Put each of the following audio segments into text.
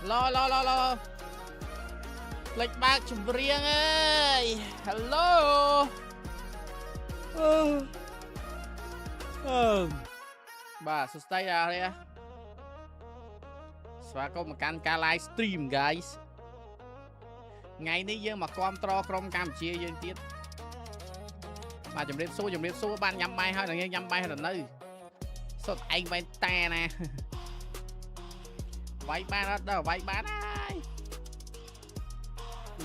lo lệch bác chùm riêng ơi hello bà sơ stay ra đây và có một ca livestream guys ngày nay dương mà con tro trong Campuchia dương tiết mà chùm riêng số ban nhắm bay hơi là nghe nhắm bay hay là nơi số anh bay ta nè váy ba đó váy bán ai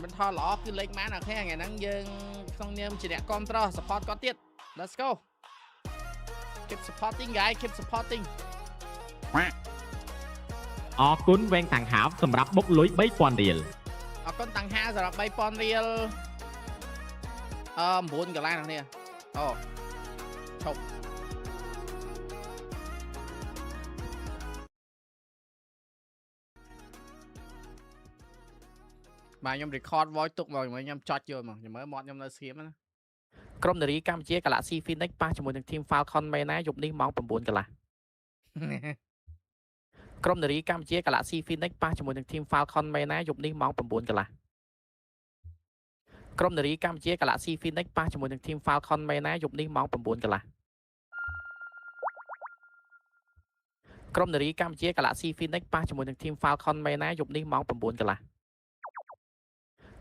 mình thò lọ cứ lên má nào thế ngày nắng dương không nhầm chỉ để control support có tiết let's go keep supporting guys keep supporting អរគុណវែងតាំងហាវសម្រាប់បុកលុយ 3000 រៀល អរគុណតាំងហាវសម្រាប់ 3000 រៀល 9 កន្លែងនេះអូឈប់បាទខ្ញុំ record voice ទុកមកខ្ញុំចុចយកមកខ្ញុំមើលមាត់ខ្ញុំនៅស្ងៀមណាក្រុមនារីកម្ពុជា Galaxy Phoenix ប៉ះជាមួយនឹង team Falcon មេណាយប់នេះម៉ោង 9 កន្លះ ក្រុមនារីកម្ពុជា Galaxy Phoenix ប៉ះជាមួយនឹង team Falcon មេណាយប់នេះម៉ោង 9 កន្លះ ក្រុមនារីកម្ពុជា Galaxy Phoenix ប៉ះជាមួយនឹង team Falcon មេណាយប់នេះម៉ោង 9 កន្លះ ក្រុមនារីកម្ពុជា Galaxy Phoenix ប៉ះជាមួយនឹង team Falcon មេណាយប់នេះម៉ោង 9 កន្លះ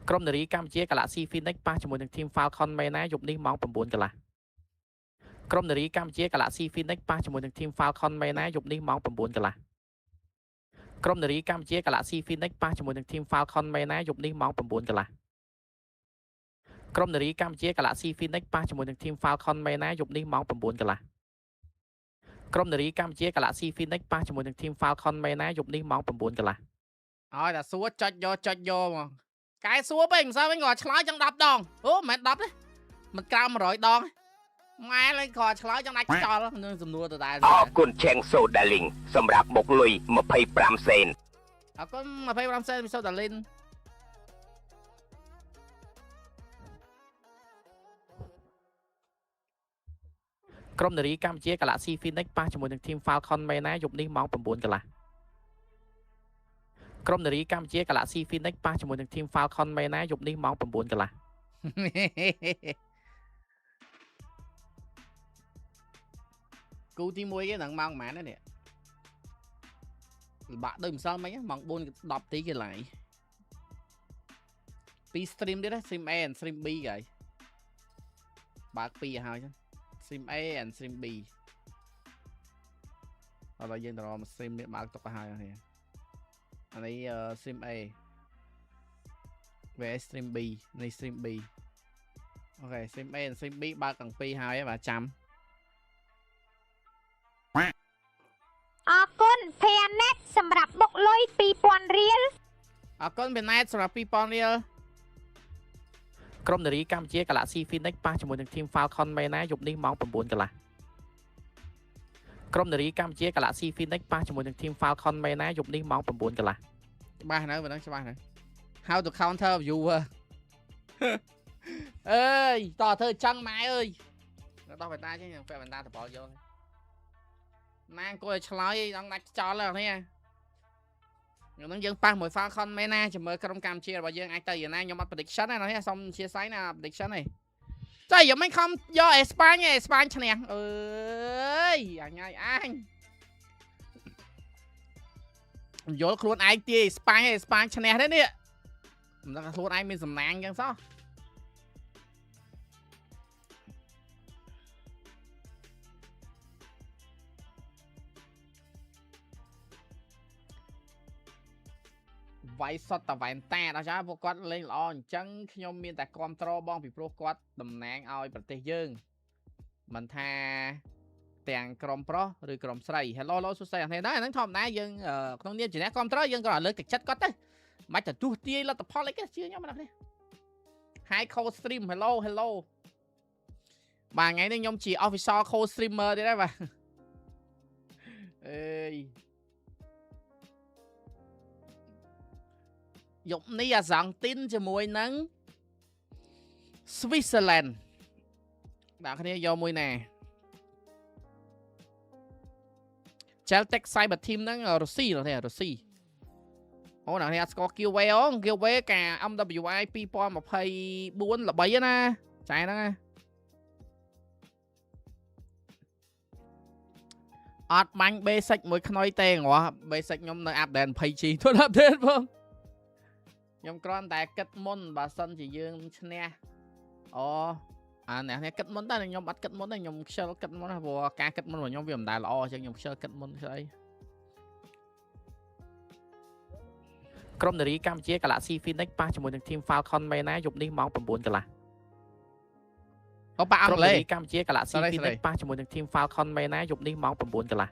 ក្រុមនារីកម្ពុជា Galaxy Phoenix ប៉ះជាមួយនឹង team Falcon មេណាយប់នេះម៉ោង 9 កន្លះ ក្រុមនារីកម្ពុជា Galaxy Phoenix ប៉ះជាមួយនឹង team Falcon មេណាយប់នេះម៉ោង 9 កន្លះ ក្រុមនារីកម្ពុជា Galaxy Phoenix ប៉ះជាមួយនឹង team Falcon មេណាយប់នេះម៉ោង 9 កន្លះ ក្រុមនារីកម្ពុជា Galaxy Phoenix ប៉ះជាមួយនឹង team Falcon មេណាយប់នេះម៉ោង 9 កន្លះ ក្រុមនារីកម្ពុជា Galaxy Phoenix ប៉ះជាមួយនឹង team Falcon មេណាយប់នេះម៉ោង 9 កន្លះ ឲ្យតែសួរចុចយកមកកែសួរពេកមិនសើវិញគាត់ឆ្លើយចឹង10 ដងអូមិន10ទេមិនក្រោម100 ដងម៉ែលេងគាត់ឆ្លើយចឹងដាច់ចោលនឹងសំណួរដដែលអរគុណ ឆេងសូដាលីងសម្រាប់បុកលុយ 25 សេន អរគុណ 25 សេនសូដាលីន ក្រុមនារីកម្ពុជា Galaxy Phoenix ប៉ះជាមួយនឹង team Falcon មេណាយប់នេះម៉ោង 9 កន្លះ ក្រុមនារីកម្ពុជា Galaxy Phoenix ប៉ះជាមួយនឹង team Falcon មេណាយប់នេះម៉ោង 9 កន្លះ គូទី1គេនឹងម៉ោងប៉ុន្មាននេះលបាក់ដូចម្សិលមិញម៉ោង 4 10 នាទីគេឡើង2 stream ទៀតណា stream A and stream B គេបើក2ឲ្យហើយ stream A and stream B ឥឡូវយើងទៅរក stream នេះបើកទុកឲ្យហើយនេះអានេះ stream A VS stream B នេះ stream B អូខេ stream A and stream B បើកទាំងពីរហើយបាទចាំអរគុណ Phoenix សម្រាប់បុកលុយ 2000 រៀល អរគុណ Phoenix សម្រាប់ 2000 រៀល ក្រុមនារីកម្ពុជា Galaxy Phoenix ប៉ះជាមួយនឹង team Falcon មេណាយប់នេះម៉ោង 9 កន្លះ ក្រុមនារីកម្ពុជា Galaxy Phoenix ប៉ះជាមួយនឹង team Falcon មេណាយប់នេះម៉ោង 9 កន្លះ ច្បាស់នៅបើហ្នឹងច្បាស់នៅ How to counter viewer អើយតើធ្វើចឹងម៉ែអើយដោះបេតាចេញពាក់បេតាតបល់យកណាអង្គុយឆ្លើយដល់ដាច់ចោលហើយនេះហ្នឹងយើងប៉ះមួយ Falcon មេណាជាមួយក្រុមកម្ពុជារបស់យើងអាចទៅយ៉ាងណាខ្ញុំអត់ prediction ទេណាសុំអធិស្ឋានណា prediction ទេចុះយើងមិនខំយកអេស្ប៉ាញឈ្នះអើយអញអញយល់ខ្លួនឯងទាអេស្ប៉ាញឈ្នះទេនេះមិនដឹងថាខ្លួនឯងមានសំណាងអញ្ចឹងសោះវាយសតតវ៉ែនតាដល់ចាពួកគាត់លេងល្អអញ្ចឹងខ្ញុំមានតែគ្រប់ត្របងពីព្រោះគាត់តំណាងឲ្យប្រទេសយើងមិនថាទាំងក្រុមប្រុសឬក្រុមស្រី Hello សួស្តីអ្នកដែរហ្នឹងធម្មតាយើងក្នុងនាមជាអ្នកគ្រប់ត្រយើងក៏លើកទឹកចិត្តគាត់ទៅមិនទៅទស្សទាយលទ្ធផលអីគេជឿខ្ញុំណាស់នេះ Hi Cold Stream Hello បាទថ្ងៃនេះខ្ញុំជា official Cold Streamer ទៀតហើយបាទអេយយប់នេះអាសង់ទីនជាមួយនឹង Switzerland ដាក់គ្នាយកមួយណា Celtic Cyber Team ហ្នឹងរុស្ស៊ីនោះទេរុស្ស៊ី អូអ្នកនេះអត់ស្គាល់ giveaway អូ giveaway កា MWI 2024ល្បីណាចែហ្នឹងណាអត់បាញ់ basic មួយខ្នុយទេងរស់ basic ខ្ញុំនៅ update 20G ទន់ update បងខ្ញុំគ្រាន់តែគិតមុនបើសិនជាយើងឈ្នះអូអាអ្នកនេះគិតមុនតែខ្ញុំអត់គិតមុនទេខ្ញុំខ្ជិលគិតមុនណាព្រោះការគិតមុនរបស់ខ្ញុំវាមិនដែលល្អអញ្ចឹងខ្ញុំខ្ជិលគិតមុនស្អីក្រុមនារីកម្ពុជា Galaxy Phoenix ប៉ះជាមួយនឹង Team Falcon មែនណាយប់នេះម៉ោង 9 កន្លះអូប៉ះអង់គ្លេសកម្ពុជា Galaxy Phoenix ប៉ះជាមួយនឹង Team Falcon មែនណាយប់នេះម៉ោង 9 កន្លះ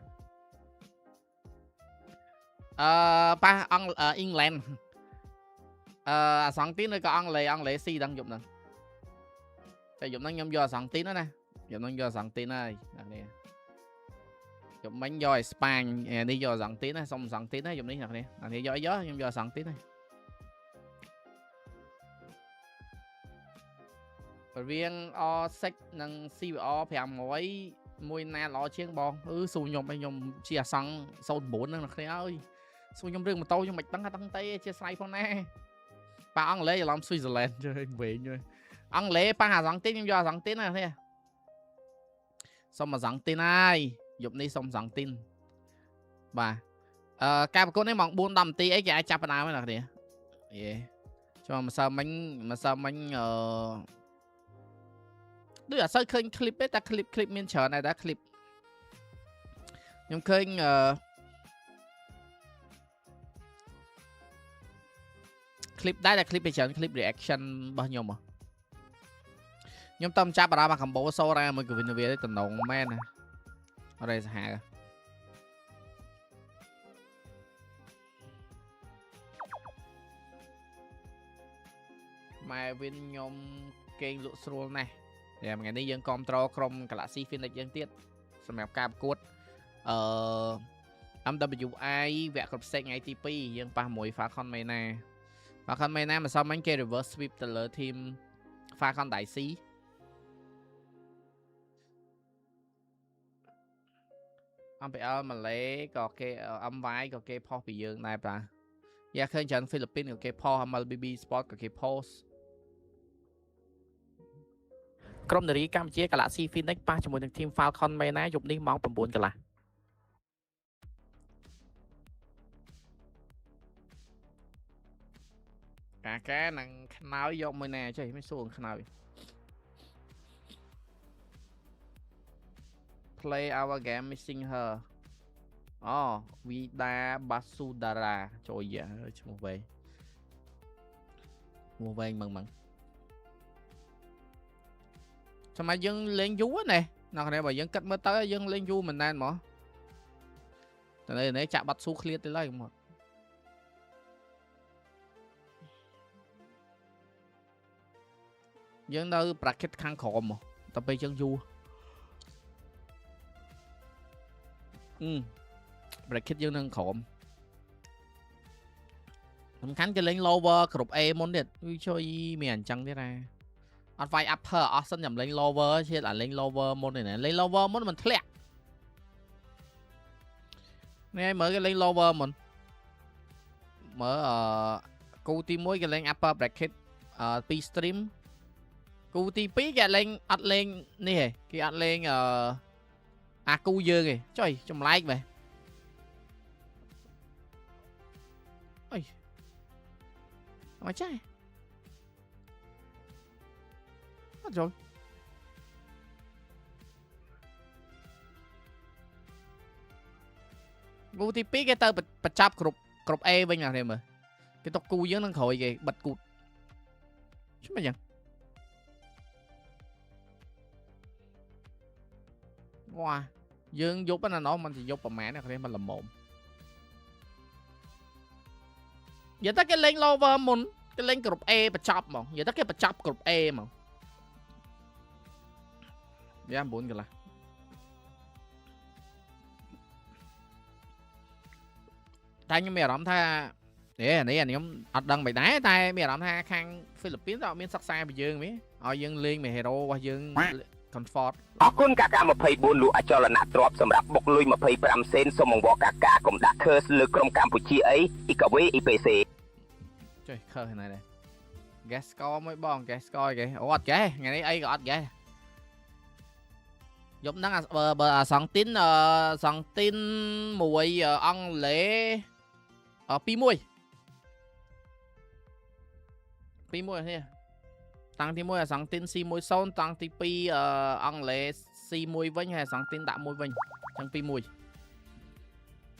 ប៉ះអង់អ៊ីងឡែនអាសងទីនឬក៏អង់គ្លេសស៊ីដល់យប់ហ្នឹងតែយប់ហ្នឹងខ្ញុំយកអាសងទីនណាយប់ហ្នឹងយកអាសងទីនហើយនេះយប់មិញយកឲ្យស្ប៉ាញនេះយកអាសងទីនណាសុំអាសងទីនណាយប់នេះអ្នកនេះយកអីយកខ្ញុំយកអាសងទីនហើយរវាង R6 និង CVR 500មួយណាល្អជាងបងស៊ូខ្ញុំខ្ញុំជាអាសង09ហ្នឹងអ្នកគ្នាអើយស៊ូខ្ញុំរឿងម៉ូតូខ្ញុំមិនដឹងទេជាស្រ័យផងណាប៉ះអង់គ្លេសច្រឡំ Switzerland ជើងវិញអង់គ្លេសប៉ះអាសងទីនខ្ញុំយកអាសងទីនណានេះសុំអាសងទីនហើយយប់នេះសុំអាសងទីនបាទការប្រកួតនេះម៉ោង 4-10 នាទីអីគេអាចចាប់ផ្ដើមហើយអ្នកនេះយេចូលម្សិលមិញដូចអត់សូវឃើញคลิปទេតែคลิปមានច្រើនដែរតែคลิปខ្ញុំឃើញคลิปដែរតែคลิปពីច្រើនคลิป reaction របស់ខ្ញុំខ្ញុំតំចាប់អារម្មណ៍អាកម្ពុជាសូរ៉ាមួយកវិនវាតំណងមែនណាអរេសាហាម៉ែវិនខ្ញុំគេងលក់ស្រួលណាស់ថ្ងៃនេះយើងគ្រប់គ្រងក្រុម Galaxy Phoenix យើងទៀតសម្រាប់ការប្រកួតMWI វគ្គគ្រប់សេកថ្ងៃទី2យើងប៉ះមួយ Falcon មែនណាម្សិលមិញគេ reverse sweep ទៅលើ team Falcon Dicey MPL ម៉ាឡេក៏គេ MY ក៏គេផុសពីយើងដែរបាទយ៉ាឃើញច្រើនហ្វីលីពីនក៏គេផុស MLBB Sport ក៏គេផុសក្រុមនារីកម្ពុជា Galaxy Phoenix ប៉ះជាមួយនឹង Team Falcon មែនណាយប់នេះម៉ោង 9 កន្លះកានឹងខ្នើយយកមួយណាចេះមិនសួរខ្នើយ Play our game missing her វីដាបាស៊ូដារ៉ាចូលយ៉ាឈ្មោះវែងម៉ងសម័យយើងលេងយូរណាអ្នកនរបើយើងគិតមើលទៅយើងលេងយូរមិនណែនហ្មងតែនេះចាក់បាត់ស៊ូឃ្លាតទៅឡើយមកយើងនៅប្រាគិតខាងក្រមតែពេលយើងយូរប្រាគិតយើងនឹងក្រមសំខាន់គេលេង lower គ្រប់ A មុនទៀតវាជួយមានអញ្ចឹងទៀតណាអត់វាយ upper អស់សិនចាំលេង lower ឈៀតអាលេង lower មុននេះណាលេង lower មុនមិនធ្លាក់នេះមើលគេលេង lower មុនមើលគូទី1គេលេង upper bracket 2 stream គូទី2គេលេងអត់លេងនេះទេគេអត់លេងអាគូយើងទេចុយចម្លែកបែបអុយមកចាអត់ចូលគូទី2គេទៅបញ្ចប់គ្រប់ A វិញណាមើលគេទុកគូយើងនឹងក្រោយគេបិទគូឆ្មេះយ៉ាងវ៉ាយើងយប់ណាណោះមិនទៅយប់ប្រហែលណាគ្នាមិនល្មមនិយាយតែគេលេង lower មុនគេលេងគ្រប់ A បញ្ចប់ហ្មងនិយាយតែគេបញ្ចប់គ្រប់ A ហ្មងវា9កន្លះតែខ្ញុំមានអារម្មណ៍ថានេះខ្ញុំអត់ដឹងមិនដែរតែមានអារម្មណ៍ថាខាងហ្វីលីពីនក៏មានសិក្សាពីយើងវិញឲ្យយើងលេងមួយ hero របស់យើង comfort អរគុណកាកា24លោកអចលនៈទ្របសម្រាប់បុកលុយ25សេនសូមអង្វរកាកាកុំដាក់ curse លើក្រុមកម្ពុជាអី EWC Paris chơi khơi này đây gas score mới bon gas score kìa ủa kìa ngày nay ai gọt kìa giống nó bờ sòng tin mùi ăn lễ pi mùi thế tăng thì mùi sòng tin si mùi son tăng thì pi ăn lễ si mùi vinh hay sòng tin đạm mùi vinh chẳng pi mùi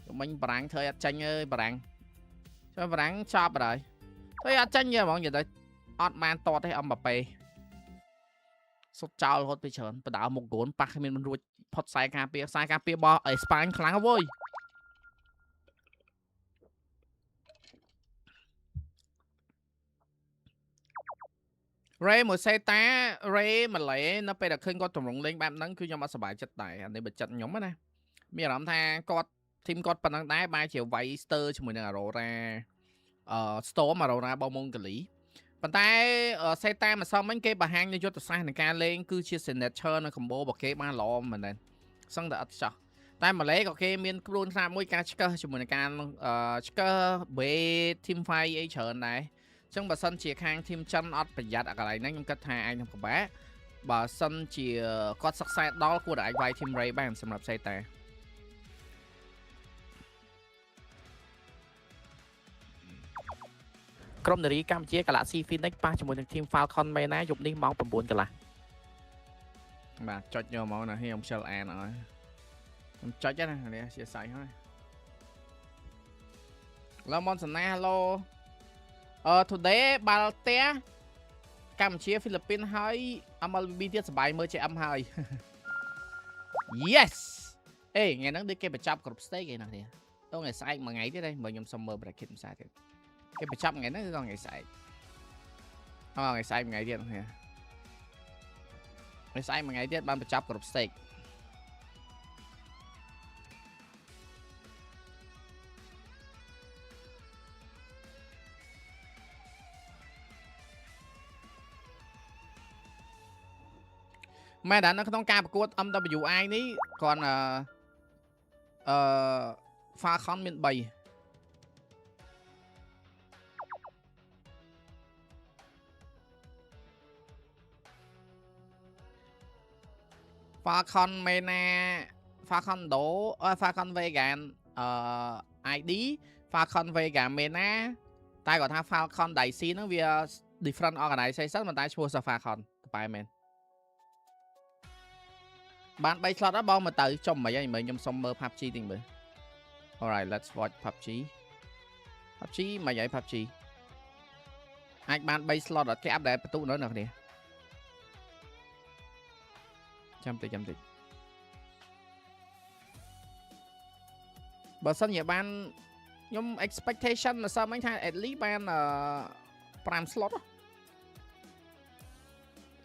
mình bạn thời tranh ơi bạn cho bạn chop rồi thôi tranh nha mọi người tới man to thế ông bà pê sốt trao hốt bây giờ bà đảo một gốn bạc mình ruột phật sai cà phê bò ở Spain kháng vui Ray một xe tá Ray mà lại nó phải là khinh con trồng rụng lên bạn nắng cứ cho mà sờ bài chất này anh đây bật chặt nhóm này bây giờ làm tha con team con phần đá 3 triệu vay Easter cho mình là rộ ra store mà rộ ra bao môn cái lý bàn tay ở xe ta mà xong mấy cái bà hang như cho tụi sai này ca lên cứ chia sẻ nature nó combo bọc cái ba lọ mình này xong đã cho tay mà lấy có cái miền luôn ra mỗi ca chicken cho mình ca chicken về team fight ấy chờ này trong bà sân chỉ khang team chân ọt phải giặt ở cái này nhưng cách hai anh không bé bà sân chỉ có sắc sai đó của đại vai team Ray band xong lập xe taក្រុមនារីកម្ពុជា Galaxy Phoenix ប៉ះជាមួយនឹង Team Falcon មែនណាយប់នេះម៉ោង 9 កន្លះបាទចុចយកមកណាខ្ញុំខ្ជិលអានអត់ខ្ញុំចុចណានេះជាសាច់ហើយឡមនសណា hello today បាល់ទះកម្ពុជាហ្វីលីពីនហើយ MLBB ទៀតសបាយមើល CM ហើយ yes អេថ្ងៃហ្នឹងដូចគេបញ្ចប់គ្រប់ stage ឯណានេះទៅថ្ងៃស្អែកមួយថ្ងៃទៀតឯងមើលខ្ញុំសុំមើល bracket ផ្សាយទៀតគេបញ្ចប់ថ្ងៃហ្នឹងគឺថ្ងៃស្អែកថ្ងៃស្អែកថ្ងៃទៀតថ្ងៃស្អែកមួយថ្ងៃទៀតបានបញ្ចប់គ្រប់ stage មែនដែរនៅក្នុងការប្រកួត MWI នេះគ្រាន់Falcon មាន 3 Falcon Mena Falcon Đỗ Falcon Vegan ID Falcon Vegan Mena តែគាត់ថា Falcon Daisy ហ្នឹងវា different organization ប៉ុន្តែឈ្មោះសា Falcon បែបមែនបាន 3 slot đó បងមកទៅចុំមិនអីមើលខ្ញុំសុំមើល PUBG តិចមើល Alright let's watch PUBG មិនអី PUBG អាចបាន 3 slot អត់គេអាប់ដេតបន្ទុកនៅអ្នកគ្នាចាំតិចបើសិនជាបានខ្ញុំ expectation មកសមហ្នឹងថា at least បាន5 slot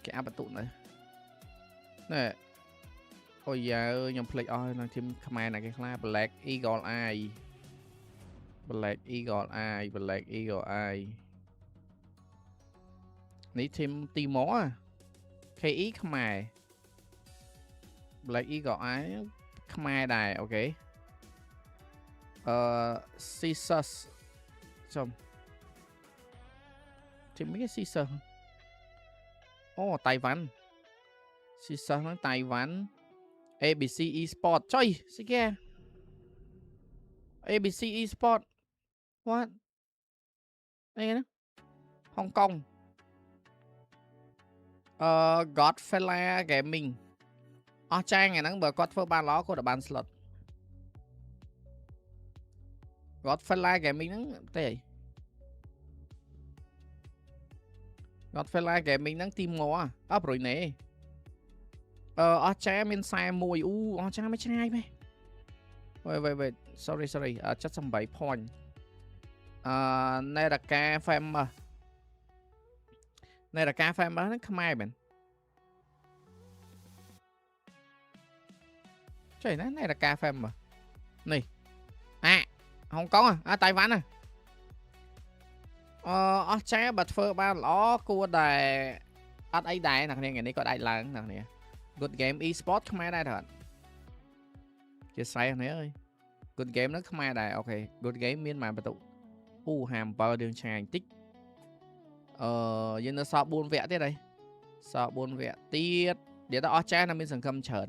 គេអាប់បន្ទុកនៅណែអូយ៉ាអើយខ្ញុំភ្លេចអស់នៅធីមខ្មែរណាគេខ្លះ Black Eagle Eye នេះធីមទីម៉ូ KE ខ្មែរ Black Eagle Eye ខ្មែរដែរអូខេCaesar ចំធីមនេះ Caesar អូតៃវ៉ាន់ Caesar ហ្នឹងតៃវ៉ាន់ ABC Esport ចុយស្អីគេ ABC Esport what អីណាហុងកុងGodfella Gaming អស់ចាងអាហ្នឹងបើគាត់ធ្វើបានល្អគាត់ទៅបាន slot Godfella Gaming ហ្នឹងទេអី Godfella Gaming ហ្នឹងទីម៉ូប្រួយណេអស់ចាមាន41អូអស់ចាមិនឆ្ងាយទេ wait sorry 78 point នេរកា Famous ហ្នឹងខ្មែរមែនចុយណានេរកា Famous នេះហុងកុងតៃវ៉ាន់អស់ចាបើធ្វើបានល្អគួរតែអត់អីដែរអ្នកគ្នាថ្ងៃនេះគាត់អាចឡើងអ្នកគ្នាGood Game Esport ខ្មែរដែរទេអត់ជាស្រ័យនេះអើយ Good Game ហ្នឹងខ្មែរដែរអូខេ Good Game មានប៉ុន្មានបន្ទុក57រឿងឆ្ងាយបន្តិច យើងនៅសល់4វគ្គទៀតហើយសល់4វគ្គទៀតនិយាយទៅអស់ចាស់ណាមានសង្ឃឹមច្រើន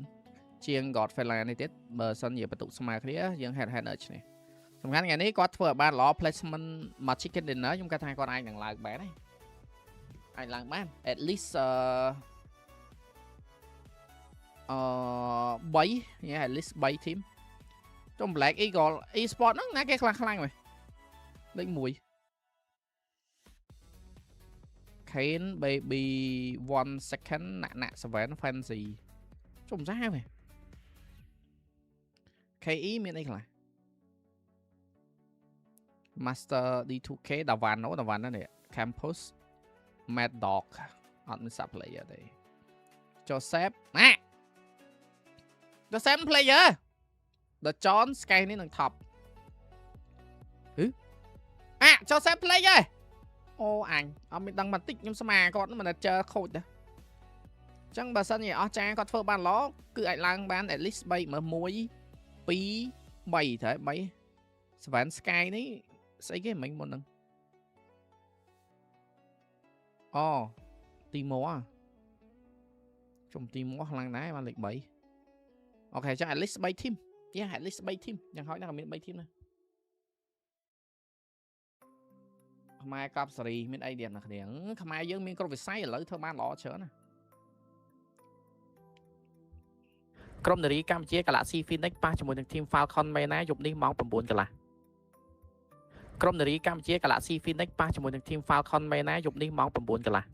ជាង Godfather នេះទៀតបើសិនជាបន្ទុកស្មើគ្នាយើង headឈ្នះសំខាន់ថ្ងៃនេះគាត់ធ្វើឲ្យបានល្អ placement មក chicken dinner ខ្ញុំគាត់ថាគាត់អាចនឹងឡើងបានហើយអាចឡើងបាន at least 3 at least 3 team ចុះ Black Eagle e-sport ហ្នឹងណាគេខ្លាំងហ៎លេខ1 Kane baby 1 second ណាក់ 7 fancy ចុះមិនសាហ៎ KE មានអីខ្លះ Master D2K ដាវ៉ាន់ណានេះ Campus Mad Dog អត់មាន sub player ទេ Joseph ណា Joseph player The John Sky នេះនឹង top Joseph player អូអញអត់មានដឹងបន្តិចខ្ញុំស្មាគាត់មិនអាចខូចដែរអញ្ចឹងបើសិនជាអស់ចាគាត់ធ្វើបានល្អគឺអាចឡើងបាន at least 3 មើល 1 2 3ត្រូវ3 Svan Sky នេះស្អីគេមិញមុនហ្នឹងអូទីម៉ូជុំទីម៉ូខ្លាំងដែរបានលេខ3អូខេអញ្ចឹង at least 3 team at least 3 team យ៉ាងហោចណាស់ក៏មាន3 team ដែរខ្មែរកប់សេរីមានអីទៀតណាគ្នាខ្មែរយើងមានគ្រប់វិស័យឥឡូវធ្វើបានល្អច្រើនណាក្រុមនារីកម្ពុជា Galaxy Phoenix ប៉ះជាមួយនឹង Team Falcon Mena យប់នេះម៉ោង 9 កន្លះក្រុមនារីកម្ពុជា Galaxy Phoenix ប៉ះជាមួយនឹង Team Falcon Mena យប់នេះម៉ោង 9 កន្លះ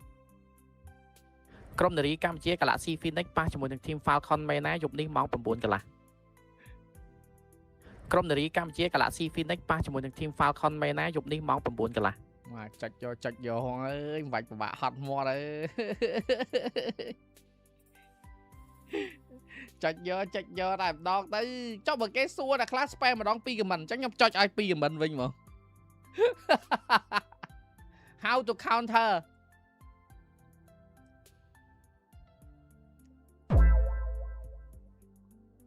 ក្រុមនារីកម្ពុជា Galaxy Phoenix ប៉ះជាមួយនឹង Team Falcon Mena យប់នេះម៉ោង 9 កន្លះក្រុមនារីកម្ពុជា Galaxy Phoenix ប៉ះជាមួយនឹង Team Falcon Mena យប់នេះម៉ោង 9 កន្លះមកចុចយកហងអើយមិនបាច់ពិបាកហត់មាត់អើយចុចយកតែម្ដងទៅចុះបើគេសួរតែខ្លះ spam ម្ដង2 comment អញ្ចឹងខ្ញុំចុចឲ្យ2 comment វិញមក How to counter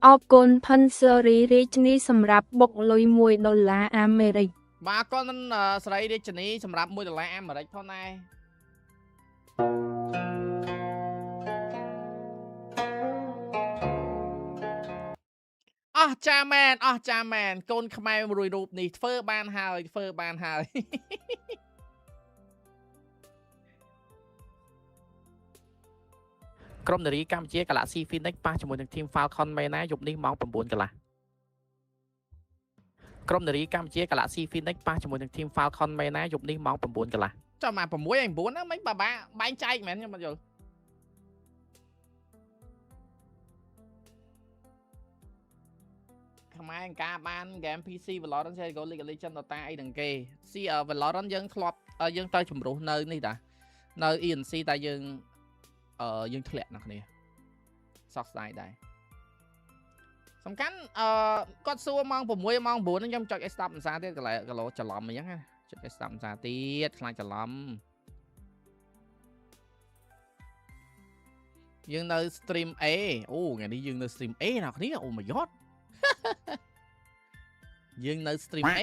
អរគុណផាន់ស៊ឺរីរាជនីសម្រាប់បុកលុយ$1អាមេរិកបាទអរគុណស្រីរាជនីសម្រាប់$1អាមេរិកផងដែរអស់ចាមែនកូនខ្មែរមួយរូបនេះធ្វើបានហើយក្រុមនារីកម្ពុជា Galaxy Phoenix ប៉ះជាមួយនឹង Team Falcon Mena យប់នេះម៉ោង 9 កន្លះក្រុមនារីកម្ពុជា Galaxy Phoenix ប៉ះជាមួយនឹង Team Falcon Mena យប់នេះម៉ោង 9 កន្លះចាំមក6 ហើយ 9 ហ្នឹងមិនបែងចែកមែនខ្ញុំមិនយល់ខ្មែរអង្ការបាន game PC Valorant CS:GO League of Legends Dota អីហ្នឹងគេValorant យើងធ្លាប់យើងទៅជំរុះនៅនេះតានៅ ENC តែយើងធ្លាក់ណាស់គ្នាសោកស្ដាយដែរសំខាន់គាត់សួរម៉ោង 6 ម៉ោង 9 ខ្ញុំចុចឲ្យស្ដាប់ភាសាទៀតកន្លែងច្រឡំអញ្ចឹងណាចុចឲ្យស្ដាប់ភាសាទៀតខ្លាចច្រឡំយើងនៅ stream A អូថ្ងៃនេះយើងនៅ stream A ណាគ្នាអូ my god យើងនៅ stream A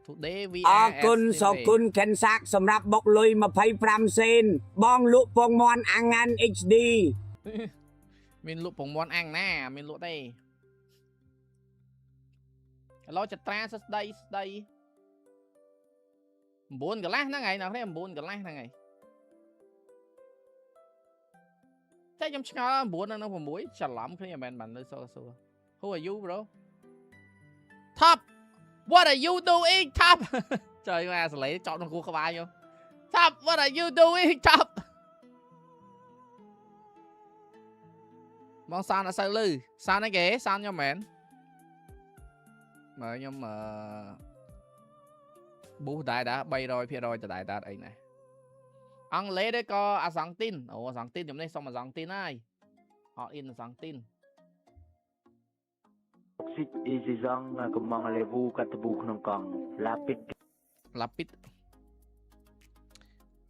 today we អរគុណសោគុណកិនសាក់សម្រាប់បុកលុយ25សេនបងលក់ពងមាន់អាងាន HD មានលក់ពងមាន់អាំងណាមានលក់ទេឥឡូវចត្រាសស្ដី9 កន្លះហ្នឹងហើយណាគ្នា9 កន្លះហ្នឹងហើយតែខ្ញុំឆ្ងល់9និង6ច្រឡំគ្នាមែនបាននៅសួរ Who are you bro Top What are you doing Top trời ơiសលេចោតក្នុងគូក្បាលខ្ញុំ Top What are you doing Top បងសានអត់សូវលឺសានអីគេសានខ្ញុំមែនមើលខ្ញុំប៊ូដែរ300% ដដែលតាអីណាអង់គ្លេសទេក៏អាសង់ទីនអូអាសង់ទីនខ្ញុំនេះសុំអាសង់ទីនហើយអត់អ៊ីនអាសង់ទីន Xích y dì dòng cùng mong là vu cắt bù không còn lapid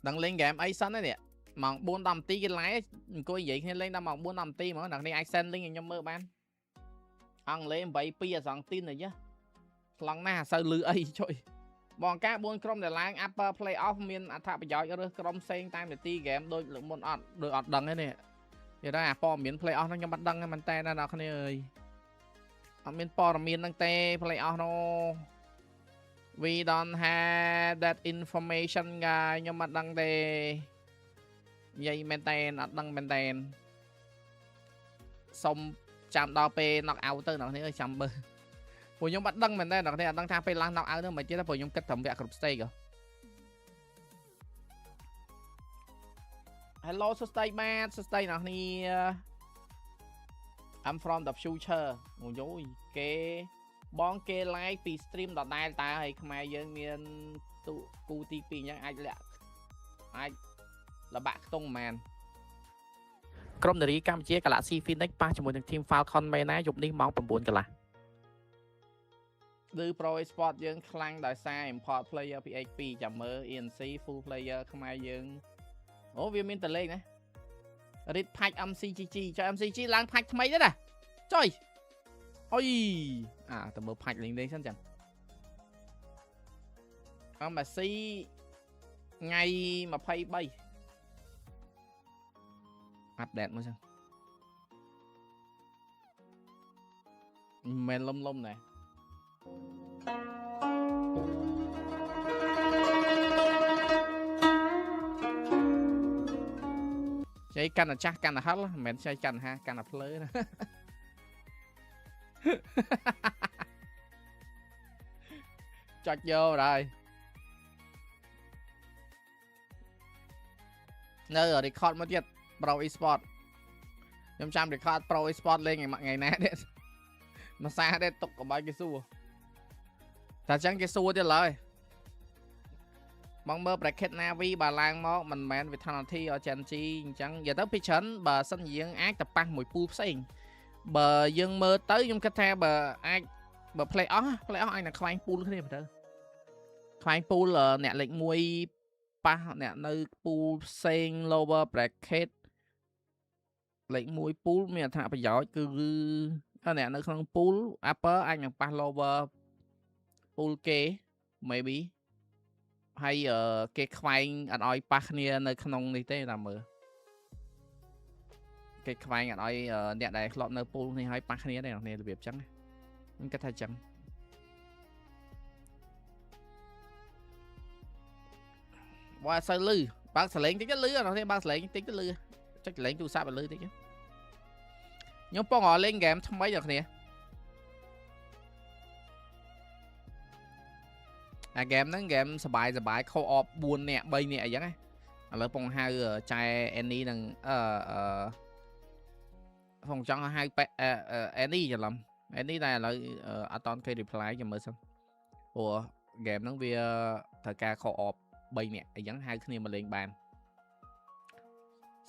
ដឹងលេង game អីសិនហ្នឹងម៉ោង 4 10 នាទីគេ live អង្គុយនិយាយគ្នាលេងដល់ម៉ោង 4 10 នាទីហ្មងអ្នកនេះអាច send link ឲ្យខ្ញុំមើលបានអង់គ្លេស82អាសង់ទីនអីខ្លងណាស់អត់សូវលឺអីចុយ បងការ4ក្រុមដែលឡើង upper playoff មានអត្ថប្រយោជន៍រើសក្រុមផ្សេងតាមនាទីហ្គេមដូចលើកមុនអត់ដូចអត់ដឹងទេនេះនិយាយថាអាព័ត៌មាន playoff ហ្នឹងខ្ញុំអត់ដឹងទេមែនតើអ្នកនរគ្នាអើយអត់មានព័ត៌មានហ្នឹងទេ playoff នោះ we don't have that information ខ្ញុំអត់ដឹងទេនិយាយមែនតើអត់ដឹងមែនតើសុំចាំដល់ពេល knock out ទៅអ្នកនេះចាំមើលពួកខ្ញុំអត់ដឹងមែនទេអ្នកនេះអត់ដឹងថាពេលឡើង knock out ហ្នឹងមិនទៀតទេពួកខ្ញុំគិតត្រឹមវគ្គគ្រប់ stage ហ៎ Hello សួស្ដីបាទសួស្ដីអ្នកនេះ I'm from the future អូយយគេបងគេ live ពី stream ដដែលតើហើយខ្មែរយើងមានទូគូទី2អញ្ចឹងអាចលាក់អាចលបាក់ខ្ទង់មែនក្រុមនារីកម្ពុជា Galaxy Phoenix ប៉ះជាមួយនឹង team Falcon មែនណាយប់នេះម៉ោង 9 កន្លះឬ Pro Sport យើងខ្លាំងដោយសារ import player ពី XP ចាំមើល ENC full player ខ្មែរយើងអូវាមានតលេខណា Read Patch MCGG ចុះ MCG ឡើង Patch ថ្មីទេណាចុយអុយតើមើល Patch លេងសិនចឹង Embassy ថ្ងៃ 23 update មើលចឹងមិនលំណាចៃកាន់តែចាស់កាន់តែហិលមិនមែនចៃកាន់ហាកាន់តែភ្លើណាចុចយកហើយនៅ record មកទៀត Pro Esport ខ្ញុំចាំ record Pro Esport លេងថ្ងៃណាទៀតមួយសាទៀតទុកកុំឲ្យគេសួរតែចឹងគេសួរទៀតឡើយបងមើល bracket Navi បើឡើងមកមិនមែន Vitality or Gen G អញ្ចឹងនិយាយទៅពីច្រើនបើសិនយើងអាចទៅប៉ះមួយពូលផ្សេងបើយើងមើលទៅខ្ញុំគិតថាបើអាចបើ play off អាចនឹងខ្វែងពូលគ្នាទៅខ្វែងពូលអ្នកលេខ1ប៉ះអ្នកនៅពូលផ្សេង lower bracket លេខ1ពូលមានអត្ថប្រយោជន៍គឺអ្នកនៅក្នុងពូល upper អាចនឹងប៉ះ lower ពូលគេ maybe ហើយគេខ្វែងអត់ឲ្យប៉ះគ្នានៅក្នុងនេះទេតាមមើលគេខ្វែងអត់ឲ្យអ្នកដែលធ្លាប់នៅពូលនេះឲ្យប៉ះគ្នាទេអ្នករបៀបចឹងខ្ញុំគិតថាចឹងបើសូវលឺបើកសលេងតិចទៅលឺអានេះបើកសលេងតិចទៅលឺចុចសលេងទូរស័ព្ទឲ្យលឺតិចខ្ញុំពងលេងហ្គេមថ្មីដល់គ្នាអាហ្គេមហ្នឹងហ្គេមសបាយខោអប4នាក់3នាក់អីចឹងឥឡូវពងហៅចែអេនីនឹងពងចង់ហៅអេនីច្រឡំអេនីតែឥឡូវអត់តគេ reply ចាំមើលសិនព្រោះហ្គេមហ្នឹងវាត្រូវការខោអប3នាក់អីចឹងហៅគ្នាមកលេងបាន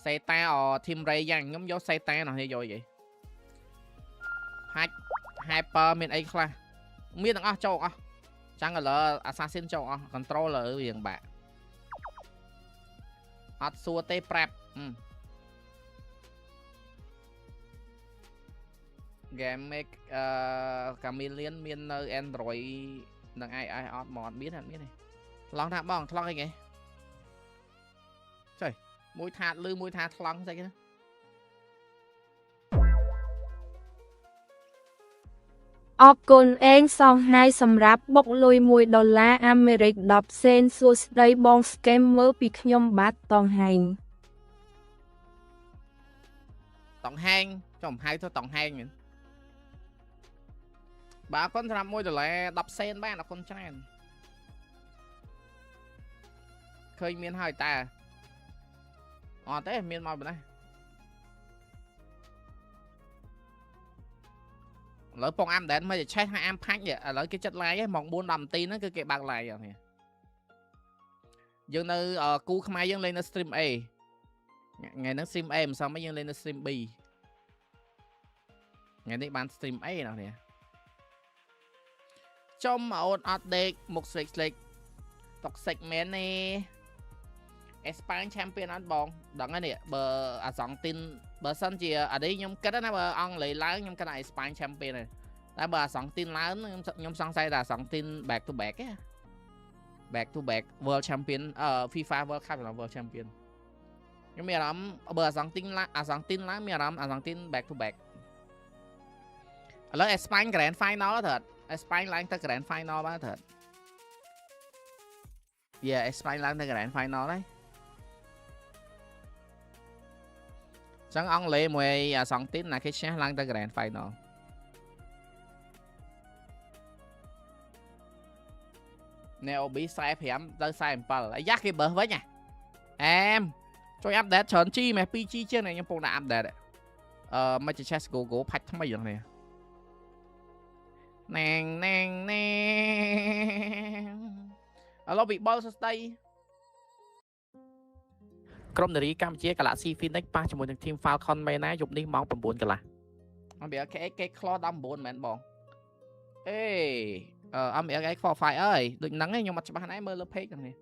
សេតាធីមរេយ៉ាងខ្ញុំយកសេតានោះយកអីហាច់ hyper មានអីខ្លះមានទាំងអស់ចូលអស់ចឹងឥឡូវ assassin ចូលអស់ controller រៀងបាក់អត់សួរទេប្រាប់ game make chameleon មាននៅ Android នឹង iOS អត់មកអត់មានទេថ្លង់ថាបងថ្លង់អីគេចុយមួយថាលឺមួយថាថ្លង់ស្អីគេណាអរគុណអេងសងណៃសម្រាប់បុកលុយ$1អាមេរិក10សេនសួស្ដីបង scammer ពីខ្ញុំបាទតងហែងចំហៅទៅតងហែងមែនបាទអរគុណសម្រាប់$1 10សេនបានអរគុណច្រើនឃើញមានហើយតើអត់ទេមានមកប៉ុណ្ណាឥឡូវពងអាំដែនមកឆេះឲ្យអាំផាច់ឥឡូវគេចិត្ត live ហ្មង 4-10 នាទីហ្នឹងគឺគេបើក live អស់នេះយើងនៅគូខ្មែរយើងលេងនៅ stream A ថ្ងៃហ្នឹង stream A មិនសមទេយើងលេងនៅ stream B ថ្ងៃនេះបាន stream A ណោះនេះចំអូនអត់ដេកមុខស្លេកតុកសិចមែនទេអេស្ប៉ាញ champion អត់បងដឹងហើយនេះបើអាសង់ទីនបើសិនជាអានេះខ្ញុំគិតណាបើអង់គ្លេសឡើងខ្ញុំគិតថាអេស្ប៉ាញ champion ទេតែបើអាសង់ទីនឡើងខ្ញុំសង្ស័យថាអាសង់ទីន back to back ទេ back to back world champion FIFA World Cup là world champion ខ្ញុំមានអារម្មណ៍បើ Argentina ឡើងមានអារម្មណ៍ Argentina back to back ឥឡូវ Spain Grand Final ទៅ Spain ឡើងទៅ Grand Final បានទៅ Yeah Spain ឡើងទៅ Grand Final ហើយចឹងអង់គ្លេសមួយ Argentina ណាគេឈ្នះឡើងទៅ Grand Final ណែ OB 45ទៅ47អាយ៉ាគេបើសវិញអែមជួយអាប់ដេតច្រើន G មែន 2G ជាងខ្ញុំពងដាក់អាប់ដេតមកជា Chess Go ផាច់ថ្មីហ្នឹងនេះណែងឥឡូវពីបលសស្ដីក្រុមនារីកម្ពុជា Galaxy Phoenix ប៉ះជាមួយនឹង Team Falcon មែនណាយប់នេះម៉ោង 9 កន្លះអំពី KX គេខ្លោ19មែនបងអេMLBB qualify អើយដូចហ្នឹងឯងខ្ញុំអត់ច្បាស់ណាស់មើលលើ page ហ្នឹងនេះ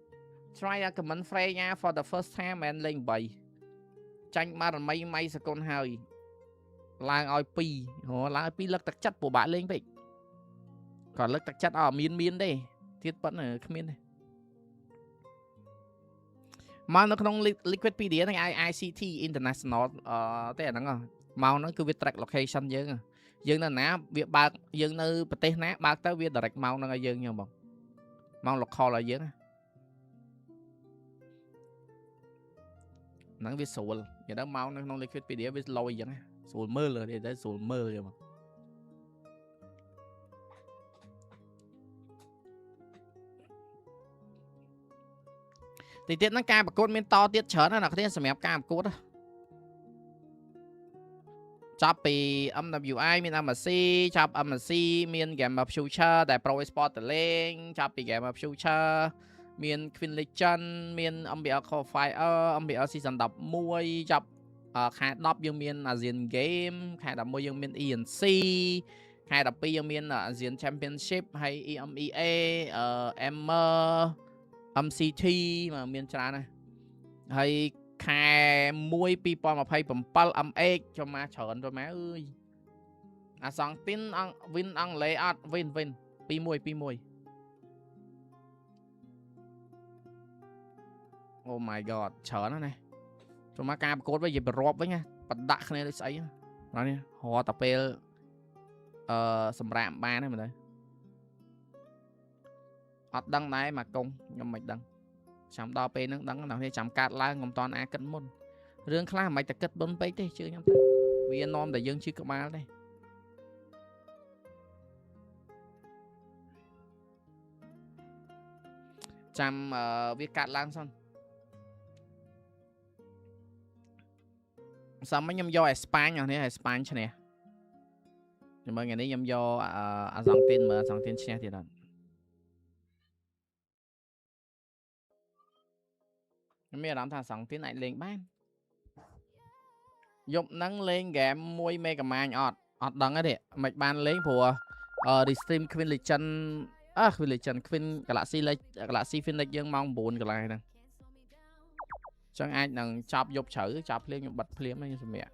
try a comment Freya for the first time មែនលេង3ចាញ់បារមីម៉ៃសកុនហើយឡើងឲ្យ2ឡើងឲ្យ2លើកទឹកចិត្តពួកបាក់លេងពេកគាត់លើកទឹកចិត្តអត់មានទេទៀតប៉ុណ្ណឹងគ្មានទេមកនៅក្នុង Liquipedia ហ្នឹង ICT International ទេអាហ្នឹងមកហ្នឹងគឺវា track location យើងនៅណាវាបើកយើងនៅប្រទេសណាបើកទៅវា direct ម៉ោងហ្នឹងឲ្យយើងញ៉ឹងបងម៉ោង local ឲ្យយើងហ្នឹងវាស្រួលនិយាយទៅម៉ោងនៅក្នុង Liquipedia វាលយអញ្ចឹងស្រួលមើលទៅស្រួលមើលយបងទីទៀតហ្នឹងការប្រកួតមានតទៀតច្រើនណាស់អ្នកគ្នាសម្រាប់ការប្រកួតចាប់ពី MWI មាន MSC ចាប់ MSC មាន Game of Future តែ Pro Sport ទៅលេងចាប់ពី Game of Future មាន Queen Legend មាន MBL Qualifier MBL Season 11ចាប់ខែ10យើងមាន Asian Game ខែ11យើងមាន ENC ខែ12យើងមាន Asian Championship ហើយ EMEA MCT មានច្រើនណាស់ហើយខែ1 2027 MX ចូលមកច្រើនទៅមកអើយអាសង់ទីនវិនអង់គ្លេសអត់វិន21 Oh my god ច្រើនណាស់ចូលមកការប្រកួតវិញនិយាយប្ររាប់វិញណាបដាក់គ្នាដូចស្អីហ្នឹងនេះរត់តែពេលសម្រាប់បានហ្នឹងមើលទៅអត់ដឹងដែរមកកុំខ្ញុំមិនដឹងចាំដល់ពេលហ្នឹងដឹងដល់គ្នាចាំកាត់ឡើងខ្ញុំតន់អាគិតមុនរឿងខ្លះមិនតែគិតមុនពេកទេជឿខ្ញុំទៅវានាំតែយើងជឿក្បាលទេចាំវាកាត់ឡើងសិនសមខ្ញុំយកអេស្ប៉ាញនេះអេស្ប៉ាញឈ្នះខ្ញុំមើលថ្ងៃនេះខ្ញុំយកអាសង់ទីនមើលអាសង់ទីនឈ្នះទៀតអត់ខ្ញុំមានអារម្មណ៍ថាសង់ទីនអាចលេងបានយប់ហ្នឹងលេងហ្គេមមួយមេកាម៉ាញអត់ដឹងទេមិនបានលេងព្រោះrestream Queen Legend Queen Legend Queen Galaxy Phoenix យើងម៉ោង 9 កន្លះហ្នឹងចឹងអាចនឹងចាប់យប់ជ្រៅចាប់ភ្លាមខ្ញុំបិទភ្លាមខ្ញុំសម្រាប់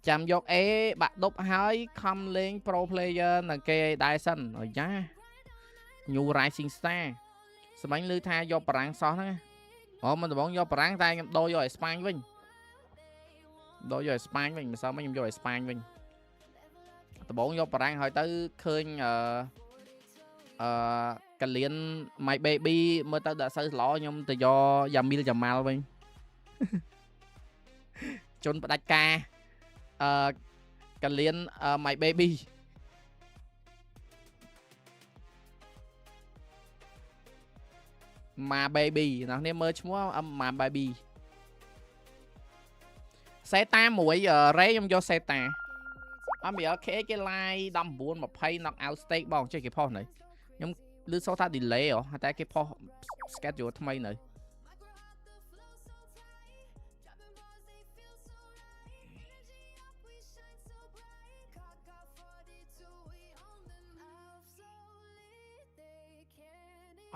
ចាំយក A បាក់ដប់ហើយខំលេង Pro Player នៅគេដែរសិនអាយ៉ា New Rising Star សម្បាញ់ឮថាយកបារាំងសោះហ្នឹងមិនដំបងយកបារាំងតែខ្ញុំដូរយកអេស្ប៉ាញវិញដូរយកអេស្ប៉ាញវិញម្សិលមិញខ្ញុំយកអេស្ប៉ាញវិញដំបងយកបារាំងហើយទៅឃើញកលៀន My Baby មើលទៅដាក់សូវល្អខ្ញុំទៅយកយ៉ាមីលយ៉ាម៉ាល់វិញជន់ផ្ដាច់ការកលៀន My Baby My Baby អ្នកនេះមើលឈ្មោះ My Baby សេតាមួយរ៉េខ្ញុំយកសេតាអត់មាន LK គេ live 19 20 knock out stake បងចេះគេផុសនៅខ្ញុំឮសូថា delay តែគេផុស schedule ថ្មីនៅ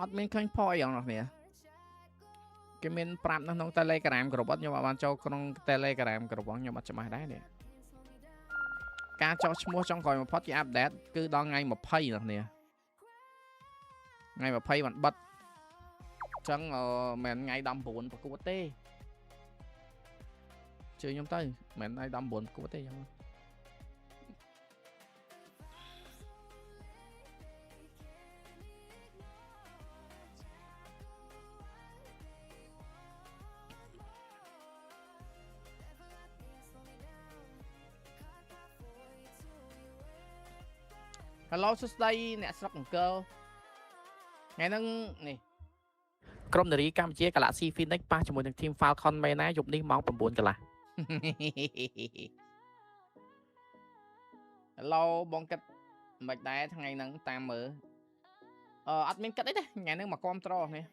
អត់មានឃើញផុសអីយ៉ាងនោះគ្នាគេមានប្រាប់នៅក្នុង Telegram ក្រុមអត់ខ្ញុំអត់បានចូលក្នុង Telegram ក្រុមខ្ញុំអត់ច្បាស់ដែរនេះការចោះឈ្មោះចុងក្រោយបំផុតគេអាប់ដេតគឺដល់ថ្ងៃ 20 នោះគ្នា ngày mà pay bạn bật chẳng mẹn ngày đâm bốn và cô tê chơi nhóm tay mẹn ngày đâm bốn cô tê chẳng hello đây nè sắp một cơ ngày nâng nè ក្រុមនារីកម្ពុជា Galaxy Phoenix ប៉ះជាមួយនឹង Team Falcon មែនណាយប់នេះម៉ោង 9 កន្លះ Hello បងគិតមិនដែរថ្ងៃហ្នឹងតាមមើលអត់មានគិតអីទេថ្ងៃហ្នឹងមកគាំទ្រនេះ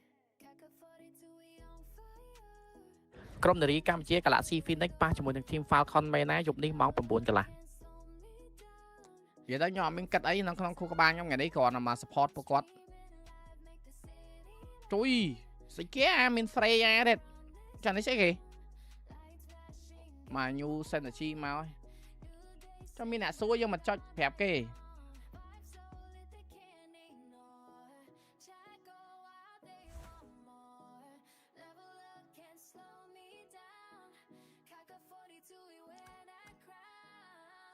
ក្រុមនារីកម្ពុជា Galaxy Phoenix ប៉ះជាមួយនឹង Team Falcon មែនណាយប់នេះម៉ោង 9 កន្លះ និយាយទៅខ្ញុំអត់មានគិតអីនៅក្នុងខួរក្បាលខ្ញុំថ្ងៃនេះគ្រាន់តែមក support ពួកគាត់ជួយ ស្អីគេអាមាន Freya ទេចានេះស្អីគេមក new synergy មកចាំមានអ្នកសួរយើងមកចុចប្រាប់គេ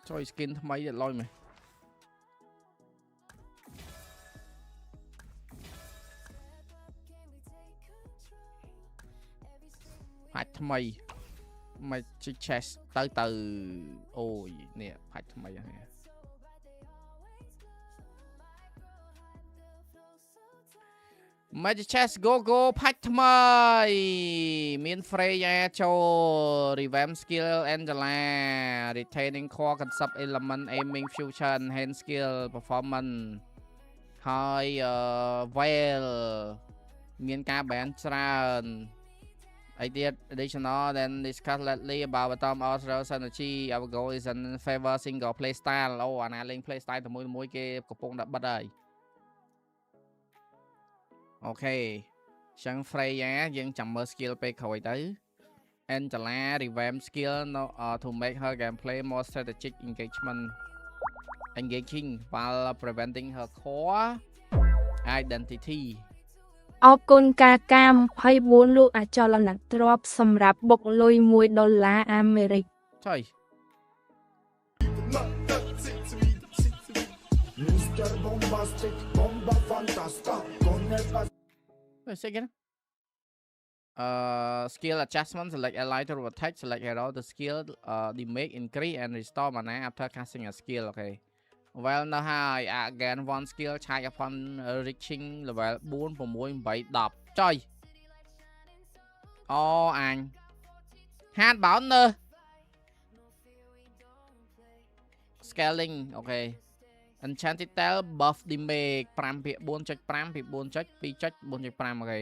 ជួយ skin ថ្មីទៀតលុយមែនហាច់ថ្មីមកជី chest ទៅអូយនេះហាច់ថ្មីហ្នឹង Magic chest go ផាច់ថ្មីមាន Freya ចូល revamp skill Angela retaining core concept element aiming future enhance skill performance ហើយ veil មានការ ban ច្រើន idea additional then discuss lately about bottom also synergy our goal is in favor single play style អូអាណាលេង play style តែមួយគេកំពុងដាក់បិទហើយអូខេចឹង Freya យើងចាំមើល skill ពេលក្រោយទៅ Angela revamp skill to make her gameplay more strategic engaging while preventing her core identity អរគុណការកាម24លោកអចលនទ្រព្យសម្រាប់បុកលុយ$1អាមេរិកចុយ Mr. Bombastic Bomba Fantasta con el second skill adjustment select ally to attack select hero the skill the make increase and restore mana after casting a skill okay well now high again one skill charge upon reaching level 4 6 8 10 trời ô anh hát bảo nơ scaling ok enchanted tail buff damage 5 ពី 4.5 ពី 4.2 4.5 ok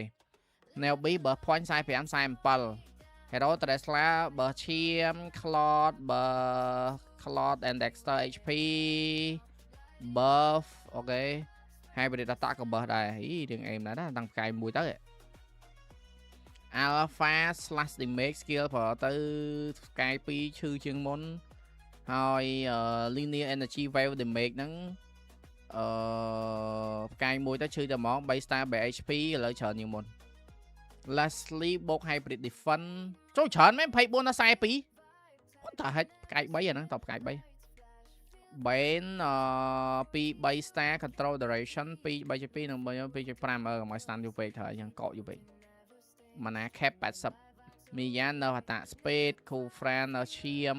neo b buff point size 5 size 7 hero Tesla buff chim cloud buff Cloud and Dexter HP buff ok hai bên đã tạo có buff đây ý đừng em đã đăng cài mùi tới Alpha slash damage skill for tới cái pi chư chuyên môn rồi linear energy value damage nắng cái mùi tới chư cho món base star 7 HP lợi chờ nhiều môn lastly bột hybrid defense cho chọn mấy phải buôn nó sai pi ta hết cái bấy rồi nó tập cái bấy bên pi base star control duration pi base pi nó bao nhiêu pi prime ở ngoài stand như vậy thời chẳng cọ như vậy mà nè cap 80 Mian nó tạ speed cool friend nó chiêm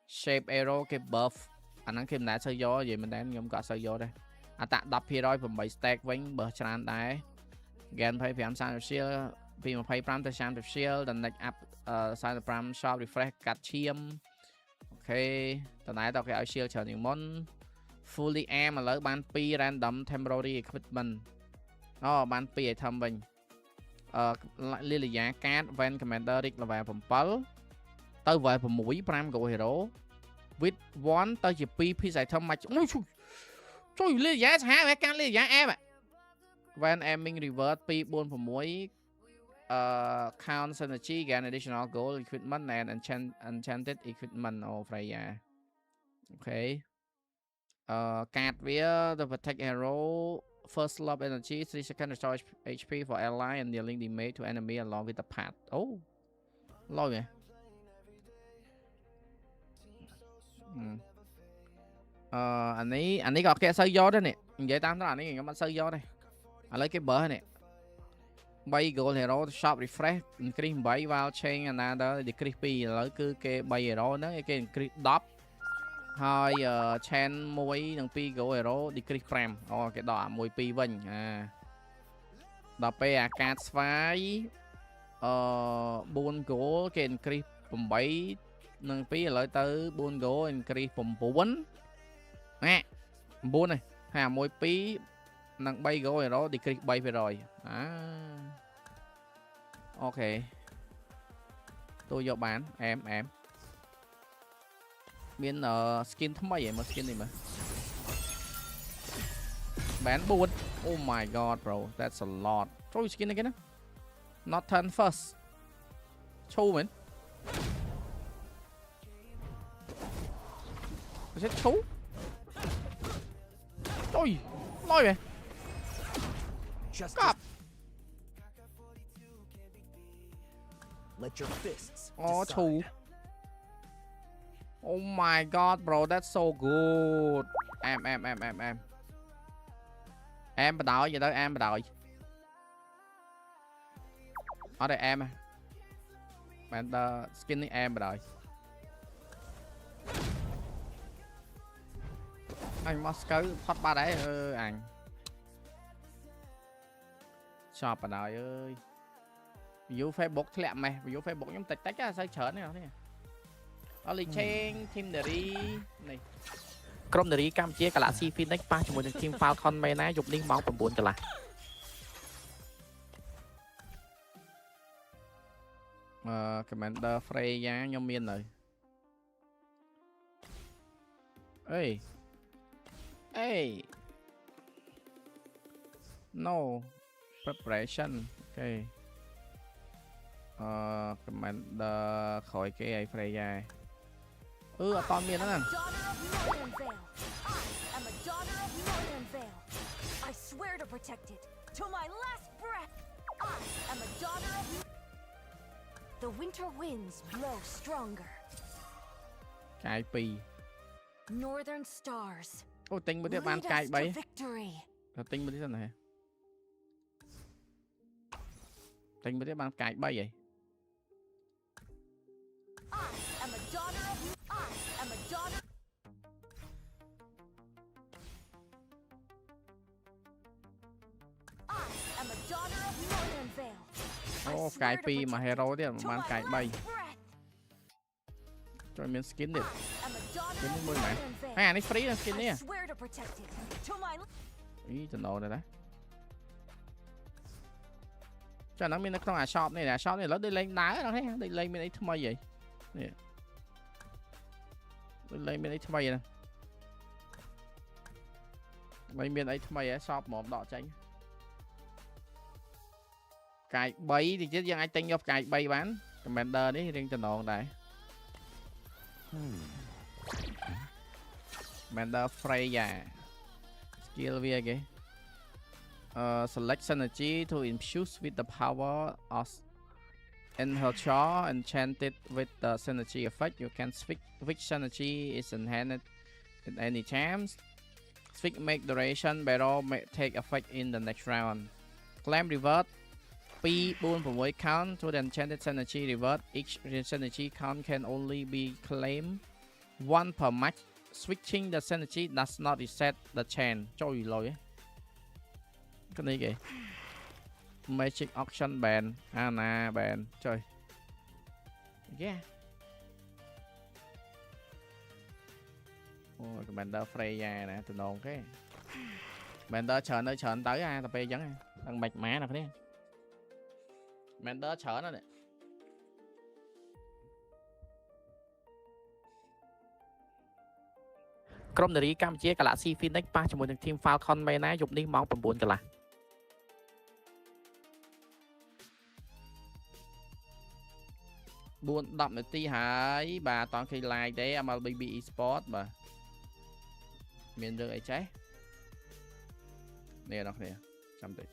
shape arrow cái buff anh đang kim đã sơ gió vậy mình đang nhóm có sơ gió đây tạ đập hero from 7 stack vĩnh bờ tràn đáy gan pay phải sao shield vì mà pay pram tới sang shield then like up side pram shop refresh cắt chiêm ok tao nãy tao cái shield chờ những món fully am mà lấy ban pi random temporary equipment ban pi item mình liên là giá card van commander là vài phẩm pal tới vài phẩm mũi pram của hero with one tới chỉ pi pi item mà trời liên giá hả vậy can liên giá em ạ van aiming reverse pi 4 phẩm mũi count synergy gain additional gold equipment and enchanted equipment of Freya ok card với the protect hero first love energy 3 second restore HP for ally and dealing damage to enemy along with the path. Oh, lâu vậy. Anh ấy có cái sơ vô đó nè, vậy tam đó anh ấy có sơ vô đây. Anh lấy cái bờ này. Bay goal hero shop refresh increase 7 vào chain another decrease pi lấy cứ cái bay hero nó cái increase dot. Hai chain môi đằng pi goal hero decrease frame. Cái đỏ môi pi vinh đỏ pe card phái 4 gỗ cái increase 7 nâng pi lại tới 4 gỗ increase 4 nè 4 này hà môi pi nâng bay gỗ này đó decrease bay về rồi ok tôi vô bán em miền skin thấm mấy vậy mà skin này mà bán 4. Oh my god bro, that's a lot. Thôi skin này cái nó not turn first chu mình sẽ chu ôi nói vậy cặp chu. Oh my god bro, that's so good. Em bắt đầu vậy đó, em bắt đầu ở đây em bạn skin này em bắt đầu anh Moscow phát ba đấy anh shop bắt đầu ơi view Facebook lẹ mày view Facebook nhóm tách á sao chở này thế ở lịch trên team để đi này ក្រុមនារីកម្ពុជា Galaxy Phoenix ប៉ះជាមួយនឹង Team Falcon មែនណាយប់នេះម៉ោង 9 កន្លះ Commander Freya ខ្ញុំមាននៅអេ no preparation okay Commander ក្រោយគេឲ្យ Freya អត់តមានហ្នឹង I swear to protect it to my last breath. I am a daughter of the winter winds blow stronger. Cái pi Northern stars. Ô tinh bữa tiếp ban cái bấy. Rồi tinh bữa tiếp thế này. Tinh bữa tiếp ban cái bay vậy. I am a daughter of I am a daughter. I am a daughter of Northern Vale. Ô cái pi mà hero đấy mà ban cái bay. Cho mình skin được. Skin đến 10 mày. À này free là skin nè. Ý trận đồ này đấy. Cho nó mình nó không shop này nè, shop này nó đi lên đá nó thấy, đi lên bên ấy thâm mây vậy. Nè. Đi lên bên ấy thâm mây nè. Lên bên ấy thâm mây á, shop một đỏ tránh. Cài bấy thì chứ dân ai tinh vô cài bay bán. Commander đấy riêng trận đồ này. Commander Freya skill via cái select energy to infuse with the power of in her char enchanted with the synergy effect. You can switch which synergy is enhanced at any time. Switch make duration battle may take effect in the next round. Claim revert P4 count to the enchanted synergy revert. Each synergy count can only be claimed one per match. Switching the synergy does not reset the chain. Trời lỗi cái này kìa. Magic auction ban. Anna ban. Trời. Yeah. Ôi, Commander Freya nè, từ nồn cái. Commander chờ nơi chờ tới tập B dẫn đang mạch má nè cái. Commander chờ nó nè.ក្រុមនារីកម្ពុជា Galaxy Phoenix ប៉ះជាមួយនឹង Team Falcon មែនណាយប់នេះម៉ោង 9 កន្លះ 4-10 នាទីហើយបាទអត់តឃើញ live ទេ MLBB Esport បាទមានរឿងអីចេះ nè đó nè chăm tới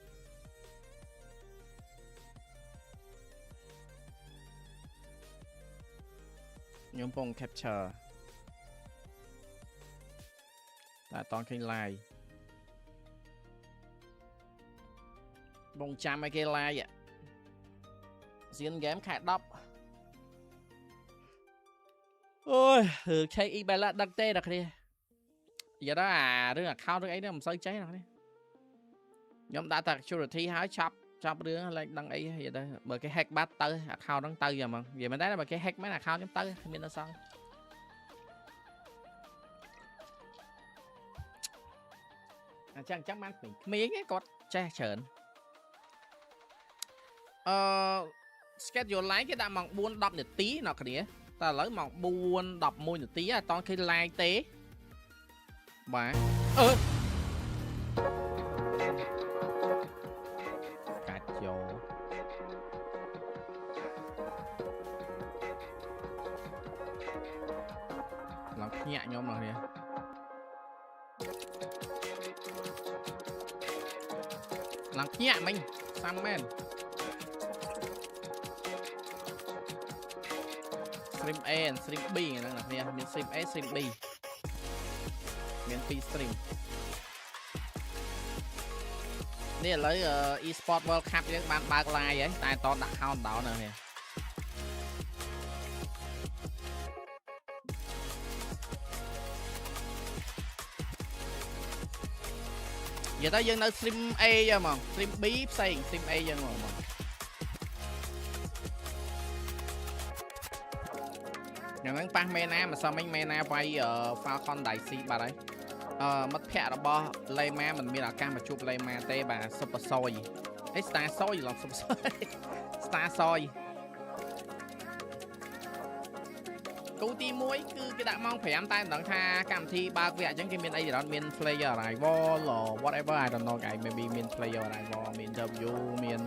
nhóm bông capture là toàn kênh like bông chăm mấy cái like ạ diễn game khá đọc ôi chơi y bài là đặc tê đặc đi giờ đó đứa là khao đứa ấy nó làm sao cháy rồi nhóm đã thật security hái chop đứa lên đăng ấy vậy đó bởi cái hack bắt tới khao đăng tới giờ mà vậy mình thấy là bởi cái hack mấy là khao nhóm tới mình nó xong chẳng chắc mang mình miếng cái cột che chởn schedule lấy cái đã mong buôn đọc được tí nào cái đĩa ta lấy mong buôn đọc môi được tí toàn khi like tế bà cà chô làm nhẹ nhóm nào nè làm nhẹ mình sang men stream A and stream B nè mình stream A stream B miền P stream nè lấy eSport World Cup với bạn ba like ấy tại toàn đặt account đó nè giờ tới dân nơi stream A giờ mà stream B xây stream A dân mà nhà mấy ba mena mà sao mấy mena vay Falcon đại si bà đấy mất phe đó bo lay ma mình mi là cam mà chụp lay ma tê bà super soi ấy star soi làm super soi star soi cú ti muối cứ cái đã mong phải em tay đằng tha cam thi ba vẽ chẳng cái miền ấy gì đó miền player này vo lò whatever I don't know cái maybe miền player này vo miền W miền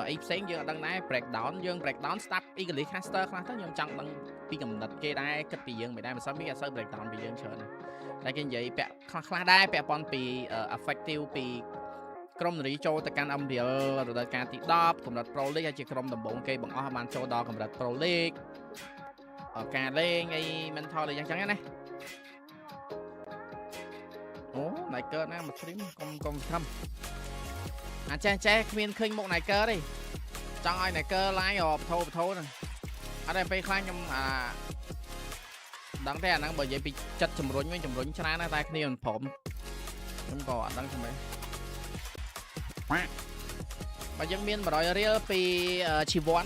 ít sáng dương đăng này breakdown stop ý cái lý caster khác tất nhiên trong đăng pi cầm đặt kê đai cất bị dương mày đai mà sao biết là sao breakdown bị dương trời này đây cái gì bẹ khá đai bẹ pon pi effective pi crom này cho tất cả âm điều rồi tất cả thì đop cầm đặt pro league hay chỉ crom tầm bốn cây bằng o man cho đo cầm đặt pro league ở cả lên ngay mình thôi là chẳng này ố này cơ nó một stream con thâm che miền khinh một này cơ đi trong ai này cơ lái rồi thô này ở đây phải khoan trong đắng thế năng bởi vậy bị chặt chùm rốn chả nó tay kia mình phộm chúng có đắng trong đấy và dân miền mà đòi real pi chỉ vốn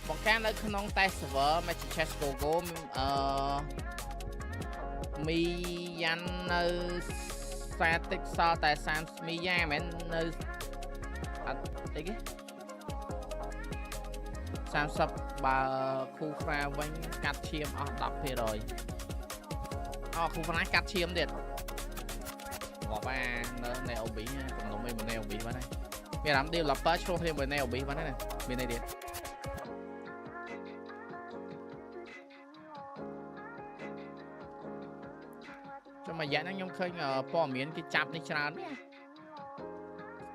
một cái nó không tay server mà chỉ chest go mi yan static so tại sam mi ya men nơi đấy cái sam sập bà khu pha vánh cắt chiêm đọc thì rồi khu pha cắt chiêm điện bỏ ba này ông bị cùng đồng mình neo bị vào đây mình làm điều là first show thêm với neo bị vào đây này bên này điện cho mà dạng nó nhung khơi bỏ miếng cái chạp này chán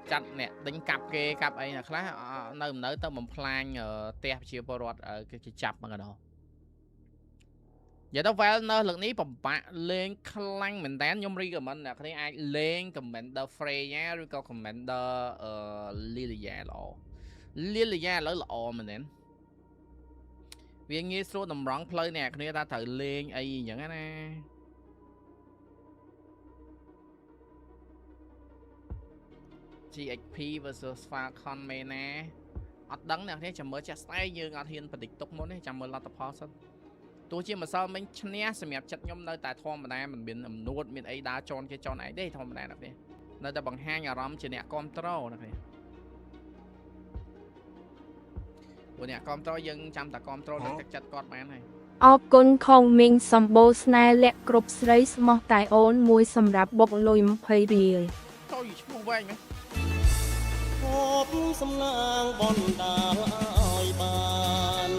chặt nè đánh cặp cái cặp ấy là khá nơi nới tao một plan tẹp chiều bò rọt ở cái chạp bằng ở đó giờ tao vào nơi lần ní bầm bạ lên khăn mình tán nhung ri của mình là thấy ai lên comment free nhá rồi câu comment Lilia lỡ lọ mình đến vì nghe số tầm rong play nè người ta thử lên ấy những cái này GXP versus Falcon Mena ở đắng nè thế chẳng mới chặt tay như ngọt hiền và địch tục muốn đấy chẳng mới là tập hoa sân tôi chỉ mà sao mình nhé xem đẹp chặt nhóm nơi tại thom mà đây mình biến nuốt mình ấy đá tròn cái tròn này đây thom mà đây nè nơi ta bằng hai nhà rắm chỉ nè control nè bữa nè control dân trăm ta control được chặt con bán này អរគុណខងមីងសម្បូរស្នេហ៍លាក់គ្រប់ស្រីស្មោះតែអូនមួយសម្រាប់បុកលុយ20រៀល tôiឈ្មោះវែងហ្នឹង សំណាងបនដាលឲ្យបាន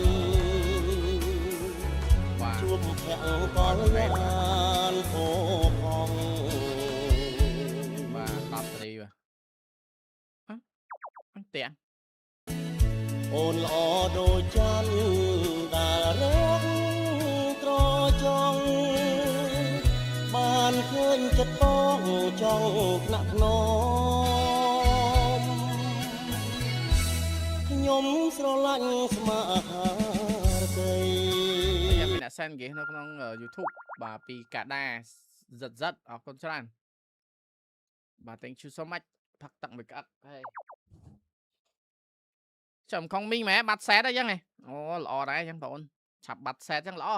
ជួបភ័ក្រកលបានពោផង ល្អដូចច័ន្ទដែលរកត្រចង់បានឃើញចិត្តបងចង់ថ្នាក់ថ្នមខ្ញុំស្រឡាញ់ស្មារតីខ្ញុំមានអ្នកសែនហ្គេនៅក្នុង YouTube បាទពីកាដាZZ អរគុណច្រើនបាទ thank you so much ផឹកទឹកមួយក្អឹកហើយចាំខំមីងម៉ែបាត់សែតអីចឹងហ៎អូល្អដែរចឹងបងអូនឆាប់បាត់សែតចឹងល្អ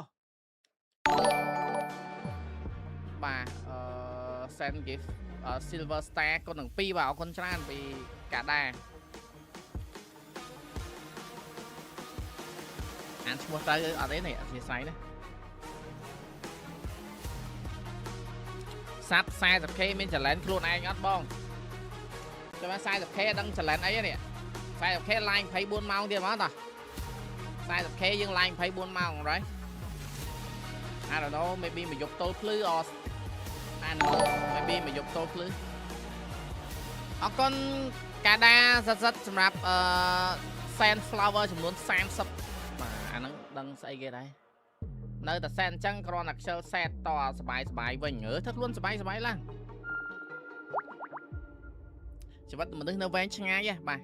បាទsend gift silver star កូនទាំងពីរបាទអរគុណច្រើនពីកាដាអានឈ្មោះទៅអត់ទេនេះអធិស្ឋានណាសាប់ 40k មាន challenge ខ្លួនឯងអត់បងចាំ 40k ដឹង challenge អីនេះ 40k line 24ម៉ោងទៀតហ្មងតោះ 40k យើង line 24ម៉ោង right I don't know maybe មកយកតូលភ្លឺ or I don't know maybe មកយកតូលភ្លឺអរគុណកាដាសិតសម្រាប់sand flower ចំនួន30បាទអាហ្នឹងដឹងស្អីគេដែរនៅតែសែនអញ្ចឹងគ្រាន់តែខ្ជិលសែតតសបាយវិញធ្វើខ្លួនសបាយឡើងជីវិតមនុស្សនៅវែងឆ្ងាយហ៎បាទ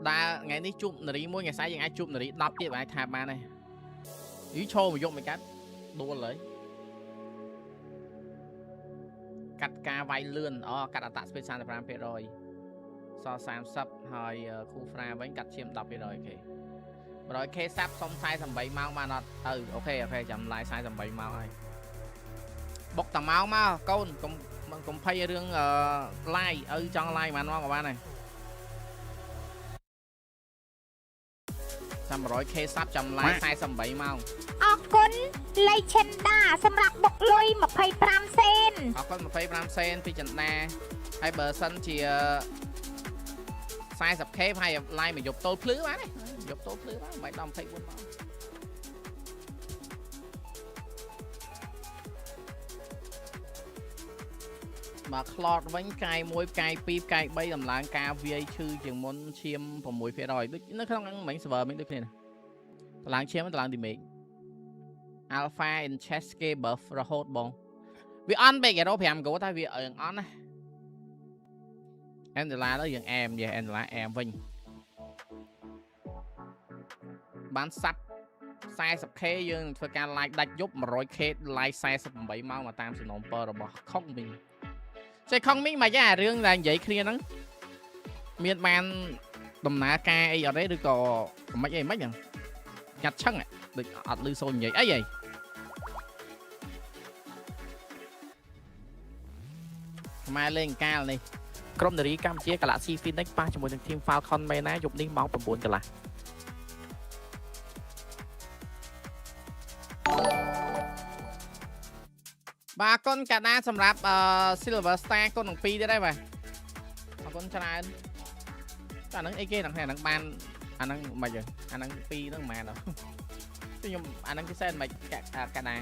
ដើរថ្ងៃនេះជួបនារីមួយថ្ងៃស្អែកយើងអាចជួបនារី10ទៀតបាទថាបានហើយយីឈោមកយកមិនកាត់ដួលហើយកាត់ការវាយលឿនកាត់អត្តស្ពេច 35% ស30ហើយគូហ្វ្រាវិញកាត់ឈាម 10% គេ100k សាប់សុំ48ម៉ោងបានអត់ទៅអូខេចាំឡាយ48ម៉ោងហើយបុកតាម៉ោងមកកូនកុំភ័យរឿងឡាយឪចង់ឡាយបានមកក៏បានដែរចាំ 100k សាប់ចាំឡាយ48ម៉ោងអរគុណ Legenda សម្រាប់បុកលុយ25សេនអរគុណ25សេនពីចិន្តាហើយបើសិនជា 40k ហើយឡាយមកយកតូលភ្លឺបានទេយកតូលភ្លឺបានមិនដល់24ម៉ោងមកខ្លោតវិញកាយ1កាយ2កាយ3ដំឡើងការវាយឈឺជាងមុនឈាម 6% ដូចនៅក្នុងមិញ server មិញដូចគ្នាណាតម្លើងឈាមតម្លើងទីមេឃ Alpha in chest គេ buff រហូតបងវាអន់ Begero 5 go តែវាអន់ណាAngela ទៅយើងអែមយេ Angela អែមវិញបានសាប់ 40k យើងធ្វើការ like ដាច់យប់ 100k like 48ម៉ោងមកតាមសំណូមពររបស់ខុងមីងចេះខុងមីងមកយ៉ារឿងដែលនិយាយគ្នាហ្នឹងមានបានដំណើរការអីអត់ទេឬក៏មិនអីមិនហ្នឹងកាត់ឆឹងដូចអត់ឮសូននិយាយអីខ្មែរលេងកាលនេះក្រុមនារីកម្ពុជា Galaxy Phoenix ប៉ះជាមួយនឹង Team Falcon មែនណាយប់នេះម៉ោង 9 កន្លះបាទកូនកាដាសម្រាប់Silver Star កូនទាំងពីរទៀតហើយបាទអរគុណច្រើនតែហ្នឹងអីគេហ្នឹងហ្នឹងបានអាហ្នឹងមិនអីអាហ្នឹងពីរហ្នឹងមិនមែនđâuខ្ញុំអាហ្នឹងគេសែនមិនកាដា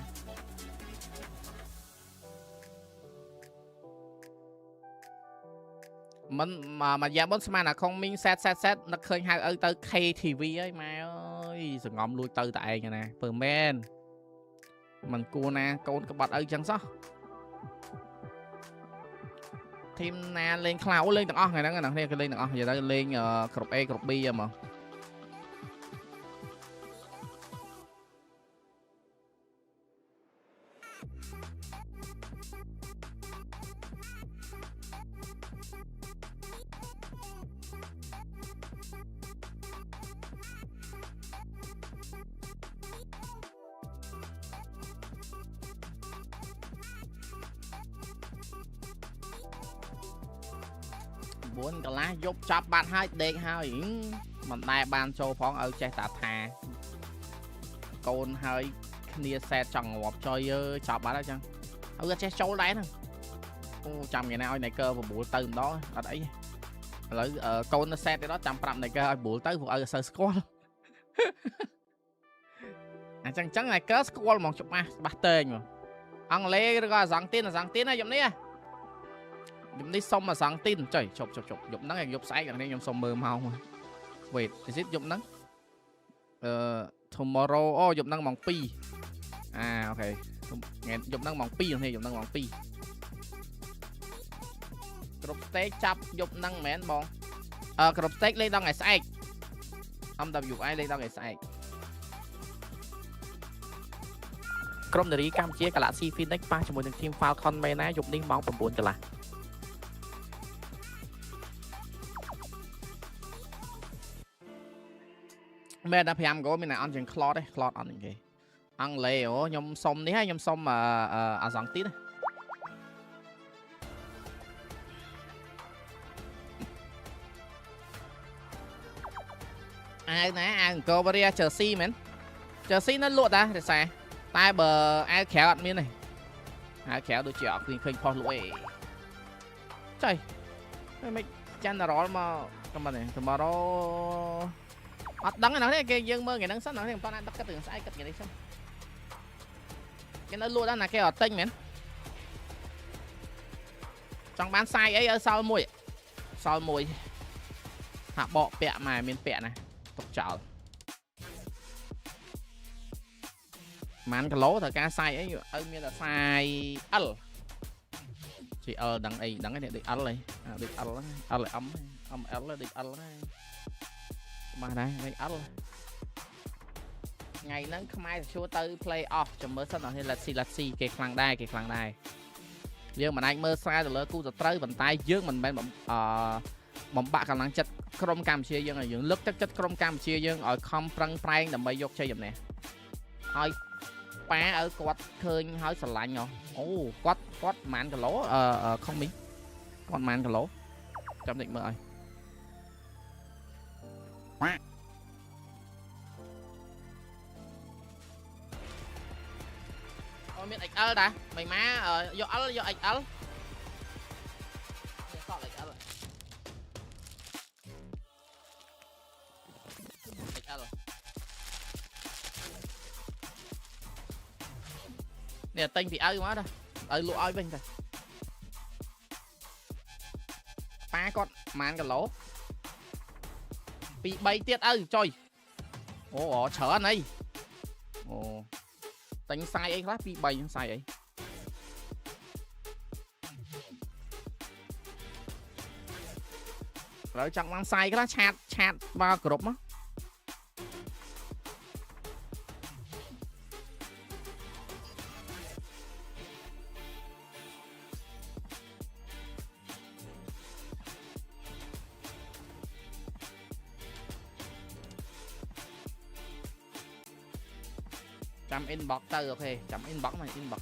មិនមកយ៉ាបុនស្មានអាខុងមីងសែតនឹកឃើញហៅឪទៅ KTV ហើយម៉ែអើយសងំលួចទៅតែឯងណាពើមែនមិនគួរណាកូនក្បត់ឪចឹងសោះធីមណាលេងខ្លោលេងទាំងអស់ថ្ងៃហ្នឹងណាគ្នាគេលេងទាំងអស់និយាយទៅលេងគ្រប់ A គ្រប់ B ហ្មង9 កន្លះយប់ចាប់បាត់ហើយដេកហើយមិនដែលបានចូលផងឲ្យចេះតាថាកូនហើយគ្នាសែតចង់ងាប់ចុយចាប់បាត់ហើយចឹងឲ្យចេះចូលដែរហ្នឹងអូចាំថ្ងៃណាឲ្យ Niker 9ទៅម្ដងអត់អីឥឡូវកូននៅសែតទេដល់ចាំប្រាប់ Niker ឲ្យ9ទៅព្រោះឲ្យអត់សូវស្គាល់អញ្ចឹង Niker ស្គាល់ហ្មងច្បាស់តេងហ្មងអង់គ្លេសឬក៏អាសង់ទៀនណាយប់នេះនេះសុំអាសង់ទីនចុយជប់យប់ហ្នឹងឯងយប់ស្អែកអានេះខ្ញុំសុំមើលម៉ោង Wait is it យប់ហ្នឹង tomorrow អូយប់នឹងម៉ោង 2 អូខេថ្ងៃយប់នឹងម៉ោង 2 នេះយប់នឹងម៉ោង 2 គ្រប់ stage ចាប់យប់នឹងមែនបងគ្រប់ stage លេងដល់ថ្ងៃស្អែក MWI លេងដល់ថ្ងៃស្អែកក្រុមនារីកម្ពុជា Galaxy Phoenix ប៉ះជាមួយនឹង Team Falcon មែនណាយប់នេះម៉ោង 9 កន្លះមែនតែ5 goal មានតែអត់ជាង Clot ទេ Clot អត់ទេអង់គ្លេសអូខ្ញុំសុំនេះហើយខ្ញុំសុំអាសង់ទីតអាវណាអាវអង្គរវត្ត Jersey មែន Jersey នៅលក់តាទេសាតែបើអាវក្រៅអត់មានទេអាវក្រៅដូចជាអត់ឃើញផុសលក់ឯងចុយមិន General មកតាមនេះ tomorrow អត់ដឹងទេគេយើងមើលថ្ងៃហ្នឹងសិនហ្នឹងមិនតាន់ដឹកគិតរឿងស្អែកគិតថ្ងៃនេះសិនគេនៅលក់ដល់ណាគេអត់ទិញមែនចង់បានសាយអីឲ្យសល់មួយហាក់បកពាក់មកមានពាក់ណាទុកចោលម៉ានគីឡូត្រូវការសាយអីឲ្យមានតែសាយ L ជី L ដឹងអីដឹងទេដូច L ហីដូច L M ML ដូច L ហ្នឹងបាទដែរដូច L ថ្ងៃហ្នឹងខ្មែរជួទៅ play off ចាំមើលសិនអត់ let's see គេខ្លាំងដែរយើងមិនអាចមើលស្រាយទៅលើគូសត្រូវប៉ុន្តែយើងមិនមែនបំបាក់កម្លាំងចិត្តក្រុមកម្ពុជាយើងឲ្យយើងលើកទឹកចិត្តក្រុមកម្ពុជាយើងឲ្យខំប្រឹងប្រែងដើម្បីយកជ័យជំនះឲ្យប៉ាឲ្យគាត់ឃើញហើយស្រឡាញ់អូគាត់ម៉ានគីឡូខំមីគាត់ម៉ានគីឡូចាំតិចមើលឲ្យមាន XL តាមិនម៉ាយក L យក XL សក់ XL នេះតែងពីឪមកតាឪលក់ឲ្យវិញតាប៉ាគាត់ម៉ានគីឡូ 2 3 ទៀតឪចុយអូច្រើនអីអូតែញសាយអីខ្លះ 2 3 សាយអីត្រូវចង់បានសាយខ្លះឆាតមកគ្រប់មកចាំ inbox ទៅអូខេចាំ inbox មក inbox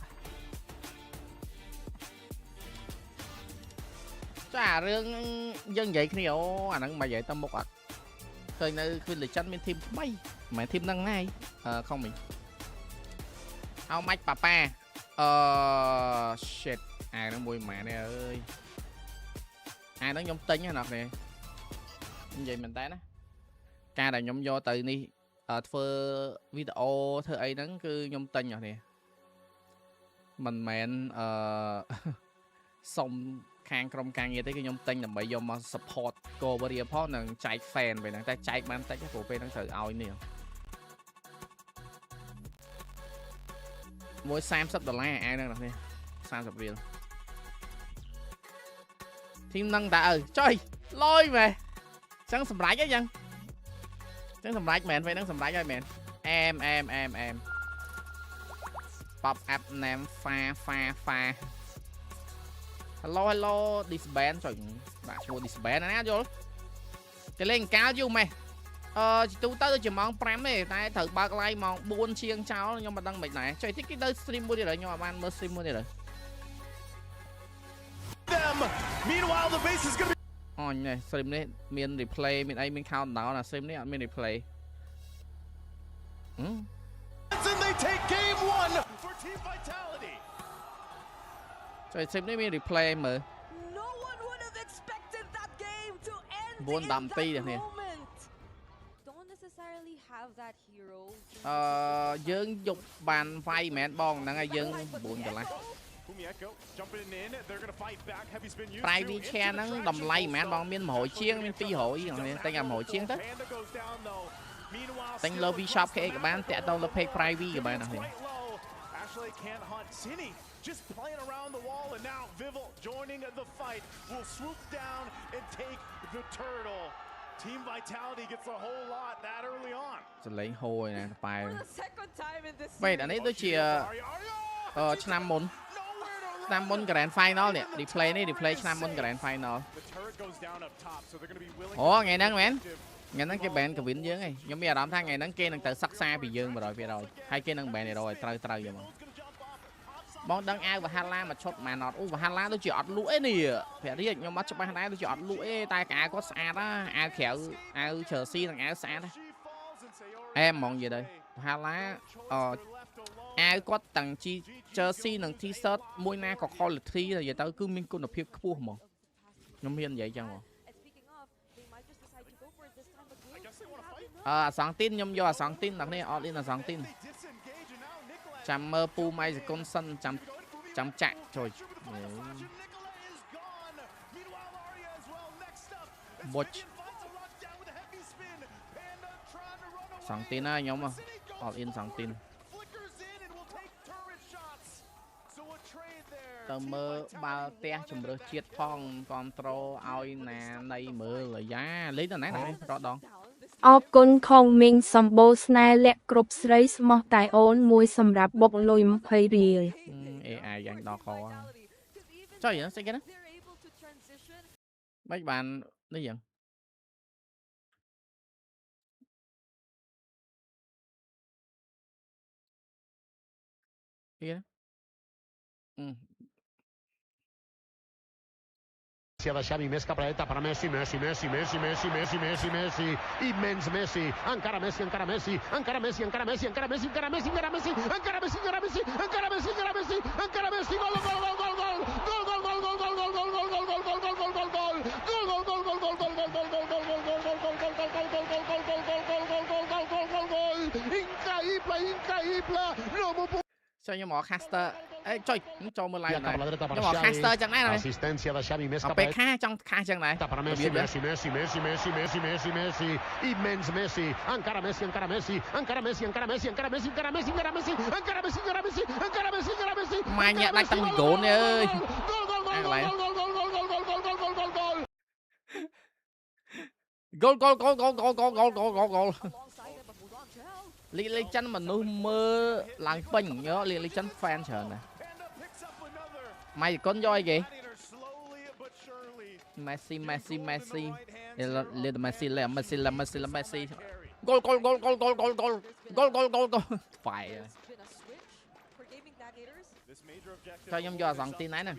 ចារឿងយើងនិយាយគ្នាអូអាហ្នឹងមិននិយាយទៅមុខអត់ឃើញនៅ Queen Legend មានធីមថ្មីមិនមែនធីមហ្នឹងណាខំមិញអោម៉ាច់ប៉ាប៉ាshit អាហ្នឹងមួយម៉ានេះអើយអាហ្នឹងខ្ញុំទិញណាគ្នានិយាយមែនតើណាការដែលខ្ញុំយកទៅនេះធ្វើវីដេអូធ្វើអីហ្នឹងគឺខ្ញុំទិញអស់នេះមិនមែនសុំខាងក្រុមការងារទេគឺខ្ញុំទិញដើម្បីយកមក support cover ផងនិងចែក fan ពេលហ្នឹងតែចែកបានតិចព្រោះពេលហ្នឹងត្រូវឲ្យនេះមួយ$30អាហ្នឹងនេះ$30រៀលធីមហ្នឹងតើចុយលយមែនចឹងសម្រាប់អីចឹងសម្រាប់មែនពេលហ្នឹងសម្រាប់ហើយមែនអែម pop up name fa hello disband ចុយដាក់ឈ្មោះ disband ណាយល់គេលេងកាលយូរម៉េះជីទូទៅជាម៉ោង 5 ទេតែត្រូវបើក live ម៉ោង 4 ជាងចោលខ្ញុំមិនដឹងមិនដែរចុយតិចគេទៅ stream មួយទៀតហើយខ្ញុំអត់បានមើល stream មួយទៀតហើយអូនេះ stream នេះមាន replay មានអីមាន countdown ណា stream នេះអត់មាន replay And they take game 1 for team vitality. ចុយ stream នេះមាន replay មើល No one would have expected that game to end 4 10 នាទីនេះ Don't necessarily have that hero យើងយកបានវាយមែនបងហ្នឹងហើយយើង9កន្លះPrivate Chair ហ្នឹងតម្លៃហ្មងបងមាន100ជាងមាន200ហ្នឹងតែញ៉ាំ100ជាងទៅ Tính lơ VSHOPKH các bạn tẹt đâu lơ page private các bạn nào thì Actually can't hunt. Zinni just playing around the wall, and now Vival joining the fight will swoop down and take the turtle. Team Vitality gets a whole lot that early on.จะlấy hồi nè bài. For the second time in this Vậy anh ấy tôi chỉ năm môn Grand Final nè, replay này replay năm môn Grand Final. Ủa ngày nắng mến, ngày nắng cái bạn cái vĩnh dưới này, nhưng bây giờ đám thang ngày nắng kia đang tự sắc xa bị dương rồi hai kia đang bạn này rồi trời trời rồi mà. Bóng đang ao và Hala mà chốt mà nọt và Hala tôi chỉ ọt lũi nè, phải đi nhưng mà chụp hai tôi chỉ ọt lũi tay cả có xa đó, ao khéo ao Chelsea thằng ao xa đó. Em mong gì đây, Hala ai có tầng chi Chelsea nâng t-shirt môi na có quality là giờ tao cứ minh cung được phiêu cua mà nhóm hiên vậy chăng mà sáng tin nhóm do sáng tin là này ở đây là sáng tin chăm mơ pu mai con sân chăm chạy rồi một sáng tin á nhóm mà ở in sáng tin tờ mơ ba te chùm rơ chiết phong control ao nè đây mơ là giá lấy tờ nãy này rõ đòn អរគុណខងមីងសម្បូរស្នេហ៍លាក់គ្រប់ស្រីស្មោះតែអូនមួយសម្រាប់បុកលុយ20រៀល AI យ៉ាងដល់ខចុះយ៉ាងស្អីគេណាមិនបាននេះយ៉ាងគេណា da Xavi, més cap a la dreta per Messi, Messi, immens Messi, encara Messi, encara Messi, encara Messi, encara Messi, encara Messi, encara Messi, encara Messi, encara Messi, encara Messi, encara Messi, encara Messi, encara Messi, gol, gol, gol, gol, gol, gol, gol, gol, gol, gol, gol, gol, gol, gol, gol, gol, gol, gol, gol, increïble, no m'ho puc. Cho nhưng mà caster ê trời cho mưa lại này nhưng mà caster chẳng này này assistència de Xavi més cap a PK trong kha chẳng này per Messi, immens Messi, encara Messi, encara Messi, encara Messi, encara Messi, encara Messi, encara Messi, encara Messi, encara Messi, encara Messi, encara Messi, encara Messi, mai nhẹ đánh tăng gol nè ơi gol Lý chân mà nó mơ làng bình nhớ Lý chân fan chờ nè mày con roi kì Messi gol phải cho nhầm do dòng tin này nè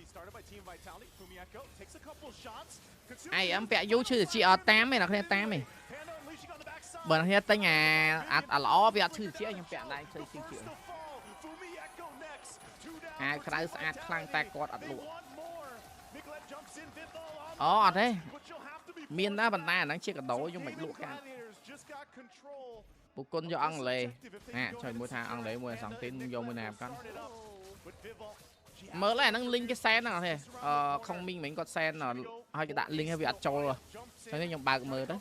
ai em vẽ vô chứ chị ở 8 này là cái 8 này bữa nay tới nhà lõ vẽ chứ chị anh vẽ đây chơi xin chịu ai khai sát khang tay quạt lụa thế miền đó bàn tay đang chia cả đấu cho mình lụa cả bục con cho ăn lề trời mua thang ăn lề mua sáng tin vô mua nạp con mở lại năng link cái sen nào thế không minh mình có sen là hai cái đạn link hay bị ắt trâu rồi cho nên nhung bà mở đấy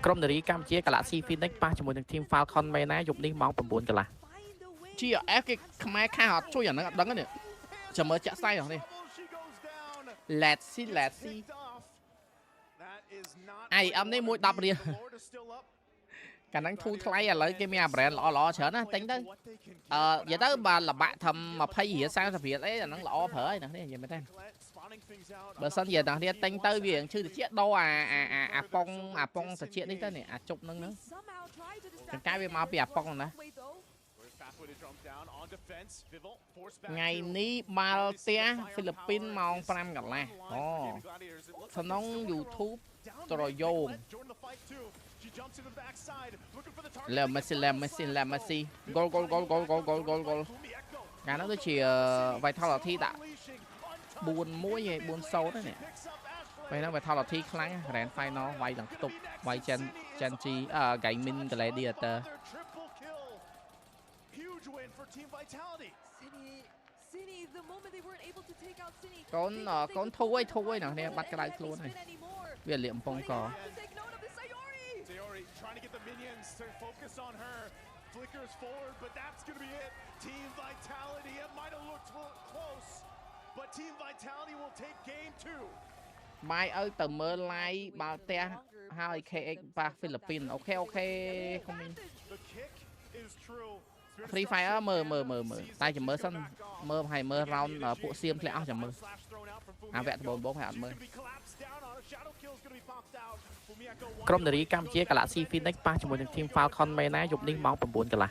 ក្រុមនារីកម្ពុជា Galaxy Phoenix ប៉ះជាមួយនឹង Team Falcon មែនណាយប់នេះម៉ោង 9 កន្លះ GXP គេខ្មែរខាអត់ជួយអាហ្នឹងអត់ដឹងទេចាំមើលចាក់ស្ដាយហ្នឹងនេះ Let's see អាយអមនេះមួយ10រៀលកាលហ្នឹងធូរថ្លៃឥឡូវគេមានអា brand ល្អៗច្រើនណាទិញទៅនិយាយទៅបើលបាក់ធំ20រៀល30រៀលអីអាហ្នឹងល្អប្រើហើយហ្នឹងនេះនិយាយមែនទេ បើសិនជាតាគ្នាទិញទៅវាឈឺតិចដោអាប៉ុងតិចនេះទៅនេះអាចុកហ្នឹងចង្កែវាមកពីអាប៉ុងណាថ្ងៃនេះបាល់ផ្ទះហ្វីលីពីនម៉ោង 5 កន្លះក្នុង YouTube ត្រយោង Là Messi gol cái nó chỉ vài thao là thi đã buồn mũi hay buồn sâu đấy nè vậy nó vài thao là thi kháng Grand Final vay đằng tục vay chân chi gậy min gladiator Cine, the moment they weren't able to take out Cine, con thôi nào nè bắt cái đai luôn này bây giờ liệm phong cò Sayori trying to get the minions to focus on her. Flickers forward, but that's going to be it. Team Vitality, it might have looked close, but Team Vitality will take game 2. Mai ơi tờ mơ like bao te hai KX ba Philippines. Ok không mình Free Fire mơ tay chỉ mơ sân mơ hay mơ round ở bộ xiêm lẽ chẳng mơ vẹn bốn bố phải ăn mơក្រុមនារីកម្ពុជា Galaxy Phoenix ប៉ះជាមួយនឹង Team Falcon មែនណាយប់នេះម៉ោង 9 កន្លះ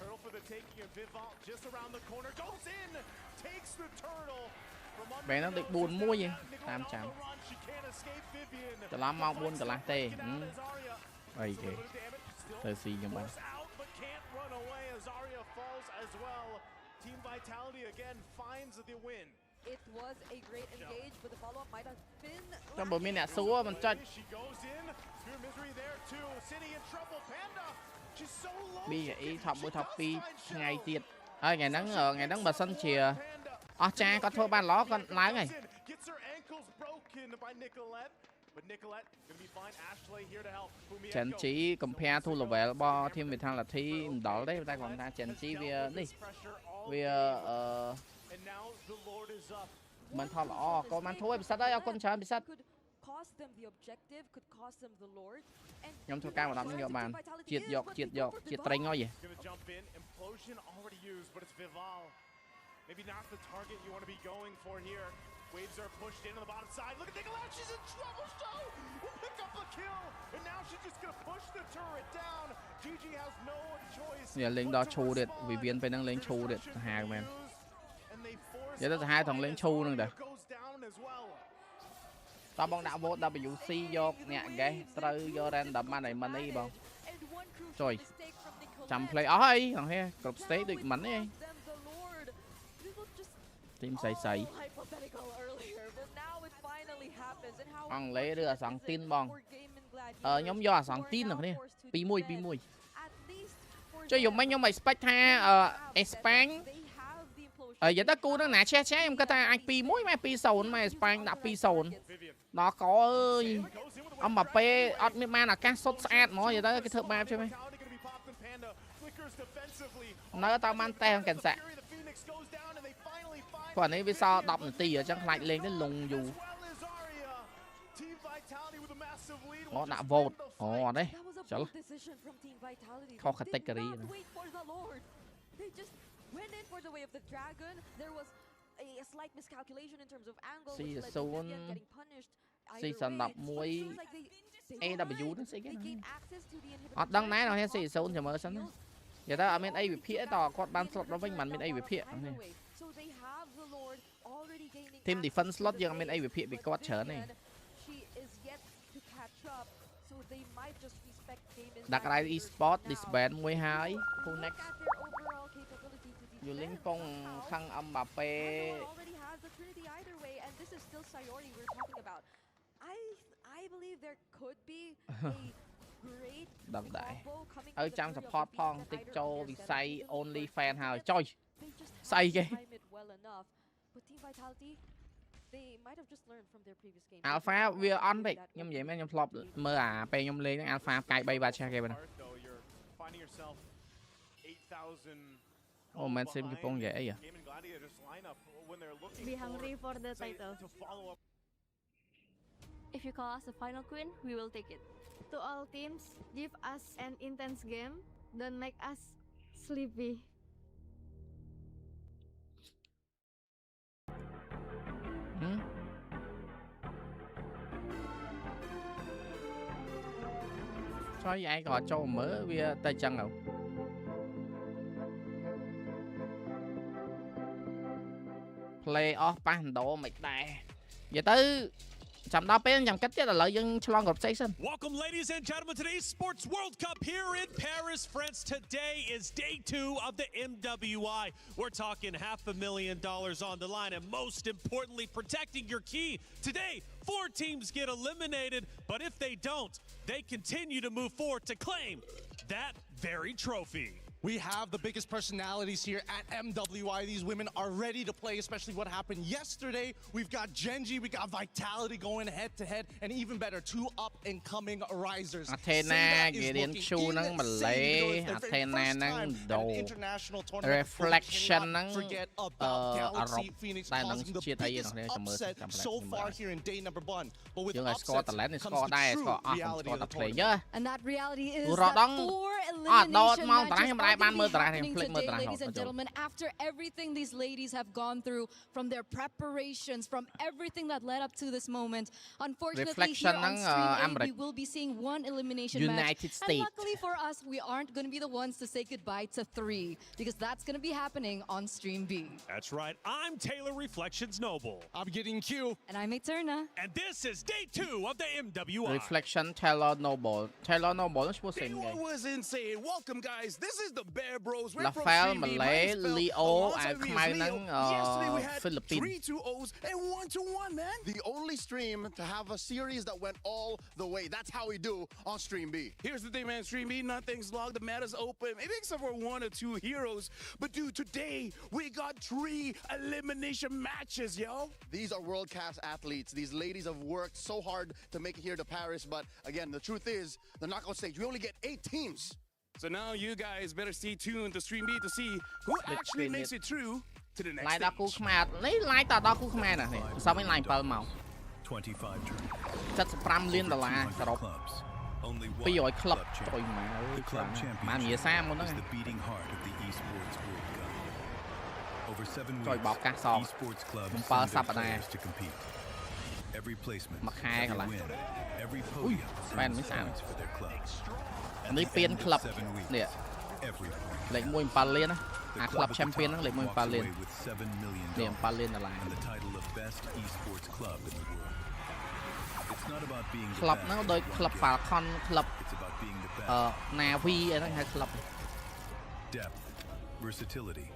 បែរហ្នឹងដូច 4-1 តាមចាំច្រឡំម៉ោង 4 កន្លះទេអីគេទៅស៊ីខ្ញុំបាន Team Vitality again finds the win. It was a great engage, but the follow-up might have been. ចាំបើមានអ្នកសួរមិនចាច់ She goes in. Pure misery there too. City in trouble. Panda. She's so low. BGE top 1 top 2 ថ្ងៃទៀតហើយថ្ងៃហ្នឹងបើសិនជាអស់ចាគាត់ធ្វើបានល្អគាត់ឡើងហើយ Gets her ankles broken by Nicolette. But Nicolette gonna be fine. Ashley here to help. Genji compare to level របស់ Team Vitality មិនដល់ទេតែគាត់ថា Genji វានេះវា And now the Lord is up. មិនថតល្អក៏បានធ្វើឲ្យពិសិដ្ឋហើយអរគុណច្រើនពិសិដ្ឋ cost them the objective, could cost them the Lord. ខ្ញុំធ្វើការមកដល់នេះយកបានជាតិយកជាតិត្រេងហើយ Gonna jump in. Implosion already used, but it's Vival. Maybe not the target you want to be going for here. Waves are pushed in on the bottom side. Look at Nicolette, she's in trouble. Will pick up a kill, and now she's just gonna push the turret down. GG has no choice. នេះលេងដល់ឈូទៀតវិវិនពេលហ្នឹងលេងឈូទៀតសាហាវមែននិយាយទៅសាហាវថងលេងឈូហ្នឹងដែរតបងដាក់ vote WC យកអ្នក guess ត្រូវយក random money បងចុយចាំ play អស់ហើយអងហេគ្រប់ stage ដូចមិនទេทีมใสអង់គ្លេសឬអសង់ទីនបងខ្ញុំយកអសង់ទីនហ្នឹងនេះ2-1ចុយយំមិញខ្ញុំ expect ថាអេស្ប៉ាញនិយាយទៅគូហ្នឹងណាឆេះខ្ញុំគិតថាអាច 2-1 ម៉ែ 2-0 ម៉ែអេស្ប៉ាញដាក់ 2-0 ដល់កអើយអំបាប៉េអត់មានបានឱកាសសុទ្ធស្អាតហ្មងនិយាយទៅគេធ្វើបាបchứ mấy នៅតាមបានតែកែនសាក់គាត់នេះវាសល់10នាទីអញ្ចឹងខ្លាចលេងទៅលងយូរមកដាក់ vote អូអត់ទេចុះខុស category went in for the way of the dragon. There was a slight miscalculation in terms of angle. Season getting punished. Season 11 AW ហ្នឹងស្អីគេអត់ដឹងណានៅ Season ចាំមើលសិននិយាយទៅអត់មានអីវិភាគទេតគាត់បាន slot ដល់វិញមិនមានអីវិភាគនេះ Team defense slot យើងអត់មានអីវិភាគពីគាត់ច្រើនទេដាក់ក្រៅ e-sport disband មួយហើយ Who next យូលីងពងខាងអំបាប៉េ I believe there could be a great ដឹងដែរឲ្យចាំ support ផងតិចចូលវិស័យ only fan ហើយចុយស្អីគេ They might have just learned from their previous game. Alpha វាអន់ពេកខ្ញុំនិយាយមែនខ្ញុំធ្លាប់មើលអាពេលខ្ញុំលេងហ្នឹង Alpha កាយ3បាត់ឆេះគេបងអូមែនស៊ីមកំពុងនិយាយអី Be hungry for the title. If you call us a final queen, we will take it. To all teams, give us an intense game. Don't make us sleepy. Thôi ai gọi cho mở vì tay chân đâu play off ban độ mệt đài vậy tới chậm đó bên chậm cách là lợi dân long group station. Welcome, ladies and gentlemen, to today's Sports World Cup here in Paris, France. Today is day 2 of the MWI. We're talking $500,000 on the line, and most importantly, protecting your key. Today, 4 teams get eliminated, but if they don't, they continue to move forward to claim that very trophy. We have the biggest personalities here at MWI. These women are ready to play, especially what happened yesterday. We've got Genji, we got Vitality going head to head, and even better, 2 up-and-coming risers. Athena, Gideon Chu nang Malay, Athena nang Do, Reflection nang Galaxy Phoenix causing the biggest upset so far here in day number 1. But with upsets comes the true reality of the tournament. And that reality is that 4 elimination matches happening today, ladies and gentlemen, after everything these ladies have gone through, from their preparations, from everything that led up to this moment. Unfortunately, here on Stream A, we will be seeing 1 elimination match. And luckily for us, we aren't going to be the ones to say goodbye to 3, because that's going to be happening on Stream B. That's right. I'm Taylor Reflections Noble. I'm getting Q. And I'm Eterna. And this is day 2 of the MWI. Reflection Taylor Noble. Taylor Noble nó mua xịn It was insane. Welcome, guys. This is the Bear Bros. We're from Rafael, Stream B. Malay, Leo, Khmer nang Yesterday we had Philippines. 3 2-0s and 1-1, man. The only stream to have a series that went all the way. That's how we do on Stream B. Here's the thing, man. Stream B, nothing's logged. The meta's open. Maybe except for 1 or 2 heroes. But, dude, today we got 3 elimination matches, yo. These are world-class athletes. These ladies have worked so hard to make it here to Paris. But, again, the truth is, the knockout stage, we only get 8 teams. So now you guys better stay tuned to Stream B to see who actually makes it through to the next Lại stage. đo cú Khmer, lại tao đo cú Khmer nè, sao mới lại 7 màu. 75 លានដុល្លារសរុបពីឲ្យក្លឹបចុយម៉ែអើយបានងារសាមុនហ្នឹងចុយបោកកាសសង7សប្តាហ៍មួយខែកន្លះអុយបែនមិនស្អាតនេះពៀនក្លឹបនេះលេខ1 7លានណាអាក្លឹប champion ហ្នឹងលេខ1 7លាននេះ7លានដុល្លារក្លឹបហ្នឹងដូចក្លឹប Falcon ក្លឹបNavy អីហ្នឹងហៅក្លឹប Depth, versatility,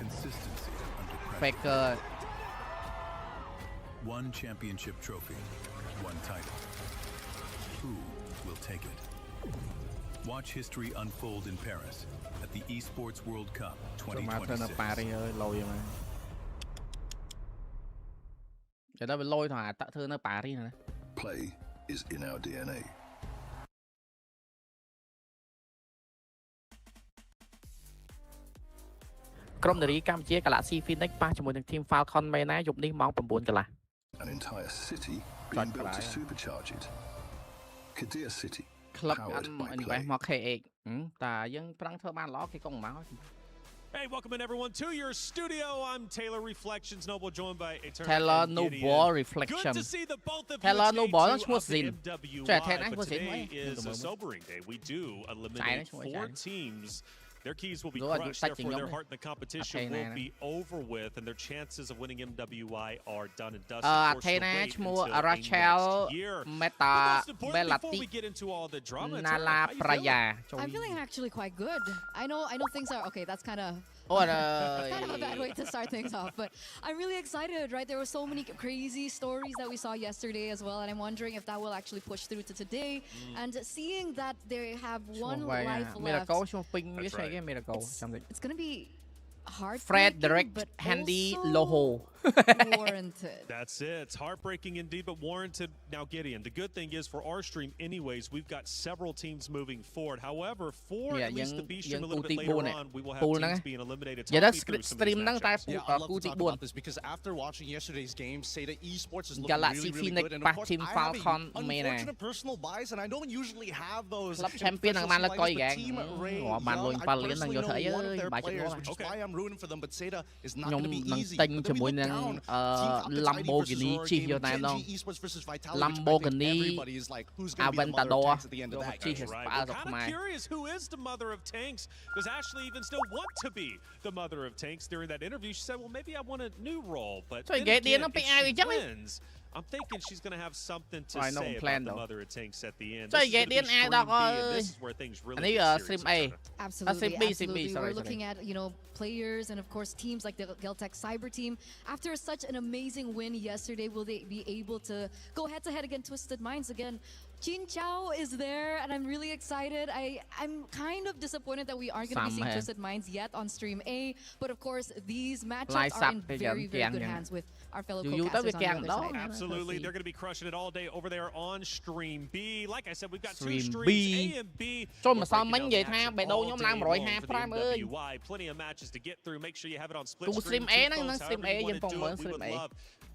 consistency under pressure. Faker 1 championship trophy, 1 title. Who will take it? Watch history unfold in Paris at the Esports World Cup 2026. Paris អើយលយហ្នឹងតែដល់វាលយទៅអាតាក់ធ្វើនៅ Paris ណា Play is in our DNA. ក្រុមនារីកម្ពុជា Galaxy Phoenix ប៉ះជាមួយនឹង Team Falcon មេណាយប់នេះម៉ោង 9 កន្លះ An entire city being built to supercharge it. Kadir City. ក្លឹប invest មក KX តាយើងប្រឹងធ្វើបានល្អគេកុំមក Hey, welcome in everyone to your studio. I'm Taylor Reflections Noble, joined by Eterna. Taylor Noble Reflection. Good to see the both of you. Taylor Noble ឈ្មោះ Zin. But today is a sobering day. We do eliminate 4 teams. Their keys will be crushed, therefore their heart in the competition will be over with, and their chances of winning MWI are done and dusted. Athena ឈ្មោះ Rachel Meta Before we get into all the drama, Nala Praya. I'm feeling actually quite good. I know things are okay. That's kind of kind of a bad way to start things off, but I'm really excited, right? There were so many crazy stories that we saw yesterday as well, and I'm wondering if that will actually push through to today. And seeing that they have 1 life left, it's going to be hard. Frederick Handy Loho. Warranted. That's it. It's heartbreaking indeed, but warranted. Now, Gideon, the good thing is for our stream anyways, we've got several teams moving forward. However, for at least the B stream a little bit later on, we will have teams being eliminated. I love this because after watching yesterday's game, Seda Esports is looking really good. And of course, I have an unfortunate personal bias, and I don't usually have those champion Team Ray, I personally know one of their players, which is why I'm rooting for them, but Seda is not going to be easy. Lamborghini chief យកណែន Lamborghini Aventador យក chief ស្ប៉ាទៅខ្មែរ Curious who is the mother of tanks. Does Ashley even still want to be the mother of tanks? During that interview she said, well, maybe I want a new role, but twins. I'm thinking she's going to have something to say about the mother of tanks at the end. This is where things really get serious. Absolutely. We're looking at, players and of course teams like the Geltec Cyber team. After such an amazing win yesterday, will they be able to go head to head against Twisted Minds again? Jin Chao is there, and I'm really excited. I'm kind of disappointed that we aren't going to be seeing Twisted Minds yet on Stream A, but of course, these matchups are in very, very good hands with our fellow co-casters on the other side. Absolutely, they're going to be crushing it all day over there on Stream B. Like I said, we've got two streams, A and B. Plenty of matches to get through. Make sure you have it on split stream.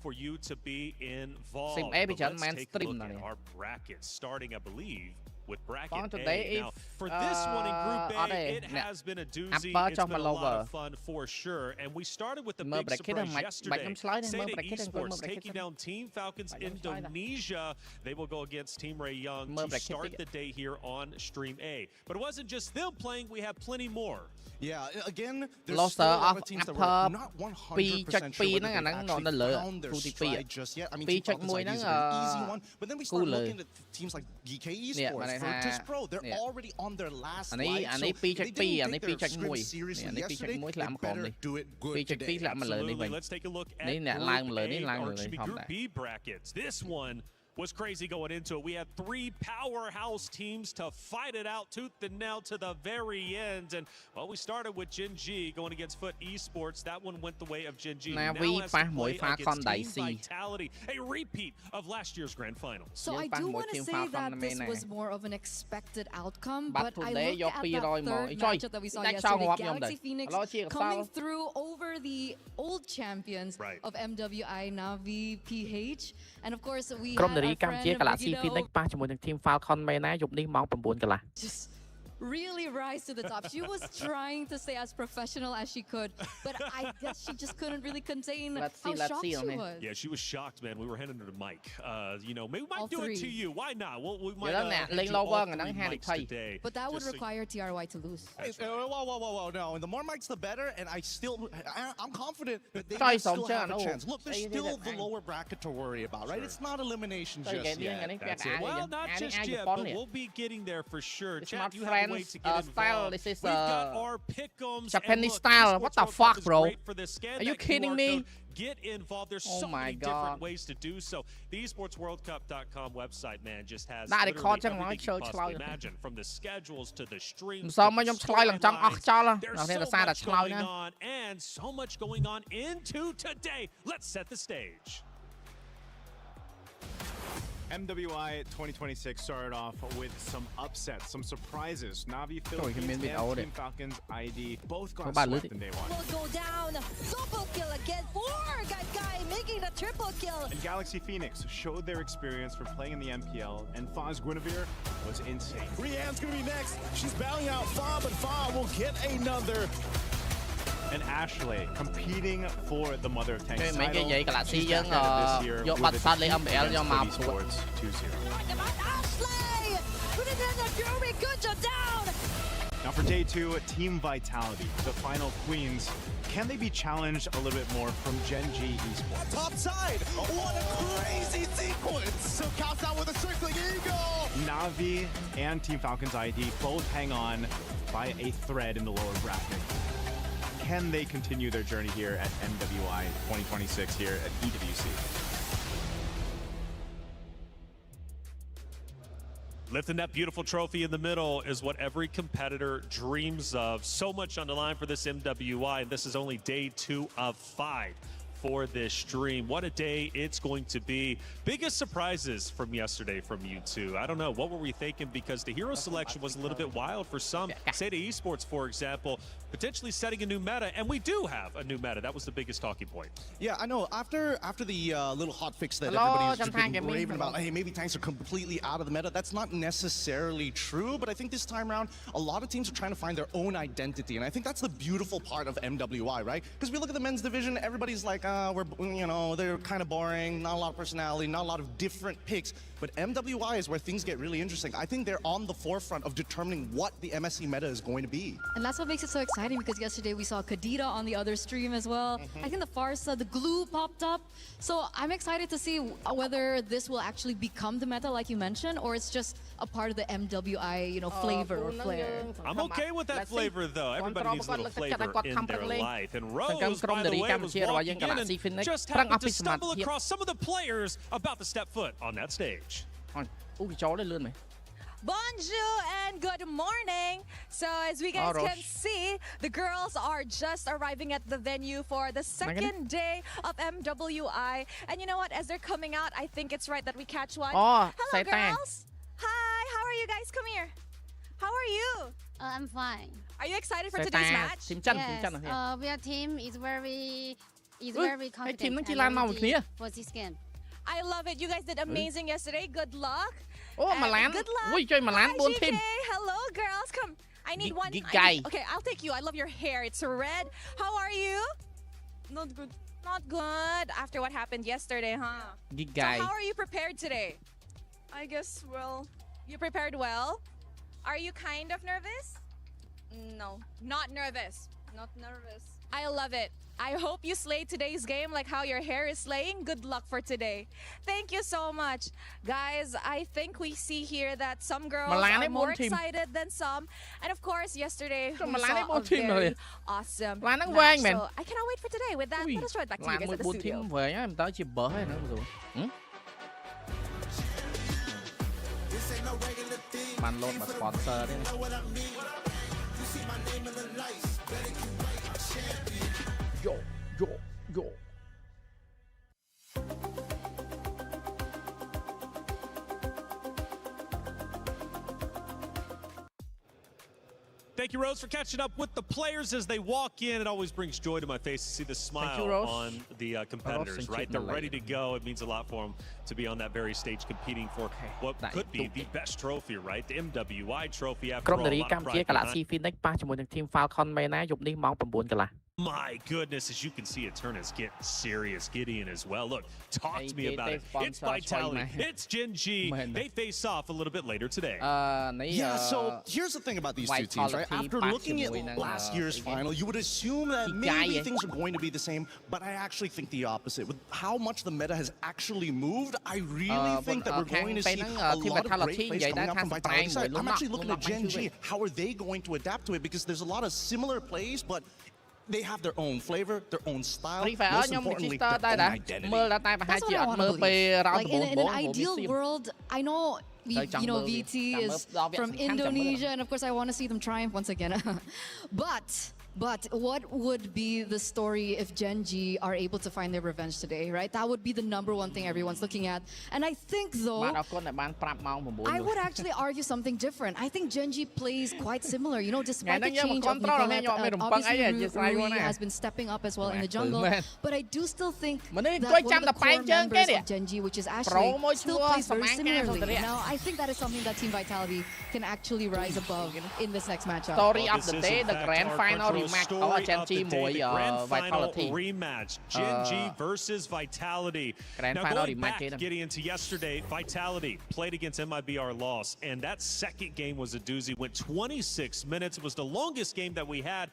For you to be involved. Let's take a look at our brackets, starting, I believe, with bracket A. Now, for this one in Group A, it has been a doozy. It's been a lot of fun for sure. And we started with the big surprise yesterday. Seda Esports taking down Team Falcons Indonesia. They will go against Team Ray Young to start the day here on Stream A. But it wasn't just them playing. We have plenty more. Yeah, again, there's still a lot of teams that were not 100% sure whether they actually found their stride just yet. I mean, Team Falcons ID is an easy one, but then we start looking at teams like GK Esports, Virtus Pro. They're already on their last life, so if they didn't take their script seriously yesterday, they better do it good today. Absolutely. Let's take a look at Group B brackets. This one was crazy going into it. We had 3 powerhouse teams to fight it out tooth and nail to the very end. And well, we started with Gen G going against Foot Esports. That one went the way of Gen G. Now has to play against Team Vitality, a repeat of last year's grand final. So I do want to say that this was more of an expected outcome, but I look at that third matchup that we saw yesterday, Galaxy Phoenix coming through over the old champions of MWI, Navi, PH, and of course we had Campuchia Galaxy Phoenix ប៉ះជាមួយនឹង Team Falcon មែនណាយប់នេះម៉ោង 9 កន្លះ really rise to the top. She was trying to stay as professional as she could, but I guess she just couldn't really contain how shocked she was. Yeah, she was shocked, man. We were handing her the mic. You know, maybe we might do it to you. Why not? We might today. But that would require TRY to lose. Whoa. No, and the more mics, the better. And I'm confident that they still have a chance. Look, there's still the lower bracket to worry about, right? It's not elimination just yet. That's it. Well, not just yet, but we'll be getting there for sure. Chat, you have style. This is We've got our pick'ems. Japanese style. What the fuck, bro? Are you kidding me? Get involved. There's so many different ways to do so. The esportsworldcup.com website, man, just has literally everything you can possibly imagine, from the schedules to the streams. There's so much going on, and so much going on into today. Let's set the stage. MWI 2026 started off with some upsets, some surprises. Navi Philippines and Team Falcons ID both got swept in day 1. Will go down. Double kill again for Guy making the triple kill. And Galaxy Phoenix showed their experience for playing in the MPL, and Fa's Guinevere was insane. Rianne's gonna be next. She's bailing out Fa, but Fa will get another. And Ashley competing for the Mother of Tanks title. Mấy cái Galaxy dân vô bật sát lấy ML cho mà Esports 2-0. Now for day 2, Team Vitality, the final queens. Can they be challenged a little bit more from Gen G Esports? Top side! What a crazy sequence! So counts out with a circling eagle! Navi and Team Falcons ID both hang on by a thread in the lower bracket. Can they continue their journey here at MWI 2026 here at EWC? Lifting that beautiful trophy in the middle is what every competitor dreams of. So much on the line for this MWI, and this is only day 2 of 5 for this stream. What a day it's going to be. Biggest surprises from yesterday from you two. I don't know, what were we thinking? Because the hero selection was a little bit wild for some. Seda Esports, for example, potentially setting a new meta, and we do have a new meta. That was the biggest talking point. Yeah, I know. After the little hot fix that everybody's been raving about, hey, maybe tanks are completely out of the meta. That's not necessarily true, but I think this time around, a lot of teams are trying to find their own identity, and I think that's the beautiful part of MWI, right? Because we look at the men's division, everybody's like, they're kind of boring, not a lot of personality, not a lot of different picks. But MWI is where things get really interesting. I think they're on the forefront of determining what the MSC meta is going to be. And that's what makes it so exciting, because yesterday we saw Kadita on the other stream as well. I think the Farsa, the glue popped up. So I'm excited to see whether this will actually become the meta, like you mentioned, or it's just a part of the MWI, flavor or flair. I'm okay with that flavor, though. Everybody needs a little flavor in their life. And Rose, by the way, was walking in and just happened to stumble across some of the players about to step foot on that stage. អូវាចូលដែរលឿនមែន Bonjour and good morning. So as we guys can see, the girls are just arriving at the venue for the second day of MWI. And you know what? As they're coming out, I think it's right that we catch one. Hello, girls. Hi. How are you guys? Come here. How are you? I'm fine. Are you excited for today's match? Yes. Your team is very confident for this game. I love it. You guys did amazing yesterday. Good luck. Milan. Good luck. Milan, Hi, GK. Hello, girls. Come. I need one. Okay, I'll take you. I love your hair. It's red. How are you? Not good. Not good. After what happened yesterday, huh? So how are you prepared today? I guess well. You prepared well? Are you kind of nervous? No. Not nervous. Not nervous. I love it. I hope you slay today's game like how your hair is slaying. Good luck for today. Thank you so much. Guys, I think we see here that some girls are more excited than some. And of course, yesterday we saw a very awesome match. So I cannot wait for today. With that, let us throw it back to you guys at the studio. Man load my sponsor. Yo. Thank you, Rose, for catching up with the players as they walk in. It always brings joy to my face to see the smile on the competitors, right? They're ready to go. It means a lot for them to be on that very stage competing for what could be the best trophy, right? The MWI trophy after all. A lot of pride behind. My goodness, as you can see, Eterna's get serious. Gideon as well. Look, talk to me about it. It's Vitality. It's Gen G. They face off a little bit later today. Yeah, so here's the thing about these two teams, right? After looking at last year's final, you would assume that maybe things are going to be the same, but I actually think the opposite. With how much the meta has actually moved, I really think that we're going to see a lot of great plays coming out from Vitality's side. I'm actually looking at Gen G. How are they going to adapt to it? Because there's a lot of similar plays, but they have their own flavor, their own style, most importantly, their own identity. That's what I want to believe. Like in an ideal world, I know VT is from Indonesia, and of course I want to see them triumph once again. But what would be the story if Gen G are able to find their revenge today, right? That would be the #1 thing everyone's looking at. And I think, though, I would actually argue something different. I think Gen G plays quite similar. You know, despite the change of Nicolette, obviously Rui has been stepping up as well in the jungle. But I do still think that one of the core members of Gen G, which is Ashley, still plays very similarly. Now, I think that is something that Team Vitality can actually rise above in this next matchup. Story of the day, the grand final rematch. Grand final rematch. Gen G versus Vitality. Now going back, getting into yesterday, Vitality played against MIBR loss, and that second game was a doozy. Went 26 minutes. It was the longest game that we had.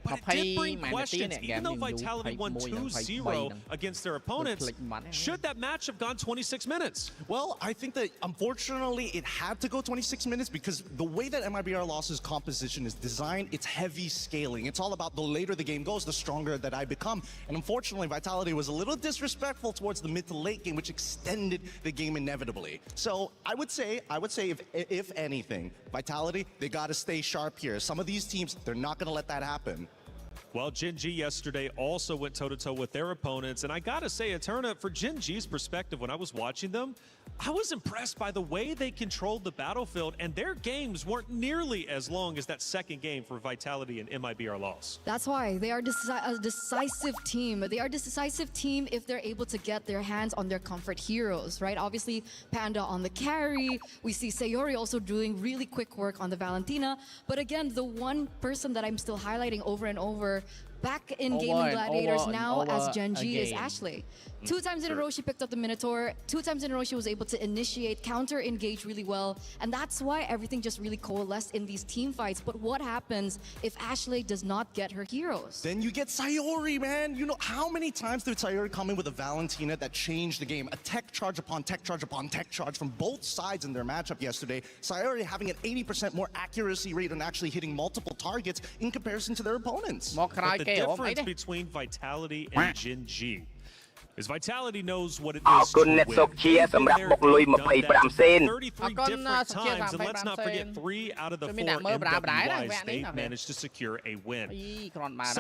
But it did bring questions. Even though Vitality won 2-0 against their opponents, should that match have gone 26 minutes? Well, I think that unfortunately it had to go 26 minutes because the way that MIBR Loss's composition is designed, it's heavy scaling. It's all about the later the game goes, the stronger that I become. And unfortunately, Vitality was a little disrespectful towards the mid to late game, which extended the game inevitably. So I would say if anything, Vitality, they got to stay sharp here. Some of these teams, they're not going to let that happen. Well, Gen G yesterday also went toe-to-toe with their opponents. And I got to say, Eterna, for Gen G's perspective, when I was watching them, I was impressed by the way they controlled the battlefield. And their games weren't nearly as long as that second game for Vitality and MIBR loss. That's why they are a decisive team. They are a decisive team if they're able to get their hands on their comfort heroes, right? Obviously, Panda on the carry. We see Sayori also doing really quick work on the Valentina. But again, the one person that I'm still highlighting over and over back in Gaming Gladiators now as Gen G is Ashley. 2 times in a row she picked up the Minotaur. 2 times in a row she was able to initiate, counter-engage really well. And that's why everything just really coalesced in these team fights. But what happens if Ashley does not get her heroes? Then you get Sayori, man. You know, how many times did Sayori come in with a Valentina that changed the game? A tech charge upon tech charge upon tech charge from both sides in their matchup yesterday. Sayori having an 80% more accuracy rate and actually hitting multiple targets in comparison to their opponents. But the difference between Vitality and Gen G, As Vitality knows what it អរ is គុណ to អ្នក win. សុកជា They've សម្ been រាប់ there, បុកលុយ done that 25 សេន 33 different times, and let's not forget 3 out of the 4 MWIs they've managed to secure a win.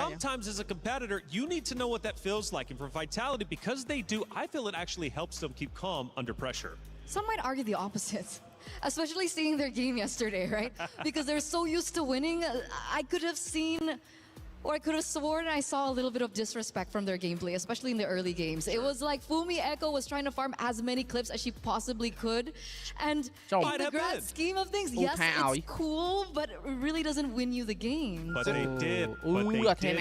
Sometimes as a competitor, you need to know what that feels like, and for Vitality, because they do, I feel it actually helps them keep calm under pressure. Some might argue the opposite, especially seeing their game yesterday, right? Because they're so used to winning. I could have seen, or I could have sworn I saw a little bit of disrespect from their gameplay, especially in the early games. It was like Fumi Echo was trying to farm as many clips as she possibly could. And in the grand scheme of things, yes, it's cool, but it really doesn't win you the game. But they did win the game,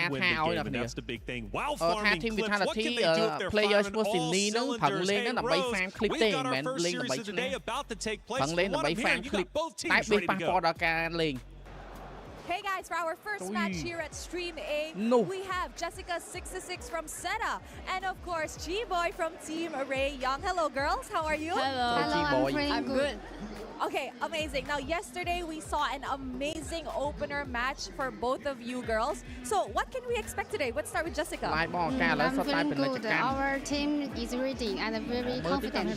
and that's the big thing. While farming clips, what can they do if they're firing all cylinders? Hey, Rose, we've got our first series of the day about to take place. From what I'm hearing, you got both teams ready to go. Hey guys, for our first match here at Stream A, we have Jessica 66 from SETA, and of course G-Boy from Team Ray Young. Hello girls, how are you? Hello, I'm good. Okay, amazing. Now yesterday we saw an amazing opener match for both of you girls. So what can we expect today? Let's start with Jessica. I'm feeling good. Our team is ready and very confident.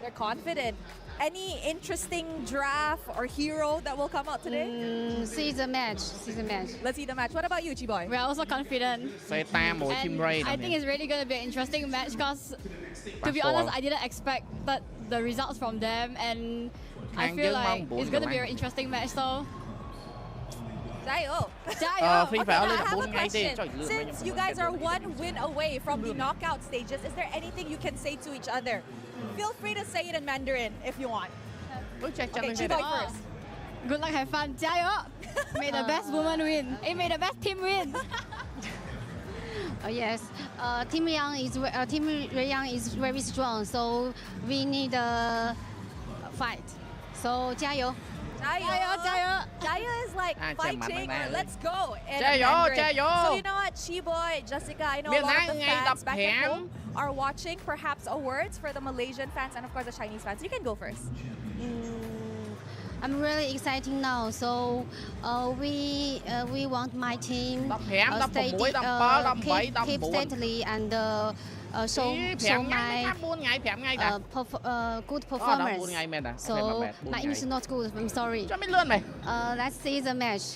They're confident. Any interesting draft or hero that will come out today? See the match. Let's see the match. What about you, G-Boy? We're also confident. And I think it's really going to be an interesting match because, to be honest, I didn't expect the results from them, and I feel like it's going to be an interesting match. So. Jayo. Okay, now I have a question. Since you guys are one win away from the knockout stages, is there anything you can say to each other? Feel free to say it in Mandarin if you want. Okay, G-Boy first. Good luck, have fun. Jayo. May the best woman win. May the best team win. Yes, Team Ray Young is very strong, so we need a fight. So, 加油. Jaya is like fighting or let's go. And so you know what, Chi-Boy, Jessica, I know a lot of the fans back at home are watching. Perhaps a words for the Malaysian fans and of course the Chinese fans. You can go first. I'm really excited now. So we want my team keep steadily and show my good performance. So my English is not good. I'm sorry. Let's see the match.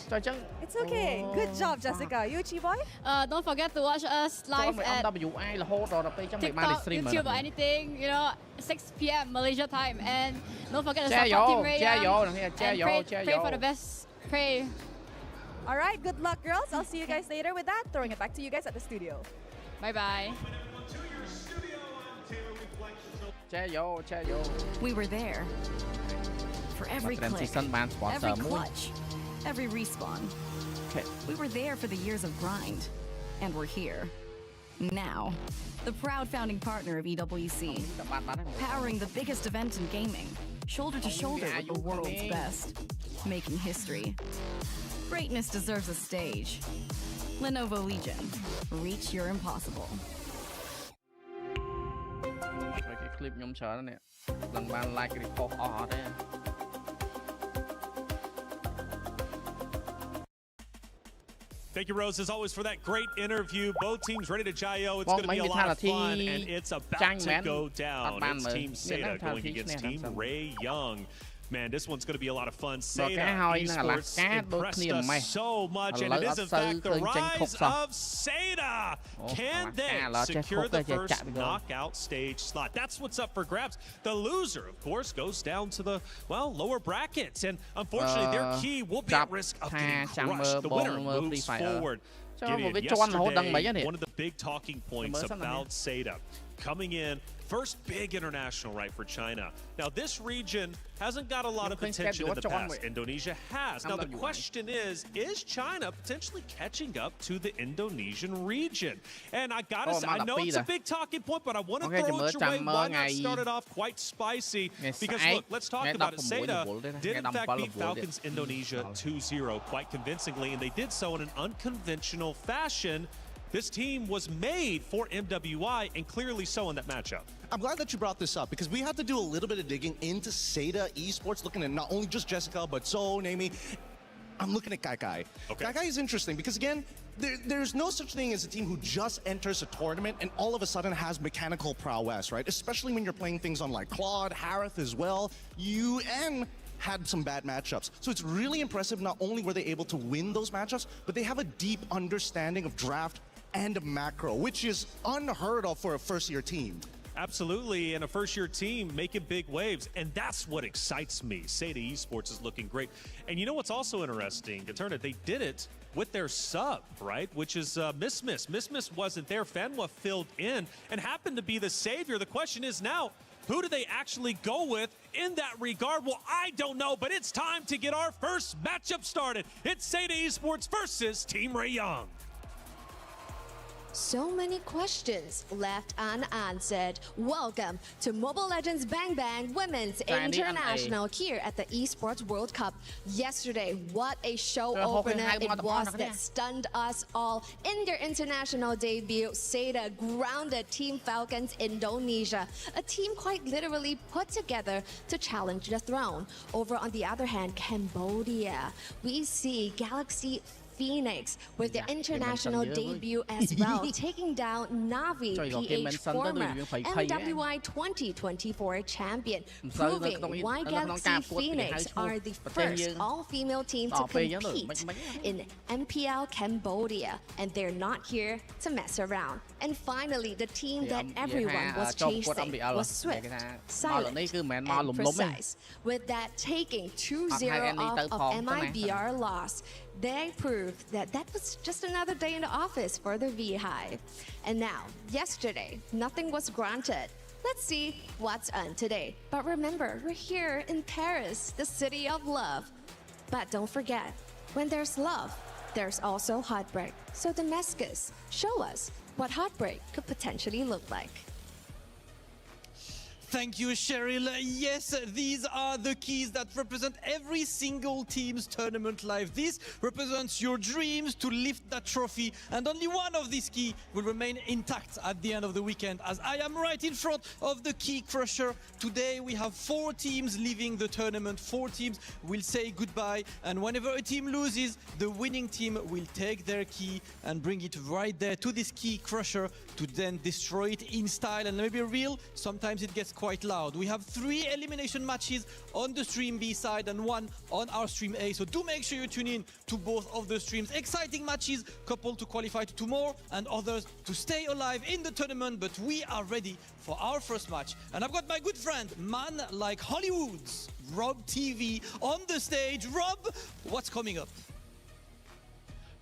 It's okay. Good job, Jessica. You, Chi-Boy? Don't forget to watch us live at TikTok, YouTube, or anything. 6 p.m. Malaysia time, and don't forget to support Team Ray Young and pray for the best. Pray. All right. Good luck, girls. I'll see you guys later. With that, throwing it back to you guys at the studio. Bye bye. We were there for every click, every clutch, every respawn. We were there for the years of grind, and we're here now. The proud founding partner of EWC, powering the biggest event in gaming, shoulder to shoulder with the world's best, making history. Greatness deserves a stage. Lenovo Legion, reach your impossible. Clip ខ្ញុំច្រើនណាស់ឡើងបាន like report អស់អត់ទេ Thank you, Rose, as always, for that great interview. Both teams ready to Jayo. It's going to be a lot of fun, and it's about to go down. It's Team SETA going against Team Ray Young. Man, this one's going to be a lot of fun. SETA Esports impressed us so much, and it is, in fact, the rise of SETA. Can they secure the first knockout stage slot? That's what's up for grabs. The loser, of course, goes down to the, lower brackets, and unfortunately, their key will be at risk of getting crushed. The winner moves forward. Yesterday, one of the big talking points about SETA coming in, first big international for China. Now, this region hasn't got a lot of attention in the past. Indonesia has. Now, the question is China potentially catching up to the Indonesian region? And I gotta say, I know it's a big talking point, but I want to throw it your way. Why not start it off quite spicy? Because look, let's talk about it. SETA did in fact beat Falcons Indonesia 2-0 quite convincingly, and they did so in an unconventional fashion. This team was made for MWI, and clearly so in that matchup. I'm glad that you brought this up because we had to do a little bit of digging into SETA Esports, looking at not only just Jessica, but Zoe, Naomi. I'm looking at Kai. Okay. Kai is interesting because, again, there's no such thing as a team who just enters a tournament and all of a sudden has mechanical prowess, right? Especially when you're playing things on like Claude, Harith as well. UN had some bad matchups. So it's really impressive. Not only were they able to win those matchups, but they have a deep understanding of draft and macro, which is unheard of for a first-year team. Absolutely, and a first-year team making big waves, and that's what excites me. Seda Esports is looking great. And you know what's also interesting, Eterna, they did it with their sub, right? Which is Miss. Miss wasn't there. Fanwa filled in and happened to be the savior. The question is now, who do they actually go with in that regard? Well, I don't know, but it's time to get our first matchup started. It's Seda Esports versus Team Ray Young. So many questions left unanswered. Welcome to Mobile Legends Bang Bang Women's International here at the Esports World Cup. Yesterday, what a show opener it was that stunned us all. In their international debut, Seda grounded Team Falcons Indonesia, a team quite literally put together to challenge the throne. Over on the other hand, Cambodia, we see Galaxy Phoenix with their international debut as well, taking down Navi, PH former MWI 2024 champion, proving why Galaxy Phoenix are the first all-female team to compete in MPL Cambodia, and they're not here to mess around. And finally, the team that everyone was chasing was Swift, silent, and precise. With that taking 2-0 off of MIBR loss, they proved that that was just another day in the office for the VSHOPKH. And now, yesterday, nothing was granted. Let's see what's on today. But remember, we're here in Paris, the city of love. But don't forget, when there's love, there's also heartbreak. So Damascus, show us what heartbreak could potentially look like. Thank you, Cheryl. Yes, these are the keys that represent every single team's tournament life. This represents your dreams to lift that trophy, and only one of these keys will remain intact at the end of the weekend, as I am right in front of the key crusher. Today we have 4 teams leaving the tournament. 4 teams will say goodbye, and whenever a team loses, the winning team will take their key and bring it right there to this key crusher to then destroy it in style. And let me be real, sometimes it gets quite loud. We have 3 elimination matches on the stream B side and 1 on our stream A, so do make sure you tune in to both of the streams. Exciting matches, couple to qualify to 2 more and others to stay alive in the tournament, but we are ready for our first match. And I've got my good friend, man like Hollywood's Rob TV on the stage. Rob, what's coming up?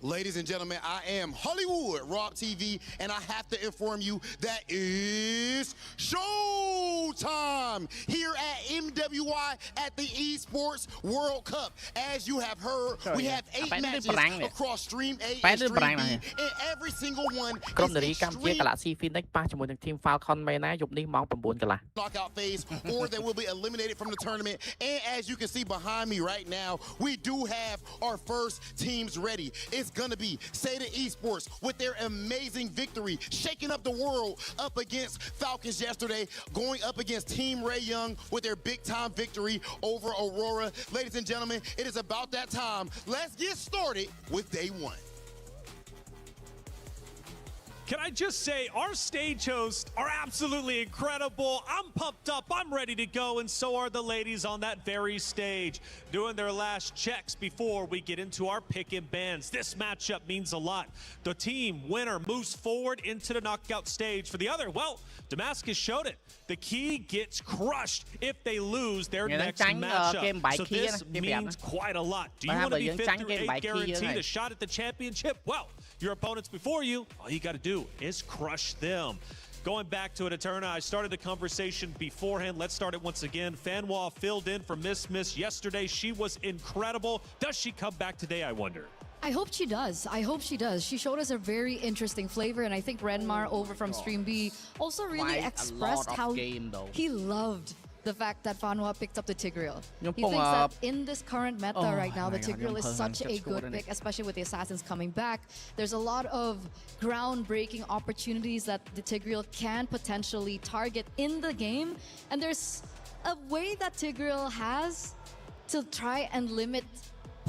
Ladies and gentlemen, I am Hollywood Rob TV, and I have to inform you that is showtime here at MWI at the Esports World Cup. As you have heard, we have 8 matches across Stream A and Stream B, and every single one is ក្រុមនារីកម្ពុជា Galaxy Phoenix ប៉ះជាមួយនឹង Team Falcon មែនណាយប់នេះម៉ោង 9 កន្លះ knockout phase, or they will be eliminated from the tournament. And as you can see behind me right now, we do have our first teams ready. It's gonna be Seda Esports with their amazing victory, shaking up the world up against Falcons yesterday, going up against Team Ray Young with their big-time victory over Aurora. Ladies and gentlemen, it is about that time. Let's get started with day 1. Can I just say, our stage hosts are absolutely incredible. I'm pumped up, I'm ready to go, and so are the ladies on that very stage, doing their last checks before we get into our pick and bans. This matchup means a lot. The team winner moves forward into the knockout stage. For the other, well, Damascus showed it. The key gets crushed if they lose their next matchup. So this means quite a lot. Do you want to be 5th through 8th guaranteed a shot at the championship? Well, your opponents before you, all you got to do is crush them. Going back to it, Eterna, I started the conversation beforehand. Let's start it once again. Fanwa filled in for Miss yesterday. She was incredible. Does she come back today, I wonder? I hope she does. I hope she does. She showed us a very interesting flavor, and I think Renmar over from Stream B also really expressed how he loved the fact that Fanwa picked up the Tigreal. He thinks that in this current meta right now, the Tigreal is such a good pick, especially with the Assassins coming back. There's a lot of groundbreaking opportunities that the Tigreal can potentially target in the game, and there's a way that Tigreal has to try and limit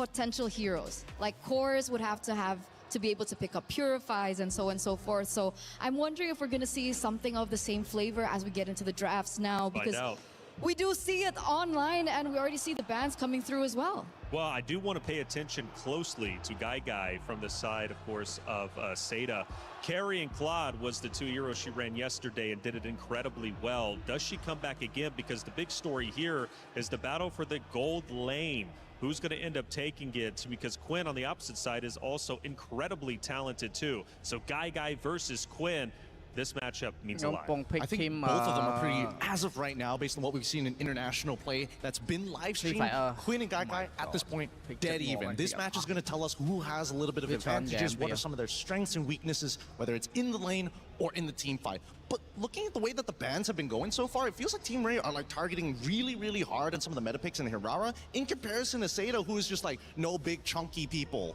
potential heroes. Like Cores would have to be able to pick up Purifies and so on and so forth. So I'm wondering if we're going to see something of the same flavor as we get into the drafts now, because we do see it online and we already see the bans coming through as well. Well, I do want to pay attention closely to Guy from the side, of course, of Seda. Carrie and Claude was the 2 heroes she ran yesterday and did it incredibly well. Does she come back again? Because the big story here is the battle for the gold lane. Who's going to end up taking it? Because Quinn on the opposite side is also incredibly talented too. So Guy versus Quinn. This matchup means a lot. I think both of them are pretty, as of right now, based on what we've seen in international play that's been live streamed, Quinn and Guy at this point, dead even. This match is going to tell us who has a little bit of advantages, what are some of their strengths and weaknesses, whether it's in the lane or in the team fight. But looking at the way that the bans have been going so far, it feels like Team Ray are like targeting really hard on some of the meta picks in Hirara in comparison to Seda, who is just like no big chunky people.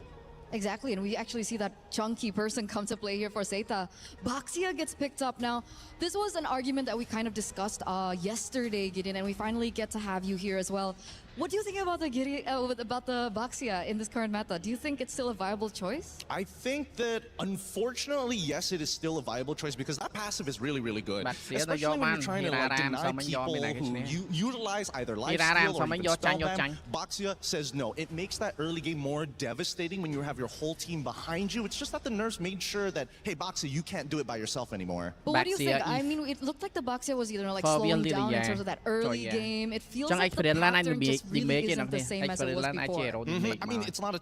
Exactly, and we actually see that chunky person come to play here for Seita. Baxia gets picked up now. This was an argument that we kind of discussed yesterday, Gideon, and we finally get to have you here as well. What do you think about the Baxia in this current meta? Do you think it's still a viable choice? I think that, unfortunately, yes, it is still a viable choice because that passive is really good. Especially when you're trying to deny people who utilize either lifesteal or even spellband. Baxia says no. It makes that early game more devastating when you have your whole team behind you. It's just that the nerfs made sure that, hey, Baxia, you can't do it by yourself anymore. But what do you think? I mean, it looked like the Baxia was either like slowing down in terms of that early game. It feels like the pattern just really isn't the same as it was before. I mean, it's not a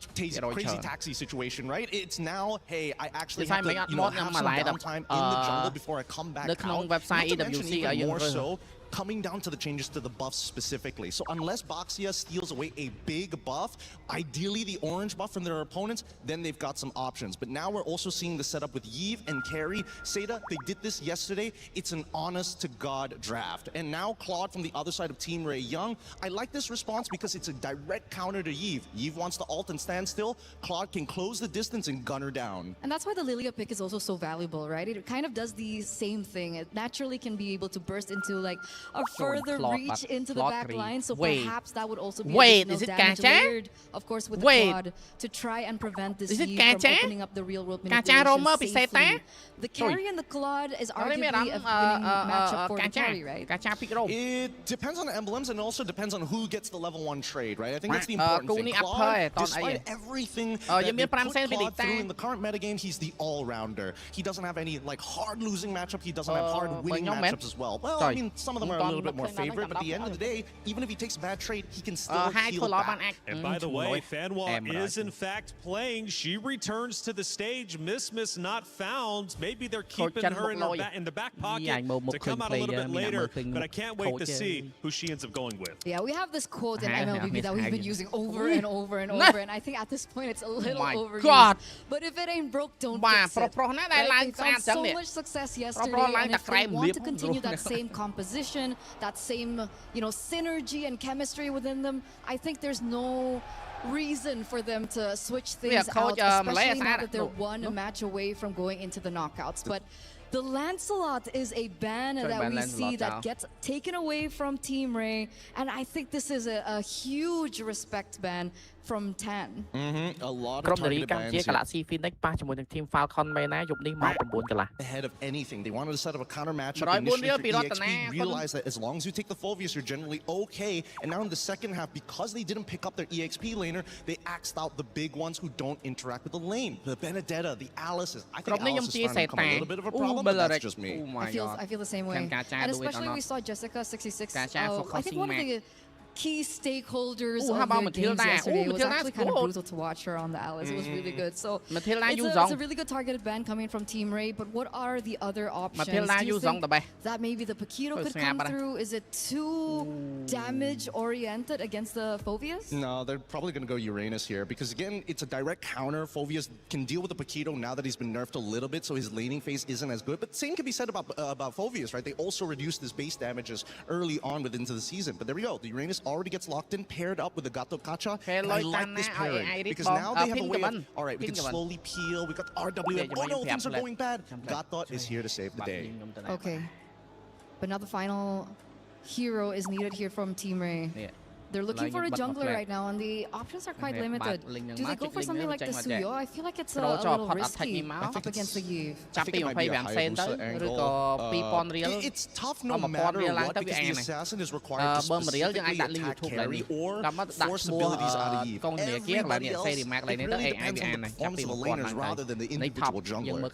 crazy taxi situation, right? It's now, hey, I actually have to, have some downtime in the jungle before I come back out. Not to mention even more so, coming down to the changes to the buffs specifically. So unless Baxia steals away a big buff, ideally the orange buff from their opponents, then they've got some options. But now we're also seeing the setup with Yeev and Carrie. Seda, they did this yesterday. It's an honest-to-God draft. And now Claude from the other side of Team Ray Young. I like this response because it's a direct counter to Yeev. Yeev wants to ult and stand still. Claude can close the distance and gun her down. And that's why the Lilia pick is also so valuable, right? It kind of does the same thing. It naturally can be able to burst into like a further reach into the back line, so perhaps that would also be additional damage layered, of course, with the Claude to try and prevent this Yeev from opening up the real-world manipulation safely. The carry and the Claude is arguably a winning matchup for the carry, right? It depends on the emblems and also depends on who gets the level 1 trade, right? I think that's the important thing. Claude, despite everything that they put Claude through in the current metagame, he's the all-rounder. He doesn't have any like hard losing matchup. He doesn't have hard winning matchups as well. Well, I mean, some of them are a little bit more favorite, but at the end of the day, even if he takes a bad trade, he can still heal back. And by the way, Fanwa is in fact playing. She returns to the stage. Miss not found. Maybe they're keeping her in the back pocket to come out a little bit later, but I can't wait to see who she ends up going with. Yeah, we have this quote in MLBB that we've been using over and over and over, and I think at this point it's a little overused. But if it ain't broke, don't fix it. Right? They found so much success yesterday, and if they want to continue that same composition, that same, synergy and chemistry within them, I think there's no reason for them to switch things out, especially now that they're one match away from going into the knockouts. But the Lancelot is a ban that we see that gets taken away from Team Ray, and I think this is a huge respect ban from Tan. A lot of targeted bans here. Ahead of anything. They wanted to set up a counter matchup initially for EXP, realized that as long as you take the Phoveus, you're generally okay. And now in the second half, because they didn't pick up their EXP laner, they axed out the big ones who don't interact with the lane. The Benedetta, the Alices. I think Alice is starting to become a little bit of a problem, but that's just me. I feel the same way. And especially we saw Jessica 66. I think one of the key stakeholders of their games yesterday. It was actually kind of brutal to watch her on the Alice. It was really good. So it's a really good targeted ban coming from Team Ray, but what are the other options? Do you think that maybe the Paquito could come through? Is it too damage-oriented against the Phoveus? No, they're probably going to go Uranus here, because again, it's a direct counter. Phoveus can deal with the Paquito now that he's been nerfed a little bit, so his laning phase isn't as good. But same can be said about Phoveus, right? They also reduced his base damages early on into the season. But there we go. The Uranus already gets locked in, paired up with the Gato Kacha. And I like this pairing because now they have a way of, all right, we can slowly peel. We got RWM. Oh no, things are going bad. Gato is here to save the day. Okay. But now the final hero is needed here from Team Ray. They're looking for a jungler right now, and the options are quite limited. Do they go for something like the Suyo? I feel like it's a little risky up against the Eve. It's tough no matter what, because the assassin is required to specifically attack carry or force abilities out of Eve. Everybody else, it really depends on the performance of the laners rather than the individual jungler.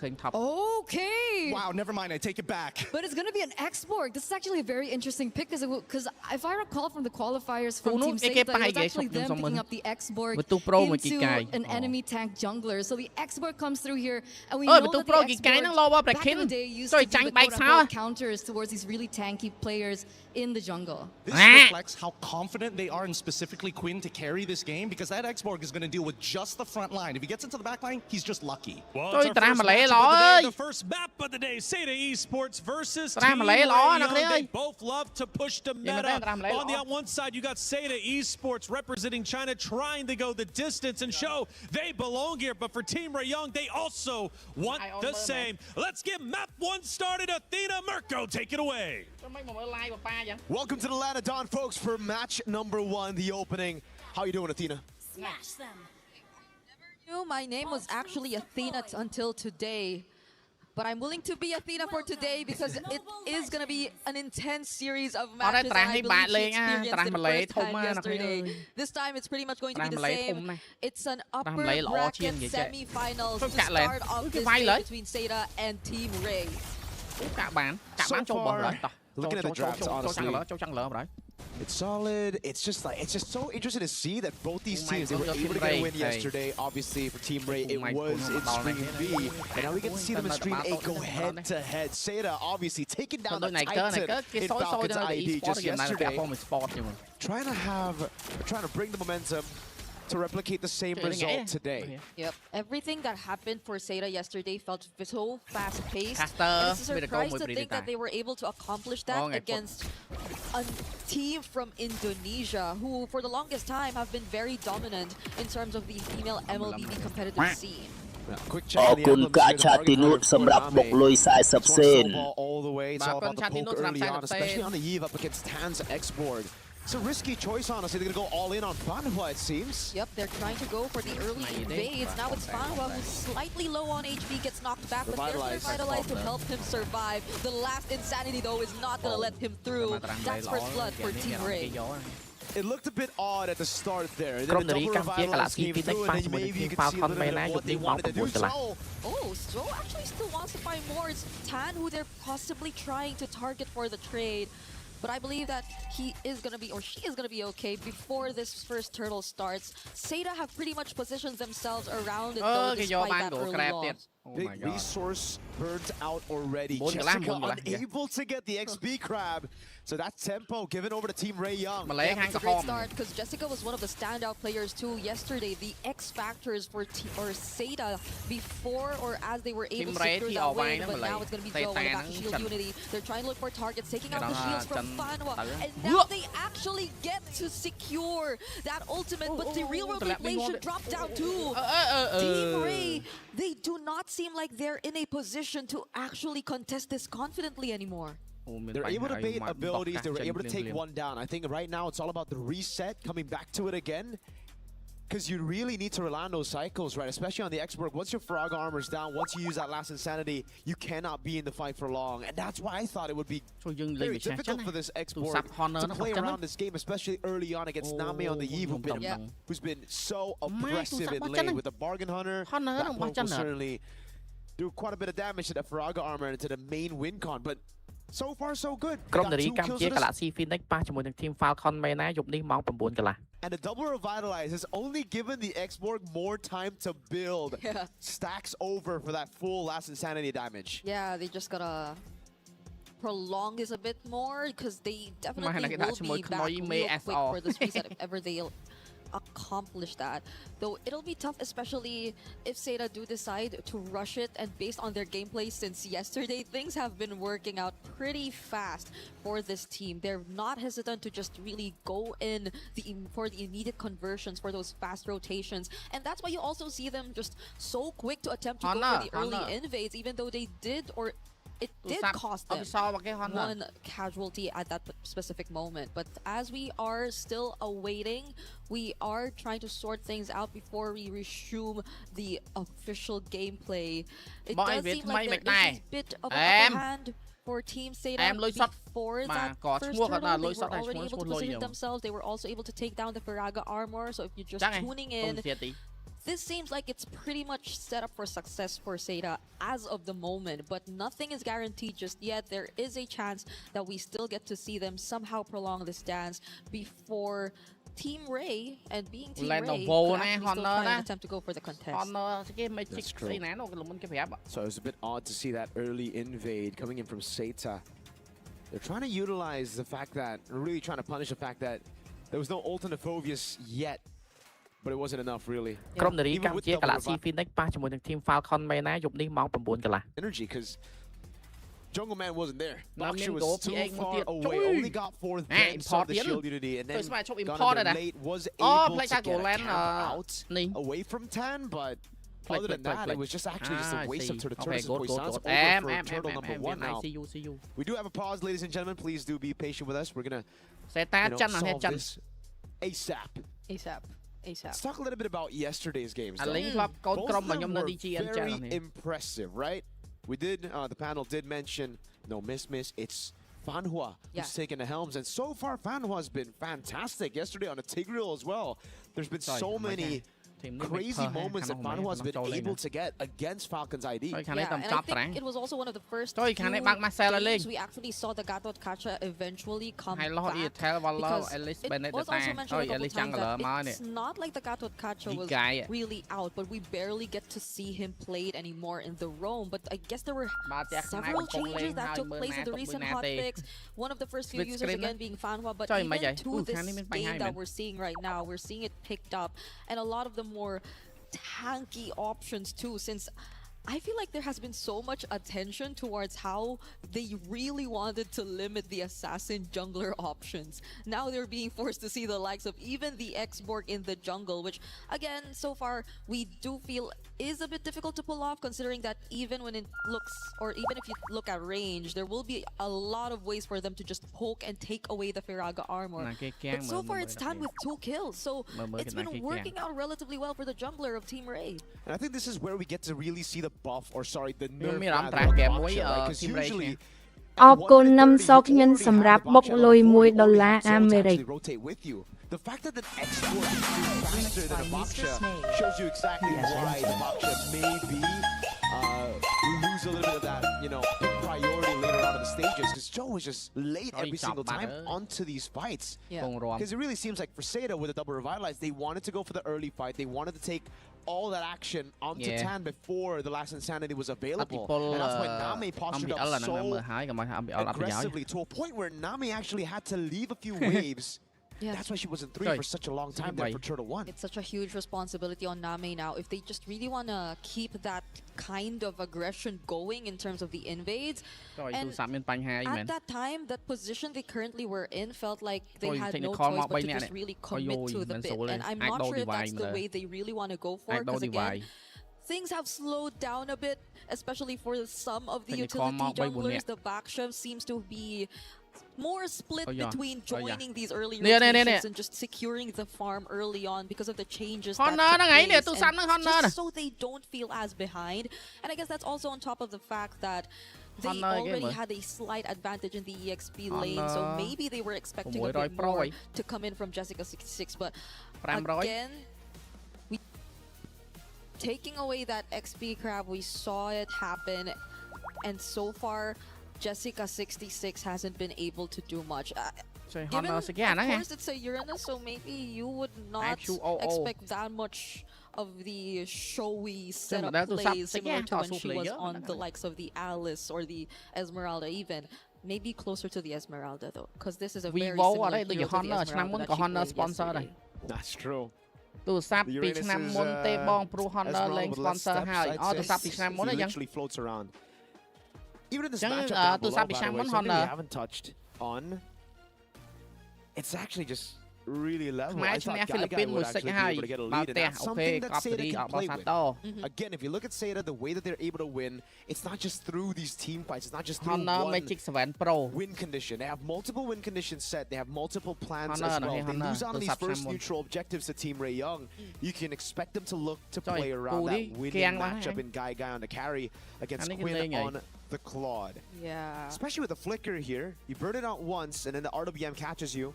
Okay. Wow, never mind, I take it back. But it's going to be an X-Borg. This is actually a very interesting pick, because if I recall from the qualifiers from Team Seta, it was actually them picking up the X-Borg into an enemy tank jungler. So the X-Borg comes through here, and we know that the X-Borg back in the day used to do the quote-unquote counters towards these really tanky players in the jungle. This reflects how confident they are in specifically Quinn to carry this game, because that X-Borg is going to deal with just the front line. If he gets into the back line, he's just lucky. Well, it's the first map of the day. Seta Esports versus Team Ray. They both love to push the meta. On the one side, you got Seta Esports representing China, trying to go the distance and show they belong here. But for Team Ray Young, they also want the same. Let's get map 1 started. Athena, Mirko, take it away. Welcome to the Land of Dawn, folks, for match number 1, the opening. How you doing, Athena? Smash them. My name was actually Athena until today, but I'm willing to be Athena for today because it is going to be an intense series of matches. I believe she experienced it firsthand yesterday. This time it's pretty much going to be the same. It's an upper bracket semi-finals to start off this game between Seta and Team Ray. So far, looking at the drafts, honestly, it's solid. It's just so interesting to see that both these teams, they were able to get a win yesterday. Obviously, for Team Ray, it was in Stream B. And now we get to see them in Stream A go head-to-head. Seta, obviously, taking down the Titan in Falcons ID just yesterday. Trying to bring the momentum to replicate the same result today. Yep. Everything that happened for Seta yesterday felt so fast-paced. It's a surprise to think that they were able to accomplish that against a team from Indonesia, who for the longest time have been very dominant in terms of the female MLBB competitive scene. អរគុណកាឆាទីនូតសម្រាប់បុកលុយ40 សេន all the way. It's all about the poke early on, especially on the Eve up against Tan's X-Borg. It's a risky choice, honestly. They're going to go all in on Fanhua, it seems. Yep, they're trying to go for the early invades. Now it's Fanhua, who's slightly low on HP, gets knocked back, but there's Revitalize to help him survive. The last Insanity, though, is not going to let him through. That's first blood for Team Ray. It looked a bit odd at the start there. And then the double Revitalize came through, and then maybe you could see a little bit of what they wanted to do. Oh, Stro actually still wants to find more. It's Tan who they're possibly trying to target for the trade. But I believe that he is going to be, or she is going to be okay before this first turtle starts. Seta have pretty much positioned themselves around it, though, despite that early loss. Big resource burnt out already. Jessica unable to get the XP crab. So that tempo given over to Team Ray Young. Yeah, it's a great start because Jessica was one of the standout players too yesterday. The X factors for Seta before or as they were able to secure that win, but now it's going to be Joe on the back of Shield Unity. They're trying to look for targets, taking out the shields from Fanhua, and now they actually get to secure that ultimate, but the real world revelation dropped out too. Team Ray, they do not seem like they're in a position to actually contest this confidently anymore. They're able to bait abilities, they were able to take one down. I think right now it's all about the reset, coming back to it again. Because you really need to rely on those cycles, right? Especially on the X-Borg. Once your Frog armor's down, once you use that last Insanity, you cannot be in the fight for long. And that's why I thought it would be very difficult for this X-Borg to play around this game, especially early on against Nami on the Eve, who's been so aggressive in lane with the Bargain Hunter. That poke will certainly do quite a bit of damage to the Frog armor and to the main win con. But so far, so good. ក្រុមនារីកម្ពុជា Galaxy Phoenix ប៉ះជាមួយនឹង Team Falcon មែនណាយប់នេះម៉ោង 9 កន្លះ And the double Revitalize has only given the X-Borg more time to build. Stacks over for that full last Insanity damage. Yeah, they just gotta prolong this a bit more because they definitely will be back real quick for this reset if ever they'll accomplish that. Though it'll be tough, especially if Seta do decide to rush it, and based on their gameplay since yesterday, things have been working out pretty fast for this team. They're not hesitant to just really go in for the immediate conversions, for those fast rotations. And that's why you also see them just so quick to attempt to go for the early invades, even though they did, or it did cost them one casualty at that specific moment. But as we are still awaiting, we are trying to sort things out before we resume the official gameplay. It does seem like there is a bit of an upper hand for Team Seda before that first turtle. They were already able to position themselves. They were also able to take down the Firaga armor. So if you're just tuning in, this seems like it's pretty much set up for success for Seda as of the moment, but nothing is guaranteed just yet. There is a chance that we still get to see them somehow prolong this dance before Team Ray, and being Team Ray, could actually still try and attempt to go for the contest. That's true. So it was a bit odd to see that early invade coming in from Seda. They're trying to utilize the fact that, really trying to punish the fact that there was no alternate Phobius yet. But it wasn't enough, really. ក្រុមនារីកម្ពុជា Galaxy Phoenix ប៉ះជាមួយនឹង Team Falcon មែនណាយប់នេះម៉ោង 9 កន្លះ Energy, because Jungle Man wasn't there. Boxer was too far away. Only got 4th games of the Shield Unity, and then Gunner late was able to get a cap out away from Tan, but other than that, it was just actually just a waste of Turtles and Poissons over for Turtle number 1 now. We do have a pause, ladies and gentlemen. Please do be patient with us. We're going to solve this ASAP. Let's talk a little bit about yesterday's games. Both of them were very impressive, right? We did, the panel did mention, no, miss, it's Fanhua who's taking the helms, and so far Fanhua has been fantastic. Yesterday on a Tigreal as well. There's been so many crazy moments that Fanhua has been able to get against Falcon's ID. Yeah, and I think it was also one of the first few games we actually saw the Gatot Kacha eventually come back, because it was also mentioned a couple times that it's not like the Gatot Kacha was really out, but we barely get to see him played anymore in the roam. But I guess there were several changes that took place in the recent hotfix. One of the first few users again being Fanhua, but even to this game that we're seeing right now, we're seeing it picked up, and a lot of the more tanky options too, since I feel like there has been so much attention towards how they really wanted to limit the assassin jungler options. Now they're being forced to see the likes of even the X-Borg in the jungle, which again, so far we do feel is a bit difficult to pull off, considering that even when it looks, or even if you look at range, there will be a lot of ways for them to just poke and take away the Firaga armor. But so far it's Tan with 2 kills, so it's been working out relatively well for the jungler of Team Ray. And I think this is where we get to really see the buff, or sorry, the nerf, because usually អរគុណនឹងសោកញិនសម្រាប់បុកលុយ$1 អាមេរិក The fact that the export is faster than a Baksha shows you exactly why the Baksha may be lose a little bit of that, priority later on in the stages, because Joe was just late every single time onto these fights. Because it really seems like for Seda with a double revitalize, they wanted to go for the early fight. They wanted to take all that action onto Tan before the last Insanity was available. And that's why Nami postured up so aggressively to a point where Nami actually had to leave a few waves. That's why she was in 3 for such a long time there for Turtle 1. It's such a huge responsibility on Nami now. If they just really want to keep that kind of aggression going in terms of the invades. And at that time, that position they currently were in felt like they had no choice but to just really commit to the bit. And I'm not sure if that's the way they really want to go for, because again, things have slowed down a bit, especially for some of the utility junglers. The Baksha seems to be more split between joining these early rotations and just securing the farm early on because of the changes that took place, just so they don't feel as behind. And I guess that's also on top of the fact that they already had a slight advantage in the EXP lane, so maybe they were expecting a bit more to come in from Jessica 66, but again, taking away that XP crab, we saw it happen, and so far Jessica 66 hasn't been able to do much. Given, of course, it's a Uranus, so maybe you would not expect that much of the showy setup plays similar to when she was on the likes of the Alice or the Esmeralda even. Maybe closer to the Esmeralda though, because this is a very similar hero to the Esmeralda that she played yesterday. That's true. ទូរស័ព្ទពីឆ្នាំមុនទេបងព្រោះ Honda លេង sponsor ហើយអត់ទូរស័ព្ទពីឆ្នាំមុនអញ្ចឹង floats around. Even in this matchup down below, by the way, something we haven't touched on, it's actually just really level. I thought Guy would actually be able to get a lead, and that's something that Seda can play with. Again, if you look at Seda, the way that they're able to win, it's not just through these team fights. It's not just through one win condition. They have multiple win conditions set. They have multiple plans as well. If they lose out on these first neutral objectives to Team Ray Young, you can expect them to look to play around that winning matchup in Guy on the carry against Quinn on the Claude. Yeah. Especially with the flicker here, you burn it out once, and then the RWM catches you.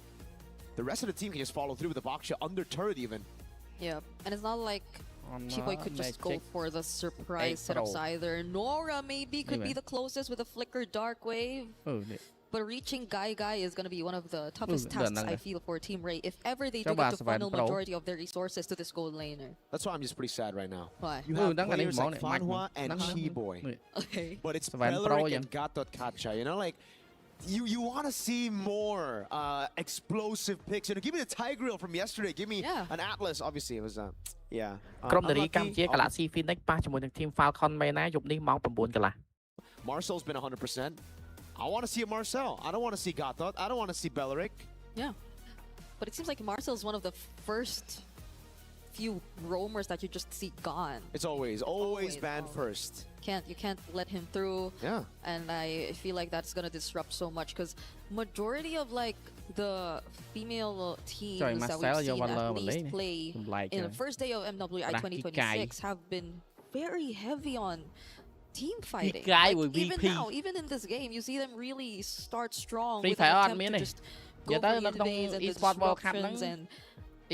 The rest of the team can just follow through with the box shot under turret even. Yeah, and it's not like Chiboy could just go for the surprise setups either. Nora maybe could be the closest with a flicker dark wave. But reaching Guy is going to be one of the toughest tasks, I feel, for Team Ray if ever they do get to funnel majority of their resources to this gold laner. That's why I'm just pretty sad right now. Why? You have players like Fanhua and Chiboy. Okay. But it's Peleric and Gatot-Kacha, you know, like, you want to see more explosive picks. You know, give me the Tigreal from yesterday. Give me an Atlas. Obviously, it was, yeah. ក្រុមនារីកម្ពុជា Galaxy Phoenix ប៉ះជាមួយនឹង Team Falcon មែនណាយប់នេះម៉ោង 9 កន្លះ Marcel's been 100%. I want to see a Marcel. I don't want to see Gatot. I don't want to see Peleric. Yeah. But it seems like Marcel's one of the first few roamers that you just see gone. It's always banned first. You can't let him through. Yeah. And I feel like that's gonna disrupt so much because majority of like the female teams that we've seen at least play in the first day of MWI 2026 have been very heavy on team fighting. Like, even now, even in this game, you see them really start strong with an attempt to just go for the invades and disruptions and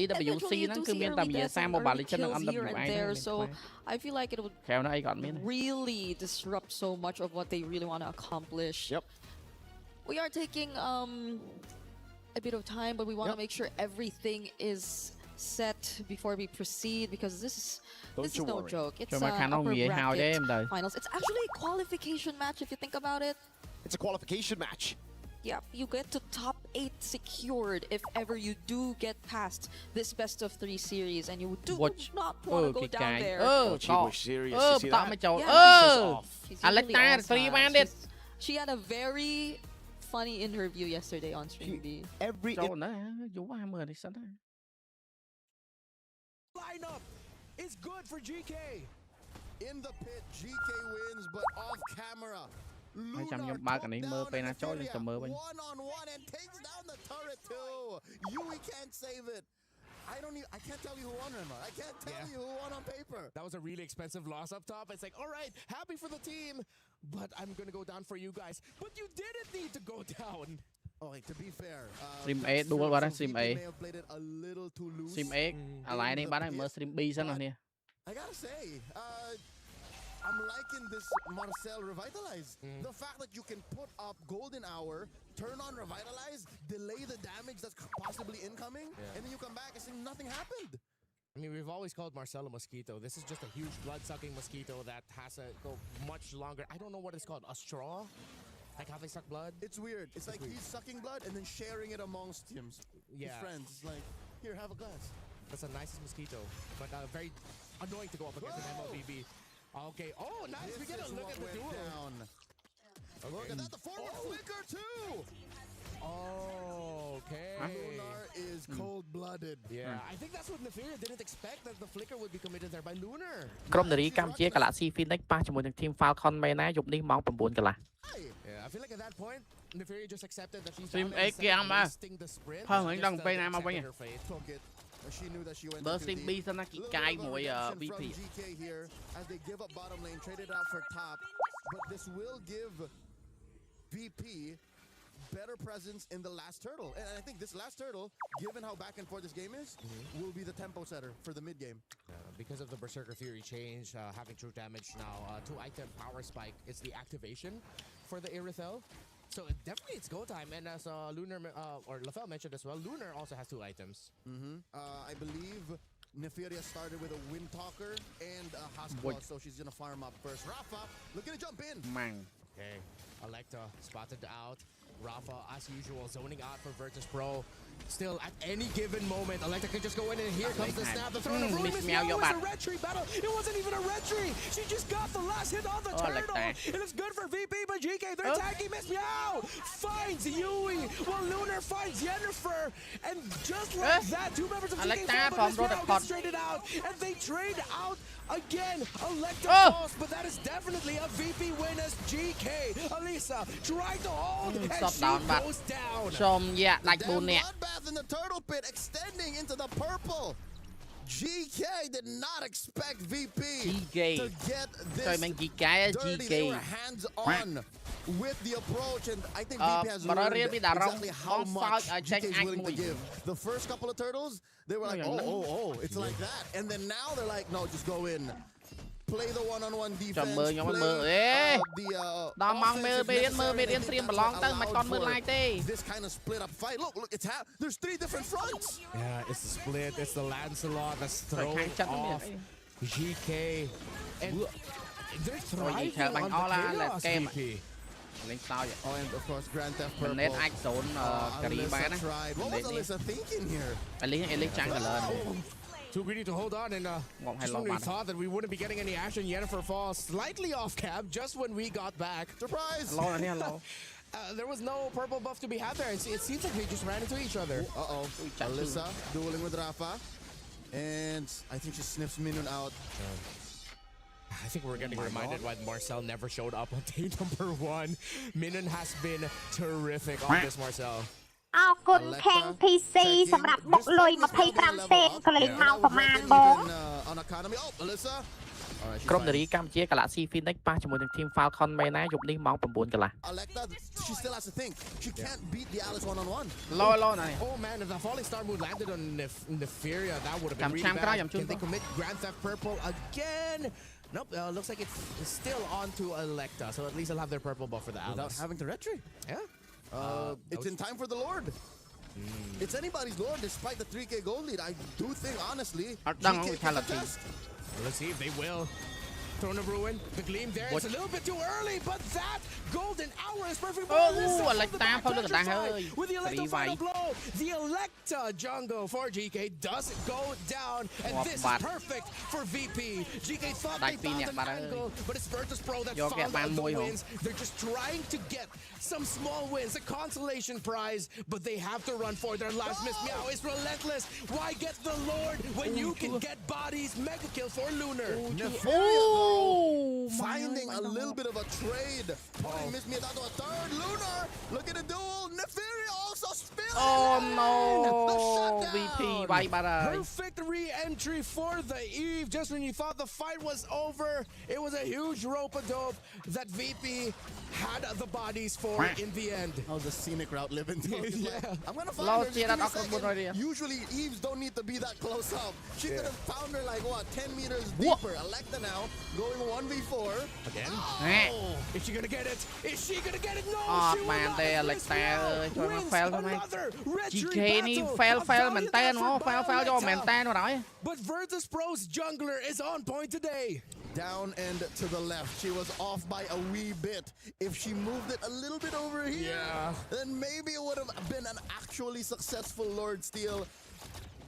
EWC ហ្នឹងគឺមានតែវិញ្ញាសា Mobile Legends និង MWI so I feel like it would really disrupt so much of what they really want to accomplish. Yep. We are taking a bit of time, but we want to make sure everything is set before we proceed because this is no joke. It's upper bracket finals. It's actually a qualification match if you think about it. It's a qualification match. Yeah, you get to top 8 secured if ever you do get past this best of 3 series and you do not want to go down there. Chiboy serious. You see that? She had a very funny interview yesterday on stream. Lineup is good for GK. In the pit, GK wins, but off camera. One-on-one and takes down the turret too. Yui can't save it. I can't tell you who won, Renmar. I can't tell you who won on paper. That was a really expensive loss up top. It's like, all right, happy for the team, but I'm going to go down for you guys. But you didn't need to go down. Okay, to be fair, Stream A dual bạn Stream A. may have played it a little too loose. Stream A, lại này bạn mới Stream B xong rồi nè. I gotta say, I'm liking this Marcel Revitalize. The fact that you can put up Golden Hour, turn on Revitalize, delay the damage that's possibly incoming, and then you come back and say nothing happened. I mean, we've always called Marcel a mosquito. This is just a huge blood-sucking mosquito that has to go much longer. I don't know what it's called. A straw? Like how they suck blood? It's weird. It's like he's sucking blood and then sharing it amongst his friends. It's like, here, have a glass. That's the nicest mosquito, but very annoying to go up against an MLBB. Okay. Oh, nice. We get a look at the duel. Okay. Look at that. The forward flicker too. Oh, okay. Lunar is cold-blooded. Yeah, I think that's what Neferia didn't expect, that the flicker would be committed there by Lunar. ក្រុមនារីកម្ពុជា Galaxy Phoenix ប៉ះជាមួយនឹង Team Falcon មែនណាយប់នេះម៉ោង 9 កន្លះ Yeah, I feel like at that point, Neferia just accepted that she's Stream down and wasting the sprint. She knew that she went to Stream B សិនណាគីកាយមួយ VP GK here as they give up bottom lane, trade it out for top, but this will give VP better presence in the last turtle. And I think this last turtle, given how back and forth this game is, will be the tempo setter for the mid game. Because of the Berserker Fury change, having true damage now, 2-item power spike is the activation for the Irithel. So definitely it's go time, and as Lunar or Lafel mentioned as well, Lunar also has 2 items. I believe Neferia started with a Windtalker and a Haskell, so she's gonna farm up first. Rafa, looking to jump in. Okay, Electa spotted out. Rafa, as usual, zoning out for Virtus Pro. Still, at any given moment, Electa can just go in, and here comes the snap. The throne of ruin. Miss Meow was a red tree battle. It wasn't even a red tree. She just got the last hit on the turtle. It is good for VP, but GK, they're tagging Miss Meow. Finds Yui, while Lunar finds Yennefer. And just like that, two members of GK fall, but Miss Meow gets traded out. And they trade out again. Electa falls, but that is definitely a VP win as GK. Alisa tried to hold, and she goes down. Yeah, like bloodbath in the turtle pit extending into the purple. GK did not expect VP to get this dirty. They were hands on with the approach, and I think VP has learned exactly how much GK is willing to give. The first couple of turtles, they were like, oh, it's like that. And then now they're like, no, just go in. Play the one-on-one defense. Play this kind of split up fight. Look, it's there's three different fronts. Yeah, it's the split. It's the Lancelot that's throwing off GK, and they're thriving on the chaos VP. Oh, and of course, Grand Theft Purple. Alyssa tried. What was Alyssa thinking here? Too greedy to hold on, and just when we thought that we wouldn't be getting any action, Yennefer falls slightly off cap just when we got back. Surprise! There was no purple buff to be had there. It seems like they just ran into each other. Alyssa dueling with Rafa, and I think she sniffs Minun out. I think we're getting reminded why Marcel never showed up on day number 1. Minun has been terrific on this Marcel. អរគុណ King PC សម្រាប់បុកលុយ25 សេនកលេងមកប្រមាណបង ក្រុមនារីកម្ពុជា Galaxy Phoenix ប៉ះជាមួយនឹង Team Falcon មែនណាយប់នេះម៉ោង 9 កន្លះ Electa, she still has to think. She can't beat the Alice one-on-one. Low, oh man, if the Falling Star Moon landed on Neferia, that would have been really bad. Can they commit Grand Theft Purple again? Nope, looks like it's still on to Electa, so at least they'll have their purple buff for the Alice. Without having to retry. Yeah. It's in time for the Lord. It's anybody's Lord despite the 3K gold lead. I do think, honestly, GK can contest. Let's see if they will. Throne of Ruin, the gleam there. It's a little bit too early, but that golden hour is perfect. With the Electa final blow, the Electa jungle for GK does go down, and this is perfect for VP. GK thought they found an angle, but it's Virtus Pro that found the wins. They're just trying to get some small wins, a consolation prize, but they have to run for their lives. Miss Meow is relentless. Why get the Lord when you can get bodies? Mega kill for Lunar. Finding a little bit of a trade. Putting Miss Meow down to a third. Lunar, look at the duel. Neferia also spilling. Oh no, VP, bye bye. Perfect re-entry for the Eve. Just when you thought the fight was over, it was a huge rope-a-dope that VP had the bodies for in the end. Oh, the scenic route living. Yeah. I'm gonna find her. Usually Eves don't need to be that close up. She could have found her like what, 10 meters deeper. Electa now going 1v4 again. Oh, is she gonna get it? Is she gonna get it? No. She man, they Electa cho nó fail thôi mày. GK ni fail មែនតើហ្មង fail យកមែនតើនោះហើយ But Virtus Pro's jungler is on point today. Down and to the left. She was off by a wee bit. If she moved it a little bit over here, then maybe it would have been an actually successful Lord Steal.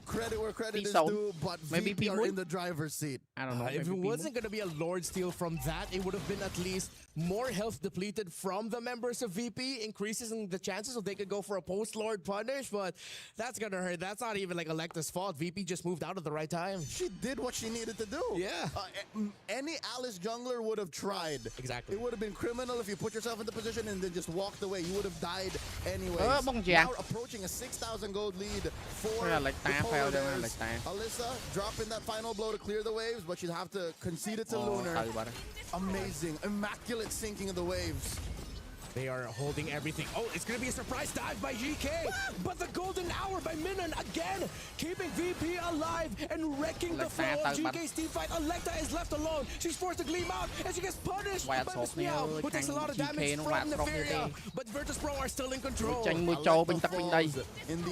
Credit where credit is due, but VP are in the driver's seat. I don't know. If it wasn't going to be a Lord Steal from that, it would have been at least more health depleted from the members of VP, increases in the chances so they could go for a post-Lord punish, but that's going to hurt. That's not even like Electa's fault. VP just moved out at the right time. She did what she needed to do. Yeah. Any Alice jungler would have tried. Exactly. It would have been criminal if you put yourself in the position and then just walked away. You would have died anyway. Now approaching a 6,000 gold lead for Alyssa dropping that final blow to clear the waves, but she'd have to concede it to Lunar. Amazing, immaculate sinking of the waves. They are holding everything. Oh, it's going to be a surprise dive by GK. But the golden hour by Minun again, keeping VP alive and wrecking the flow of GK's team fight. Electa is left alone. She's forced to gleam out and she gets punished by Miss Meow, who takes a lot of damage from Neferia. But Virtus Pro are still in control. In the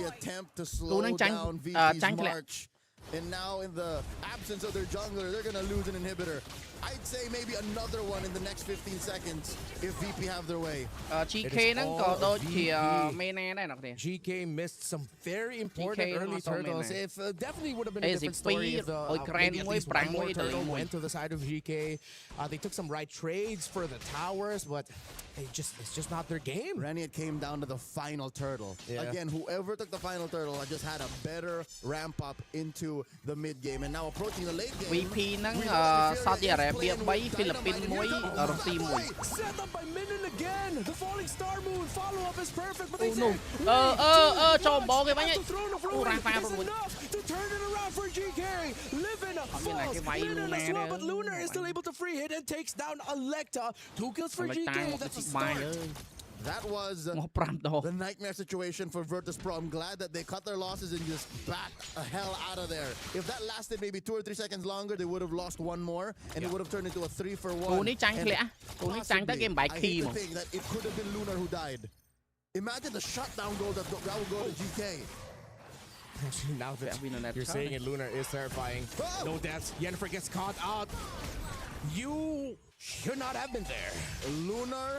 attempt to slow down VP's march. And now in the absence of their jungler, they're going to lose an inhibitor. I'd say maybe another one in the next 15 seconds if VP have their way. GK ហ្នឹងក៏ដូចជា Mena ដែរអ្នកនាង GK missed some very important early turtles. If definitely would have been a different story if maybe at least one more turtle went to the side of GK. They took some right trades for the towers, but it's just not their game. Reniet came down to the final turtle. Yeah. Again, whoever took the final turtle just had a better ramp up into the mid game, and now approaching the late game. VP ហ្នឹង Saudi Arabia 3 Philippines 1 Russia 1 Set up by Minion again. The falling star moon follow up is perfect, but theyចូលបងគេវិញ enough to turn it around for GK. Living falls Minion as well, but Lunar is still able to free hit and takes down Electa. 2 kills for GK. That's a start. That was the nightmare situation for Virtus Pro. I'm glad that they cut their losses and just backed the hell out of there. If that lasted maybe 2 or 3 seconds longer, they would have lost one more, and it would have turned into a 3-for-1. Possibly, I hate to think that it could have been Lunar who died. Imagine the shutdown goal that will go to GK. Actually, now that you're saying it, Lunar is terrifying. No deaths. Yennefer gets caught out. You should not have been there. Lunar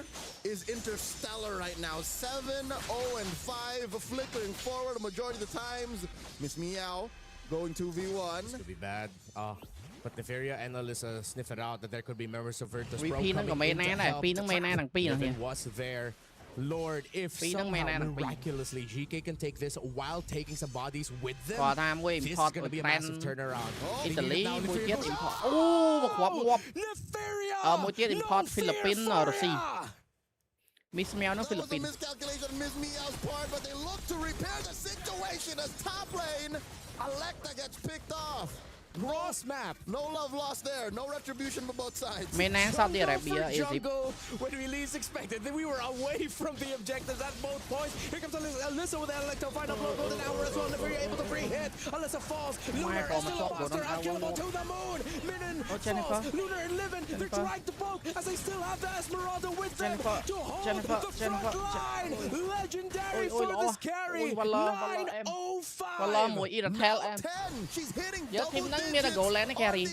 is interstellar right now. 7-0-5, flickering forward a majority of the times. Miss Meow going 2v1. This could be bad. But Nefaria and Alyssa sniff it out that there could be members of Virtus Pro coming in to help. Even was there. Lord, if somehow miraculously GK can take this while taking some bodies with them, this is going to be a massive turnaround. Italy មួយទៀត import មកមួយទៀត import Philippines Russia Miss Meow នៅ Philippines miscalculation on Miss Meow's part, but they look to repair the situation as top lane Electa gets picked off. Cross map. No love lost there. No retribution for both sides. Mena Saudi Arabia is when we least expected. Then we were away from the objectives at both points. Here comes Alyssa with the Electro final blow. Golden hour as well. Nefaria able to free hit. Alyssa falls. Lunar is still a monster. Unkillable to the moon. Minion falls. Lunar and Livin. They're trying to poke as they still have the Esmeralda with them to hold the front line. Legendary for this carry. 905. 10. She's hitting double. មាន goal line គេរី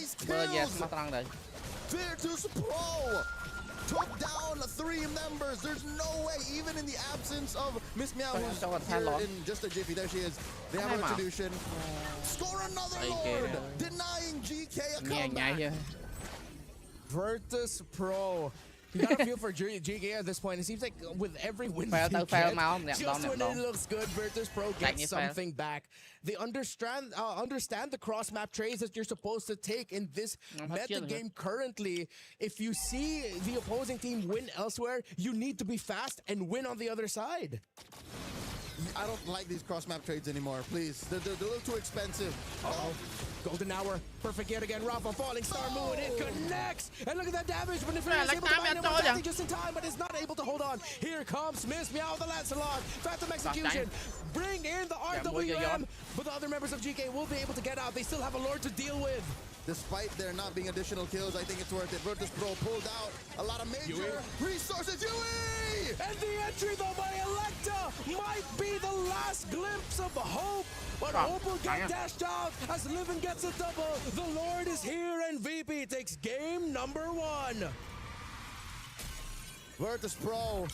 yes មកត្រង់ទៅ Virtus Pro took down 3 members. There's no way, even in the absence of Miss Meow, who's here in just a jiffy. There she is. They have retribution. Score another Lord, denying GK a comeback. Virtus Pro. You got a feel for GK at this point. It seems like with every win, just when it looks good, Virtus Pro gets something back. They understand the cross map trades that you're supposed to take in this meta game currently. If you see the opposing team win elsewhere, you need to be fast and win on the other side. I don't like these cross map trades anymore. Please, they're a little too expensive. Golden hour, perfect yet again. Rafa falling star moon, it connects, and look at that damage. But Nefaria is able to find him just in time, but is not able to hold on. Here comes Miss Meow, the Lancelot, Phantom execution. Bring in the RWM, but the other members of GK will be able to get out. They still have a Lord to deal with. Despite there not being additional kills, I think it's worth it. Virtus Pro pulled out a lot of major resources. Yui! And the entry though by Electa might be the last glimpse of hope. But hope will get dashed out as Livin gets a double. The Lord is here and VP takes game number 1. Virtus Pro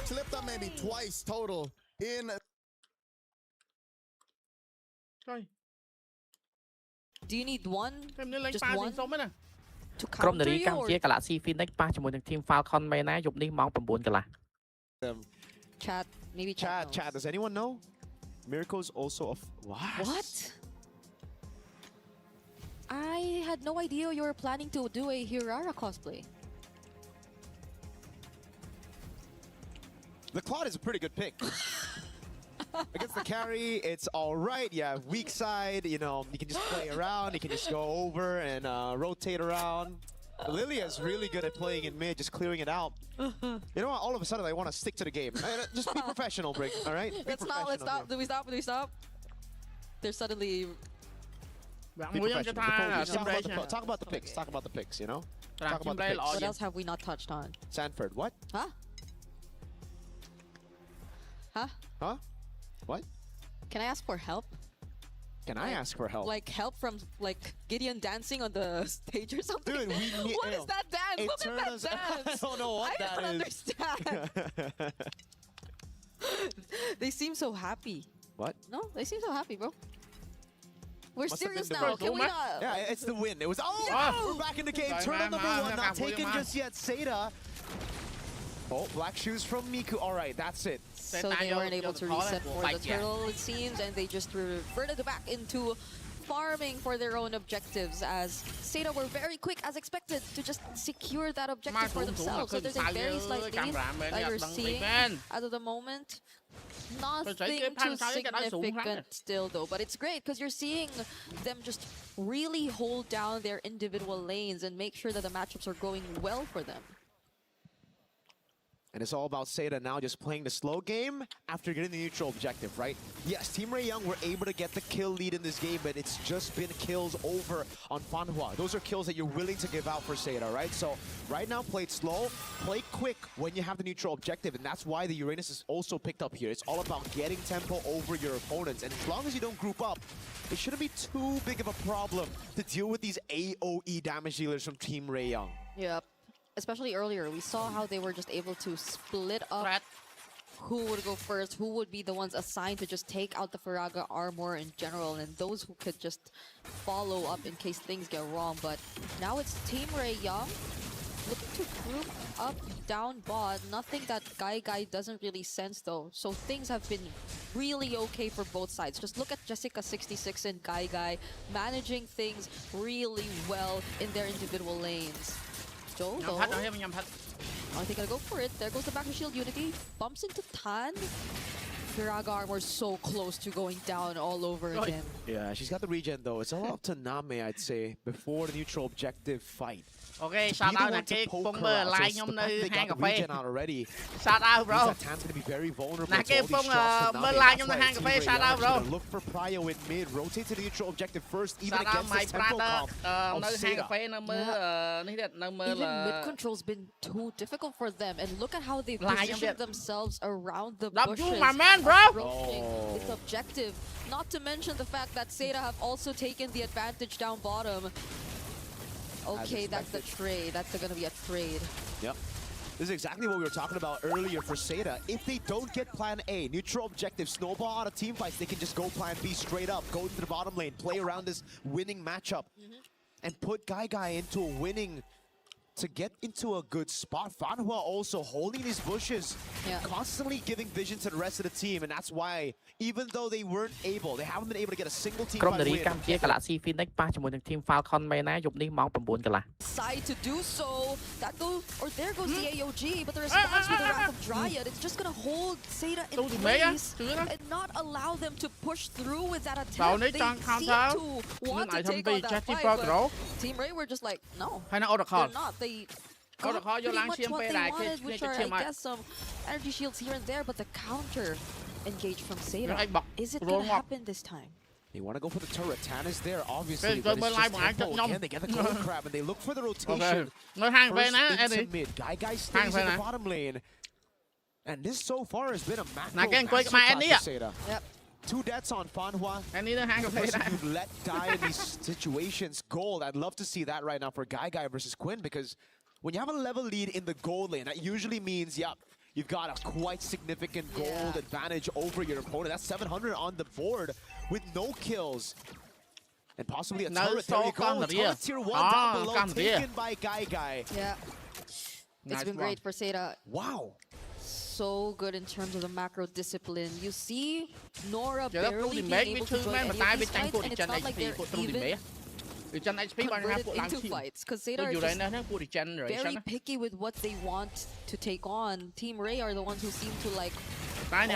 slipped up maybe twice total in... Do you need one? Just one? To ក្រុមនារី counter កម្ពុជា you or Galaxy Phoenix ប៉ះជាមួយនឹង Team Falcon Mena យប់នេះម៉ោង 9 កន្លះ chat? Maybe chat. Does anyone know? Miracle's also a what? I had no idea you were planning to do a Hirara cosplay. The Claude is a pretty good pick. Against the carry, it's all right. Yeah, weak side, you know, you can just play around. You can just go over and rotate around. Lilia is really good at playing in mid, just clearing it out. You know what? All of a sudden, I want to stick to the game. Just be professional, Brig. All right? Let's stop. Do we stop? They're suddenly... Talk about the picks. Talk about the picks, you know? Talk about the picks. What else have we not touched on? Sanford, what? Huh? Huh? What? Can I ask for help? Can I ask for help? Like help from like Gideon dancing on the stage or something? Dude, what is that dance? Look at that dance. I don't know what that is. I don't understand. They seem so happy. What? No, they seem so happy, bro. We're Must have serious been the now. win. Can we not? Yeah, it's the win. It was. Oh, Yeah. we're back in the game. Turtle number 1 not taken just yet. Seda. Oh, black shoes from Miku. All right, that's it. So they weren't able to reset for the turtle, it seems, and they just reverted back into farming for their own objectives, as Seda were very quick as expected to just secure that objective for themselves. So there's a very slight lead that you're seeing as of the moment. Nothing too significant still though, but it's great because you're seeing them just really hold down their individual lanes and make sure that the matchups are going well for them. And it's all about Seda now just playing the slow game after getting the neutral objective, right? Yes, Team Ray Young were able to get the kill lead in this game, but it's just been kills over on Fanhua. Those are kills that you're willing to give out for Seda, right? So right now, play it slow, play quick when you have the neutral objective, and that's why the Uranus is also picked up here. It's all about getting tempo over your opponents, and as long as you don't group up, it shouldn't be too big of a problem to deal with these AoE damage dealers from Team Ray Young. Yep. Especially earlier, we saw how they were just able to split up who would go first, who would be the ones assigned to just take out the Faraga armor in general, and those who could just follow up in case things get wrong. But now it's Team Ray Young looking to group up down bot. Nothing that Guy doesn't really sense though. So things have been really okay for both sides. Just look at Jessica66 and Guy managing things really well in their individual lanes. Joe, though, I think they're gonna go for it. There goes the back to shield unity. Bumps into Tan. Firaga armor so close to going down all over again. Yeah, she's got the regen though. It's all up to Name, I'd say, before the neutral objective fight. Okay, shout out nè cái phông mơ like nhóm nơi hang cà phê. Shout out bro. Tan's gonna be very vulnerable. Nè cái phông mơ like nhóm nơi hang cà phê. Shout out bro. Look for Prio in mid, rotate to the neutral objective first, even shout out against my this tempo comp of nơi hang cà phê nó mơ Even mid control's been too difficult for them, and look at how they've positioned themselves around the bushes. My man, bro. This objective. Not to mention the fact that Seda have also taken the advantage down bottom. Okay, that's the trade. That's gonna be a trade. Yep. This is exactly what we were talking about earlier for Seda. If they don't get plan A, neutral objective, snowball out of team fights, they can just go plan B straight up, go into the bottom lane, play around this winning matchup, and put Guy into a winning to get into a good spot. Fanhua also holding these bushes, constantly giving vision to the rest of the team, and that's why, even though they haven't been able to get a single team fight win. ក្រុមនារីកម្ពុជា Galaxy Phoenix ប៉ះជាមួយនឹង Team Falcon មែនណាយប់នេះម៉ោង 9 កន្លះ Decide to do so. That goes, or there goes the AOG, but the response with the Wrath of Dryad, it's just gonna hold Seda in place and not allow them to push through with that attack. They seem to want to take on that fight, but Team Ray were just like, no, they're not. They got pretty much what they wanted, which are, I guess, some energy shields here and there, but the counter engage from Seda. Is it gonna happen this time? They want to go for the turret. Tan is there, obviously, but it's just tempo again. They get the gold crab, and they look for the rotation. First into mid. Guy stays in the bottom lane. And this so far has been a massive Seda. Yep. 2 deaths on Fanhua. You've let die in these situations. Gold. I'd love to see that right now for Guy versus Quinn, because when you have a level lead in the gold lane, that usually means, you've got a quite significant gold advantage over your opponent. That's 700 on the board with no kills. And possibly a turret. There you go. Turret tier 1 down below, taken by Guy. Yeah. It's been great for Seda. Wow. So good in terms of the macro discipline. You see Nora barely being able to join any of these fights, and it's not like they're even converted into fights, because Seda are just very picky with what they want to take on. Team Ray are the ones who seem to like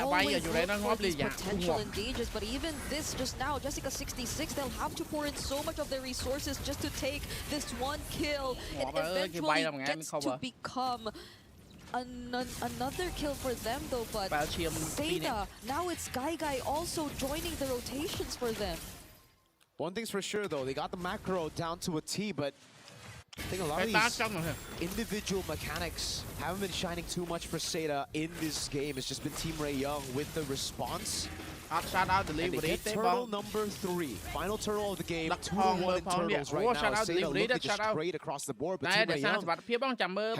always look for these potential engages, but even this just now, Jessica66, they'll have to pour in so much of their resources just to take this one kill. It eventually gets to become another kill for them though, but Seda, now it's Guy also joining the rotations for them. One thing's for sure though, they got the macro down to a T, but I think a lot of these individual mechanics haven't been shining too much for Seda in this game. It's just been Team Ray Young with the response shout out delivery turtle number 3. Final turtle of the game. 2-1 in turtles right now. Seda looking just straight across the board. But Team Ray Young have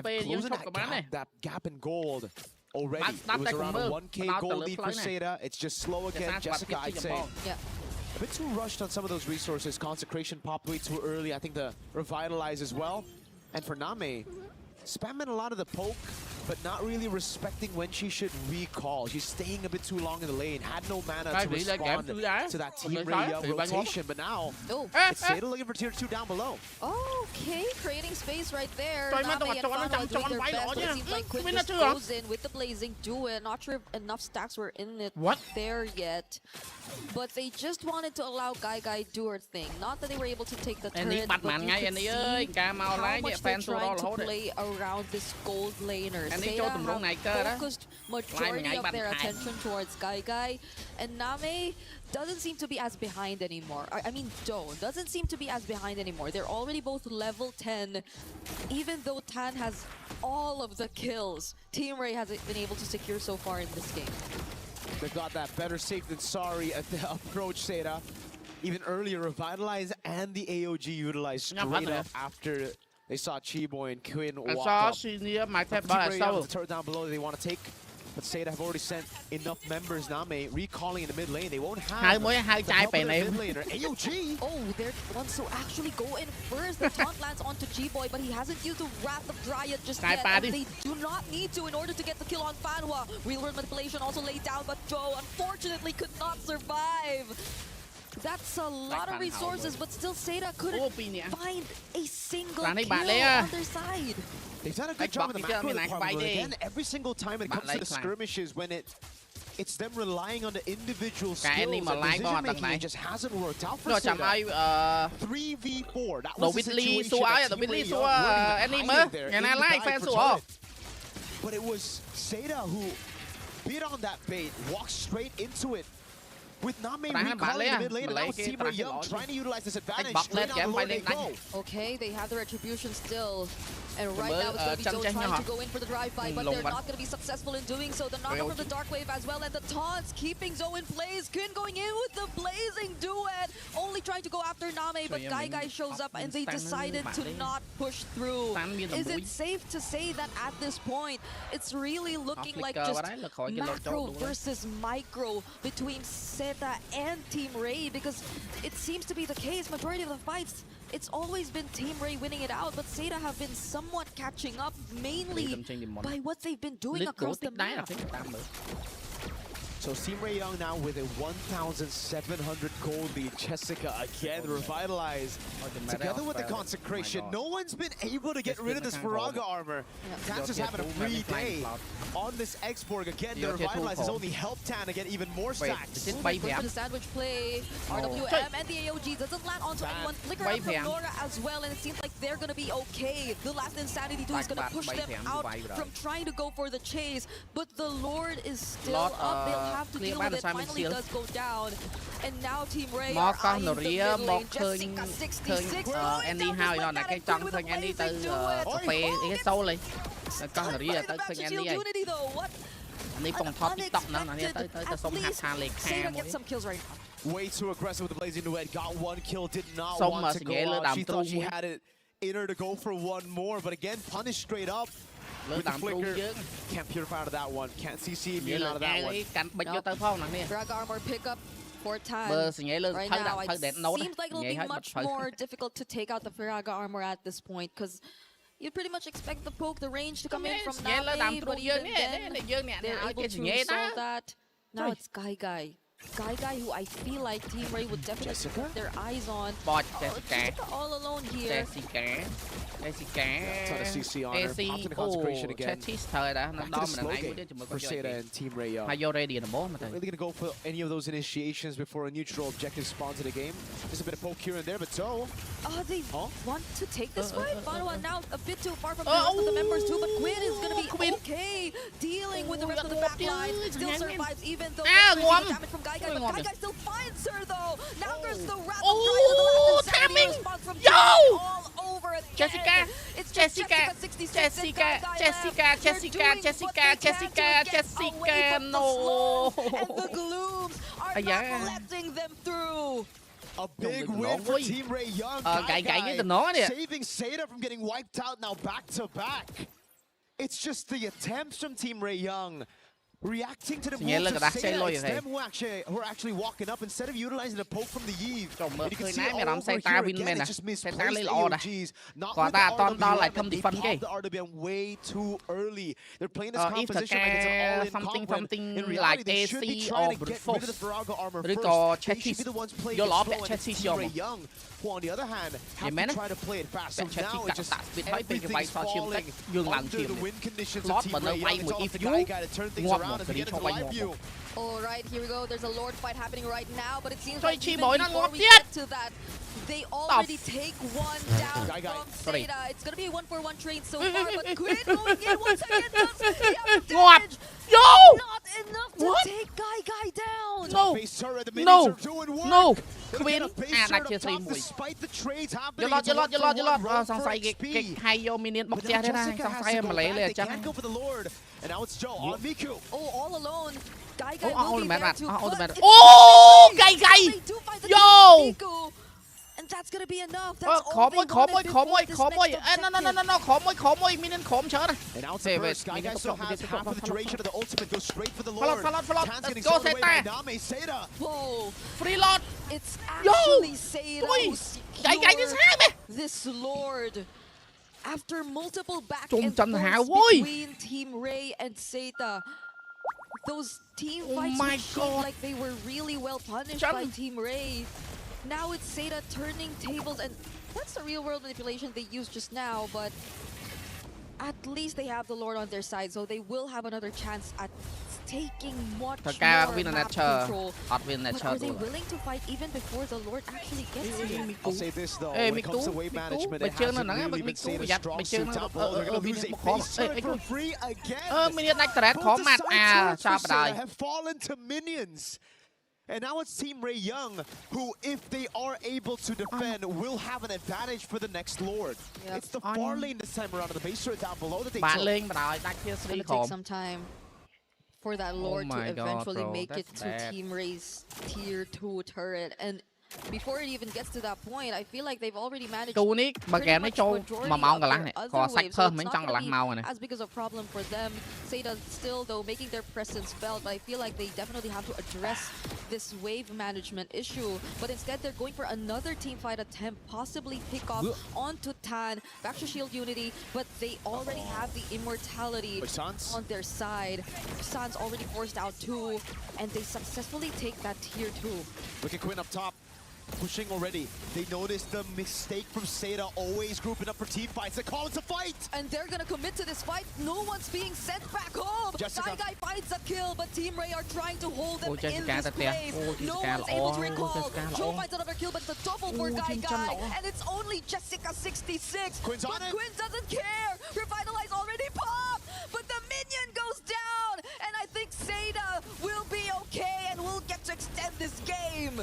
closing that gap in gold already. It was around a 1K gold lead for Seda. It's just slow again. Jessica, I'd say. Yeah. A bit too rushed on some of those resources. Consecration popped way too early. I think the Revitalize as well. And for Name, spamming a lot of the poke, but not really respecting when she should recall. She's staying a bit too long in the lane. Had no mana to respond to that Team Ray Young rotation. But now, it's Seda looking for tier 2 down below. Okay, creating space right there. Name and Fano are doing their best, but it seems like Quinn just goes in with the Blazing Duet. Not sure if enough stacks were in it there yet. But they just wanted to allow Guy do her thing. Not that they were able to take the turret, but you could see how much they're trying to play around this gold laner. Seda have focused majority of their attention towards Guy, and Name doesn't seem to be as behind anymore. I mean, Dawn doesn't seem to be as behind anymore. They're already both level 10, even though Tan has all of the kills Team Ray has been able to secure so far in this game. They've got that better safe than sorry at the approach, Seda. Even earlier, Revitalize and the AOG utilized straight up after they saw Chiboy and Quinn walk up. The turret down below they want to take, but Seda have already sent enough members. Name recalling in the mid lane. They won't have the help of their mid laner. AOG! Oh, they're the ones to actually go in first. The taunt lands onto Chiboy, but he hasn't used the Wrath of Dryad just yet. And they do not need to in order to get the kill on Fanwa. Real world manipulation also laid down, but Joe unfortunately could not survive. That's a lot of resources, but still Seda couldn't find a single kill on their side. They've done a good job in the macro department, but again, every single time it comes to the skirmishes, when it's them relying on the individual skills and decision-making, it just hasn't worked out for Seda. 3v4, that was the situation that Team Ray Young were behind there. But it was Seda who bit on that bait, walked straight into it. With Name recalling the mid lane, and now it's Team Ray Young trying to utilize this advantage. Straight down below they go. Okay, they have the retribution still. And right now it's going to be Joe trying to go in for the drive-by, but they're not going to be successful in doing so. The knock from the Dark Wave as well, and the taunts keeping Zoe in place. Quinn going in with the Blazing Duet, only trying to go after Name, but Guy shows up and they decided to not push through. Is it safe to say that at this point, it's really looking like just macro versus micro between Seda and Team Ray? Because it seems to be the case, majority of the fights, it's always been Team Ray winning it out, but Seda have been somewhat catching up, mainly by what they've been doing across the map. So Team Ray Young now with a 1,700 gold lead. Jessica again revitalized. Together with the Consecration, no one's been able to get rid of this Faraga armor. Tan's just having a free day on this X-Borg. Again, the Revitalize has only helped Tan to get even more stacks. Going for the sandwich play, RWM and the AOG doesn't land onto anyone. Flicker up from Nora as well, and it seems like they're going to be okay. The last Insanity 2 is going to push them out from trying to go for the chase, but the Lord is still up. They'll have to deal with it. Finally does go down, and now Team Ray are eyeing the mid lane. Jessica 66 Andy how nó là cái chân khơi Andy từ cà phê cái sâu lên con là tới khơi Andy ấy Andy phong thoát TikTok nó là tới sông hạt liệt ha way too aggressive with the Blazing Duet. Got one kill, did not want to go out. She thought she had it in her to go for one more, but again punished straight up. With the flicker, can't purify out of that one. Can't CC immune out of that one. Frag armor pickup for Tan. Right now, it seems like it'll be much more difficult to take out the Faraga armor at this point, because you pretty much expect the poke, the range to come in from Name, but even then, they're able to solve that. Now it's Guy, who I feel like Team Ray would definitely put their eyes on. Jessica all alone here. Jessica. Ton of CC on her. Popped in the Consecration again. Back to the slow game for Seda and Team Ray Young. Really going to go for any of those initiations before a neutral objective spawn to the game. Just a bit of poke here and there, but so. They want to take this fight? Fanwa now a bit too far from the rest of the members too, but Quinn is going to be okay dealing with the rest of the backline. Still survives even though there's damage from Guy, but Guy still finds her though. Now there's the Wrath of Dryad, the last insanity response from all over again. It's Jessica, no. And the glooms are not letting them through. A big win for Team Ray Young. Saving Seda from getting wiped out now back to back. It's just the attempts from Team Ray Young. Reacting to the moves of Seda, it's them who are actually walking up instead of utilizing the poke from the Eve. And you can see all over here again, it's just misplaced AOGs. Not with the RWM, and they popped the RWM way too early. They're playing this composition like it's an all-in comp when in reality they should be trying to get rid of the Faraga armor first. They should be the ones playing it slow, and it's Team Ray Young who on the other hand have to try to play it fast. So now it's just everything's falling under the win conditions of Team Ray Young. It's all up to Guy to turn things around. All right, here we go. There's a Lord fight happening right now, but it seems like even before we get to that, they already take one down from Seda. It's going to be a 1-for-1 trade so far, but Quinn going in once again does the damage. Not enough to take Guy down. No. Quinn. Despite the trades happening, យល់សង្ស័យគេខាយយកមីនៀនមកផ្ទះទេណាសង្ស័យម៉ាឡេលេអញ្ចឹង go for the Lord and now it's Joe on Miku. Oh, all alone. Guy will be there to put Guy. Yo. And that's going to be enough. ខមួយ No ខមួយមីនៀនខំច្រើន And now it's the first. Guy still has half of the duration of the ultimate. Goes straight for the Lord. Tan's getting Go sold away by Name. Seda. Whoa. Free Lord. It's actually Seda who secured this Lord. After multiple back and ចំ forth between Team Ray and Seda, those team fights seemed like they were really well punished by Team Ray. Now it's Seda turning tables, and that's the real world manipulation they used just now, but at least they have the Lord on their side, so they will have another chance at taking much more map control. But are they willing to fight even before the Lord actually gets here? I'll say this though, when it comes to wave management, it hasn't really been Seda's strong suit down below. They're going to lose a base turret for free again. Both the side turrets for Seda have fallen to minions. And now it's Team Ray Young, who, if they are able to defend, will have an advantage for the next Lord. It's the far lane this time around, and the base turret down below that they took. It's going to take some time for that Lord to eventually make it to Team Ray's tier 2 turret. And before it even gets to that point, I feel like they've already managed pretty much majority of their other waves, so it's not going to be as big as a problem for them. Seda still, though, making their presence felt, but I feel like they definitely have to address this wave management issue. But instead, they're going for another team fight attempt, possibly pick off onto Tan, back to Shield Unity, but they already have the immortality on their side. San's already forced out too, and they successfully take that tier 2. Look at Quinn up top. Pushing already. They noticed the mistake from Seda, always grouping up for team fights. They call it a fight! And they're gonna commit to this fight. No one's being sent back home! Guy finds a kill, but Team Ray are trying to hold them in this place. No one's able to recall. Joe finds another kill, but it's a double for Guy. And it's only Jessica 66. Quinn's on it. Quinn doesn't care! Revitalize already popped! But the minion goes down! And I think Seda will be okay and will get to extend this game!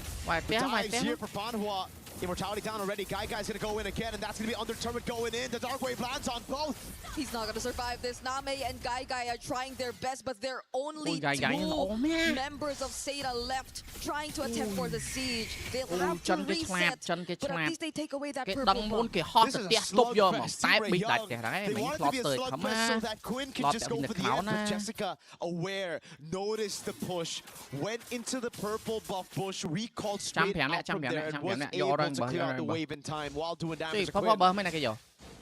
Dives here for Banhua. Immortality down already. Guy's gonna go in again, and that's gonna be under turret going in. The Dark Wave lands on both. He's not gonna survive this. Name and Guy are trying their best, but they're only two members of Seda left trying to attempt for the siege. They'll have to reset, but at least they take away that purple buff. This is a slugfest. They want it to be a slugfest so that Quinn can just go for the end. But Jessica, aware, noticed the push, went into the purple buff bush, recalled straight out from there, and was able to clear out the wave in time while doing damage to Quinn.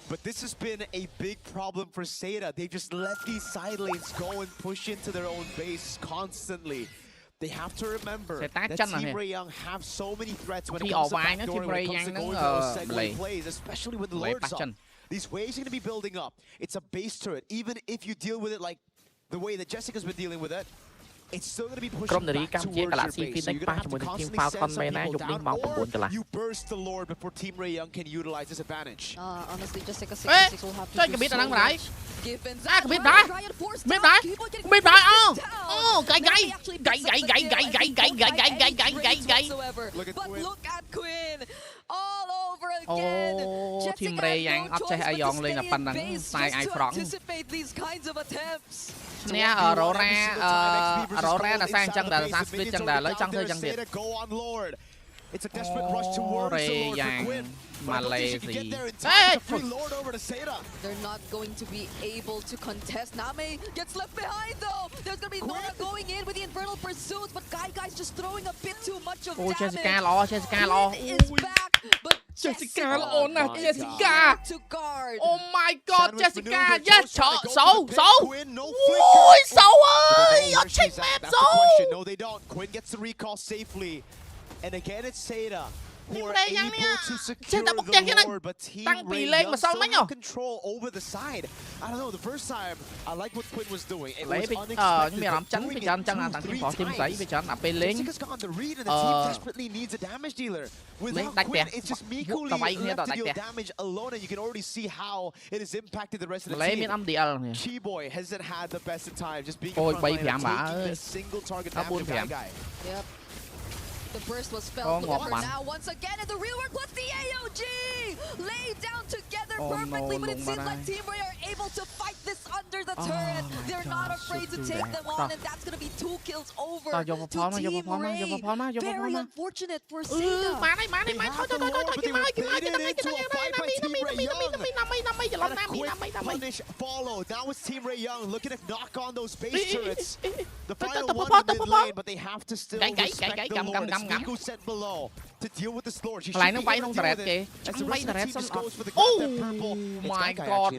But this has been a big problem for Seda. They just let these side lanes go and push into their own base constantly. They have to remember that Team Ray Young have so many threats when it comes to backdooring, when it comes to going for those segue plays, especially when the Lord's up. These waves are going to be building up. It's a base turret. Even if you deal with it like the way that Jessica's been dealing with it, it's still going to be pushing back towards your base. So you're going to have to constantly send some people down, or you burst the Lord before Team Ray Young can utilize this advantage. Honestly, Jessica 66 will have to do so much. Gibbons, But look at Quinn all over again. Team Ray yang ấp chơi ai dọn lên là phần nắng sai ai front. Nè Aurora là sang chân đà sang split chân đà lấy chân thôi chân Việt. It's a desperate rush towards the Lord for Quinn. Malaysia. Hey! Lord over to Seda. They're not going to be able to contest. Name gets left behind though. There's going to be Nora going in with the Infernal Pursuit, but Guy's just throwing a bit too much of damage. Jessica is back, but Jessica Jessica. To guard. Oh my God, Jessica. Yes, so. Ôi, Sâu ơi, ở check map Sâu. No, they don't. Quinn gets the recall safely. And again, it's Seda who are Ray able to secure the Lord, but Team Ray Young still have control over the side. I don't know, the first time, I like what Quinn was doing. It was unexpected. Jessica's gone the read, and the team desperately needs a damage dealer. Without Quinn, it's just Miku left to deal damage alone, and you can already see how it has impacted the rest of the team. Chi-Boy hasn't had the best of time, just being in front line and taking a single target damage of that guy. Yep. The burst was felt for now once again, and the real work was the AOG! Laid down together perfectly, but it seems like Team Ray are able to fight this under the turret. They're not afraid to take them on, and that's going to be 2 kills over to Team Ray. Very unfortunate for Seda. Punish followed. Now it's Team Ray Young looking to knock on those base turrets. The final one in mid lane, but they have to still respect the Lord. It's Miku sent below to deal with this Lord. She should be able to deal with it. As the rest of the team goes for the purple. My God,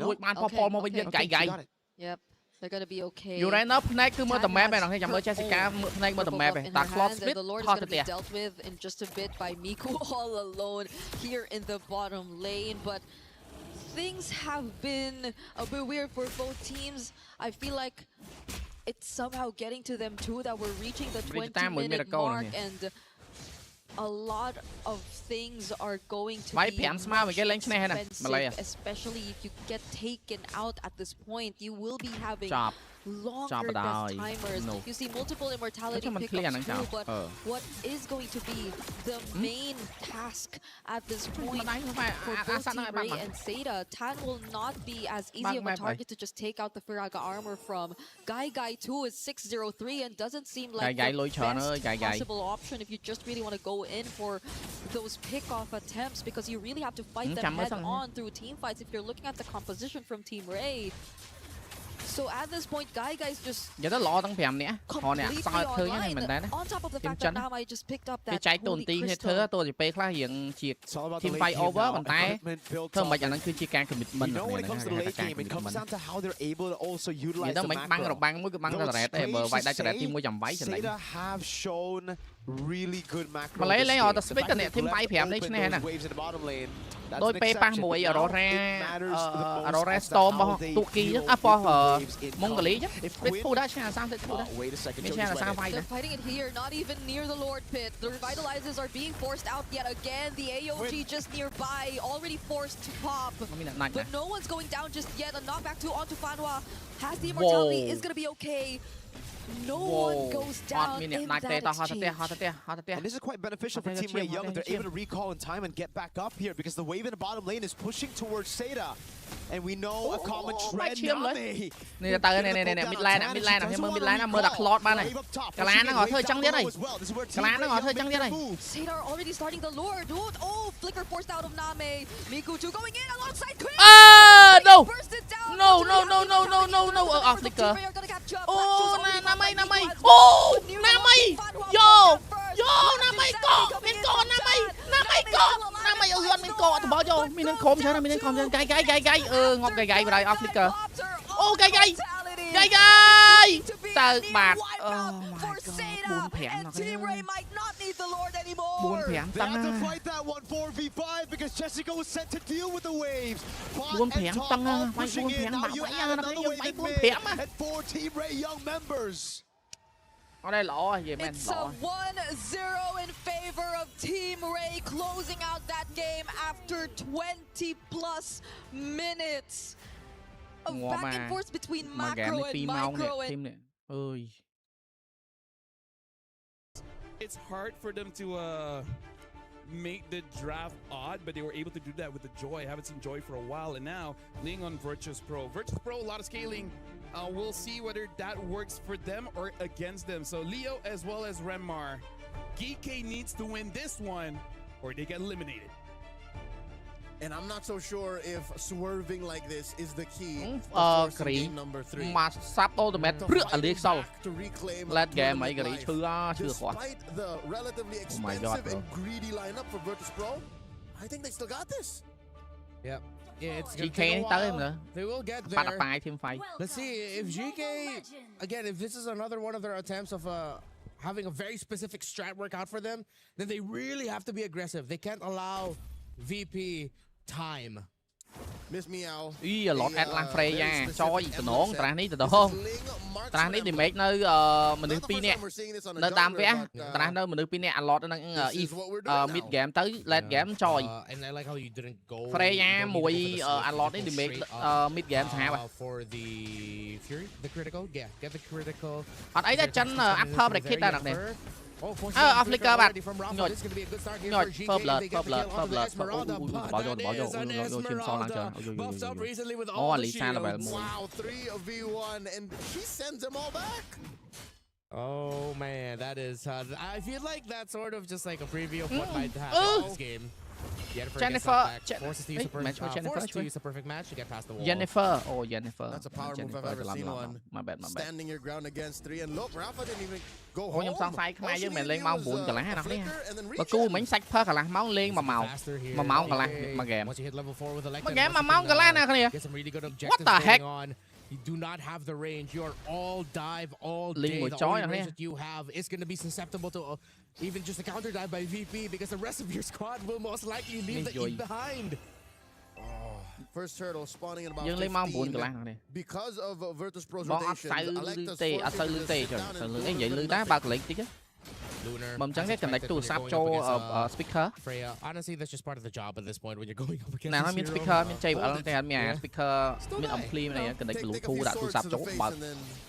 Yep. They're gonna be okay. You ran up next to the map and I'm Jessica next to the map. That clock split. The Lord is gonna be dealt with in just a bit by Miku all alone here in the bottom lane, but things have been a bit weird for both teams. I feel like it's somehow getting to them too, that we're reaching the 20-minute mark, and a lot of things are going to be expensive, especially if you get taken out at this point. You will be having longer death timers. You see multiple immortality pickups too, but what is going to be the main task at this point for both Team Ray and Seda? Tan will not be as easy of a target to just take out the Firaga armor from. Guy too is 603 and doesn't seem like the best possible option if you just really want to go in for those pick-off attempts, because you really have to fight them head-on through team fights if you're looking at the composition from Team Ray. So at this point, Guy's just completely online. On top of the fact that now I just picked up that holy crystal. Team fight over, You know, when it comes to the late game, it comes down to how they're able to also utilize the macro. Seda have shown really good macro. The fact that they those waves in the bottom lane. That's an exception. Aurora Storm Mongolia. Wait a second. They're fighting it here, not even near the Lord Pit. The Revitalizers are being forced out yet again. The AOG just nearby, already forced to pop. But no one's going down just yet. A knockback onto Fanwa. Has the immortality, is going to be okay. No one goes down in that exchange. And this is quite beneficial for Team Ray Young if they're able to recall in time and get back up here, because the wave in the bottom lane is pushing towards Seda. And we know a common trend. Mid lane mơ đặt lót ba này. Cả lá nó ngồi thôi trắng điết này. Cả lá nó ngồi thôi trắng điết này. Seda already starting the Lord. Oh, flicker forced out of Name. Miku going in alongside Quinn. No. Off flicker. Oh, Name. Oh, Name. Yo, Name có. Mình có Name có. Name ở gần mình có. Bỏ vô. Mình nên khom chơi. Gai. Ngọc gai vào đây off flicker. Oh, gai. Tờ bạc. Oh my God. 4 phèn nó cái. 4 phèn tăng. 4 phèn tăng. 4 phèn bảo mấy 4 phèn mà. Ở đây lỗ gì men. It's a 1-0 in favor of Team Ray, closing out that game after 20+ minutes of back and forth between macro and micro. It's hard for them to make the draft odd, but they were able to do that with the Joy. I haven't seen Joy for a while, and now laying on Virtus Pro. Virtus Pro, a lot of scaling. We'll see whether that works for them or against them. So Leo as well as Remar. GK needs to win this one or they get eliminated. And I'm not so sure if swerving like this is the key. Game number 3. Despite the relatively expensive and greedy lineup for Virtus Pro, I think they still got this. Yep. Yeah, it's gonna take a while. They will get there. Let's see if GK, again, if this is another one of their attempts of having a very specific strat work out for them, then they really have to be aggressive. They can't allow VP time. Miss Meow. Lọt Atlan Freya choi từ nón tra ní từ đó tra ní thì make nơi mình được pin nè nơi tam vẽ tra nơi mình được pin nè lọt năng mid game tới late game choi Freya mùi lọt ní thì make mid game sao vậy ở đấy đã chân upper break hit ra đặc nè Africa bạn nhồi phớp lợt bỏ vô chim so lăng trời Lisa là vậy Oh man, that is I feel like that's sort of just like a preview of what might happen in this game. Jennifer forces to use a perfect match to get past the wall. Jennifer. Oh, Jennifer. That's a power move I've ever seen one. My bad. Standing your ground against 3 and look, Rafa didn't even go home. Ôi, nhưng xong sai khai với mình lên máu buồn cả lá nè. Mà cú mình sạch phơ cả lá máu lên mà máu cả lá mà game. Mà game mà máu cả lá nè kìa. What the heck? You do not have the range. You are all dive all day. The only range that you have is going to be susceptible to even just a counter dive by VP because the rest of your squad will most likely leave the E behind. First turtle spawning in about 15 because of Virtus Pro's rotation. Mầm trắng cái connect to sắp cho speaker. Honestly, that's just part of the job at this point when you're going up against. Nào mình speaker mình chơi ở đây mình speaker mình ampli này connect Bluetooth đã to sắp chỗ bật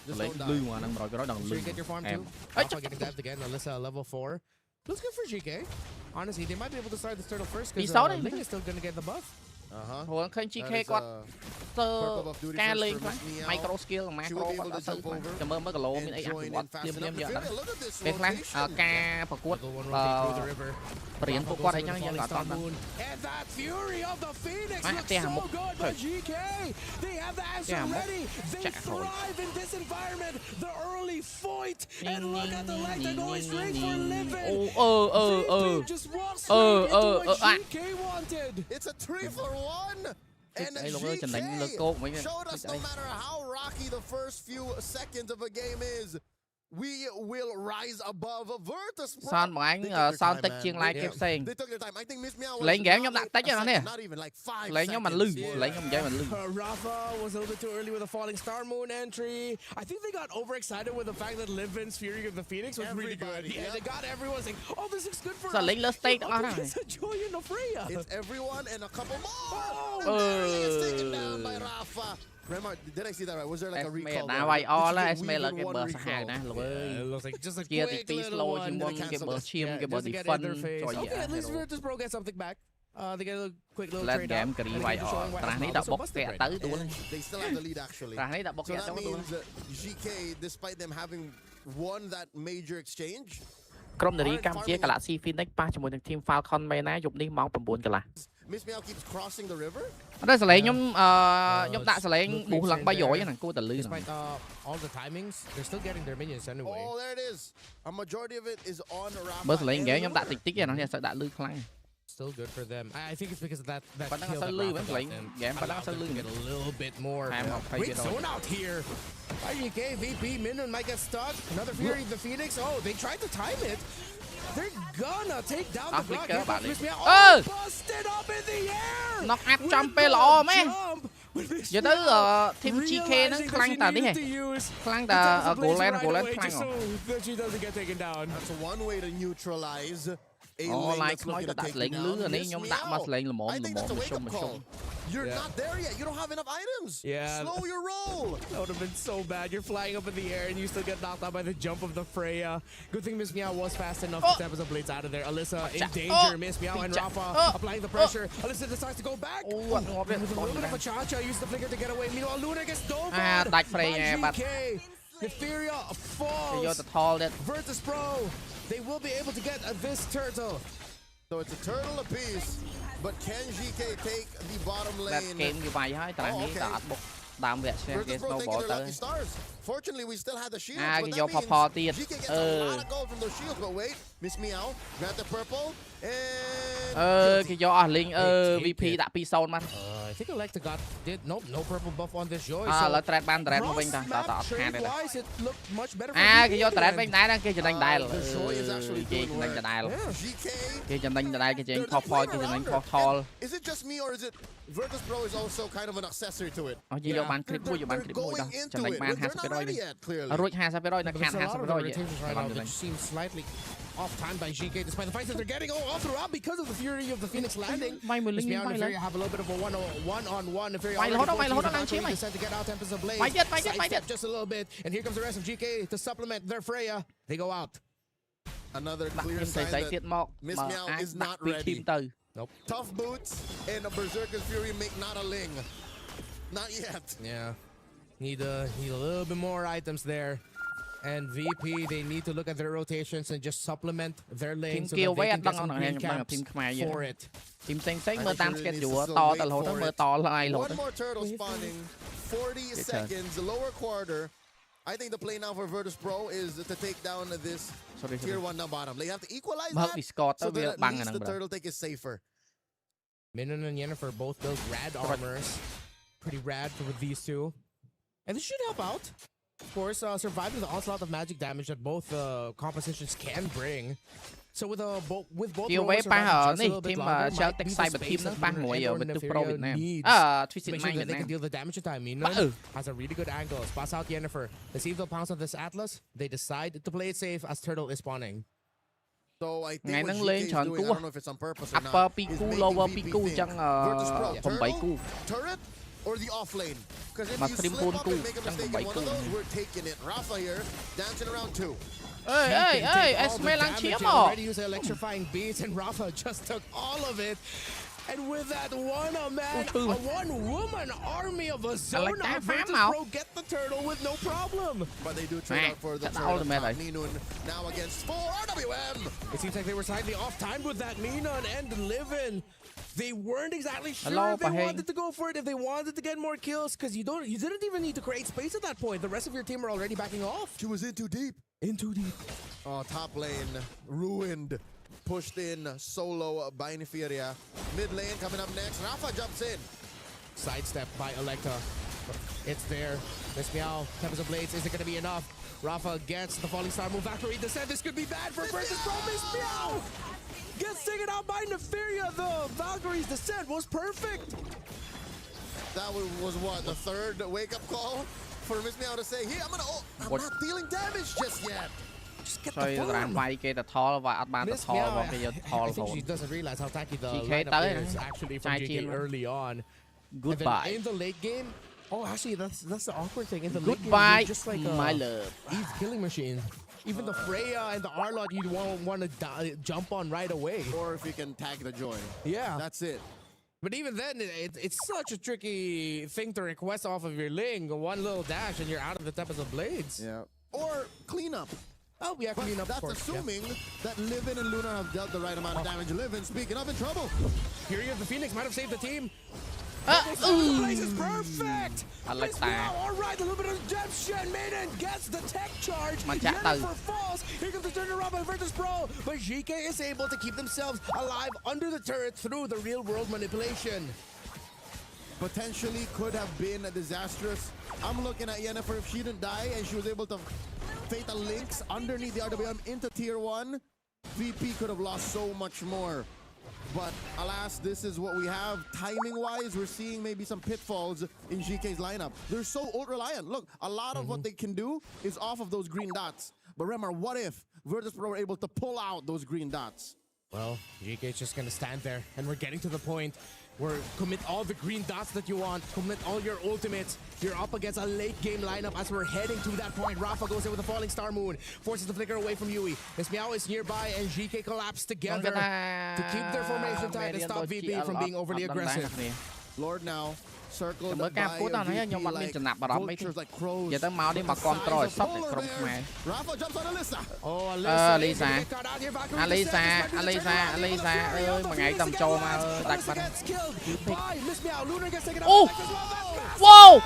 lấy lư mà năng rồi cái đó đằng lư. Alyssa level 4. Looks good for GK. Honestly, they might be able to start this turtle first because Ling is still going to get the buff. Hồi khơi GK quát tơ ca lên quá micro skill macro quát đã tơ chấm mới cả lô mình ấy ăn quát liêm giờ đó cái khác ca phục quát tiền phục quát ấy nhá giờ cả toàn tiền hàng một chạy rồi It's a 3-for-1. And GK showed us no matter how rocky the first few seconds of a game is, we will rise above Virtus Pro. Son bọn anh son tích chiên like kịp saying. Lấy game nhóm đặt tích cho nó nè. Lấy nhóm mình lư, lấy nhóm chơi mình lư. Rafa was a little bit too early with a falling star moon entry. I think they got overexcited with the fact that Livin's Fury of the Phoenix was really good. Yeah, they got everyone saying, "Oh, this looks good for us." So lấy last state đó này. It's everyone and a couple more. It's taken down by Rafa. Remar, did I see that right? Was there like a recall? Now I all Esme là cái bờ hai nè, chia thì tí slow nhưng mong cái bờ chim cái bờ defend cho vậy. Okay, at least Virtus Pro get something back. They get a quick little trade game kỹ vậy ra này đã bóc kẹt tới tôi lên. They still have the lead actually. Ra này đã bóc kẹt cho tôi. GK, despite them having won that major exchange. ក្រុមនារីកម្ពុជា Galaxy Phoenix ប៉ះជាមួយនឹង Team Falcon មែនណាយប់នេះម៉ោង 9 កន្លះ Miss Meow keeps crossing the river. អត់សលេងខ្ញុំដាក់សលេងប៊ូសឡើង300ហ្នឹងគួរតែលឺ Despite all the timings, they're still getting their minions anyway. Oh, there it is. A majority of it is on Rafa. បើសលេងហ្គេមខ្ញុំដាក់តិចតិចហ្នឹងនេះសើដាក់លឺខ្លាំង Still good for them. I think it's because of that kill that Rafa got them. Get a little bit more. Great zone out here. IGK, VP, Minion might get stuck. Another Fury of the Phoenix. Oh, they tried to time it. They're gonna take down the block. Oh, busted up in the air. Knock at jump ពេលល្អមែន giờ tới team GK nó khăng tà tí hề khăng tà goal line khăng That's one way to neutralize a Ồ, lane like that's nói looking có to đặt take lệnh you lứa down. này Miss nhóm me đặt mắt out. lệnh là I mồm think that's a wake up một call. xung. You're Yeah. not there yet. You don't have enough items. Yeah. Slow your roll. That would have been so bad. You're flying up in the air and you still get knocked out by the jump of the Freya. Good thing Miss Meow was fast enough to step his blades out of there. Alyssa in danger. Miss Meow and Rafa applying the pressure. Alyssa decides to go back. With a little bit of a cha-cha, use the flicker to get away. Meanwhile, Luna gets dove on by GK. Etheria falls. Virtus Pro, they will be able to get this turtle. So it's a turtle apiece, but can GK take the bottom lane? Đặt game như vậy thôi, tại vì đã một đam việc xem cái snowball tới. Fortunately, we still had the shields. À, but cái that vô pop tiệt. GK gets a lot of gold from those shields. But wait, Miss Meow got the purple and cái vô Linh VP đã pi zone mà. I think Electa did no purple buff on this Joy. À, là trade ban trade một bên ta hand đây. Cái vô trade bên này đang kia cho đánh đài là. Cái đánh đài là. Cái cho đánh đài cái chuyện pop point cái cho đánh pop tall. Is it just me or is it Virtus Pro is also kind of an accessory to it? Ở vô ban clip mua đó. Cho đánh ban 20% đi. Rồi 20% nó khăn 20% vậy. Which seems slightly off time by GK despite the fights that they're getting all throughout because of the fury of the Phoenix landing. Miss Meow and Etheria have a little bit of a one-on-one. Etheria decide to get out Tempest of Blade. Sidestep just a little bit, and here comes the rest of GK to supplement their Freya. They go out. Another clear sign that Miss Meow is not ready. Nope. Tough boots and a Berserker's Fury make not a Ling. Not yet. Yeah. Need a little bit more items there. And VP, they need to look at their rotations and just supplement their lane so that they can get some green caps for it. Team xanh mơ tam schedule to từ hồi đó mơ to lại luôn. One more turtle spawning, 40 seconds, lower quarter. I think the play now for Virtus Pro is to take down this tier 1 down bottom. They have to equalize that so that at least the turtle take is safer. Minun and Yennefer both build rad armors. Pretty rad for these two. And this should help out. Of course, surviving the onslaught of magic damage that both compositions can bring. So with both với ba này team chơi tech side but team nó ba ngồi ở bên Pro Việt Nam. Twisted Mind Việt Nam. They can deal the damage to time. Minun has a really good angle. Spots out Yennefer. Let's see if they'll pounce on this Atlas. They decide to play it safe as Turtle is spawning. So I think what GK is doing, I don't know if it's on purpose or not, upper is Piku, making lower VP Piku think chẳng Virtus Pro, turret or the off lane. Because if you slip up and make a mistake in one of those, we're taking it. Rafa here, dancing around two. Hey, Esme lang chia mo. Already use electrifying beats and Rafa just took all of it. And with that one-woman army of a zone, Virtus Pro get the turtle with no problem. But they do trade out for the turtle. Minun now against 4 RWM. It seems like they were slightly off time with that Minun and Livin. They weren't exactly sure if they wanted to go for it, if they wanted to get more kills, because you didn't even need to create space at that point. The rest of your team were already backing off. She was in too deep. Oh, top lane ruined. Pushed in solo by Neferia. Mid lane coming up next. Rafa jumps in. Sidestep by Electa. It's there. Miss Meow, Tempest of Blades. Is it going to be enough? Rafa gets the Falling Star move. Valkyrie descent. This could be bad for Virtus Pro. Miss Meow gets taken out by Neferia. The Valkyrie's descent was perfect. That was what, the third wake-up call for Miss Meow to say, hey, I'm not dealing damage just yet. Chơi làm vay kia tall và ăn ban tall vào kia tall. I think she doesn't realize how tacky the GK lineup is actually from GK early on. Goodbye. In the late game, actually that's the awkward thing. In the late game, you're just like my love. He's killing machine. Even the Freya and the Arlott, you won't want to jump on right away. Or if you can tag the Joy. Yeah, that's it. But even then, it's such a tricky thing to request off of your Ling. One little dash and you're out of the Tempest of Blades. Yeah. Or cleanup. Oh, yeah, clean up. That's assuming that Livin and Luna have dealt the right amount of damage. Livin, speaking of, in trouble. Fury of the Phoenix might have saved the team. Ooh. Place is perfect. I like that. All right, a little bit of redemption. Maiden gets the tech charge. Yennefer falls. Here comes the turnaround by Virtus Pro. But GK is able to keep themselves alive under the turret through the real-world manipulation. Potentially could have been disastrous. I'm looking at Yennefer. If she didn't die and she was able to fatal links underneath the RWM into tier 1, VP could have lost so much more. But alas, this is what we have. Timing-wise, we're seeing maybe some pitfalls in GK's lineup. They're so ult-reliant. Look, a lot of what they can do is off of those green dots. But remember, what if Virtus Pro were able to pull out those green dots? Well, GK is just going to stand there, and we're getting to the point where commit all the green dots that you want, commit all your ultimates. You're up against a late game lineup as we're heading to that point. Rafa goes in with a falling star moon, forces the flicker away from Yui. MSMeow is nearby, and GK collapse together to keep their formation tight and stop VP from being overly aggressive. Lord now. Circled by a VP like crows. Giờ tới mau đi mà control sắp để from mày. Rafa jumps on Alyssa. Alyssa ơi mà ngày tầm trâu mà đặt bắn. Wow!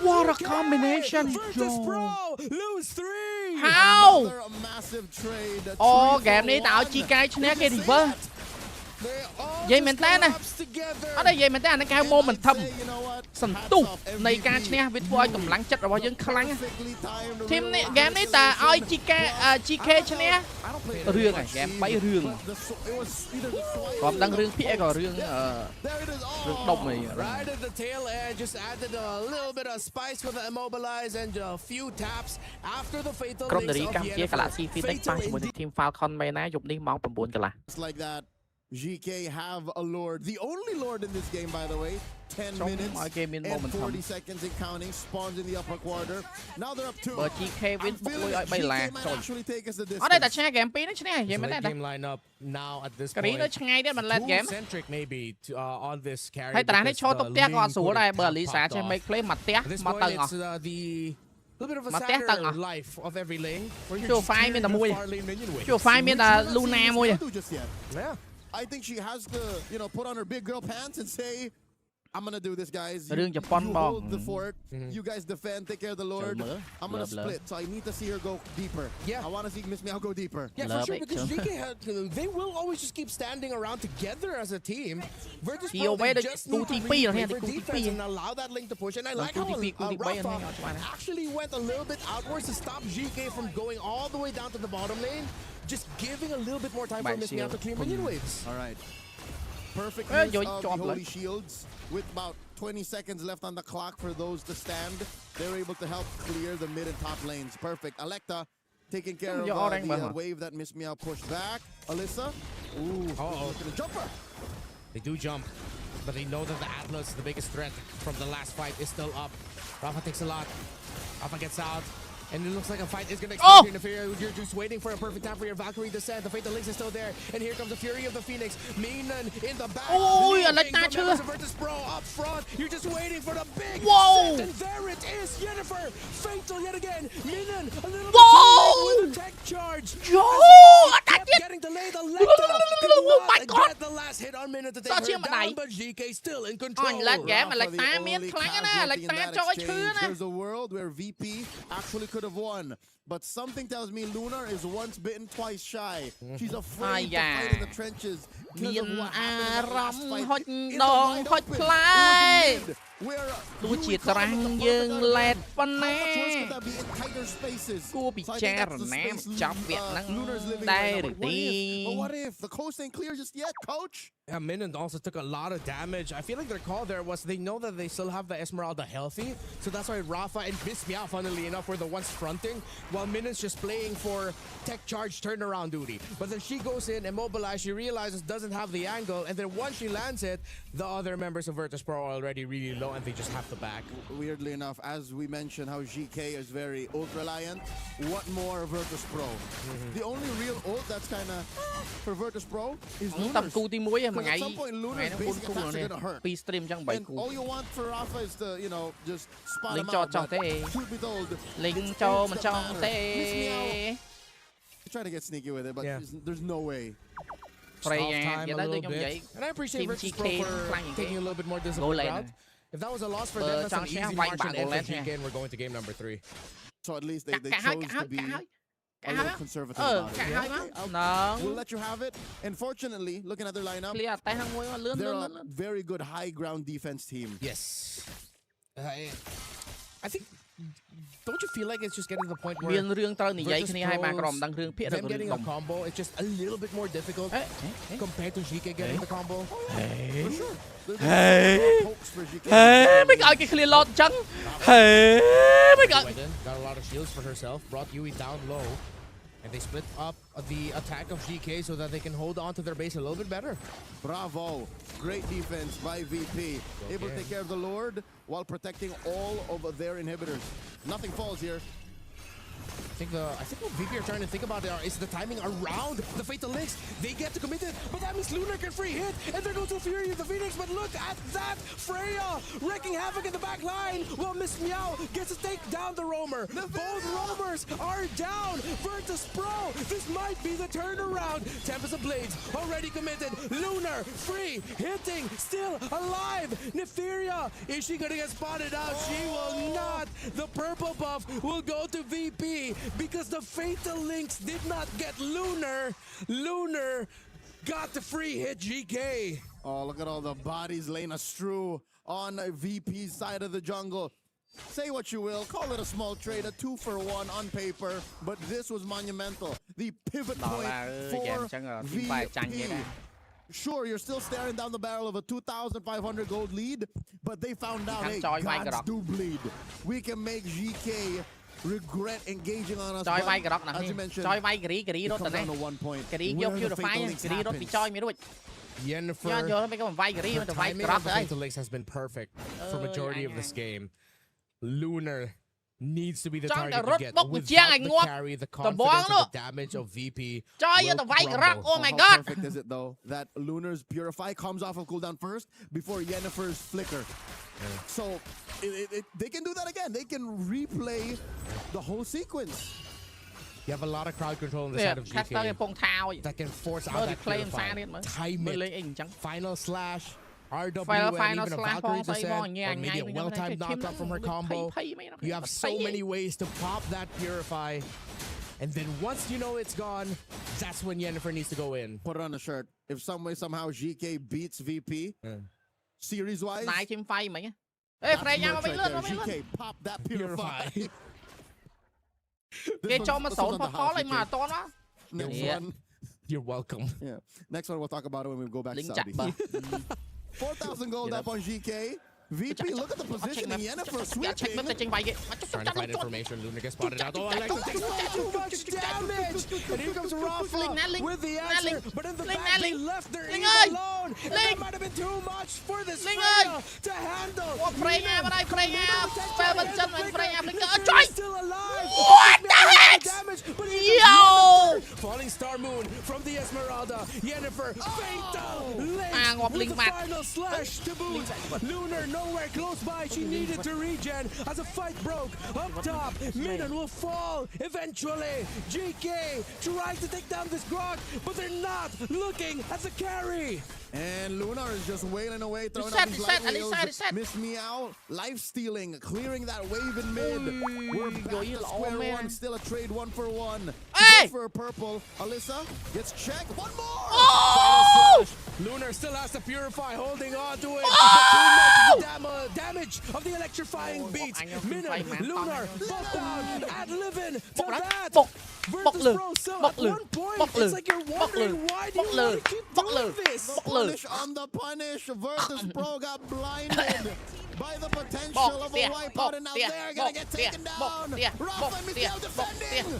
What a combination! How? Game này tạo chi cái chứ nè cái gì vơ. Vậy mình ta nè. Ở đây vậy mình ta nó cao mô mình thầm. Sần tu này ca nè với voi tầm lắng chất rồi dân khăng. Team này game này ta oi GK chứ nè. Rương này game bay rương. Còn đang rương phía còn rương đông này.ក្រុមនារីកម្ពុជាកាឡាស៊ី Phoenix ប៉ះជាមួយនឹង Team Falcon មែនណាយប់នេះម៉ោង 9 កន្លះ GK have a lord, the only lord in this game, by the way. 10 minutes and 40 seconds and counting. Spawns in the upper quarter. Now they're up 2. But GK win actually take us the distance. អត់តែឆ្ងាយ game 2 នេះឆ្នេះយេមែនទេ game lineup now at this point. ការីទៅឆ្ងាយទៀតមិន late game centric maybe to, on this carry. ហើយតារានេះឈរទៅផ្ទះក៏អត់ស្រួលដែរបើ Lisa ចេះ make play មកផ្ទះមកតឹងអស់ A little bit of a sadder life of every lane. ជួហ្វាយមានតែមួយជួហ្វាយមានតែ Luna មួយ Yeah. I think she has to, put on her big girl pants and say, I'm gonna do this, guys. You hold the fort. You guys defend, take care of the Lord. I'm gonna split, so I need to see her go deeper. Yeah. I want to see MSMeow go deeper. Yeah, for sure, because GK they will always just keep standing around together as a team. Virtus Pro, they just need to read their defense and allow that link to push. And I like how Rafa actually went a little bit outwards to stop GK from going all the way down to the bottom lane. Just giving a little bit more time for MSMeow to clear minion waves. All right. Perfect use of the holy shields. With about 20 seconds left on the clock for those to stand, they're able to help clear the mid and top lanes. Perfect. Electa taking care of the wave that MSMeow pushed back. Alyssa. Ooh. Look at the jumper. They do jump, but they know that the Atlas, the biggest threat from the last fight, is still up. Rafa takes a lot. Rafa gets out. And it looks like a fight is going to interfere. You're just waiting for a perfect time for your Valkyrie descent. The Fatal Links is still there. And here comes the Fury of the Phoenix. Minen in the back. Oh, I like that too. Virtus Pro up front. You're just waiting for the big set. And there it is. Yennefer. Fatal yet again. Minen a little bit with a tech charge. Getting delayed. Electa get the last hit on Minen to take her down. But GK still in control. There's a world where VP actually could have won, but something tells me Lunar is once bitten, twice shy. She's afraid to fight in the trenches. Where ជាត្រាំងយើងឡេតប៉ុណ្ណា គួរពិចារណាចាប់វគ្គហ្នឹងដែរឬទេ But what if the coast ain't clear just yet, coach? Yeah, Minen also took a lot of damage. I feel like their call there was they know that they still have the Esmeralda healthy, so that's why Rafa and MSMeow, funnily enough, were the ones fronting, while Minen's just playing for tech charge turnaround duty. But then she goes in, immobilized, she realizes doesn't have the angle, and then once she lands it, the other members of Virtus Pro are already really low, and they just have to back. Weirdly enough, as we mentioned how GK is very ult-reliant, what more Virtus Pro? The only real ult that's kind of for Virtus Pro is Lunar's. At some point, Lunar's basic attacks are gonna hurt. And all you want for Rafa is to, just spot him out. But truth be told, try to get sneaky with it, but there's no way. Time a little bit. And I appreciate Virtus Pro for taking a little bit more discipline route. If that was a loss for them, that's an easy margin and for GK, and we're going to game number 3. So at least they chose to be a little conservative about it. We'll let you have it. And fortunately, looking at their lineup, they're a very good high ground defense team. Yes. I think... Don't you feel like it's just getting to the point where them getting a combo, it's just a little bit more difficult compared to GK getting the combo? For sure. Mấy cái clear lot trắng. Mấy cái got a lot of shields for herself, brought Yui down low. And they split up the attack of GK so that they can hold on to their base a little bit better. Bravo. Great defense by VP. Able to take care of the Lord while protecting all of their inhibitors. Nothing falls here. I think what VP are trying to think about is the timing around the Fatal Links. They get to commit it, but that means Lunar can free hit, and there goes the Fury of the Phoenix. But look at that! Freya wreaking havoc in the back line while Miss Meow gets to take down the Roamer. Both Roamers are down. Virtus Pro, this might be the turnaround. Tempest of Blades already committed. Lunar free, hitting, still alive. Neferia, is she gonna get spotted out? She will not. The purple buff will go to VP. Because the Fatal Links did not get Lunar. Lunar got the free hit GK. Oh, look at all the bodies laying astrew on VP's side of the jungle. Say what you will, call it a small trade, a 2-for-1 on paper, but this was monumental. The pivot point for VP. Sure, you're still staring down the barrel of a 2,500 gold lead, but they found out, hey, gods do bleed. We can make GK regret engaging on us. As you mentioned, it comes down to 1 point. Where the Fatal Links happens. Yennefer, the timing of the Fatal Links has been perfect for majority of this game. Lunar needs to be the target to get without the carry, the confidence, and the damage of VP. Oh my god! How perfect is it though that Lunar's Purify comes off of cooldown first before Yennefer's Flicker. So they can do that again. They can replay the whole sequence. You have a lot of crowd control on the side of GK that can force out that Purify. Time it. Final slash. RW and even a Valkyrie descent, or maybe a well-timed knockup from her combo. You have so many ways to pop that Purify. And then once you know it's gone, that's when Yennefer needs to go in. Put it on the shirt. If some way, somehow, GK beats VP, series-wise, GK pop that Purify. Next one. You're welcome. Yeah. Next one, we'll talk about it when we go back to Saudi. 4,000 gold up on GK. VP, look at the positioning. Yennefer sweeping. Trying to find information. Luna gets spotted out. Oh, Alexa takes too much damage. And here comes Rafa with the answer. But in the back, they left their Eve alone. And that might have been too much for this Freya to handle. Still alive. What the heck? Yo! Falling Star Moon from the Esmeralda. Yennefer, Fatal Link with the final slash to boot. Lunar nowhere close by. She needed to regen as a fight broke. Up top, Minion will fall eventually. GK trying to take down this Grog, but they're not looking at the carry. And Lunar is just wailing away, throwing out his light wheels. Miss Meow, life stealing, clearing that wave in mid. We're back to square one, still a trade 1-for-1. Hey! For purple. Alyssa gets checked. One more! Oh! Lunar still has to Purify, holding on to it. Oh! Too much damage of the electrifying beats. Minion, Lunar, both down, ad-living to that. Virtus Pro still at 1 point. It's like you're wondering why do you want to keep doing this? Punish on the punish. Virtus Pro got blinded by the potential of a wipeout, and now they're gonna get taken down. Rafa and Miguel defending.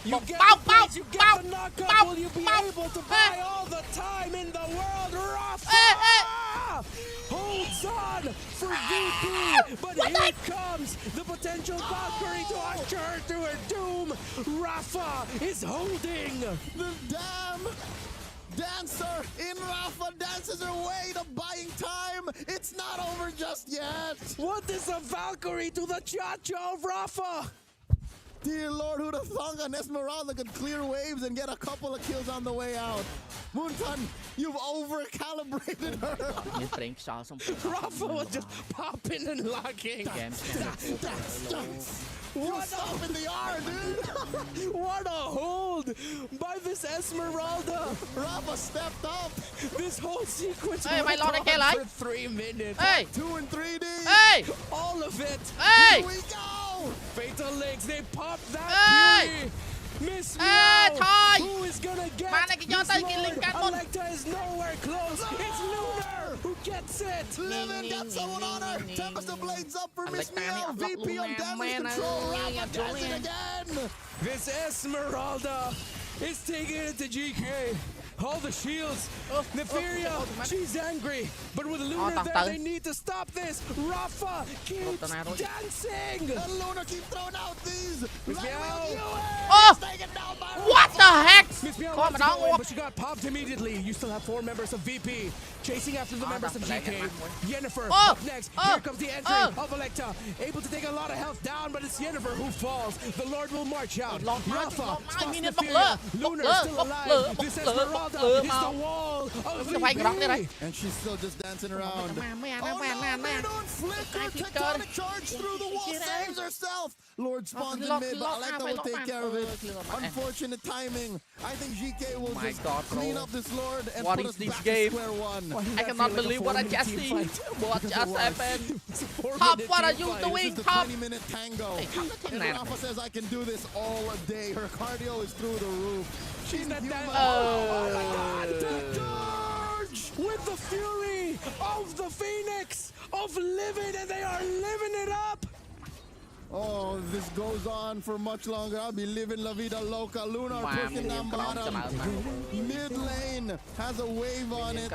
You get the base, you get the knockup. Will you be able to buy all the time in the world? Rafa holds on for VP, but here comes the potential Valkyrie to usher her to her doom. Rafa is holding. The damn dancer in Rafa dances her way to buying time. It's not over just yet. What is a Valkyrie to the cha-cha of Rafa? Dear Lord, who'd have thunk an Esmeralda could clear waves and get a couple of kills on the way out. Moonton, you've over-calibrated her. Rafa was just popping and locking. What up in the R, dude? What a hold by this Esmeralda. Rafa stepped up. This whole sequence went on for 3 minutes. Hey. 2 and 3D. Hey. All of it. Hey. Here we go. Fatal Links, they popped that Fury. Miss Meow, who is gonna get this Lord? Electa is nowhere close. It's Lunar who gets it. Livin got someone on her. Tempest the blades up for Miss Meow. VP on damage control. Rafa does it again. This Esmeralda is taking it to GK. All the shields. Neferia, she's angry. But with Lunar there, they need to stop this. Rafa keeps dancing. And Lunar keeps throwing out these. Miss Meow. What the heck? Miss Meow wants to go in, but she got popped immediately. You still have 4 members of VP chasing after the members of GK. Yennefer up next. Here comes the entry of Electa. Able to take a lot of health down, but it's Yennefer who falls. The Lord will march out. Rafa spots Neferia. Lunar is still alive. This Esmeralda is the wall of VP. And she's still just dancing around. Flicker, tectonic charge through the wall, saves herself. Lord spawns in mid, but Electa will take care of it. Unfortunate timing. I think GK will just clean up this Lord and put us back to square one. I cannot believe what I just see. What just happened? Top, what are you doing, Top? 20-minute tango. And Rafa says I can do this all day. Her cardio is through the roof. She's not that. Oh my God! The charge with the fury of the Phoenix of living, and they are living it up. Oh, this goes on for much longer. I'll be living La Vida Loca. Lunar pushing down bottom. Mid lane has a wave on it.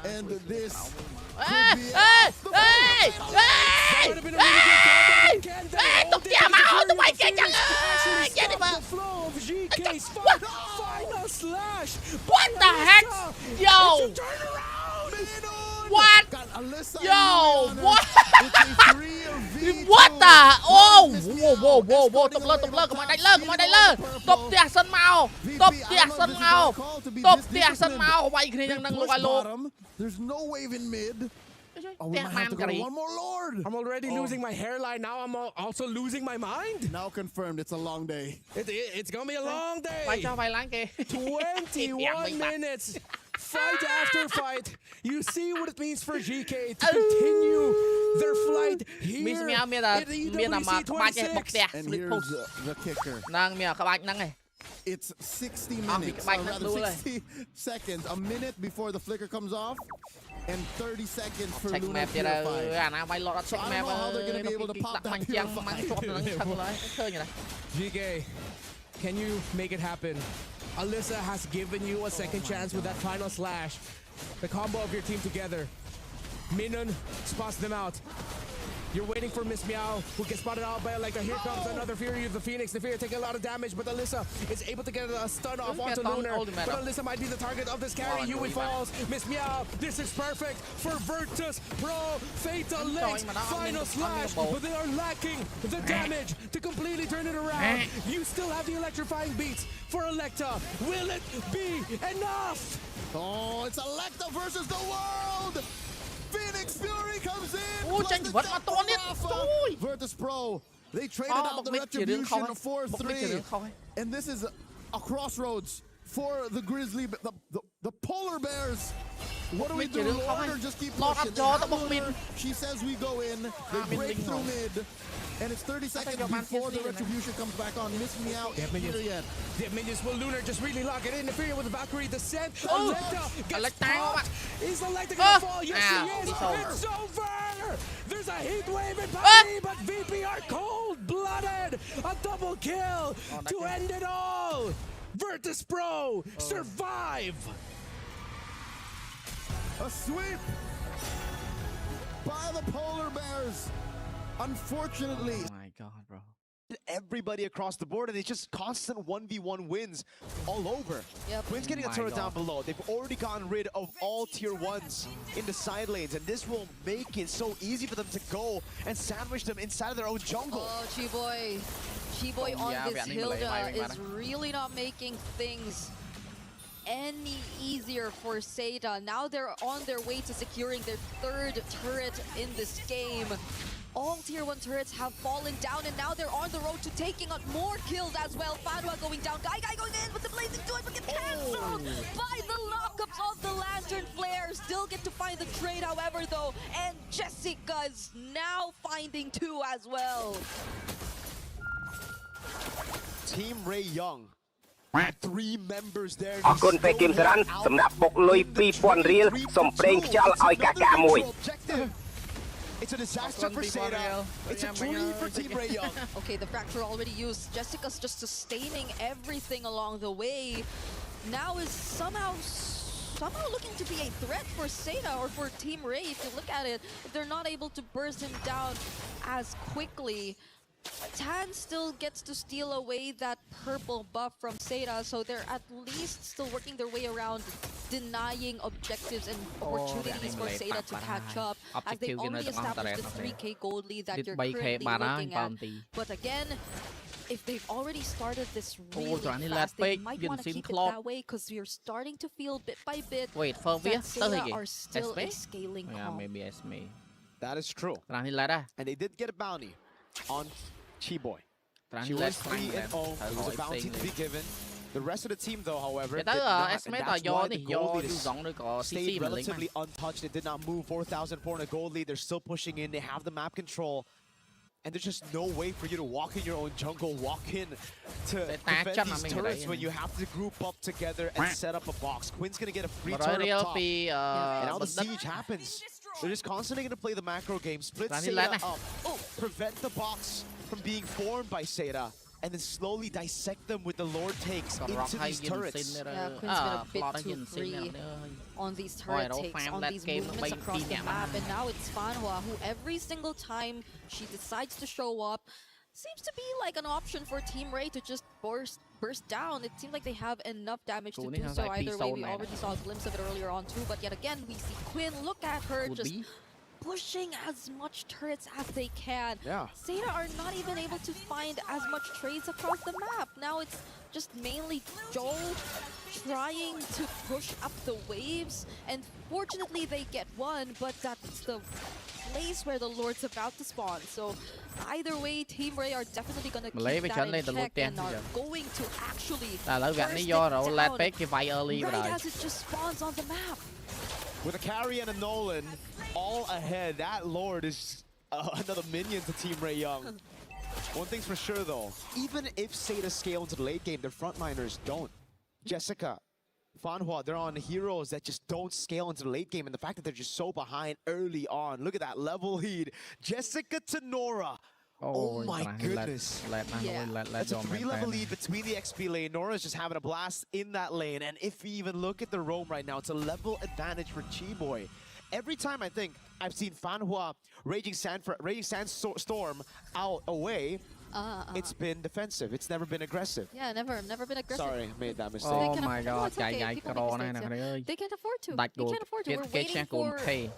And this could be Final slash. What the heck? Yo! What? Yo! What? What the? Oh! Whoa! Tập lên, các bạn đánh lên. Tập tiệt sân màu. Quay kia đang luôn. There's no wave in mid. Oh, we might have to go to one more Lord. I'm already losing my hairline. Now I'm also losing my mind. Now confirmed, it's a long day. It's gonna be a long day. 21 minutes. Fight after fight. You see what it means for GK to continue their flight here at EWC 26. And here's the kicker. It's 60 minutes, or rather 60 seconds, a minute before the flicker comes off, and 30 seconds for Lunar Purify. So I don't know how they're going to be able to pop that Purify. GK, can you make it happen? Alyssa has given you a second chance with that final slash. The combo of your team together. Minun spots them out. You're waiting for Miss Meow, who gets spotted out by Electa. Here comes another Fury of the Phoenix. The Fury taking a lot of damage, but Alyssa is able to get a stun off onto Lunar. But Alyssa might be the target of this carry. Yui falls. Miss Meow, this is perfect for Virtus Pro. Fatal Links, final slash, but they are lacking the damage to completely turn it around. You still have the electrifying beats for Electa. Will it be enough? Oh, it's Electa versus the world! Phoenix Fury comes in! Virtus Pro, they traded out the Retribution 4-3. And this is a crossroads for the Grizzly, the Polar Bears. What do we do? Lord or just keep pushing? She says we go in, they break through mid. And it's 30 seconds before the Retribution comes back on. Miss Meow here yet. The minions will Lunar just really lock it in. Neferia with the Valkyrie descent. Electa gets popped. Is Electa gonna fall? Yes, she is. It's over. There's a heat wave in Paris, but VP are cold-blooded. A double kill to end it all. Virtus Pro survive. A sweep by the Polar Bears. Unfortunately. Oh my God, bro. Everybody across the board, and it's just constant 1v1 wins all over. Yep. Quinn's getting a turret down below. They've already gotten rid of all tier 1s in the side lanes, and this will make it so easy for them to go and sandwich them inside of their own jungle. Oh, Chiboy on this Hilda is really not making things any easier for Seda. Now they're on their way to securing their 3rd turret in this game. All tier 1 turrets have fallen down, and now they're on the road to taking on more kills as well. Fadwa going down, Guy going in with the blazing joy, but gets cancelled by the lockups of the Lantern Flare. Still get to find the trade, however, though, and Jessica's now finding 2 as well. Team Ray Young. អរគុណពេលគឹមសារ៉ាន់សម្រាប់បុកលុយ 2000 រៀលសូមប្រេងខ្យល់ឲ្យកាកាមួយ It's a disaster for Seda. It's a dream for Team Ray Young. Okay, the fracture already used. Jessica's just sustaining everything along the way. Now is somehow looking to be a threat for Seda or for Team Ray. If you look at it, if they're not able to burst him down as quickly, Tan still gets to steal away that purple buff from Seda, so they're at least still working their way around denying objectives and opportunities for Seda to catch up, as they already established this 3k gold lead that you're currently looking at. But again, if they've already started this really fast, they might want to keep it that way, because you're starting to feel bit by bit that Seda are still a scaling comp. Maybe it's me. That is true. And they did get a bounty on Chiboy. She was 3-0. There was a bounty to be given. The rest of the team, though, however, did not, and that's why the gold lead stayed relatively untouched. It did not move. 4,400 gold lead. They're still pushing in. They have the map control. And there's just no way for you to walk in your own jungle, walk in to defend these turrets when you have to group up together and set up a box. Quinn's going to get a free turn up top. And now the siege happens. They're just constantly going to play the macro game, split Seda up, prevent the box from being formed by Seda, and then slowly dissect them with the Lord takes into these turrets. Yeah, Quinn's been a bit too free on these turret takes, on these movements across the map, and now it's Fanhua, who every single time she decides to show up, seems to be like an option for Team Ray to just burst down. It seems like they have enough damage to do so either way. We already saw a glimpse of it earlier on too, but yet again we see Quinn. Look at her just pushing as much turrets as they can. Seda are not even able to find as much trades across the map. Now it's just mainly Joel trying to push up the waves, and fortunately they get one, but that's the place where the Lord's about to spawn. So either way, Team Ray are definitely going to keep that in check and are going to actually burst it down right as it just spawns on the map. With a carry and a Nolan all ahead, that Lord is another minion to Team Ray Young. One thing's for sure though, even if Seda scale into the late game, their frontliners don't. Jessica, Fanhua, they're on heroes that just don't scale into the late game, and the fact that they're just so behind early on. Look at that level lead. Jessica to Nora. Oh my goodness. That's a 3-level lead between the XP lane. Nora's just having a blast in that lane. And if we even look at the roam right now, it's a level advantage for Chiboy. Every time I think I've seen Fanhua Raging Sandstorm out away, it's been defensive. It's never been aggressive. Yeah, never been aggressive. Sorry, made that mistake. Oh my god, they can't afford to. They can't afford to. We're waiting for a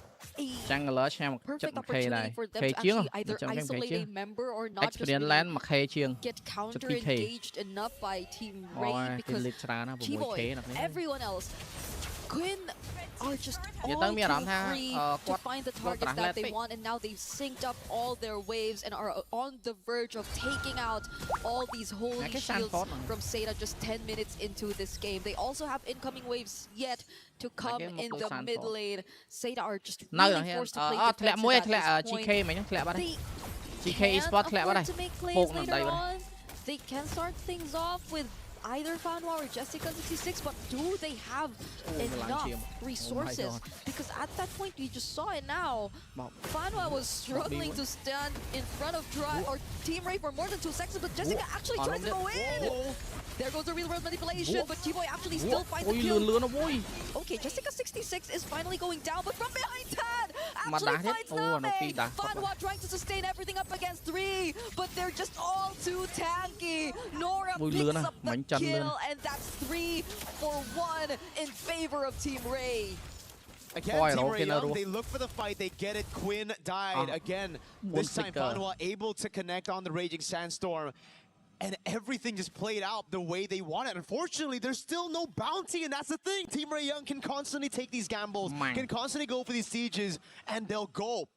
perfect opportunity for them to actually either isolate a member or not just really get counter-engaged enough by Team Ray, because Chiboy, everyone else, Quinn are just all too free to find the targets that they want, and now they've synced up all their waves and are on the verge of taking out all these holy shields from Seda just 10 minutes into this game. They also have incoming waves yet to come in the mid lane. Seda are just really forced to play defensive at this point. They can afford to make plays later on. They can start things off with either Fanhua or Jessica 66, but do they have enough resources? Because at that point, you just saw it now. Fanhua was struggling to stand in front of Team Ray for more than 2 seconds, but Jessica actually tries to go in. There goes the real world manipulation, but Chiboy actually still finds the kill. Okay, Jessica 66 is finally going down, but from behind Tad actually finds Name. Fanhua trying to sustain everything up against 3, but they're just all too tanky. Nora picks up the kill, and that's 3 for 1 in favor of Team Ray. Again, Team Ray Young, they look for the fight, they get it. Quinn died again. This time, Fanhua able to connect on the Raging Sandstorm. And everything just played out the way they wanted. Unfortunately, there's still no bounty, and that's the thing. Team Ray Young can constantly take these gambles, can constantly go for these sieges, and they'll go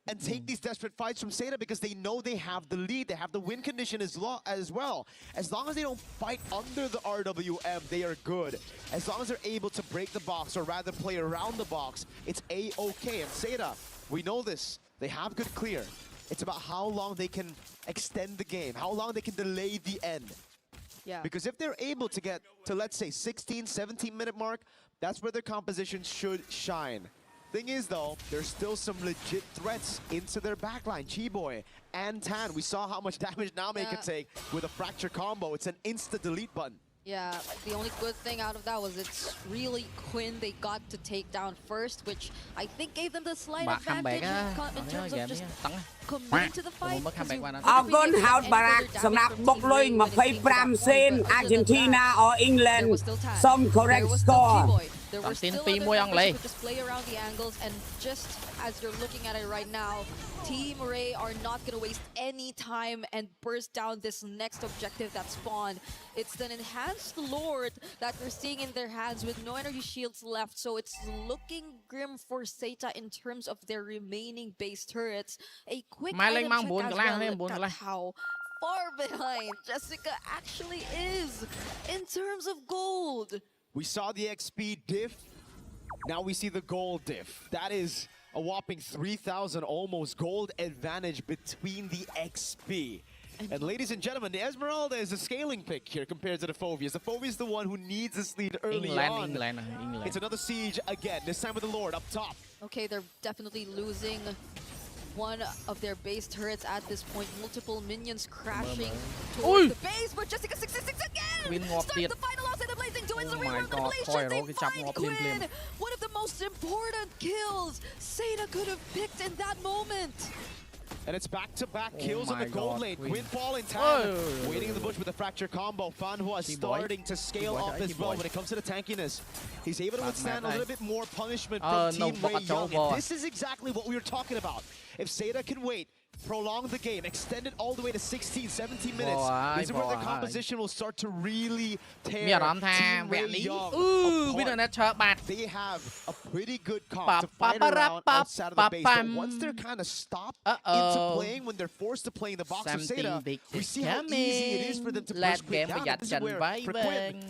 and take these desperate fights from Seda because they know they have the lead, they have the win condition as well. As long as they don't fight under the RWM, they are good. As long as they're able to break the box, or rather play around the box, it's A-okay. And Seda, we know this, they have good clear. It's about how long they can extend the game, how long they can delay the end. Yeah. Because if they're able to get to, let's say, 16, 17-minute mark, that's where their composition should shine. Thing is, though, there's still some legit threats into their backline. Chiboy and Tan, we saw how much damage Name could take with a fracture combo. It's an insta-delete button. Yeah, the only good thing out of that was it's really Quinn they got to take down first, which I think gave them the slight advantage in terms of just committing to the fight. អរគុណហោតបារ៉ាក់សម្រាប់បុកលុយ25សេន Argentina or England សូម correct score There were still other members who could just play around the angles, and just as you're looking at it right now, Team Ray are not going to waste any time and burst down this next objective that spawned. It's an enhanced Lord that we're seeing in their hands with no energy shields left, so it's looking grim for Seta in terms of their remaining base turrets. A quick item check as well at how far behind Jessica actually is in terms of gold. We saw the XP diff, now we see the gold diff. That is a whopping 3,000 almost gold advantage between the XP. And ladies and gentlemen, the Esmeralda is a scaling pick here compared to the Phobias. The Phobia is the one who needs this lead early on. England. It's another siege again, this time with the Lord up top. Okay, they're definitely losing one of their base turrets at this point. Multiple minions crashing towards the base, but Jessica 66 again! Starts the final loss in the Blazing Twins, the rework manipulation, they find Quinn! One of the most important kills Seta could have picked in that moment! And it's back-to-back kills in the gold lane. Quinn falling Tan, waiting in the bush with the fracture combo. Fanhua starting to scale up as well when it comes to the tankiness. He's able to withstand a little bit more punishment from Team Ray Young. And this is exactly what we were talking about. If Seta can wait, prolong the game, extend it all the way to 16, 17 minutes, this is where their composition will start to really tear Team Ray Young apart. They have a pretty good comp to fight around outside of the base, but once they're kind of stopped into playing, when they're forced to play in the box of Seta, we see how easy it is for them to push quick down. This is where, for Quinn,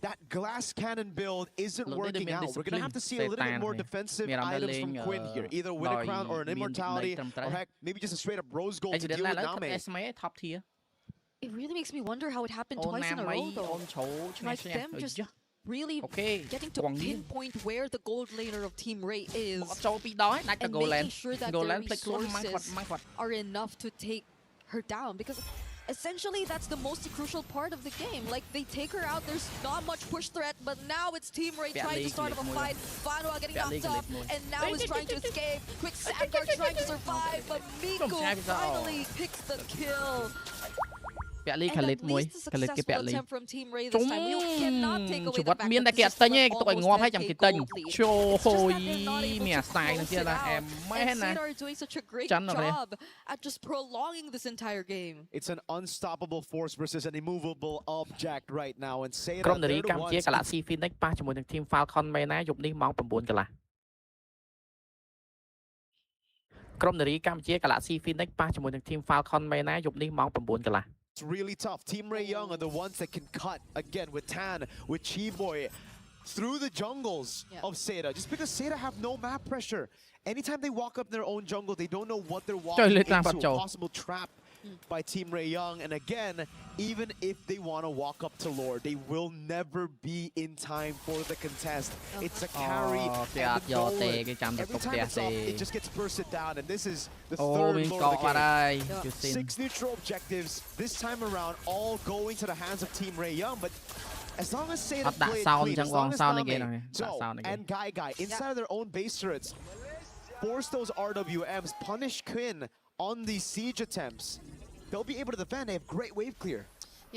that glass cannon build isn't working out. We're going to have to see a little bit more defensive items from Quinn here. Either win a crown or an immortality, or heck, maybe just a straight up rose gold to deal with Name. It really makes me wonder how it happened twice in a row though. Like them just really getting to pinpoint where the gold laner of Team Ray is and making sure that their resources are enough to take her down, because essentially that's the most crucial part of the game. Like, they take her out, there's not much push threat, but now it's Team Ray trying to start up a fight. Fanhua getting knocked up, and now is trying to escape. Quick Sandguard trying to survive, but Miko finally picks the kill. And at least a successful attempt from Team Ray this time. We cannot take away the fact that this is almost a gold lead. It's just that they're not able to close it out. And Seta are doing such a great job at just prolonging this entire game. It's an unstoppable force versus an immovable object right now. And Seta, ក្រុមនារីកម្ពុជា Galaxy Phoenix ប៉ះជាមួយនឹង Team Falcon មែនណាយប់នេះម៉ោង 9 កន្លះ ក្រុមនារីកម្ពុជា Galaxy Phoenix ប៉ះជាមួយនឹង Team Falcon មែនណាយប់នេះម៉ោង 9 កន្លះ It's really tough. Team Ray Young are the ones that can cut again with Tan, with Chiboy through the jungles of Seta. Just because Seta have no map pressure. Anytime they walk up their own jungle, they don't know what they're walking into. A possible trap by Team Ray Young. And again, even if they want to walk up to Lord, they will never be in time for the contest. It's a carry and the goal. Every time it's up, it just gets bursted down. And this is the third Lord of the game. 6 neutral objectives, this time around, all going to the hands of Team Ray Young. But as long as Seta play it clean, as long as Name, and Guy inside of their own base turrets, force those RWMs, punish Quinn on these siege attempts, they'll be able to defend. They have great wave clear.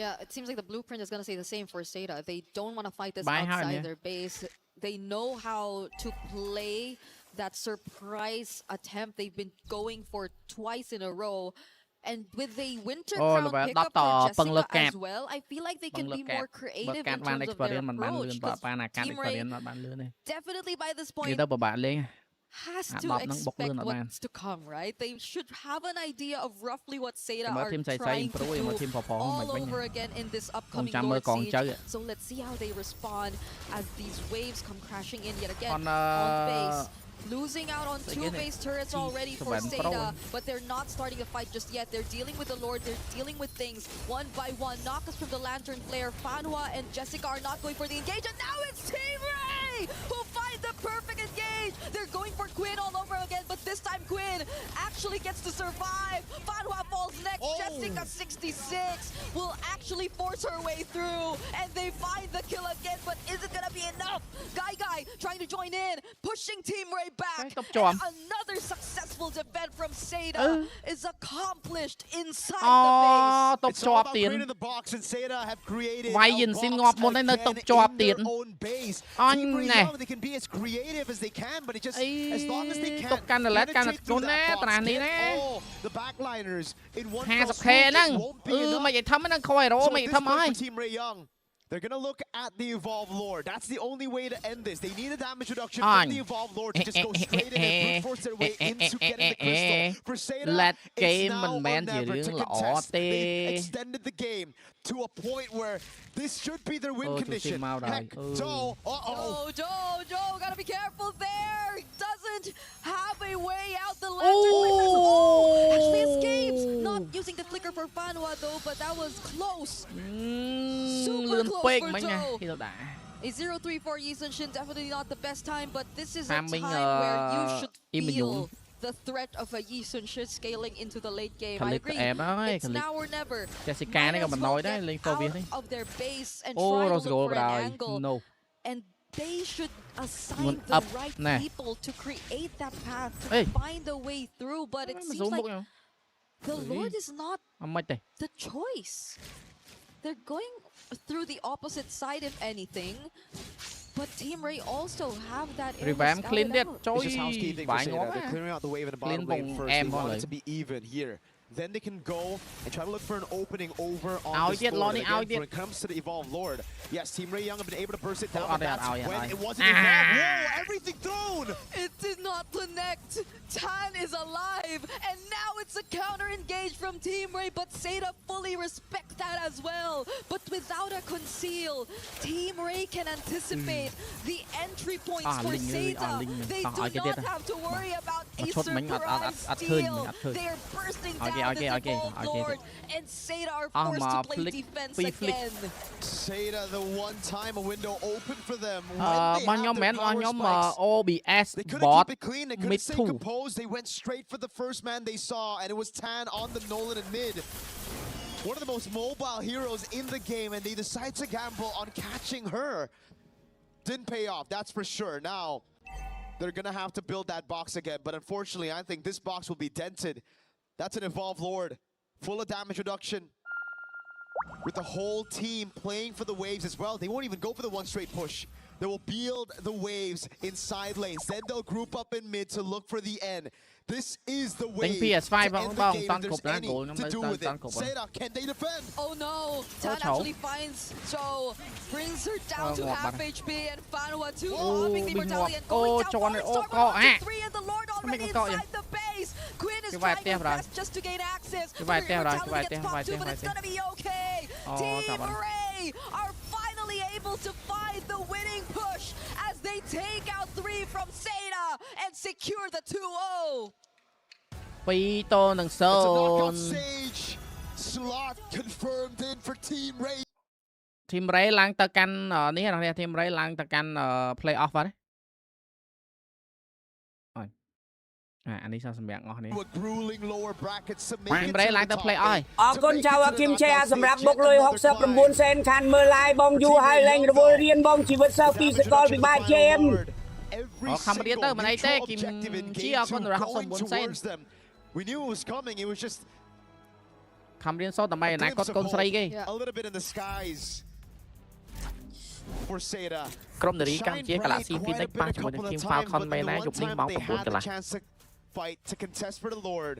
Yeah, it seems like the blueprint is going to say the same for Seta. They don't want to fight this outside their base. They know how to play that surprise attempt they've been going for twice in a row. And with the Winter Crown pickup for Jessica as well, I feel like they can be more creative in terms of their approach. Team Ray, definitely by this point, has to expect what's to come, right? They should have an idea of roughly what Seta are trying to do all over again in this upcoming Lord Siege. So let's see how they respond as these waves come crashing in yet again on base. Losing out on 2 base turrets already for Seda, but they're not starting the fight just yet. They're dealing with the Lord, they're dealing with things one by one. Knockers from the Lantern Flare, Fanhua and Jessica are not going for the engage, and now it's Team Ray who find the perfect engage. They're going for Quinn all over again, but this time Quinn actually gets to survive. Fanhua falls next, Jessica 66 will actually force her way through, and they find the kill again, but is it gonna be enough? Guy trying to join in, pushing Team Ray back. And another successful defense from Seda is accomplished inside the base. It's all about creating the box, and Seda have created a box again in their own base. Team Ray Young, they can be as creative as they can, but it just as long as they can penetrate through that box, get all the backliners in one fell swoop, it won't be enough. So at this point for Team Ray Young, they're going to look at the Evolved Lord. That's the only way to end this. They need a damage reduction from the Evolved Lord to just go straight in and brute force their way into getting the crystal. For Seda, it's now or never to contest. They've extended the game to a point where this should be their win condition. Heck, Joe, Joe, gotta be careful there. Doesn't have a way out. The Lantern actually escapes. Not using the flicker for Fanhua though, but that was close. Super close for Joe. A 0-3-4 Yi Sun-shin, definitely not the best time, but this is a time where you should feel the threat of a Yi Sun-shin scaling into the late game. I agree. It's now or never. Jessica này còn nói đấy, lên phô viết of their base and try to look for an angle. And they should assign the right people to create that path, to find a way through, but it seems like the Lord is not the choice. They're going through the opposite side, if anything. But Team Ray also have that Revamp clean it. It's just housekeeping for Seda. They're clearing out the wave in the bottom lane first. They want it to be even here. Then they can go and try to look for an opening over on this Lord. Again, when it comes to the Evolved Lord, yes, Team Ray Young have been able to burst it down, but that's when it wasn't Evolved. Whoa, everything thrown! It did not connect. Tan is alive, and now it's a counter-engage from Team Ray, but Seda fully respect that as well. But without a conceal, Team Ray can anticipate the entry points for Seda. They do not have to worry about a surprise steal. They are bursting down the Evolved Lord, and Seda are forced to play defense again. Seda, the one time a window opened for them. OBS they couldn't keep it clean, they couldn't stay composed. They went straight for the first man they saw, and it was Tan on the Nolan and mid. One of the most mobile heroes in the game, and they decide to gamble on catching her. Didn't pay off, that's for sure. Now, they're gonna have to build that box again, but unfortunately, I think this box will be dented. That's an Evolved Lord, full of damage reduction. With the whole team playing for the waves as well. They won't even go for the one straight push. They will build the waves in side lanes. Then they'll group up in mid to look for the end. This is the way to end the game if there's any to do with it. Seda, can they defend? Oh no, Tan actually finds Joe, brings her down to half HP, and Fanhua 2 hopping the Immortality and going down for 3, and the Lord already inside the base. Quinn is trying her best just to gain access. The Immortality gets popped too, but it's gonna be okay. Team Ray are finally able to find the winning push as they take out 3 from Seda and secure the 2-0. 2-0 នឹង Sage slot confirmed in for Team Ray. Team Ray ឡើងទៅកាន់នេះណា Team Ray ឡើងទៅកាន់ play off ហើយអានេះសម្រាប់អស់នេះ Team Ray ឡើងទៅ play off ហើយអរគុណចៅគឹមឆេសម្រាប់បុកលុយ69សេនខានមើល live បងយូហើយលេងរវល់រៀនបងជីវិតសិស្សពីសាកលវិបាលជេម ខំរៀនទៅមិនអីទេគឹមជាអរគុណរបស់69សេន We knew it was coming. It was just ខំរៀនសូត្រដើម្បីអនាគតកូនស្រីគេ a little bit in the skies for Seda ក្រុមនារីកម្ពុជា Galaxy Phoenix ប៉ះជាមួយនឹង Team Falcon មែនណាយប់នេះម៉ោង 9 កន្លះ fight to contest for the Lord.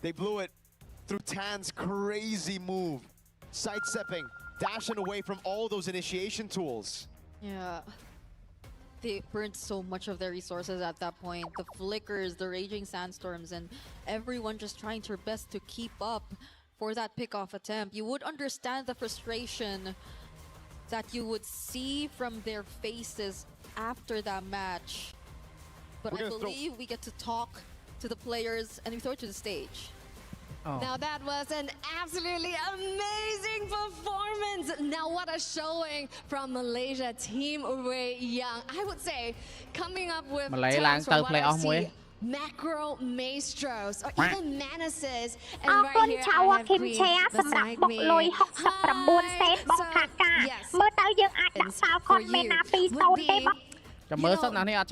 They blew it through Tan's crazy move, sidestepping, dashing away from all those initiation tools. Yeah. They burned so much of their resources at that point. The flickers, the raging sandstorms, and everyone just trying their best to keep up for that pick-off attempt. You would understand the frustration that you would see from their faces after that match. but I believe we get to talk to the players and we throw it to the stage. Now that was an absolutely amazing performance. Now what a showing from Malaysia, Team Wei Young. I would say coming up with terms from what I see, macro maestros or even menaces. And right here I have Queen beside me. Hi. So, yes, for you would be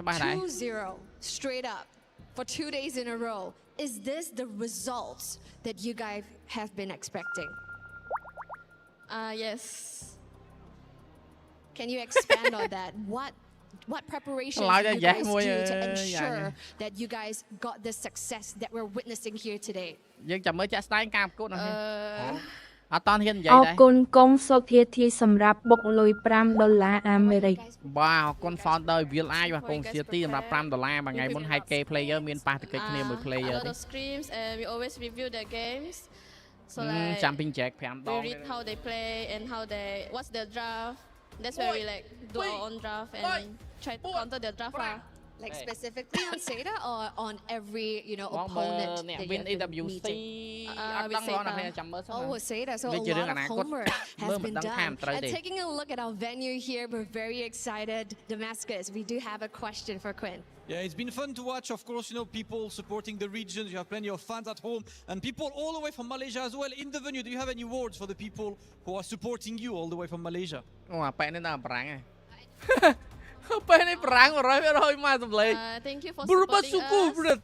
2-0 straight up for 2 days in a row. Is this the results that you guys have been expecting? Yes. Can you expand on that? What preparations do you guys do to ensure that you guys got the success that we're witnessing here today? អត់តន់ហ៊ាននិយាយ អរ ដែរ គុណកុំសុធាធីសម្រាប់បុកលុយ$5អាមេរិក បាទអរគុណ founder VLI បាទកុំសុធាទីសម្រាប់$5មួយថ្ងៃមុន 2K player មានប៉ះទង្គិចគ្នាមួយ player A lot of screams and we always review the games. So like jumping jack 5 we read how they play and how they what's their draft. That's where we like do our own draft and try to counter their draft. Like specifically on Seda or on every, you know, opponent that you have been meeting? Oh, Seda. So a lot of homework has been done. And taking a look at our venue here, we're very excited. Damascus, we do have a question for Quinn. Yeah, it's been fun to watch, of course, you know, people supporting the regions. You have plenty of fans at home and people all the way from Malaysia as well in the venue. Do you have any words for the people who are supporting you all the way from Malaysia? Oh, apa ini nak perang eh? Apa ini perang orang mas sebelah? Thank you for supporting us.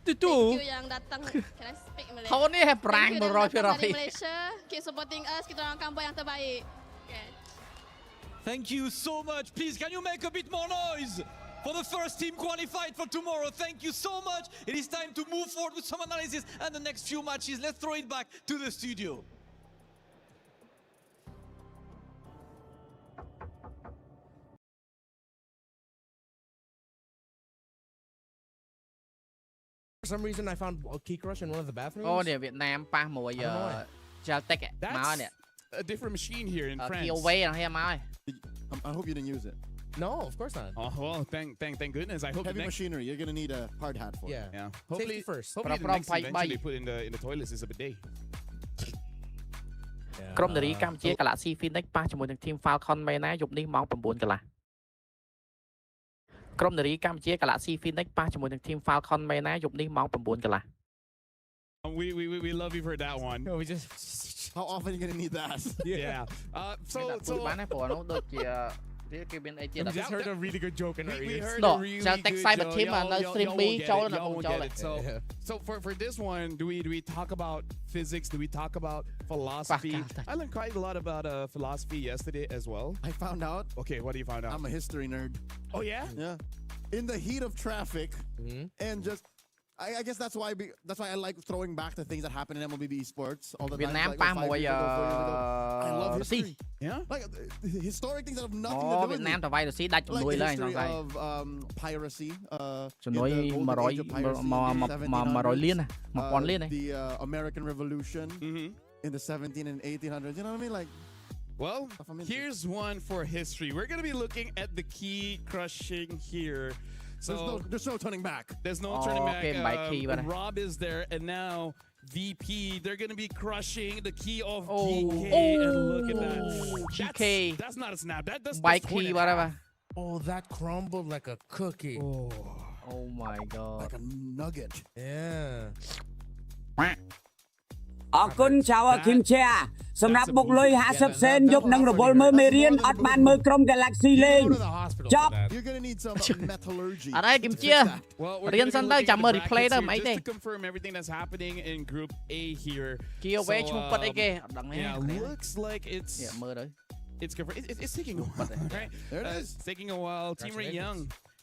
Thank you yang datang. Can I speak Malay? Kau ni perang dari Malaysia. Keep supporting us. Kita orang kampung yang terbaik. Okay. Thank you so much. Please, can you make a bit more noise for the first team qualified for tomorrow? Thank you so much. It is time to move forward with some analysis and the next few matches. Let's throw it back to the studio. For some reason, I found a key crush in one of the bathrooms. Oh, nè Việt Nam pa mùi Celtic máu nè. A different machine here in France. I hope you didn't use it. No, of course not. Oh well, thank goodness. I hope heavy machinery. You're gonna need a hard hat for. Yeah. Hopefully first. Hopefully the next invention they put in the toilets is a bidet. ក្រុមនារីកម្ពុជា Galaxy Phoenix ប៉ះជាមួយនឹង Team Falcon មែនណាយប់នេះម៉ោង 9 កន្លះ ក្រុមនារីកម្ពុជា Galaxy Phoenix ប៉ះជាមួយនឹង Team Falcon មែនណាយប់នេះម៉ោង 9 កន្លះ We love you for that one. No, we just how often are you gonna need that? Yeah. So បានណាព្រោះនោះដូចជា we just heard a really good joke in our ears. We heard No, a really Celtic good Cyber joke. Team no stream Bចូលនៅក្នុងចូល So for this one, do we talk about physics? Do we talk about philosophy? I learned quite a lot about philosophy yesterday as well. I found out. Okay, what do you find out? I'm a history nerd. Oh yeah? Yeah. In the heat of traffic and just I guess that's why I like throwing back the things that happen in MLBB sports all the time. Like, 5 years ago. I love history. Yeah? Like historic things that have nothing to do with វៀតណាមទៅវាយរុស្ស៊ីដាច់ជំនួយឡើយក្នុងស្អី of piracy ជំនួយ 100 លាន 1000 លាន the American Revolution in the 17 and 1800s. You know what I mean? Like well, here's one for history. We're going to be looking at the key crushing here. So there's no turning back. There's no turning back. Rob is there, and now VP. They're gonna be crushing the key of GK. And look at that. GK. That's not a snap. That's key, whatever. Oh, that crumbled like a cookie. Oh my god. Like a nugget. Yeah. អរគុណចៅគឹមជាសម្រាប់បុកលុយ50សេនយកនឹងរវល់មើលមេរៀនអត់បានមើលក្រុម Galaxy លេងចប់ You're going to need some metallurgy អរគឹមជារៀនសិនទៅចាំមើល replay ទៅមិនអីទេ Just to confirm everything that's happening in group A here គីអវេឈ្មោះប៉ិតអីគេអត់ដឹងទេ Yeah, looks like it's មើលទៅ it's taking a while, right? It's taking a while. Team Ray Young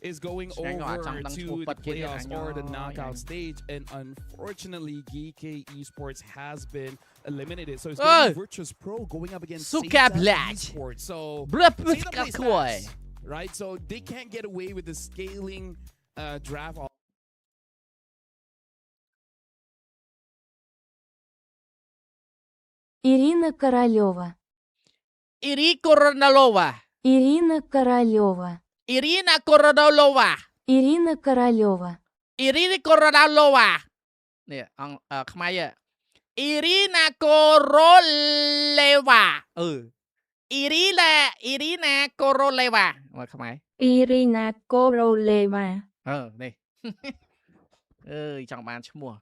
is going over to the playoffs or the knockout stage, and unfortunately, GK Esports has been eliminated. So it's going to be Virtus Pro going up against Seda Esports. So right? So they can't get away with the scaling draft. Ирина Королева. Ирина Королева. Ирина Королева. Ирина Королева. Ирина Королева. Irina Korolova នេះខ្មែរIrina Koroleva Irina Koroleva មកខ្មែរ Irina Koroleva នេះ អើយចង់បានឈ្មោះ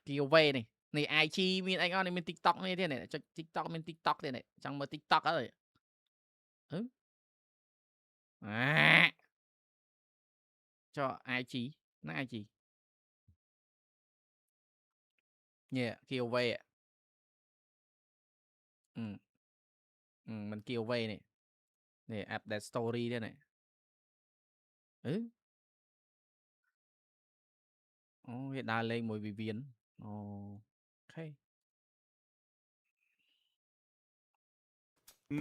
giveaway នេះ IG មានអីអត់នេះមាន TikTok នេះទៀតនេះចុច TikTok មាន TikTok ទៀតនេះចង់មើល TikTok អើយចុះ IG ណា IG នេះ giveaway មិន giveaway នេះ update story ទៀតនេះវាដើរលេងមួយវិវិនអូខេ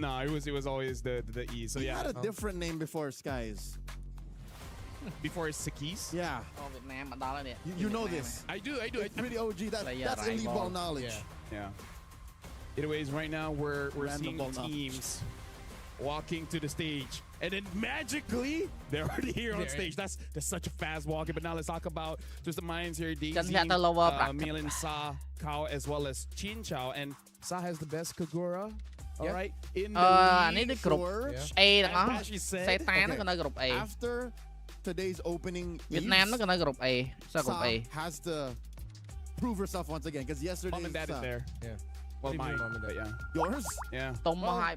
No, it was always the E. So he yeah. had a different name before Skies. Before Sakis? Yeah. Vietnam you know this. I do. It's really OG. That's elite ball knowledge. Yeah. Anyways, right now we're seeing teams walking to the stage, and then magically they're already here on stage. That's such a fast walking. But now let's talk about just the minds here. Daisy, Milin, Sa, Kao, as well as Chin Chao, and Sa has the best Kagura. All right. In the A ទាំងអស់សេតានក៏នៅក្រុម A After today's opening, Vietnam ក៏នៅក្រុម A សក្រុម A has to prove herself once again because yesterday mom and dad is there. Yeah. Well, mine, but yeah. Yours? Yeah.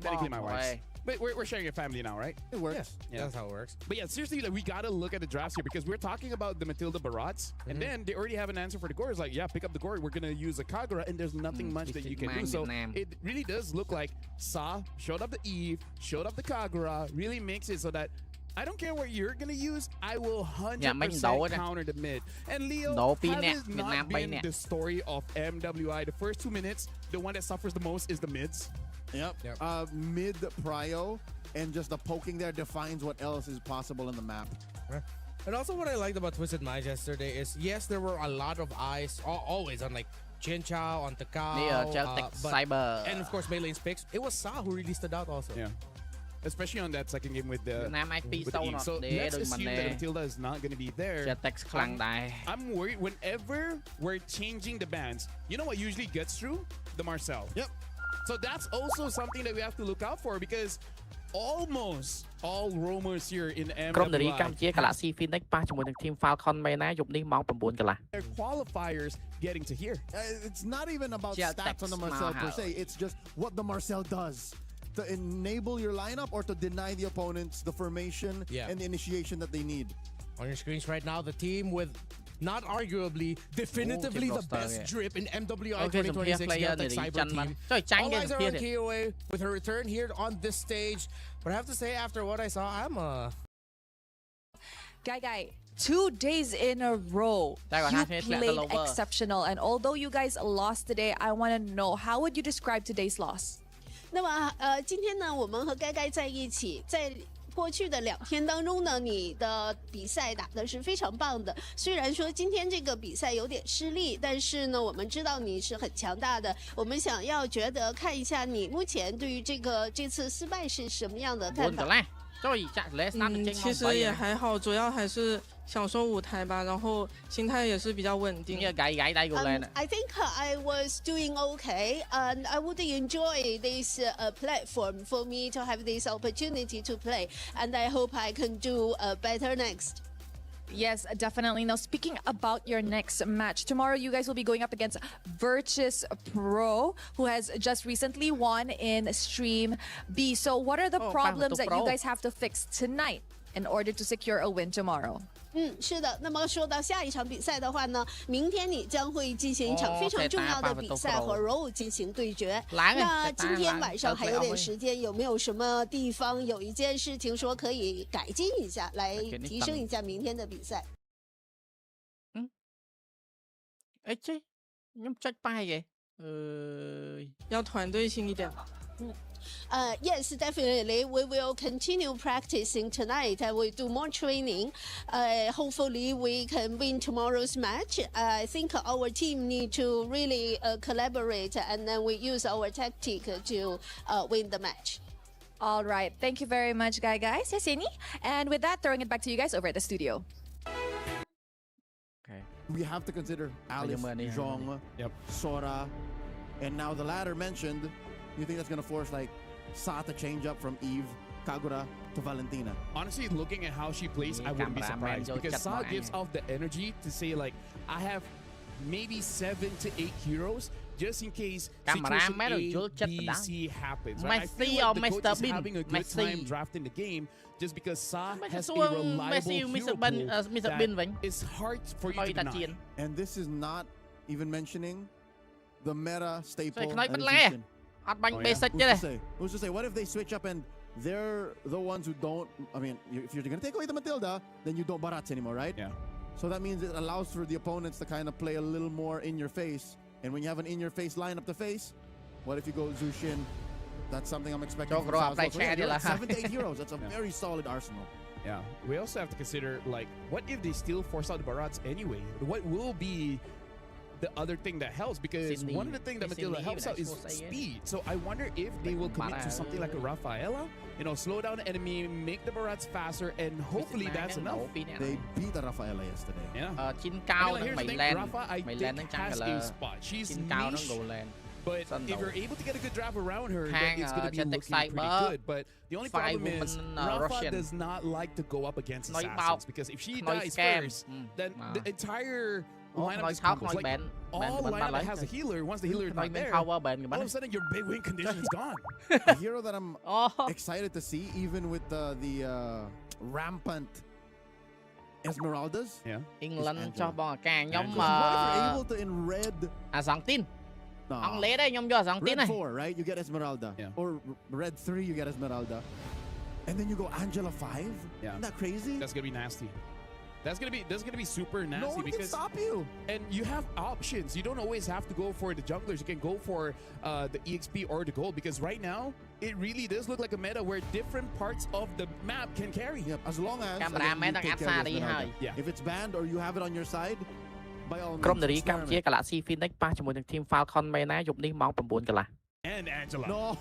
Technically my wife's. But we're sharing a family now, right? It works. Yeah. That's how it works. But yeah, seriously, like, we gotta look at the drafts here because we're talking about the Matilda Barats, and then they already have an answer for the core. It's like, yeah, pick up the core. We're gonna use a Kagura, and there's nothing much that you can do. So it really does look like Sa showed up the Eve, showed up the Kagura, really makes it so that I don't care what you're gonna use. I will 100% counter the mid. And Leo, that has not been the story of MWI. The first 2 minutes, the one that suffers the most is the mids. Yep. Mid prio. And just the poking there defines what else is possible in the map. And also what I liked about Twisted Minds yesterday is, yes, there were a lot of eyes always on like Chin Chao, on Takao, Cyber, and of course Maylane's picks. It was Sa who really stood out also. Yeah. Especially on that second game with the Eve. So let's assume that Matilda is not going to be there. I'm worried whenever we're changing the bans. You know what usually gets through? The Marcel. Yep. So that's also something that we have to look out for because almost all roamers here in MWI ក្រុមនារីកម្ពុជា Galaxy Phoenix ប៉ះជាមួយនឹង Team Falcon មែនណាយប់នេះម៉ោង 9 កន្លះ Their qualifiers getting to here. It's not even about stats on the Marcel per se. It's just what the Marcel does to enable your lineup or to deny the opponents the formation and the initiation that they need. On your screens right now, the team with not arguably, definitively the best drip in MWI 2026 Celtic Cyber team. All eyes are on KOA with her return here on this stage. But I have to say, after what I saw, I'm Guy, 2 days in a row, you played exceptional. And although you guys lost today, I want to know, how would you describe today's loss? 那么今天呢，我们和盖盖在一起，在过去的2天当中呢，你的比赛打的是非常棒的。虽然说今天这个比赛有点失利，但是呢，我们知道你是很强大的。我们想要看一下你目前对于这次失败是什么样的看法？其实也还好，主要还是享受舞台吧，然后心态也是比较稳定。I think I was doing okay, and I would enjoy this platform for me to have this opportunity to play, and I hope I can do better next. Yes, definitely. Now, speaking about your next match, tomorrow you guys will be going up against Virtus Pro, who has just recently won in Stream B. So what are the problems that you guys have to fix tonight in order to secure a win tomorrow? 是的。那么说到下一场比赛的话呢，明天你将会进行一场非常重要的比赛和 Row 进行对决。那今天晚上还有点时间，有没有什么地方有一件事情说可以改进一下，来提升一下明天的比赛？要团队性一点。Yes, definitely. We will continue practicing tonight. I will do more training. Hopefully, we can win tomorrow's match. I think our team need to really collaborate, and then we use our tactic to win the match. All right. Thank you very much, guys. And with that, throwing it back to you guys over at the studio. we have to consider Alice, Zhong, Sora, and now the latter mentioned. You think that's going to force like Sa to change up from Eve, Kagura to Valentina? Honestly, looking at how she plays, I wouldn't be surprised because Sa gives off the energy to say like, I have maybe 7 to 8 heroes just in case situation A, B, C happens. Right? I feel like the coach is having a good time drafting the game just because Sa has a reliable hero pool that is hard for you to deny. And this is not even mentioning the meta staple. Who's to say? What if they switch up and they're the ones who don't? I mean, if you're going to take away the Matilda, then you don't Barats anymore, right? Yeah. So that means it allows for the opponents to kind of play a little more in your face. And when you have an in-your-face lineup to face, what if you go Zushin? That's something I'm expecting from South. So 7 to 8 heroes. That's a very solid arsenal. Yeah. We also have to consider, like, what if they still force out the Barats anyway? What will be the other thing that helps? Because one of the things that Matilda helps out is speed. So I wonder if they will commit to something like a Rafaela, you know, slow down the enemy, make the Barats faster, and hopefully that's enough. They beat the Rafaela yesterday. Yeah. Here's the thing, Rafa, I think has a spot. She's niche, but if you're able to get a good draft around her, then it's going to be looking pretty good. But the only problem is Rafa does not like to go up against assassins, because if she dies first, then the entire lineup is crumbles. Like, all lineup has a healer. Once the healer is not there, all of a sudden your big win condition is gone. A hero that I'm excited to see, even with the rampant Esmeraldas. Yeah. England cho bọn càng nhóm mà able to in red. Argentine. Ông lấy đây nhóm cho Argentine này. Red 4, right? You get Esmeralda. Yeah. Or red 3, you get Esmeralda. And then you go Angela 5? Yeah. Isn't that crazy? That's gonna be nasty. That's gonna be super nasty. No one because can stop you. And you have options. You don't always have to go for the junglers. You can go for the EXP or the gold, because right now it really does look like a meta where different parts of the map can carry. Yep. As long as if it's banned or you have it on your side, by all means. ក្រុមនារីកម្ពុជា Galaxy Phoenix ប៉ះជាមួយនឹង Team Falcon មែនណាយប់នេះម៉ោង 9 កន្លះ And Angela. No.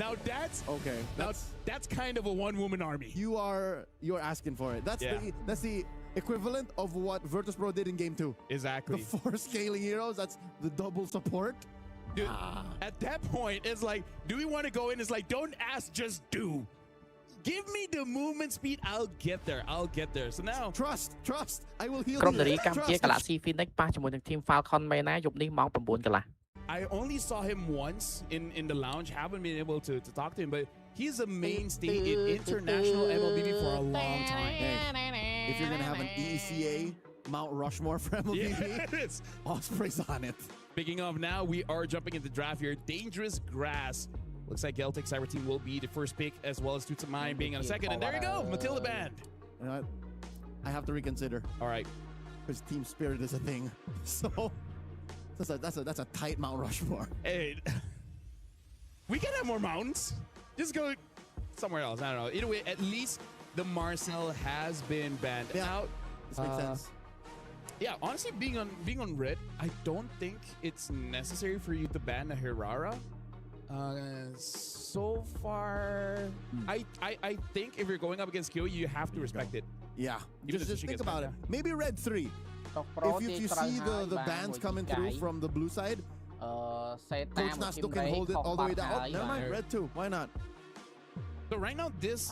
now that's okay. That's kind of a one-woman army. You're asking for it. That's the equivalent of what Virtus.pro did in Game 2. Exactly. The 4 scaling heroes. That's the double support. Dude, at that point, it's like, do we want to go in? It's like, don't ask, just do. Give me the movement speed. I'll get there. So now, trust. I will heal you. ក្រុមនារីកម្ពុជា Galaxy Phoenix ប៉ះជាមួយនឹង Team Falcon មែនណាយប់នេះម៉ោង 9 កន្លះ I only saw him once in the lounge. Haven't been able to talk to him, but he's a mainstay in international MLBB for a long time. Hey, if you're gonna have an ECA Mount Rushmore for MLBB, Osprey's on it. Speaking of, now we are jumping into the draft here. Dangerous Grass. Looks like Celtic Cyber Team will be the first pick, as well as Tutsamine being on a second. And there you go, Matilda banned. You know what? I have to reconsider. All right, because Team Spirit is a thing. So. That's a tight Mount Rushmore. Hey, we can have more mountains. Just go somewhere else. I don't know. Either way, at least the Marcel has been banned. Yeah, out. This makes sense. Yeah, honestly, being on red, I don't think it's necessary for you to ban a Hirara. So far, I think if you're going up against Kyo, you have to respect it. Yeah, just think about it. Maybe red 3. If you see the bans coming through from the blue side, Coach Nasto can hold it all the way down. Oh, never mind, red 2. Why not? So right now, this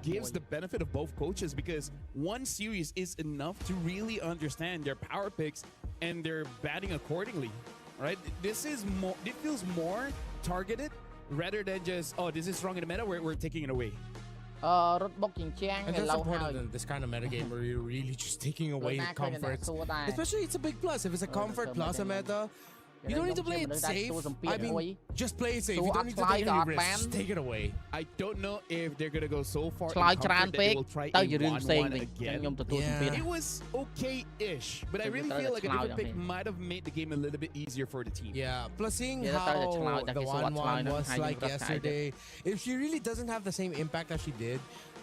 gives the benefit of both coaches, because one series is enough to really understand their power picks and their batting accordingly. Right? This is more. It feels more targeted rather than just, oh, this is strong in the meta, we're taking it away. And that's important in this kind of metagame where you're really just taking away comforts. Especially it's a big plus. If it's a comfort plus a meta, you don't need to play it safe. I mean, just play it safe. You don't need to take any risks. Just take it away. I don't know if they're going to go so far in comfort that they will try a 1-1 again. Yeah. It was okay-ish, but I really feel like a different pick might have made the game a little bit easier for the team. Yeah, plus seeing how the 1-1 was like yesterday, if she really doesn't have the same impact as she did,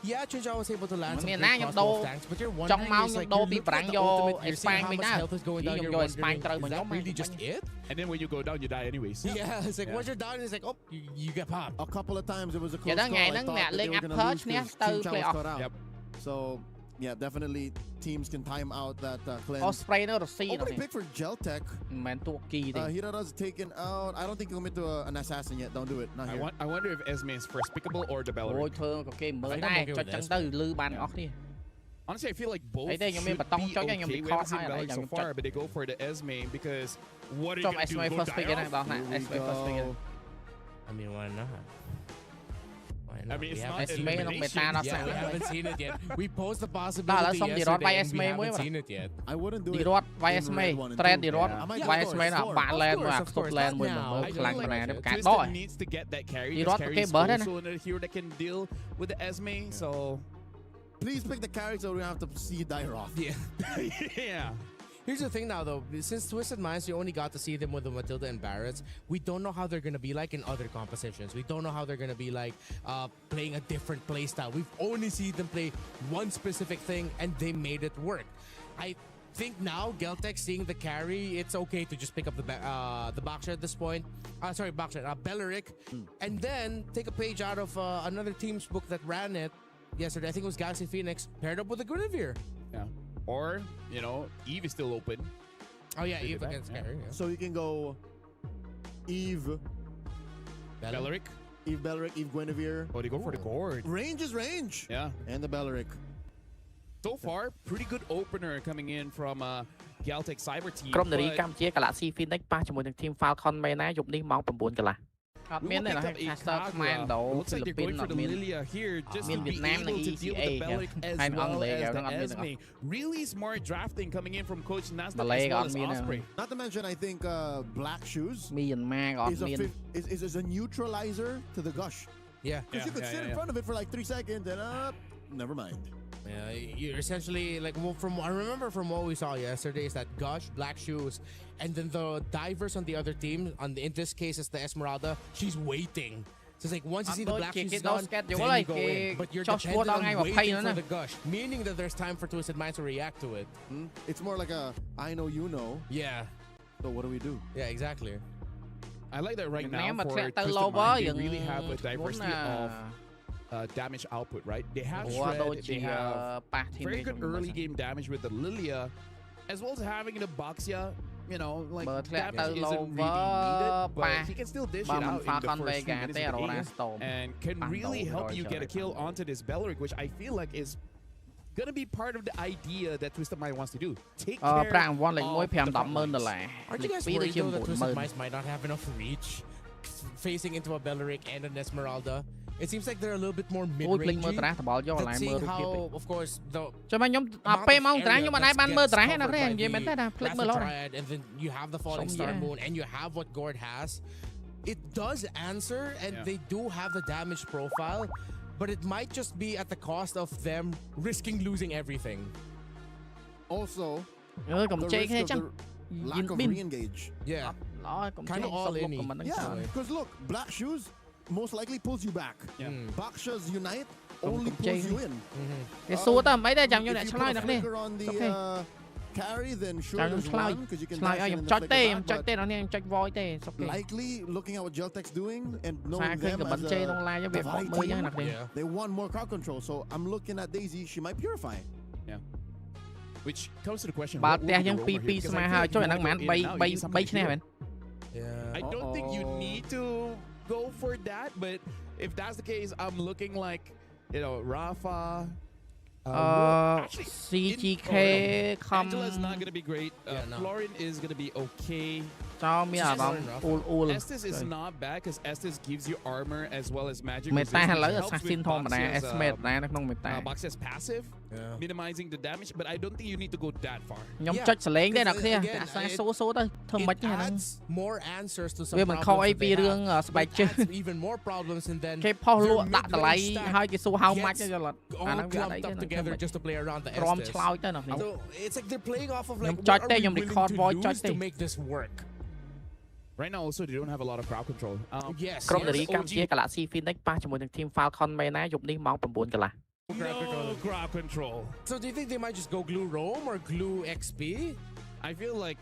yeah, Chinja was able to land some great crossbow tanks, but you're wondering, it's like, you're looking at the ultimate, you're seeing how much health is going down, you're wondering, is that really just it? And then when you go down, you die anyways. Yeah, it's like, once you're down, it's like, oh, you get popped. A couple of times it was a close call. I thought that they were going to lose because Chinja was cut out. Yep. So, Yeah, definitely teams can time out that cleanse. Osprey នៅរស៊ី Opening pick for Geltech. មិនមែនទួគីទេ Hirada's taken out. I don't think he'll commit to an assassin yet. Don't do it. Not here. I wonder if Esme is first pickable or the Belleric. អូយធ្វើក៏គេមើលដែរចុចចឹងទៅលឺបានអស់គ្នា Honestly, I feel like both should be okay. We haven't seen Belleric so far, but they go for the Esme because what are you going to do? Esme first pick Esme first pick. I mean, why not? I mean, it's not Esme we haven't seen it yet. We posed the possibility yesterday and we haven't seen it yet. I wouldn't do it. Dirot by Esme, trend Dirot by Esme ណាបាក់ land មកខ្ទប់ land មួយមើលខ្លាំងប៉ុណ្ណាទេប្រកាសដក needs to get that carry. Dirot carry គេ is បើដែរណា also another hero that can deal with the Esme, so please pick the carry so we don't have to see die off. Yeah. Here's the thing now, though. Since Twisted Minds, you only got to see them with the Matilda and Barretts. We don't know how they're going to be like in other compositions. We don't know how they're going to be like playing a different play style. We've only seen them play one specific thing, and they made it work. I think now, Geltech seeing the carry, it's okay to just pick up the Baksha at this point. Baksha, Belleric. And then take a page out of another team's book that ran it yesterday. I think it was Galaxy Phoenix, paired up with the Guinevere. Yeah. Or, you know, Eve is still open. Oh, yeah, Eve against Carry. Yeah. So you can go Eve, Belleric. Eve Belleric, Eve Guinevere. Oh, they go for the Gord. Range is range. Yeah. And the Belleric. So far, pretty good opener coming in from Geltech Cyber Team. ក្រុមនារីកម្ពុជា Galaxy Phoenix ប៉ះជាមួយនឹង Team Falcon មែនណាយប់នេះម៉ោង 9 កន្លះ អត់មានទេណា Caster ខ្មែរឥណ្ឌូ Looks like they're going for the Lilia here just to be able to deal with the Belleric as well as the Esme. Really smart drafting coming in from Coach Nasdaq as well as Osprey. Not to mention, I think Black Shoes is a neutralizer to the Gush. Yeah. Because you could sit in front of it for like 3 seconds and never mind. Yeah, you're essentially like I remember from what we saw yesterday is that Gush, Black Shoes, and then the divers on the other team. In this case, it's the Esmeralda. She's waiting. So it's like once you see the Black Shoes done, then you go in. But you're dependent on waiting for the Gush, meaning that there's time for Twisted Minds to react to it. It's more like a I know you know. Yeah. So what do we do? Yeah, exactly. I like that right now for Twisted Minds. They really have a diversity of damage output, right? They have Shred, they have very good early game damage with the Lilia, as well as having the Baxia, you know, like damage isn't really needed, but he can still dish it out in the first few minutes of the game, and can really help you get a kill onto this Belleric, which I feel like is gonna be part of the idea that Twisted Mind wants to do. Take care of the Aren't you guys worried though that Twisted Minds might not have enough reach facing into a Belleric and an Esmeralda? It seems like they're a little bit more mid-range. But seeing how, of course, the Triad, and then you have the Falling Star Moon, and you have what Gord has. It does answer, and they do have the damage profile, but it might just be at the cost of them risking losing everything. Also, the risk of the lack of re-engage. Yeah. Kind of all in. Yeah, because look, Black Shoes most likely pulls you back. Baksha's Unite only pulls you in. If you put a flicker on the carry, then sure there's one, because you can dash in and flicker back. Likely, looking at what Geltech's doing and knowing them as a divide team, they want more crowd control. So I'm looking at Daisy, she might purify. Yeah. Which comes to the question, what would you go for here? I don't think you need to go for that, but if that's the case, I'm looking like, you know, Rafa. CGK. Angela's not gonna be great. Florian is gonna be okay. Estes is not bad because Estes gives you armor as well as magic resistance. Baxia's passive, minimizing the damage, but I don't think you need to go that far. It adds more answers to some problems they have. It adds even more problems, and then your mid-range stack gets all clumped up together just to play around the Estes. So it's like they're playing off of like, what are we willing to lose to make this work? Right now, also, they don't have a lot of crowd control. Yes. ក្រុមនារីកម្ពុជា Galaxy Phoenix ប៉ះជាមួយនឹង Team Falcon មែនណាយប់នេះម៉ោង 9 កន្លះ No crowd control. So do you think they might just go glue Rome or glue XP? I feel like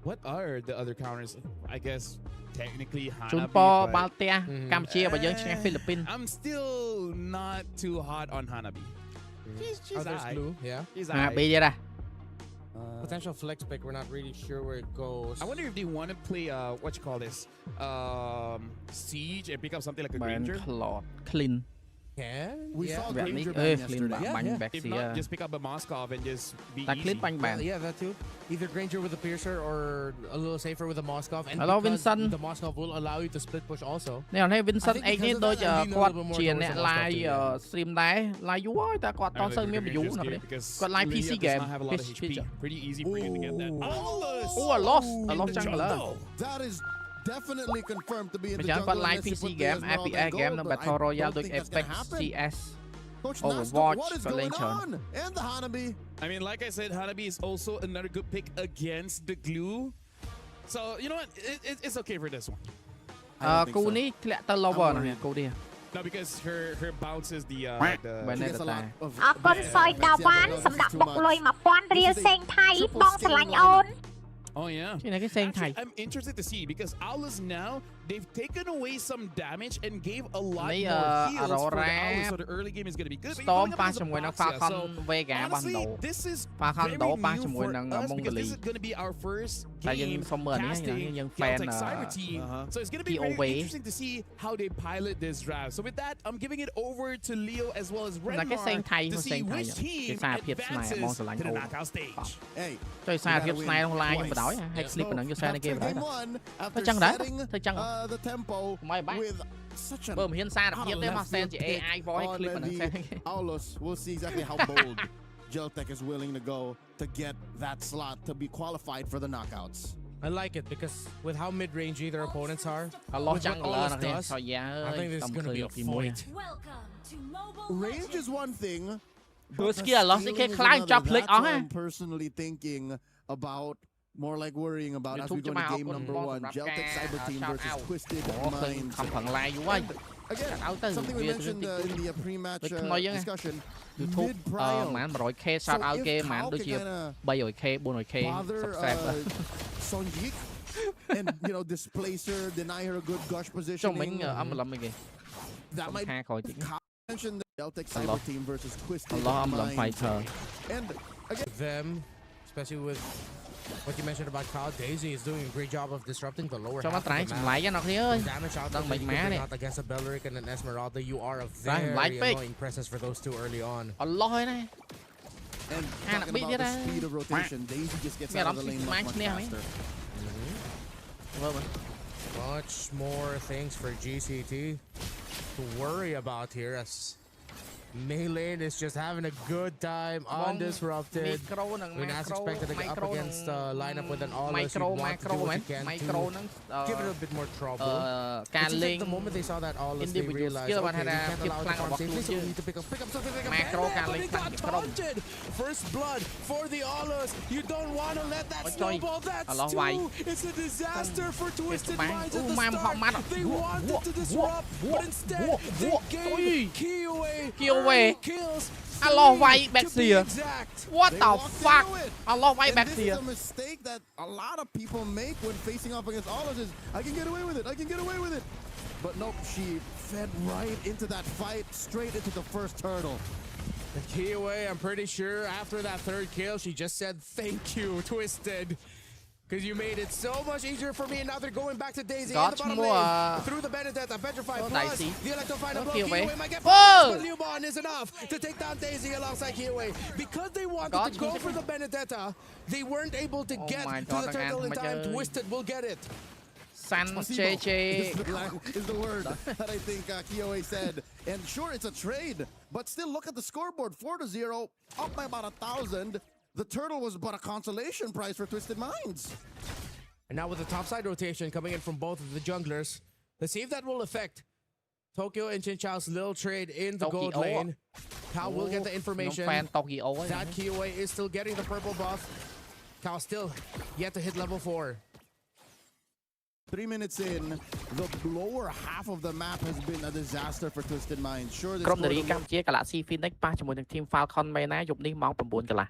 what are the other counters? I guess technically Hanabi, ជូនពរបាល់ទះកម្ពុជារបស់យើងឆ្នះហ្វីលីពីន I'm still not too hot on Hanabi. She's there's Blue, yeah. She's ប៊ីទៀតដែរ Potential flex pick, we're not really sure where it goes. I wonder if they want to play what you call this siege and pick up something like a Granger. Clean. Can? We saw Granger If not, just pick up a Moskov and just be easy. Yeah, that too. Either Granger with a Piercer or a little safer with a Moskov. And Hello, Vincent. The Moskov will allow you to split push also. នេះអត់ហេ Vincent X នេះដូចគាត់ជាអ្នក live stream ដែរ live យូរហើយតែគាត់អត់សូវមាន view ណាគាត់ live PC game pretty easy for you to get that. Oh, I lost jungler. That is definitely confirmed to be in the ចឹងគាត់ jungle. live PC game FPS game នៅ Battle Royale ដូច Apex CS Overwatch គាត់លេងច្រើន and the Hanabi. I mean, like I said, Hanabi is also another good pick against the glue. So, you know what? It's okay for this one. គូនេះធ្លាក់ទៅ lower ណាគូនេះ No, because her bounce is the អរគុណសយដាវ៉ាន់សម្រាប់បុកលុយ 1000 រៀលសេងថៃបងស្រឡាញ់អូន Oh yeah. Actually, I'm interested to see because Owlers now they've taken away some damage and gave a lot more heals for the Owlers, so the early game is going to be good. Storm ប៉ះជាមួយនឹង Falcon Vega របស់ Doe This is Falcon Doe ប៉ះជាមួយនឹង because this is going to be our first តែយើងសុំមើលនេះយើង fan Cyber team. So it's going to be very interesting to see how they pilot this draft. So with that, I'm giving it over to Leo as well as Redmar to see which team advances to the knockout stage. Hey, ជួយសារភាពស្នេហ៍ក្នុង live ខ្ញុំបដ ហើយ hack sleep ប៉ុណ្ណឹងយកសារនៃ game ដែរទៅចឹងដែរទៅចឹង the tempo with such an បើមិនហ៊ានសារភាពទេមក send ជា AI voice clip ប៉ុណ្ណឹង Aulos we'll see exactly how bold GXP is willing to go to get that slot to be qualified for the knockouts. I like it because with how mid-rangey their opponents are, a lot of jungler I think this is going to be a fight. Range is one thing. I'm personally thinking about more like worrying about as we go to game number 1. GXP Cyber Team versus Twisted Minds. Again, something we mentioned in the pre-match discussion. YouTube 100k shout out game ដូចជា 300k 400k subscriber Sonjik and you know Displacer deny her a good gush positioning. That might mention the GXP Cyber Team versus Twisted Minds. And again them, especially with what you mentioned about Cloud, Daisy is doing a great job of disrupting the lower half of the map. Damage out not against a Belleric and an Esmeralda. You are a very annoying presence for those two early on. And talking about the speed of rotation, Daisy just gets out of the lane much faster. Much more things for GCT to worry about here as Maylane is just having a good time undisrupted. We're not expected to get up against lineup with an all-out. Give it a bit more trouble. The moment they saw that all-out, they realized, okay, we can't allow it to come safely, so we need to pick up something again. They got taunted! First blood for the all-outs. You don't want to let that snowball. That's two! It's a disaster for Twisted Minds at the start. They wanted to disrupt, but instead, they gave key away. I love white back here. What the fuck? I love white back here. This is a mistake that a lot of people make when facing off against Aulos is, I can get away with it, I can get away with it. But nope, she fed right into that fight, straight into the first turtle. The key away, I'm pretty sure after that third kill, she just said, thank you, Twisted. Because you made it so much easier for me, and now they're going back to Daisy in the bottom lane. Through the Benedetta, Petrify plus the Electrofine and blow Kiwi might get but Newborn is enough to take down Daisy alongside Kiwi. Because they wanted to go for the Benedetta, they weren't able to get to the turtle in time. Twisted will get it. San JJ is the word that I think Kiwi said. And sure, it's a trade, but still look at the scoreboard. 4-0, up by about 1,000. The turtle was but a consolation prize for Twisted Minds. And now with the topside rotation coming in from both of the junglers, let's see if that will affect Tokyo and Chin Chao's little trade in the gold lane. Kao will get the information that Kiwi is still getting the purple buff. Kao still yet to hit level 4. 3 minutes in, the lower half of the map has been a disaster for Twisted Minds. Sure, this ក្រុមនារីកម្ពុជា Galaxy Phoenix ប៉ះជាមួយនឹង Team Falcon មែនណាយប់នេះម៉ោង 9 កន្លះ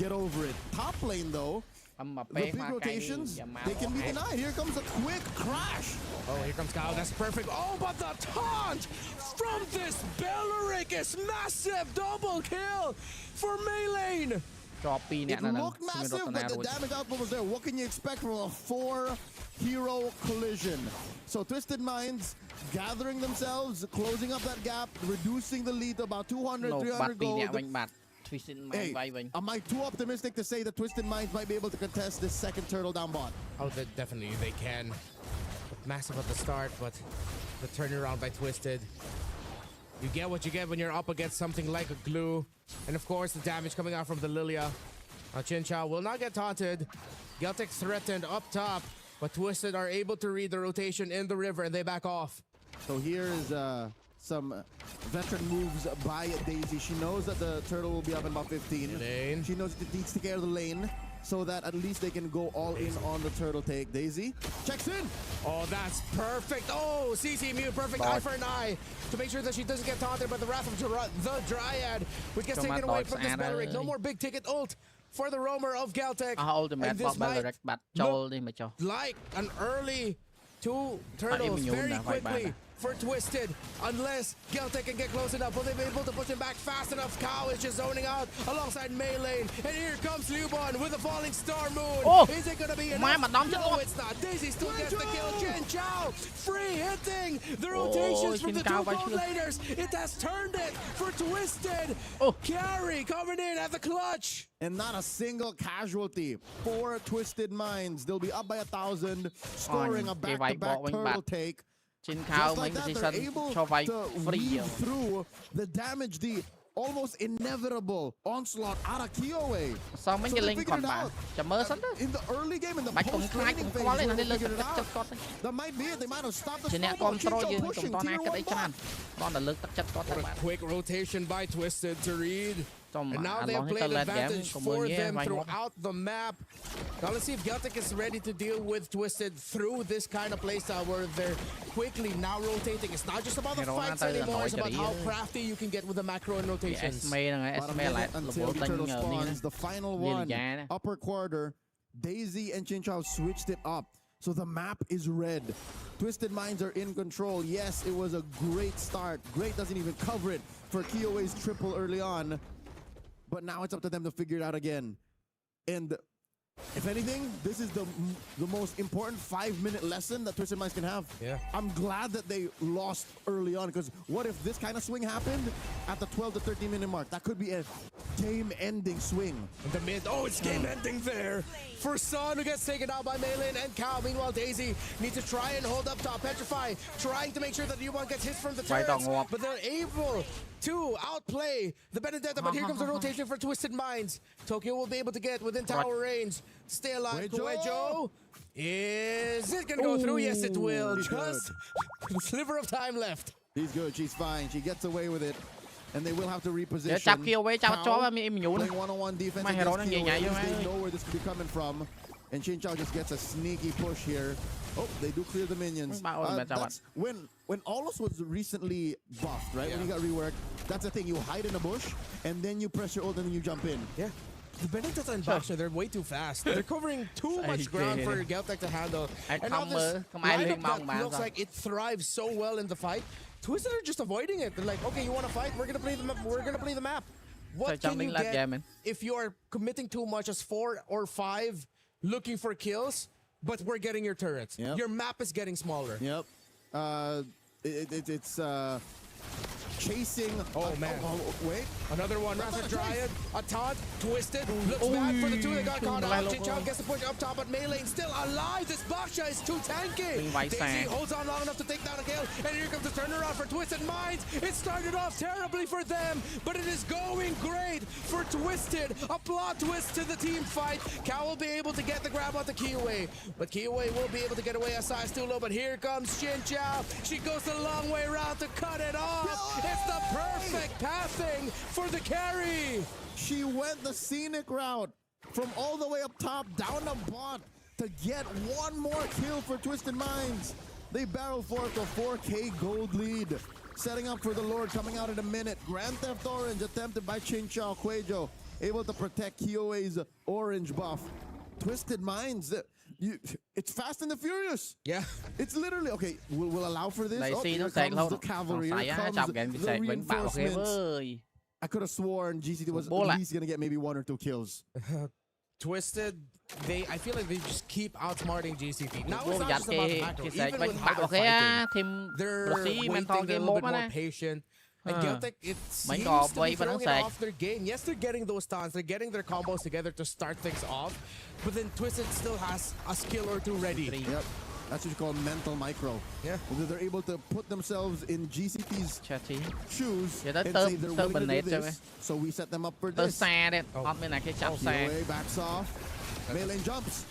Get over it. Top lane though, repeat rotations, they can be denied. Here comes a quick crash. Oh, here comes Kyle. That's perfect. Oh, but the taunt from this Belleric is massive. Double kill for Maylane. It looked massive, but the damage output was there. What can you expect from a 4-hero collision? So Twisted Minds gathering themselves, closing up that gap, reducing the lead to about 200, 300 gold. Hey, am I too optimistic to say that Twisted Minds might be able to contest this second turtle down bot? Oh, definitely they can. Massive at the start, but the turnaround by Twisted. You get what you get when you're up against something like a glue. And of course, the damage coming out from the Lilia. Chinchao will not get taunted. Geltic threatened up top, but Twisted are able to read the rotation in the river and they back off. So here is some veteran moves by Daisy. She knows that the turtle will be up in about 15. Lane. She knows it needs to take care of the lane so that at least they can go all in on the turtle take. Daisy checks in. Oh, that's perfect. Oh, CC Mew, perfect eye for an eye to make sure that she doesn't get taunted by the Wrath of the Dryad, which gets taken away from this Belleric. No more big ticket ult for the roamer of Geltic. And this might look like an early 2 turtles very quickly for Twisted, unless Geltic can get close enough. Will they be able to push him back fast enough? Cow is just zoning out alongside Maylane. And here comes Lubon with a falling star moon. Oh. Is it going to be enough? No, it's not. Daisy still gets the kill. Chinchao free hitting the rotations from the 2 gold laners. It has turned it for Twisted. Carry coming in at the clutch. And not a single casualty for Twisted Minds. They'll be up by 1,000, scoring a back-to-back turtle take. Just like that, they're able to weave through the damage, the almost inevitable onslaught out of Kiowe. So they figured it out. In the early game, in the post-training phase, where they figured it out, that might be it. They might have stopped the Chinchao pushing tier 1 bot. What a quick rotation by Twisted to read. And now they've played advantage for them throughout the map. Now let's see if Geltic is ready to deal with Twisted through this kind of playstyle where they're quickly now rotating. It's not just about the fights anymore, it's about how crafty you can get with the macro and rotations. Until the turtle spawns, the final one, upper quarter, Daisy and Chinchao switched it up. So the map is red. Twisted Minds are in control. Yes, it was a great start. Great doesn't even cover it for Kiowe's triple early on. But now it's up to them to figure it out again. And if anything, this is the most important 5-minute lesson that Twisted Minds can have. Yeah. I'm glad that they lost early on, because what if this kind of swing happened at the 12 to 13-minute mark? That could be a game-ending swing. In the mid, oh, it's game-ending there for Son, who gets taken out by Maylin and Cow. Meanwhile, Daisy needs to try and hold up top. Petrify trying to make sure that U1 gets hit from the turrets, but they're able to outplay the Benedetta. But here comes the rotation for Twisted Minds. Tokyo will be able to get within tower range. Stay alive, Kuejo. Is it going to go through? Yes, it will. Just a sliver of time left. She's good. She's fine. She gets away with it. And they will have to reposition. Playing one-on-one defense against Kiowe. They know where this could be coming from. And Chinchao just gets a sneaky push here. Oh, they do clear the minions. That's when Aulus was recently buffed, right? When he got reworked, that's the thing. You hide in a bush, and then you press your ult, and then you jump in. Yeah. The Benedetta and Basha, they're way too fast. They're covering too much ground for Geltic to handle. And now this lineup that looks like it thrives so well in the fight. Twisted are just avoiding it. They're like, okay, you want to fight? We're gonna play the map. We're gonna play the map. What can you get if you are committing too much as 4 or 5 looking for kills, but we're getting your turrets? Yep. Your map is getting smaller. Yep. It's chasing. Oh man! Wait, another one. Rapid Dryad, a taunt, Twisted. Looks bad for the 2 that got caught out. Chinchao gets the push up top, but Maylane still alive. This Baksha is too tanky. Daisy holds on long enough to take down a kill, and here comes the turnaround for Twisted Minds. It started off terribly for them, but it is going great for Twisted. A plot twist to the team fight. Cow will be able to get the grab on the Kiowe, but Kiowe will be able to get away as size too low. But here comes Chinchao. She goes a long way around to cut it off. It's the perfect pathing for the carry. She went the scenic route from all the way up top down the bot to get one more kill for Twisted Minds. They barrel forth a 4K gold lead. Setting up for the Lord coming out in a minute. Grand Theft Orange attempted by Chinchao. Kuejo able to protect Kiowe's orange buff. Twisted Minds, it's Fast and the Furious. Yeah. It's literally, okay, we'll allow for this. Lại Here comes the cavalry, here comes the reinforcements. I could have sworn GCT was at least going to get maybe 1 or 2 kills. Twisted, I feel like they just keep outsmarting GCT. Now it's not just about the macro. Even with how they're fighting, they're waiting a little bit more patient. And Geltic, it seems to be throwing it off their game. Yes, they're getting those taunts. They're getting their combos together to start things off. But then Twisted still has a skill or 2 ready. Yep. That's what you call mental micro. Yeah. They're able to put themselves in GCT's shoes and say they're willing to do this. So we set them up for this. Way backs off. Melee jumps.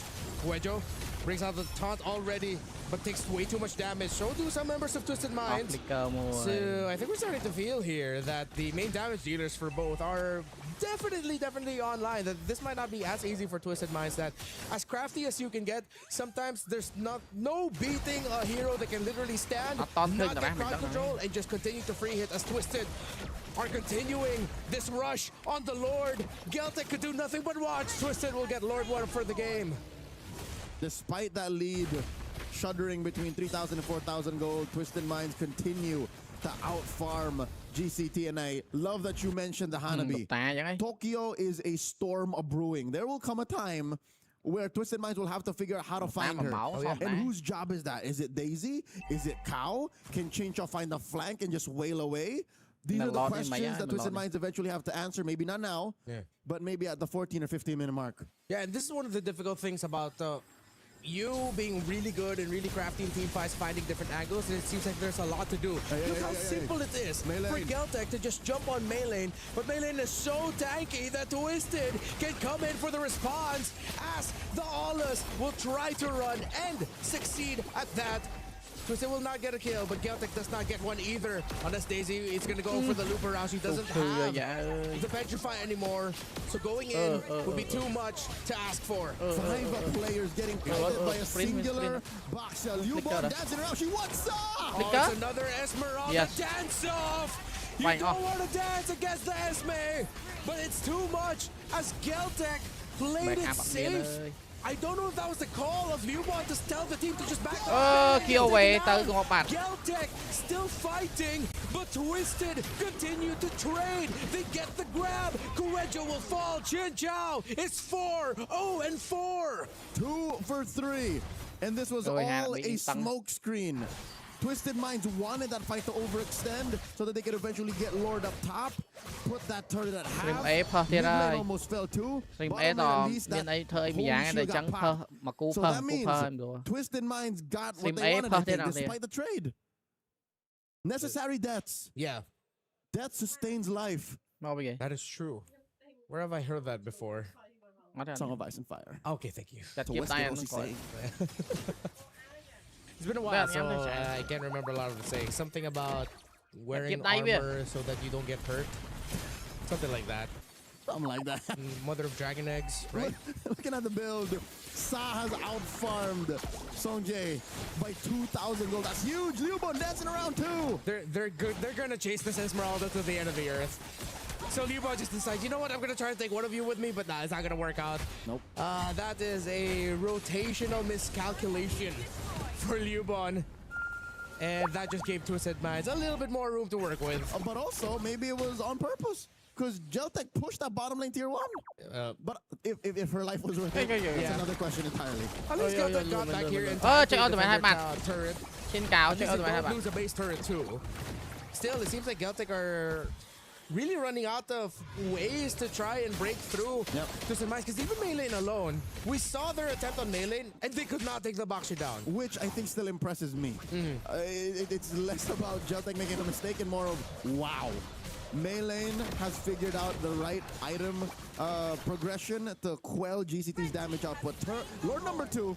Wejo brings out the taunt already, but takes way too much damage. So do some members of Twisted Minds. So I think we're starting to feel here that the main damage dealers for both are definitely online. That this might not be as easy for Twisted Minds. That as crafty as you can get, sometimes there's no beating a hero that can literally stand, not get crowd control, and just continue to free hit as Twisted are continuing this rush on the Lord. Geltic could do nothing but watch. Twisted will get Lord 1 for the game. Despite that lead, shuddering between 3,000 and 4,000 gold, Twisted Minds continue to outfarm GCT, and I love that you mentioned the Hanabi. Tokyo is a storm a-brewing. There will come a time where Twisted Minds will have to figure out how to find her. And whose job is that? Is it Daisy? Is it Cow? Can Chincha find the flank and just wail away? These are the questions that Twisted Minds eventually have to answer. Maybe not now, but maybe at the 14 or 15 minute mark. Yeah, and this is one of the difficult things about you being really good and really crafty in team fights, finding different angles, and it seems like there's a lot to do. Look how simple it is for Geltic to just jump on Maylane, but Maylane is so tanky that Twisted can come in for the response as the Aulus will try to run and succeed at that. Twisted will not get a kill, but Geltic does not get one either. Unless Daisy is going to go for the loop around. She doesn't have the Petrify anymore. So going in would be too much to ask for. 5 players getting killed by a singular boxer. Liubon dancing around. She wants off! Oh, it's another Esmeralda dance off! You don't want to dance against the Esme, but it's too much as Geltic played it safe. I don't know if that was the call of Liubon to tell the team to just back up. Geltic still fighting, but Twisted continue to trade. They get the grab. Kurejo will fall. Chin Chao is 4-0-4. 2 for 3. And this was all a smoke screen. Twisted Minds wanted that fight to overextend so that they could eventually get Lord up top, put that turret at half. Midlane almost fell too. So that means Twisted Minds got what they wanted despite the trade. Necessary deaths. Yeah. Death sustains life. That is true. Where have I heard that before? Song of Ice and Fire. Okay, thank you. It's been a while, so I can't remember a lot of the sayings. Something about wearing armor so that you don't get hurt. Something like that. Something like that. Mother of Dragon Eggs, right? Looking at the build, Sa has outfarmed Songjae by 2,000 gold. That's huge. Liubon dancing around too. They're good. They're gonna chase this Esmeralda to the end of the earth. So Liubon just decides, you know what, I'm gonna try to take one of you with me, but nah, it's not gonna work out. Nope. That is a rotational miscalculation for Liubon. And that just gave Twisted Minds a little bit more room to work with. But also, maybe it was on purpose. Because Geltic pushed that bottom lane tier 1. But if her life was worth it, that's another question entirely. At least Geltic got back here and turret. Lose a base turret too. Still, it seems like Geltic are really running out of ways to try and break through Twisted Minds, because even Maylane alone, we saw their attempt on Maylane and they could not take the Bakshi down. Which I think still impresses me. It's less about Geltic making a mistake and more of, wow. Maylane has figured out the right item progression to quell GCT's damage output. Lord number 2,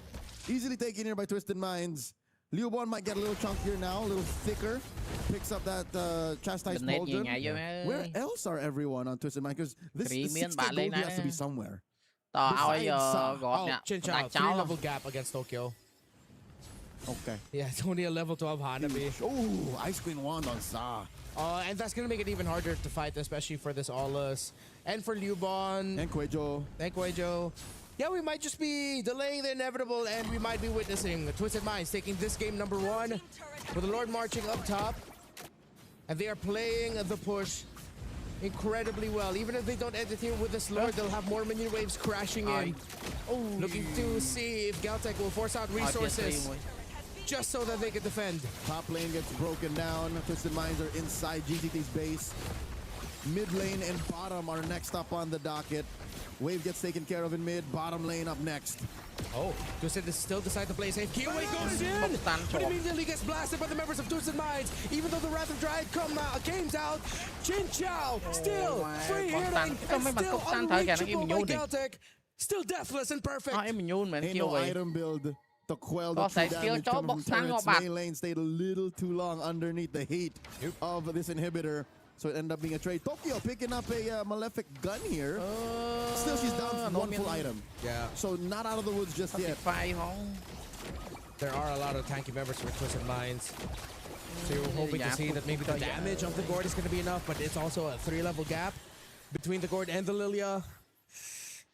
easily taken here by Twisted Minds. Liubon might get a little chunkier now, a little thicker. Picks up that chastised Pauldron. Where else are everyone on Twisted Minds? Because this 60 gold has to be somewhere. Chin Chao, 3-level gap against Tokyo. Okay. Yeah, it's only a level 12 Hanabi. Oh, Ice Queen Wand on Sa. And that's going to make it even harder to fight, especially for this Aulus. And for Liubon. And Kuejo. Yeah, we might just be delaying the inevitable, and we might be witnessing Twisted Minds taking this game number 1 with the Lord marching up top. And they are playing the push incredibly well. Even if they don't end it here with this Lord, they'll have more minion waves crashing in. Looking to see if Galtech will force out resources just so that they can defend. Top lane gets broken down. Twisted Minds are inside GCT's base. Mid lane and bottom are next up on the docket. Wave gets taken care of in mid, bottom lane up next. Oh, Twisted is still decide to play safe. Kiwi goes in, but immediately gets blasted by the members of Twisted Minds. Even though the Wrath of Dryad came out, Chin Chow still free hitting and still unreachable by Galtech. Still deathless and perfect. Ain't no item build to quell the true damage coming from turrets. Main lane stayed a little too long underneath the heat of this inhibitor. So it ended up being a trade. Tokyo picking up a Malefic gun here. Still, she's down to 1 full item. Yeah. So not out of the woods just yet. There are a lot of tanky members for Twisted Minds. So you're hoping to see that maybe the damage of the Gourd is going to be enough, but it's also a 3-level gap between the Gourd and the Lilia.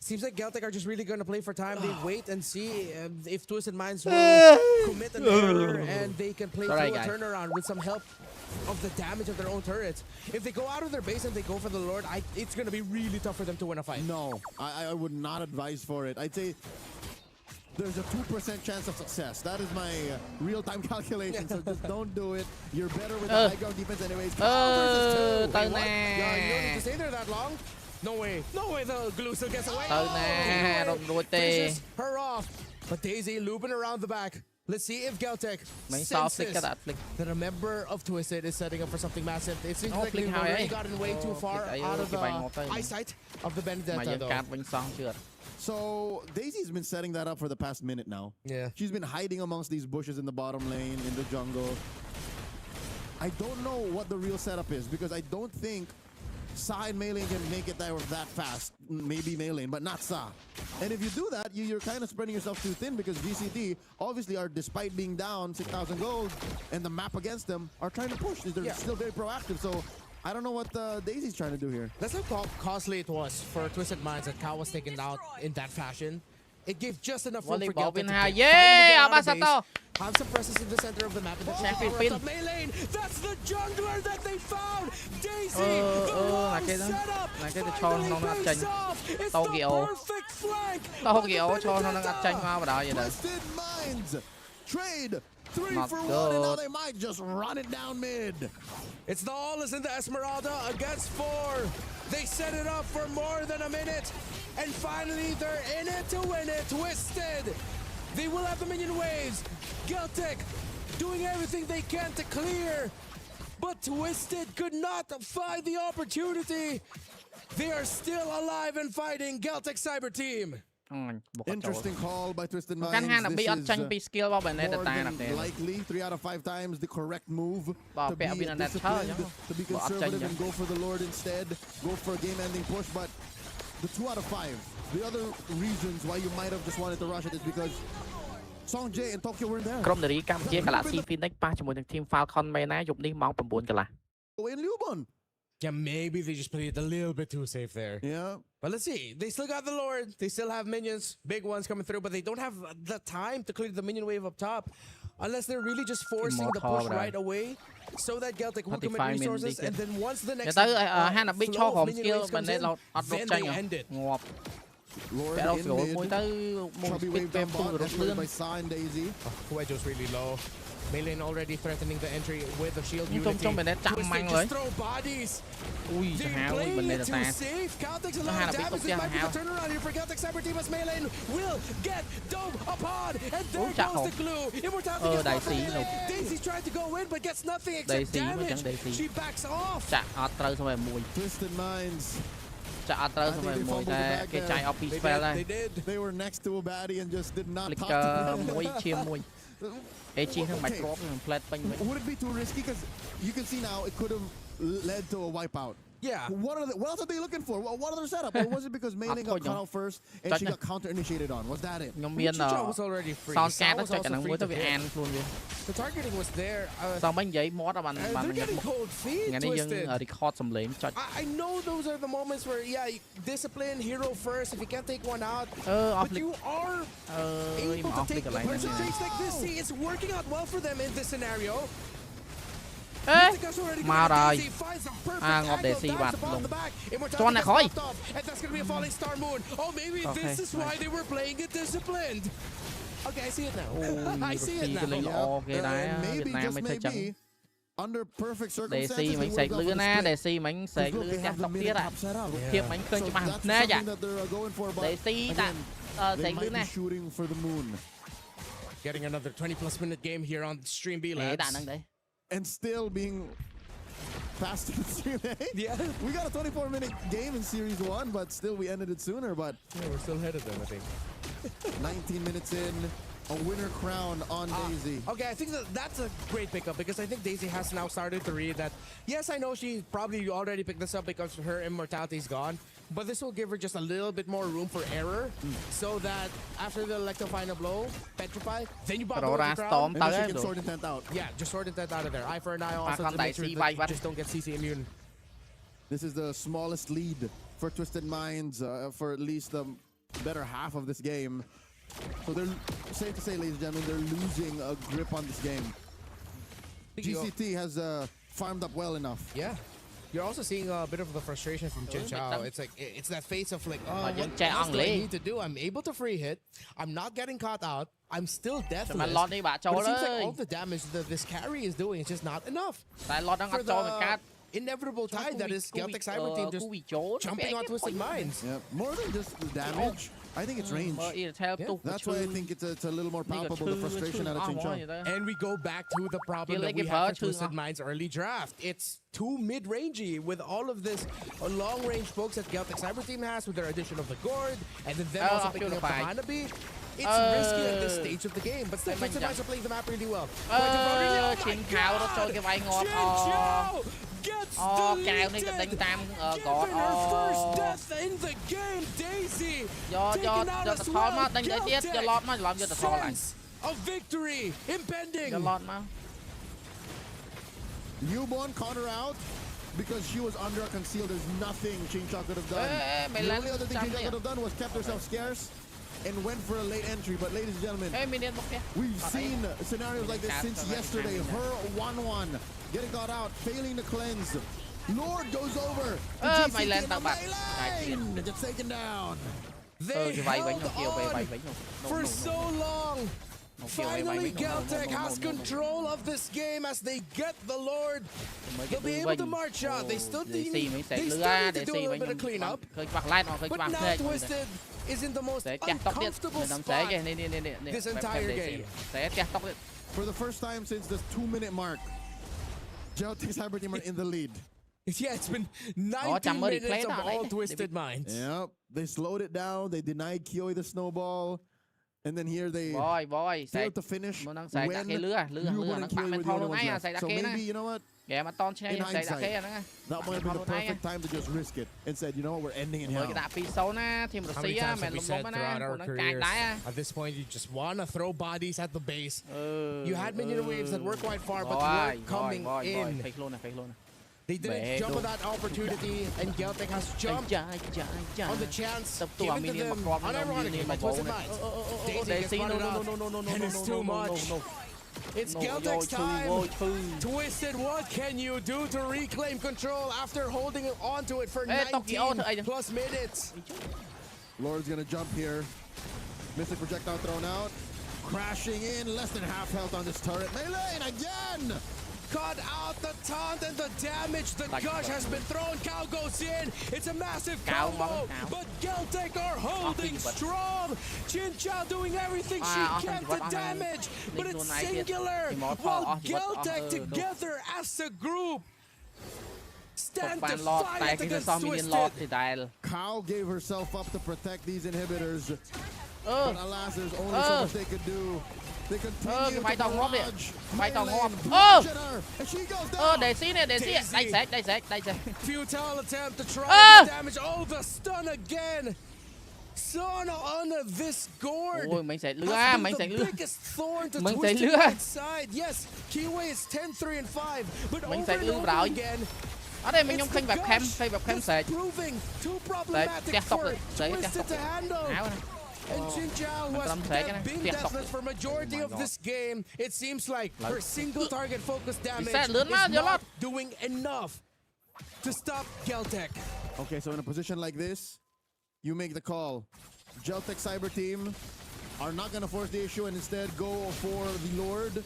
Seems like Galtech are just really going to play for time. They wait and see if Twisted Minds will commit an error and they can play through a turnaround with some help of the damage of their own turrets. If they go out of their base and they go for the Lord, it's going to be really tough for them to win a fight. No, I would not advise for it. I'd say there's a 2% chance of success. That is my real-time calculation, so just don't do it. You're better with the high ground defense anyways. You don't need to stay there that long. No way. No way the glue still gets away. Finishes her off. But Daisy looping around the back. Let's see if Galtech senses that a member of Twisted is setting up for something massive. It seems like they've already gotten way too far out of the eyesight of the Benedetta, though. So Daisy's been setting that up for the past minute now. Yeah. She's been hiding amongst these bushes in the bottom lane, in the jungle. I don't know what the real setup is because I don't think Sa and Melee can make it there that fast. Maybe Melee, but not Sa. And if you do that, you're kind of spreading yourself too thin because GCT obviously are, despite being down 6,000 gold and the map against them, are trying to push. They're still very proactive. So I don't know what Daisy's trying to do here. That's how costly it was for Twisted Minds that Kao was taken out in that fashion. It gave just enough room for Galtech to have some presence in the center of the map. Melee, that's the jungler that they found. Daisy, the wrong setup. Finally pays off. It's the perfect flank. Twisted Minds trade 3 for 1, and now they might just run it down mid. It's the All is in the Esmeralda against 4. They set it up for more than a minute. And finally, they're in it to win it. Twisted. They will have the minion waves. Galtech doing everything they can to clear. But Twisted could not find the opportunity. They are still alive and fighting. Galtech Cyber Team. Interesting call by Twisted Minds. This is more than likely 3 out of 5 times the correct move to be disciplined, to be conservative and go for the Lord instead. Go for a game-ending push, but the 2 out of 5. The other reasons why you might have just wanted to rush it is because Song Jae and Tokyo weren't there. ក្រុមនារីកម្ពុជា Galaxy Phoenix ប៉ះជាមួយនឹង Team Falcon មែនណាយប់នេះម៉ោង 9 កន្លះ in Lubon. Yeah, maybe they just played it a little bit too safe there. Yeah. But let's see. They still got the Lord. They still have minions, big ones coming through, but they don't have the time to clear the minion wave up top. Unless they're really just forcing the push right away so that Galtech will commit resources, and then once the next flow of minion waves comes in, then they end it. Lord in mid. Chubby wave down bot, escorted by Sa and Daisy. Kuejo's really low. Melee already threatening the entry with the shield unity. Twisted just throw bodies. They're playing it too safe. Galtech's a lot of damage. This might be the turnaround here for Galtech Cyber Team as Melee will get dove upon. And there goes the glue. Immortality gets off. Daisy's trying to go in but gets nothing except damage. She backs off. Twisted Minds. They did. They were next to a baddie and just did not talk to him. Would it be too risky? Because you can see now it could have led to a wipeout. Yeah. What else are they looking for? What other setup? Or was it because Mei got caught out first and she got counter-initiated on? Was that it? Chicha was already free. Sao was also free to hit. The targeting was there. They're getting cold feet, Twisted. I know those are the moments where, yeah, discipline, hero first. If you can't take one out, but you are able to take the percentage like this. See, it's working out well for them in this scenario. Mà rồi ngọt để xì bạn lùng cho này khỏi. Okay, I see it now. I see it now. Việt Nam mới thấy chẳng. Under perfect để circumstances, xì mình sạch lươn á, để xì mình sạch lươn chắc tóc tiết à. Thiệp mình khơi cho bạn nè dạ. Để xì bạn sạch lươn nè. Getting another 20+ minute game here on Stream B, lads. And still being passed in Series A. Yeah. We got a 24-minute game in Series 1, but still we ended it sooner. But yeah, we're still ahead of them, I think. 19 minutes in, a winner crown on Daisy. Okay, I think that's a great pickup because I think Daisy has now started to read that. Yes, I know she probably already picked this up because her immortality is gone, but this will give her just a little bit more room for error, so that after the Electrifying blow, Petrify, then you bomb the ground, and then she can Sword Intent out. Yeah, just Sword Intent out of there. Eye for an eye also to make sure that you just don't get CC immune. This is the smallest lead for Twisted Minds for at least the better half of this game. So they're, safe to say, ladies and gentlemen, they're losing a grip on this game. GCT has farmed up well enough. Yeah. You're also seeing a bit of the frustration from Jin Chao. It's like, it's that face of like, oh, what else do I need to do? I'm able to free hit. I'm not getting caught out. I'm still deathless. But it seems like all the damage that this carry is doing is just not enough. For the inevitable tide that is Celtic Cyber Team just jumping on Twisted Minds. Yeah, more than just the damage. I think it's range. Yeah. That's why I think it's a little more palpable, the frustration out of Jin Chao. And we go back to the problem that we have for Twisted Minds early draft. It's too mid-rangey with all of this long-range pokes that Celtic Cyber Team has with their addition of the Gourd and then them also picking up the Hanabi. It's risky at this stage of the game, but still Twisted Minds are playing the map really well. Jin Chao nó cho cái vai ngọt. Cao đi cái đánh tam gọt. In the game, Daisy do the thol mà đánh tới tiết cho lọt mà làm cho the thol lại. A victory impending. Cho lọt mà. Newborn caught her out because she was under a conceal. There's nothing Jin Chao could have done. The only other thing Jin Chao could have done was kept herself scarce and went for a late entry. But ladies and gentlemen, we've seen scenarios like this since yesterday. Her 1-1 getting caught out, failing to cleanse. Lord goes over. Mày lên tao bật. Gets taken down. They held on for so long. Finally, Celtic has control of this game as they get the Lord. They'll be able to march out. They still need to do a little bit of cleanup. But now Twisted is in the most uncomfortable spot this entire game. For the first time since the 2-minute mark, Celtic Cyber Team are in the lead. Yeah, it's been 19 minutes of all Twisted Minds. Yep, they slowed it down. They denied Kioi the snowball. And then here they failed to finish when Newborn and Kioi were the only ones left. So maybe, you know what? In hindsight, that might have been the perfect time to just risk it and said, you know what, we're ending in hell. How many times have we said throughout our careers, at this point you just want to throw bodies at the base. You had minion waves that were quite far, but were coming in. They didn't jump on that opportunity, and Celtic has jumped on the chance given to them unironically by Twisted Minds. Daisy gets spotted out, and it's too much. It's Celtic's time. Twisted, what can you do to reclaim control after holding on to it for 19+ minutes? Lord's gonna jump here. Mystic projectile thrown out. Crashing in, less than half health on this turret. Melee again! Cut out the taunt and the damage. The gush has been thrown. Cow goes in. It's a massive combo. But Celtic are holding strong. Jin Chao doing everything she can to damage. But it's singular. While Celtic together as a group stand to fight against Twisted. Cow gave herself up to protect these inhibitors. But alas, there's only so much they could do. They continue phải to tòng ngóp đi. barrage Phải tòng melee ngóp. Jenner, and she goes down. Để xí nè, đây sẽ. Futile attempt to try to damage. Oh, the stun again. Son on this gourd. Ôi, mình sẽ lừa, Yes, Kiwi is 10-3 and 5, but mình over sẽ and lừa over rồi. again. Ở đây mình nhung khinh webcam sẽ. Proving too problematic for Twisted to handle. And Jin Zhao, who has been deathless for majority of this game, it seems like her single target focus damage is not doing enough to stop Geltech. Okay, so in a position like this, you make the call. Geltech Cyber Team are not going to force the issue and instead go for the Lord.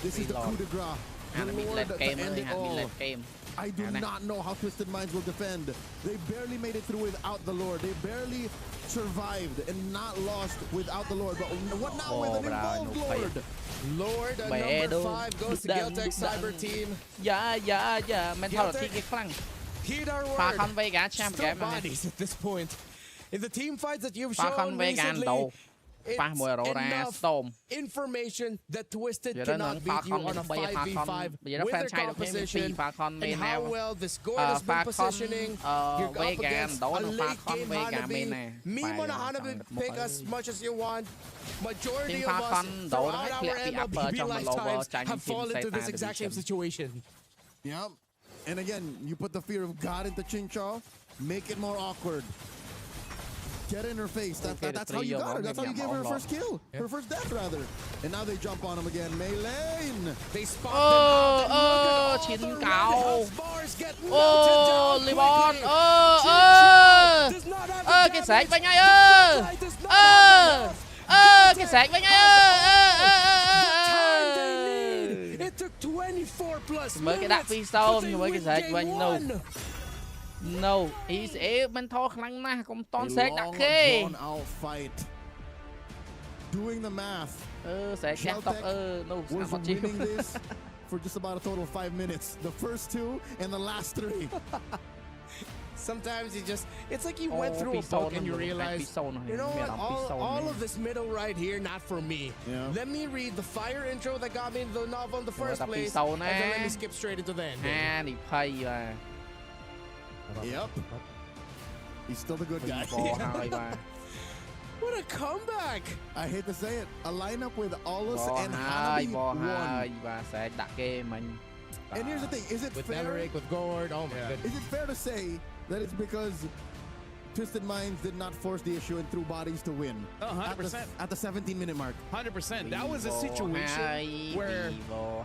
This is the coup de grace. The Lord to end it all. I do not know how Twisted Minds will defend. They barely made it through without the Lord. They barely survived and not lost without the Lord. But what now with an involved Lord? Lord number 5 goes to Geltech Cyber Team. Yeah. Mentality cái phăng. Heed our Falcon word. Vega champ Still game bodies at this point. In the team fights that you've Falcon shown Vega recently, Phá mùa rổ ra Storm. Information that Twisted Giờ đó cannot beat you on a bây giờ 5v5 bây giờ nó with their franchise được thêm composition Falcon and bên how nào well this gourd has been positioning. You're up Vega against đấu a nó late Falcon game Vega bên Hanabi. này. Me wanna Hanabi pick as much as you want. Majority Team of us Falcon đấu nó throughout hết our lẹ upper MLBB trong một lower lifetimes tranh have team fallen into this Satan exact same division. situation. Yep. And again, you put the fear of God into Chinchaw, make it more awkward. Get in her face. That's how you got her. That's how you gave her her first kill. Her first death, rather. And now they jump on him again. Melee. They spot them out. Chín cáo. Libon. Cái sạch bên ngay cái sạch bên ngay It took 24 plus mới cái đạp phi sau nhưng mới cái sạch bên No, he's a mental khăn na không ton sạch đặc khê. Doing the math. Sẽ chắc tóc no, was winning this for just about a total of 5 minutes. The first 2 and the last 3. Sometimes it's like you went through a book and you realize, you know what, all of this middle right here, not for me. Yeah. Let me read the fire intro that got me into the novel in the first place, and then let me skip straight into the ending. Yep. He's still the good guy. What a comeback! I hate to say it. A lineup with Aulus and Hanabi won. And here's the thing, is it with fair? Belleric, with Gourd, oh my goodness. Is it fair to say that it's because Twisted Minds did not force the issue and threw bodies to win? 100%. At the 17-minute mark. 100%. That was a situation where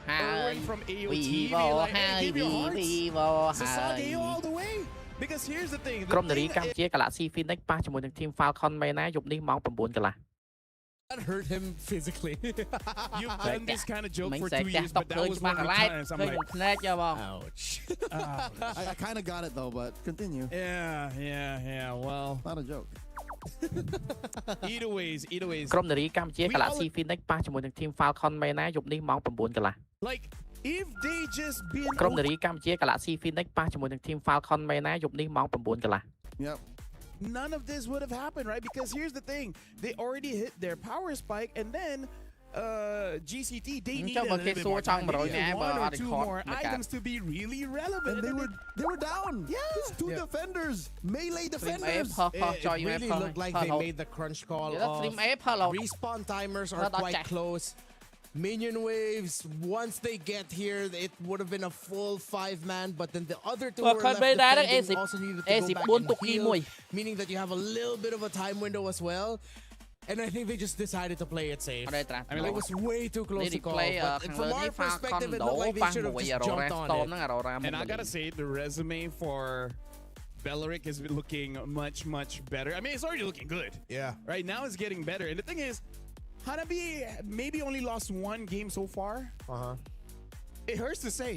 Erwin from AOT, like, hey, give your hearts. Sasagi all the way. Because here's the thing. ក្រុមនារីកម្ពុជា Galaxy Phoenix ប៉ះជាមួយនឹង Team Falcon មេណាយប់នេះម៉ោង 9 កន្លះ That hurt him physically. You've done this kind of joke for 2 years, but that was one of the times I'm like, ouch. I kind of got it though, but continue. Yeah. Well, not a joke. Either ways. ក្រុមនារីកម្ពុជា Galaxy Phoenix ប៉ះជាមួយនឹង Team Falcon មេណាយប់នេះម៉ោង 9 កន្លះ Like if they just been ក្រុមនារីកម្ពុជា Galaxy Phoenix ប៉ះជាមួយនឹង Team Falcon មេណាយប់នេះម៉ោង 9 កន្លះ Yep. None of this would have happened, right? Because here's the thing. They already hit their power spike, and then GCT, they needed a little bit more time. They needed 1 or 2 more items to be really relevant. And they were down. Yeah. It's 2 defenders. Melee defenders. It really looked like they made the crunch call of respawn timers are quite close. Minion waves, once they get here, it would have been a full 5-man, but then the other 2 were left defending also needed to go back and heal, meaning that you have a little bit of a time window as well. And I think they just decided to play it safe. I mean, it was way too close to call. But from our perspective, it looked like they should have just jumped on it. And I gotta say, the resume for Belleric is looking much better. I mean, it's already looking good. Yeah. Right now it's getting better. And the thing is, Hanabi maybe only lost 1 game so far. It hurts to say.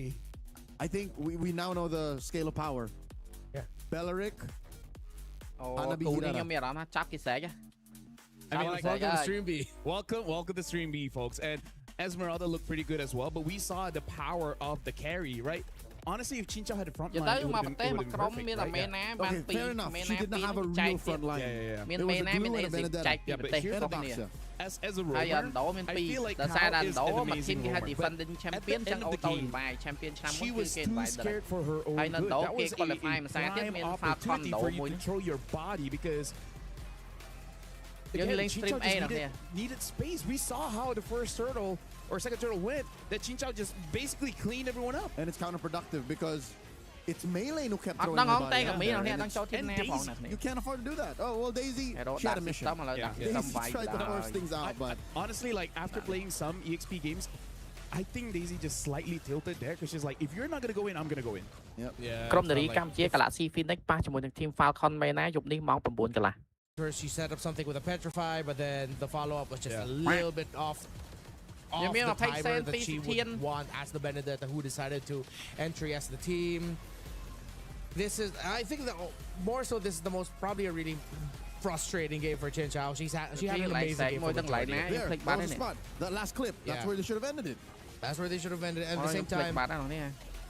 I think we now know the scale of power. Yeah. Belleric. Hanabi Hirata. I mean, like, welcome to Stream B. Welcome to Stream B, folks. And Esmeralda looked pretty good as well, but we saw the power of the carry, right? honestly, if Chin Chao had a front Giờ line, tới it would mà have té been mà Crom perfect, miền là right? mẹ ná Okay, ban fair enough. mẹ She ná did not have a pin real chạy front line. miền It mẹ was ná a miền glue and a này Benedetta. chạy Yeah, but té here's the không thing. nè As a hay roamer, đổ miền I pi feel like là sai Kao đàn is an đổ mà amazing team kia roamer, but defending at champion the chẳng end of the auto game, bài champion năm she muốn was kia too bài scared for her own hay nên good. đổ That kia was qualify a mà sai tiếp prime miền Falcon opportunity đổ for you mũi to control your body because Dân again, lên Chin stream Chao A just nào nè needed space. We saw how the first turtle or second turtle went. That Chin Chao just basically cleaned everyone up. And it's counterproductive because it's Melee who kept throwing đang her ngón body tay out của Mỹ there, nào nè and đang cho it's- team and nè phòng Daisy, nè you can't afford to do that. Oh well, Daisy, Cái đó she had a đặt mission. system mà lại đặt Yeah. system Daisy bài tried to là force things out, but Honestly, like after playing some EXP games, I think Daisy just slightly tilted there because she's like, if you're not gonna go in, I'm gonna go in. Yep. Yeah. ក្រុម it នារី felt កម្ពុជា Galaxy Phoenix ប៉ះជាមួយនឹង Team Falcon មែនណាយប់នេះម៉ោង 9 កន្លះ First, she set up something with a petrify, but then the follow-up was just a little bit off Yeah, the I timer said that she PC would want as the Benedetta who decided to entry as the team. This is, I think, more so this is the most probably a really frustrating game for Chin Chao. She had an amazing game for majority. there, that was the spot. That last clip, that's Yeah. where they should have ended it. That's where they should have ended. At the same time,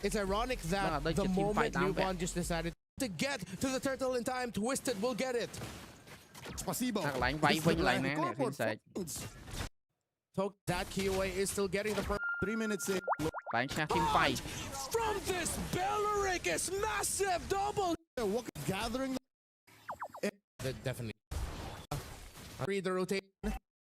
it's ironic that They the just team moment fight down Newborn just decided to get to the turtle in time, Twisted will get it. Spasibo. So that Kiyue is still getting the first 3 minutes in. Team fight. From this Belleric is massive double. Gathering. Definitely. Read the rotation.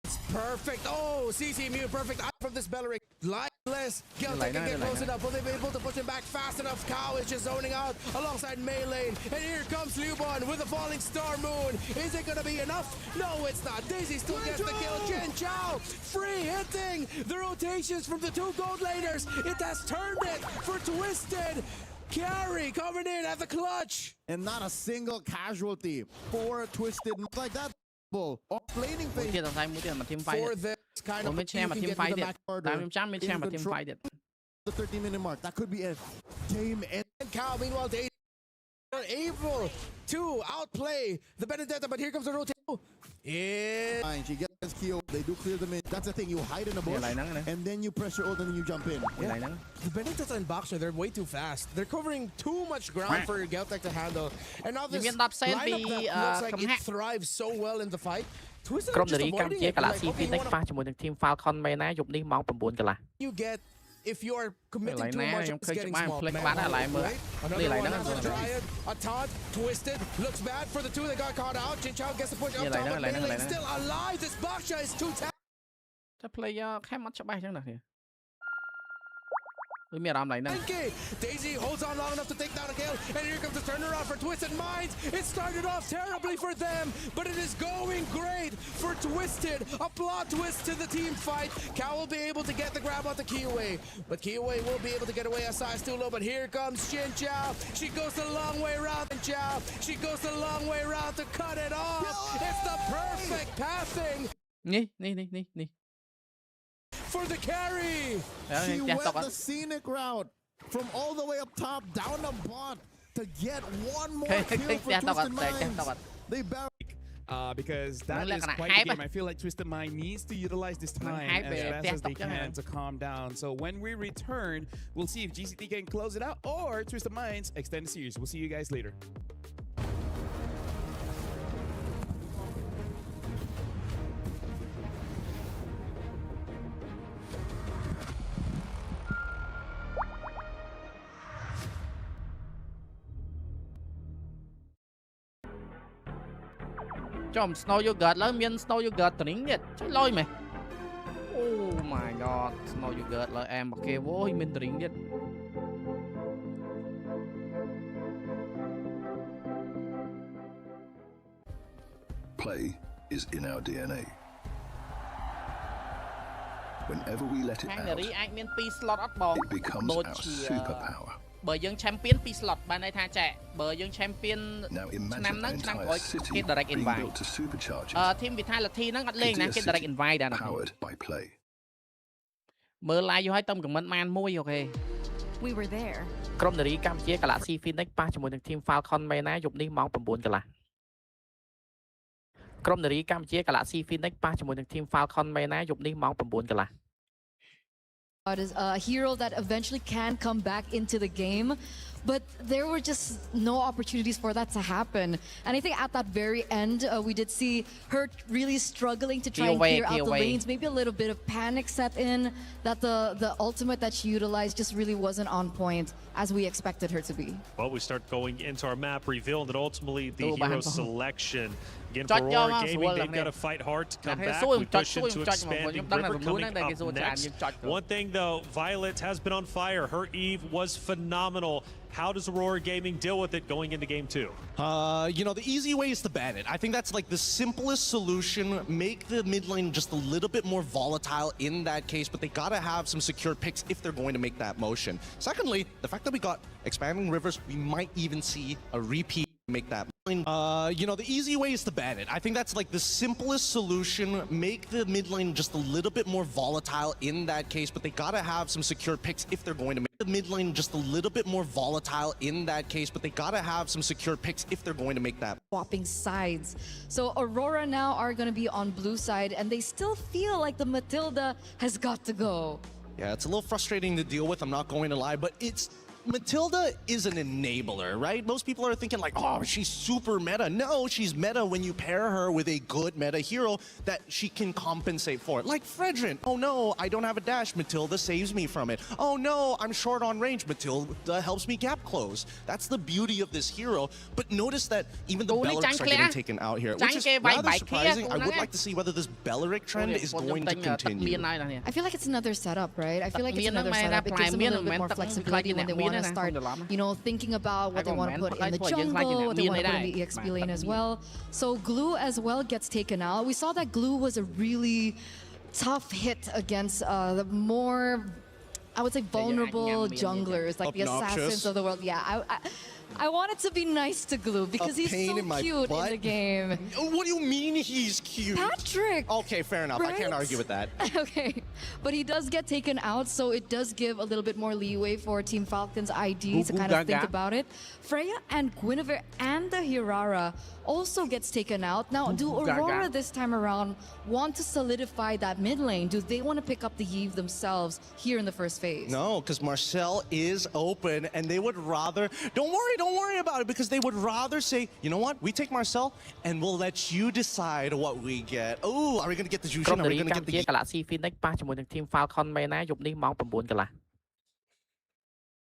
It's perfect. Oh, CC Mew, perfect eye from this Belleric. Lightless. Gelta can get close enough. Will they be able to push him back fast enough? Cow is just zoning out alongside Melee. And here comes Lubon with a falling star moon. Is it going to be enough? No, it's not. Daisy still gets the kill. Chin Chao free hitting the rotations from the two gold laners. It has turned it for Twisted. Carry coming in at the clutch. And not a single casualty for Twisted like that. Offlaning phase. For this kind of team fight it. Team fight it. The 30-minute mark. That could be a game end. And Cow, meanwhile, they are able to outplay the Benedetta, but here comes the rotation. Fine, she gets killed. They do clear them in. That's the thing. You hide in a bush, and then you press your ult, and then you jump in. Yeah. The Benedetta and Boxer, they're way too fast. They're covering too much ground for Geltek to handle. And now this lineup that looks like it thrives so well in the fight. Twisted ក្រុម are នា just រីកម្ avoiding ពុជា it. Galaxy Like, okay, Phoenix ប៉ះជាមួយនឹង Team Falcon មែនណាយប់នេះម៉ោង 9 កន្លះ you get if you are committing too much, it's getting small. Right? Another one has a Dryad, a taunt, Twisted, looks bad for the two that got caught out. Chin Chao gets the push up top, but Melee is still alive. This Baksha is too tapped. The player ខេមអត់ច្បាស់ចឹងណាគ្នាមានអារម្មណ៍ឡើងហ្នឹង Daisy holds on long enough to take down a kill, and here comes the turnaround for Twisted Minds. It started off terribly for them, but it is going great for Twisted. A plot twist to the team fight. Cow will be able to get the grab on the Kiyue, but Kiyue will be able to get away as size too low. But here comes Chin Chao. She goes the long way around. Chin Chao. She goes the long way around to cut it off. It's the perfect pathing. Ní For the carry. She went the scenic route from all the way up top down the bot to get one more kill for Twisted Minds. They because that is quite the game. I feel like Twisted Mind needs to utilize this time as fast as they can to calm down. So when we return, we'll see if GCT can close it out or Twisted Minds extend the series. We'll see you guys later. Chom Snow Yogurt ឡើងមាន Snow Yogurt ត្រិងទៀតចុះលយមែន Oh my god Snow Yogurt ឡើងអែមមកគេអូយមានត្រិងទៀត Play is in our DNA. Whenever we let it out, នារីអាចមាន2 slot អត់បង it becomes our superpower. បើយើង champion 2 slot បានន័យថាចេះបើយើង champion ឆ្នាំហ្នឹងឆ្នាំក្រោយគេ direct invite team vitality ហ្នឹងអត់លេងណាគេ direct invite ដែរណា powered by play មើល live យូរហើយតំ comment បានមួយអូខេ We were there ក្រុមនារីកម្ពុជា Galaxy Phoenix ប៉ះជាមួយនឹង Team Falcon មែនណាយប់នេះម៉ោង 9 កន្លះក្រុមនារីកម្ពុជា Galaxy Phoenix ប៉ះជាមួយនឹង Team Falcon មែនណាយប់នេះម៉ោង 9 កន្លះ Is a hero that eventually can come back into the game, but there were just no opportunities for that to happen. And I think at that very end, we did see her really struggling to try and clear out the lanes. Maybe a little bit of panic set in, that the ultimate that she utilized just really wasn't on point as we expected her to be. Well, we start going into our map reveal, and then ultimately the hero selection. Again, for Aurora Gaming, they've got to fight hard to come back. We push into expanding. River coming up next. One thing though, Violet has been on fire. Her Eve was phenomenal. How does Aurora Gaming deal with it going into game 2? You know, the easy way is to ban it. I think that's like the simplest solution. Make the mid lane just a little bit more volatile in that case, but they gotta have some secure picks if they're going to make that motion. Secondly, the fact that we got expanding rivers, we might even see a repeat make that. You know, the easy way is to ban it. I think that's like the simplest solution. Make the mid lane just a little bit more volatile in that case, but they gotta have some secure picks if they're going to make the mid lane just a little bit more volatile in that case, but they gotta have some secure picks if they're going to make that. Swapping sides. So Aurora now are going to be on blue side, and they still feel like the Matilda has got to go. Yeah, it's a little frustrating to deal with, I'm not going to lie, but Matilda is an enabler, right? Most people are thinking like, oh, she's super meta. No, she's meta when you pair her with a good meta hero that she can compensate for. Like Fredrin. Oh no, I don't have a dash. Matilda saves me from it. Oh no, I'm short on range. Matilda helps me gap close. That's the beauty of this hero. But notice that even the Bellerics are getting taken out here, which is rather surprising. I would like to see whether this Belleric trend is going to continue. I feel like it's another setup, right? I feel like it's another setup. It gives them a little bit more flexibility when they want to start, you know, thinking about what they want to put in the jungle, what they want to put in the EXP lane as well. So Glue as well gets taken out. We saw that Glue was a really tough hit against the more, I would say, vulnerable junglers, like the assassins of the world. Yeah, I wanted to be nice to Glue because he's so cute in the game. What do you mean he's cute? Patrick! Okay, fair enough. Right? I can't argue with that. Okay, but he does get taken out, so it does give a little bit more leeway for Team Falcon's ID to kind of think about it. Freya and Guinevere and the Hirara also gets taken out. Now, do Aurora this time around want to solidify that mid lane? Do they want to pick up the Eve themselves here in the first phase? No, because Marcel is open, and they would rather... Don't worry about it, because they would rather say, you know what, we take Marcel, and we'll let you decide what we get. Oh, are we going to get the Jushin? Are we going to get the... Galaxy Phoenix ប៉ះជាមួយនឹង Team Falcon មែនណាយប់នេះម៉ោង 9 កន្លះ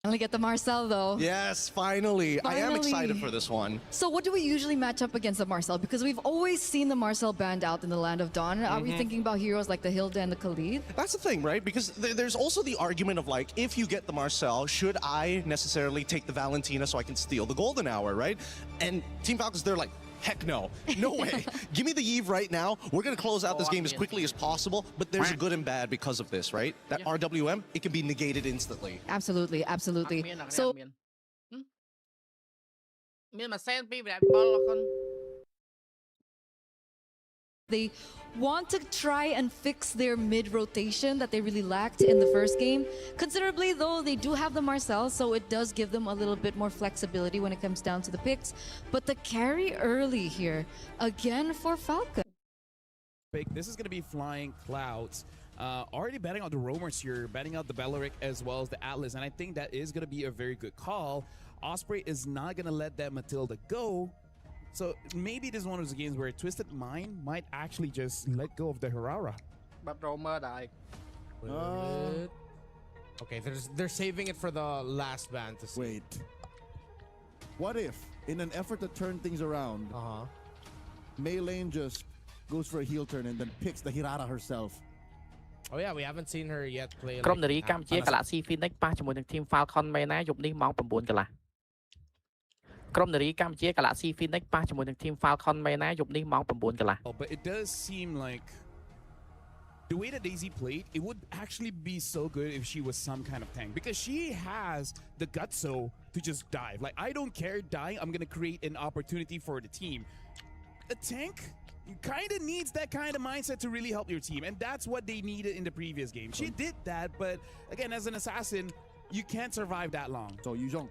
Finally get the Marcel though. Yes, finally. I am excited for this one. So what do we usually match up against the Marcel? Because we've always seen the Marcel banned out in the Land of Dawn. Are we thinking about heroes like the Hilda and the Khalid? That's the thing, right? Because there's also the argument of like, if you get the Marcel, should I necessarily take the Valentina so I can steal the Golden Hour, right? And Team Falcons, they're like, heck no. No way. Give me the Eve right now. We're going to close out this game as quickly as possible, but there's a good and bad because of this, right? That RWM, it can be negated instantly. Absolutely, absolutely. So they want to try and fix their mid-rotation that they really lacked in the first game. Considerably, though, they do have the Marcel, so it does give them a little bit more flexibility when it comes down to the picks. But the carry early here, again for Falcon. This is going to be Flying Clouds. Already betting out the roamers here, betting out the Belleric as well as the Atlas, and I think that is going to be a very good call. Osprey is not going to let that Matilda go. So maybe this is one of those games where Twisted Mind might actually just let go of the Hirara. But Romer died. Okay, they're saving it for the last ban to see. Wait. What if, in an effort to turn things around, Mei Lane just goes for a heel turn and then picks the Hirara herself? Oh yeah, we haven't seen her yet play. ក្រុមនារីកម្ពុជា Galaxy Phoenix ប៉ះជាមួយនឹង Team Falcon មែនណាយប់នេះម៉ោង 9 កន្លះ ក្រុមនារីកម្ពុជា Galaxy Phoenix ប៉ះជាមួយនឹង Team Falcon មែនណាយប់នេះម៉ោង 9 កន្លះ But it does seem like the way that Daisy played, it would actually be so good if she was some kind of tank, because she has the gutso to just dive. Like, I don't care dying, I'm going to create an opportunity for the team. A tank kind of needs that kind of mindset to really help your team, and that's what they needed in the previous game. She did that, but again, as an assassin, you can't survive that long. So Yuzhong.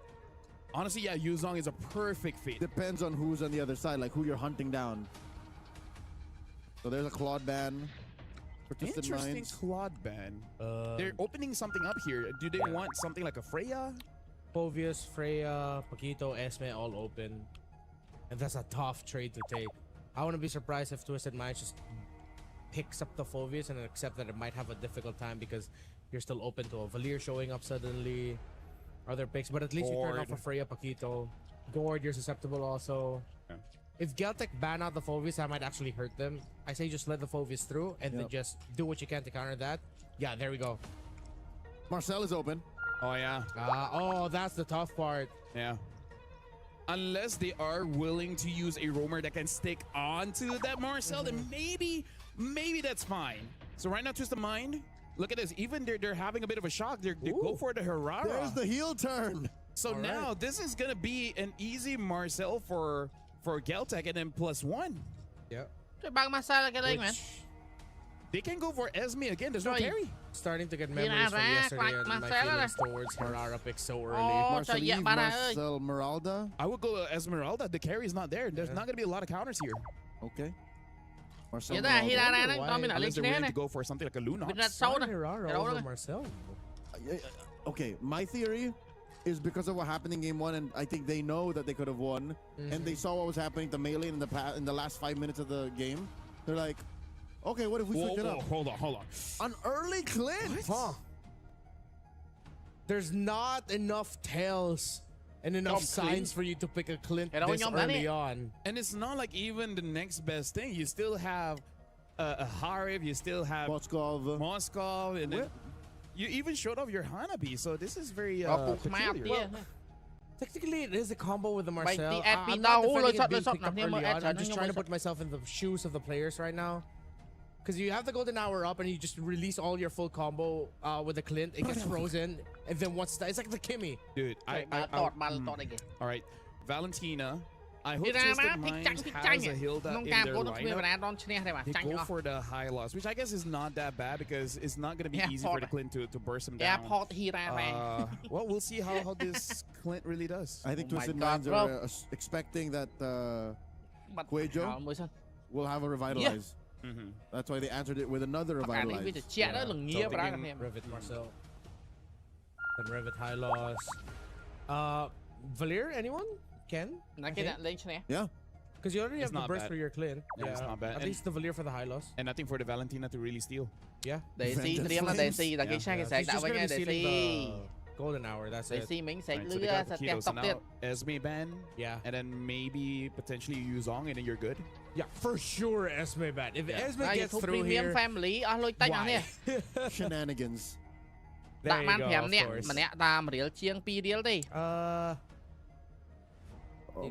Honestly, yeah, Yuzhong is a perfect fit. Depends on who's on the other side, like who you're hunting down. So there's a Claude ban. Interesting Claude ban. They're opening something up here. Do they want something like a Freya? Phoveus, Freya, Paquito, Esme all open. And that's a tough trade to take. I wouldn't be surprised if Twisted Minds just picks up the Phoveus and accept that it might have a difficult time because you're still open to a Valier showing up suddenly. Other picks, but at least you turn off a Freya, Paquito. Gord, you're susceptible also. Yeah. If Geltec ban out the Phoveus, that might actually hurt them. I say just let the Phoveus through and then just do what you can to counter that. Yeah, there we go. Marcel is open. Oh, yeah. Oh, that's the tough part. Yeah. Unless they are willing to use a roamer that can stick onto that Marcel, then maybe that's fine. So right now, Twisted Mind, look at this. Even they're having a bit of a shock. They go for the Herrera. There's the heel turn. So now this is gonna be an easy Marcel for Geltec and then +1. Yep. They can go for Esme again. There's no carry. Starting to get memories from yesterday and my feelings towards Herrera pick so early. Marcel Esmeralda. I would go Esmeralda. The carry is not there. There's not gonna be a lot of counters here. Okay. Marcel Unless they're willing to go for something like a Lunox. Herrera over Marcel. Okay, my theory is because of what happened in game 1, and I think they know that they could have won, and they saw what was happening to Melee in the last 5 minutes of the game. They're like, okay, what if we switch it up? Hold on. An early Clint. Huh. There's not enough tails and enough signs for you to pick a Clint this early on. And it's not like even the next best thing. You still have a Harib, you still have Moskov, and then you even showed off your Hanabi. So this is very peculiar. Technically, it is a combo with the Marcel. I'm just trying to put myself in the shoes of the players right now. Because you have the golden hour up and you just release all your full combo with the Clint. It gets frozen. And then once it's like the Kimmy. Dude, all right. Valentina. I hope Twisted Minds has a Hilda in their lineup. They go for the high loss, which I guess is not that bad because it's not going to be easy for the Clint to burst him down. Well, we'll see how this Clint really does. I think Twisted Minds are expecting that Cuejo will have a Revitalize. That's why they answered it with another Revitalize. Rivet Marcel. Then Rivet high loss. Valier, anyone? Ken? Yeah. Because you already have the burst for your Clint. Yeah, it's not bad. At least the Valier for the high loss. And nothing for the Valentina to really steal. Yeah. She's just gonna be stealing the golden hour, that's it. So they got Paquito, so now Esme ban. Yeah. And then maybe potentially Yuzong and then you're good. Yeah, for sure Esme ban. If Esme gets through here, why? Shenanigans. There you go, of course.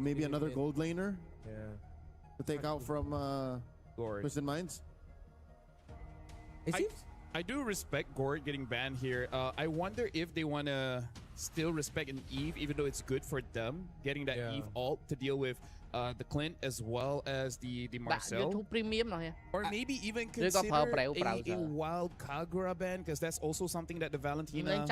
Maybe another gold laner? Yeah. To take out from Twisted Minds? I do respect Gord getting banned here. I wonder if they want to still respect an Eve, even though it's good for them, getting that Eve ult to deal with the Clint as well as the Marcel. Or maybe even consider a wild Kagura ban, because that's also something that the Valentina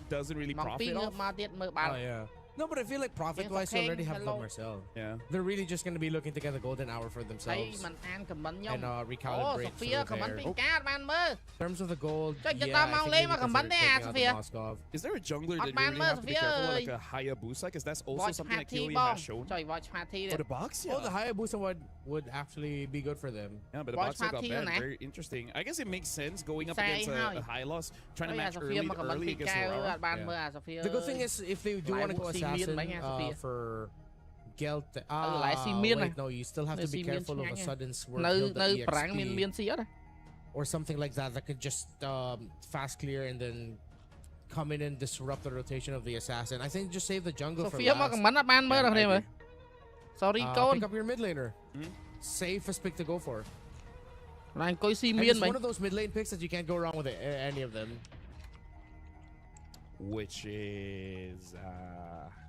doesn't really profit off. Oh, yeah. No, but I feel like profit-wise, they already have the Marcel. Yeah. They're really just going to be looking to get the golden hour for themselves. And recalibrate through there. In terms of the gold, yeah, I think Moskov. Is there a jungler that really have to be careful, like a Hayabusa? Because that's also something that Killy has shown. For the box, yeah. Oh, the Hayabusa would actually be good for them. Yeah, but the box got banned. Very interesting. I guess it makes sense going up against a high loss, trying to match early against Aurora. The good thing is, if they do want to go assassin for Gelt, wait, no, you still have to be careful of a sudden swerve EXP or something like that that could just fast clear and then come in and disrupt the rotation of the assassin. I think just save the jungle for last. Sorry, pick up your mid laner. Safest pick to go for. And it's one of those mid lane picks that you can't go wrong with any of them. Which is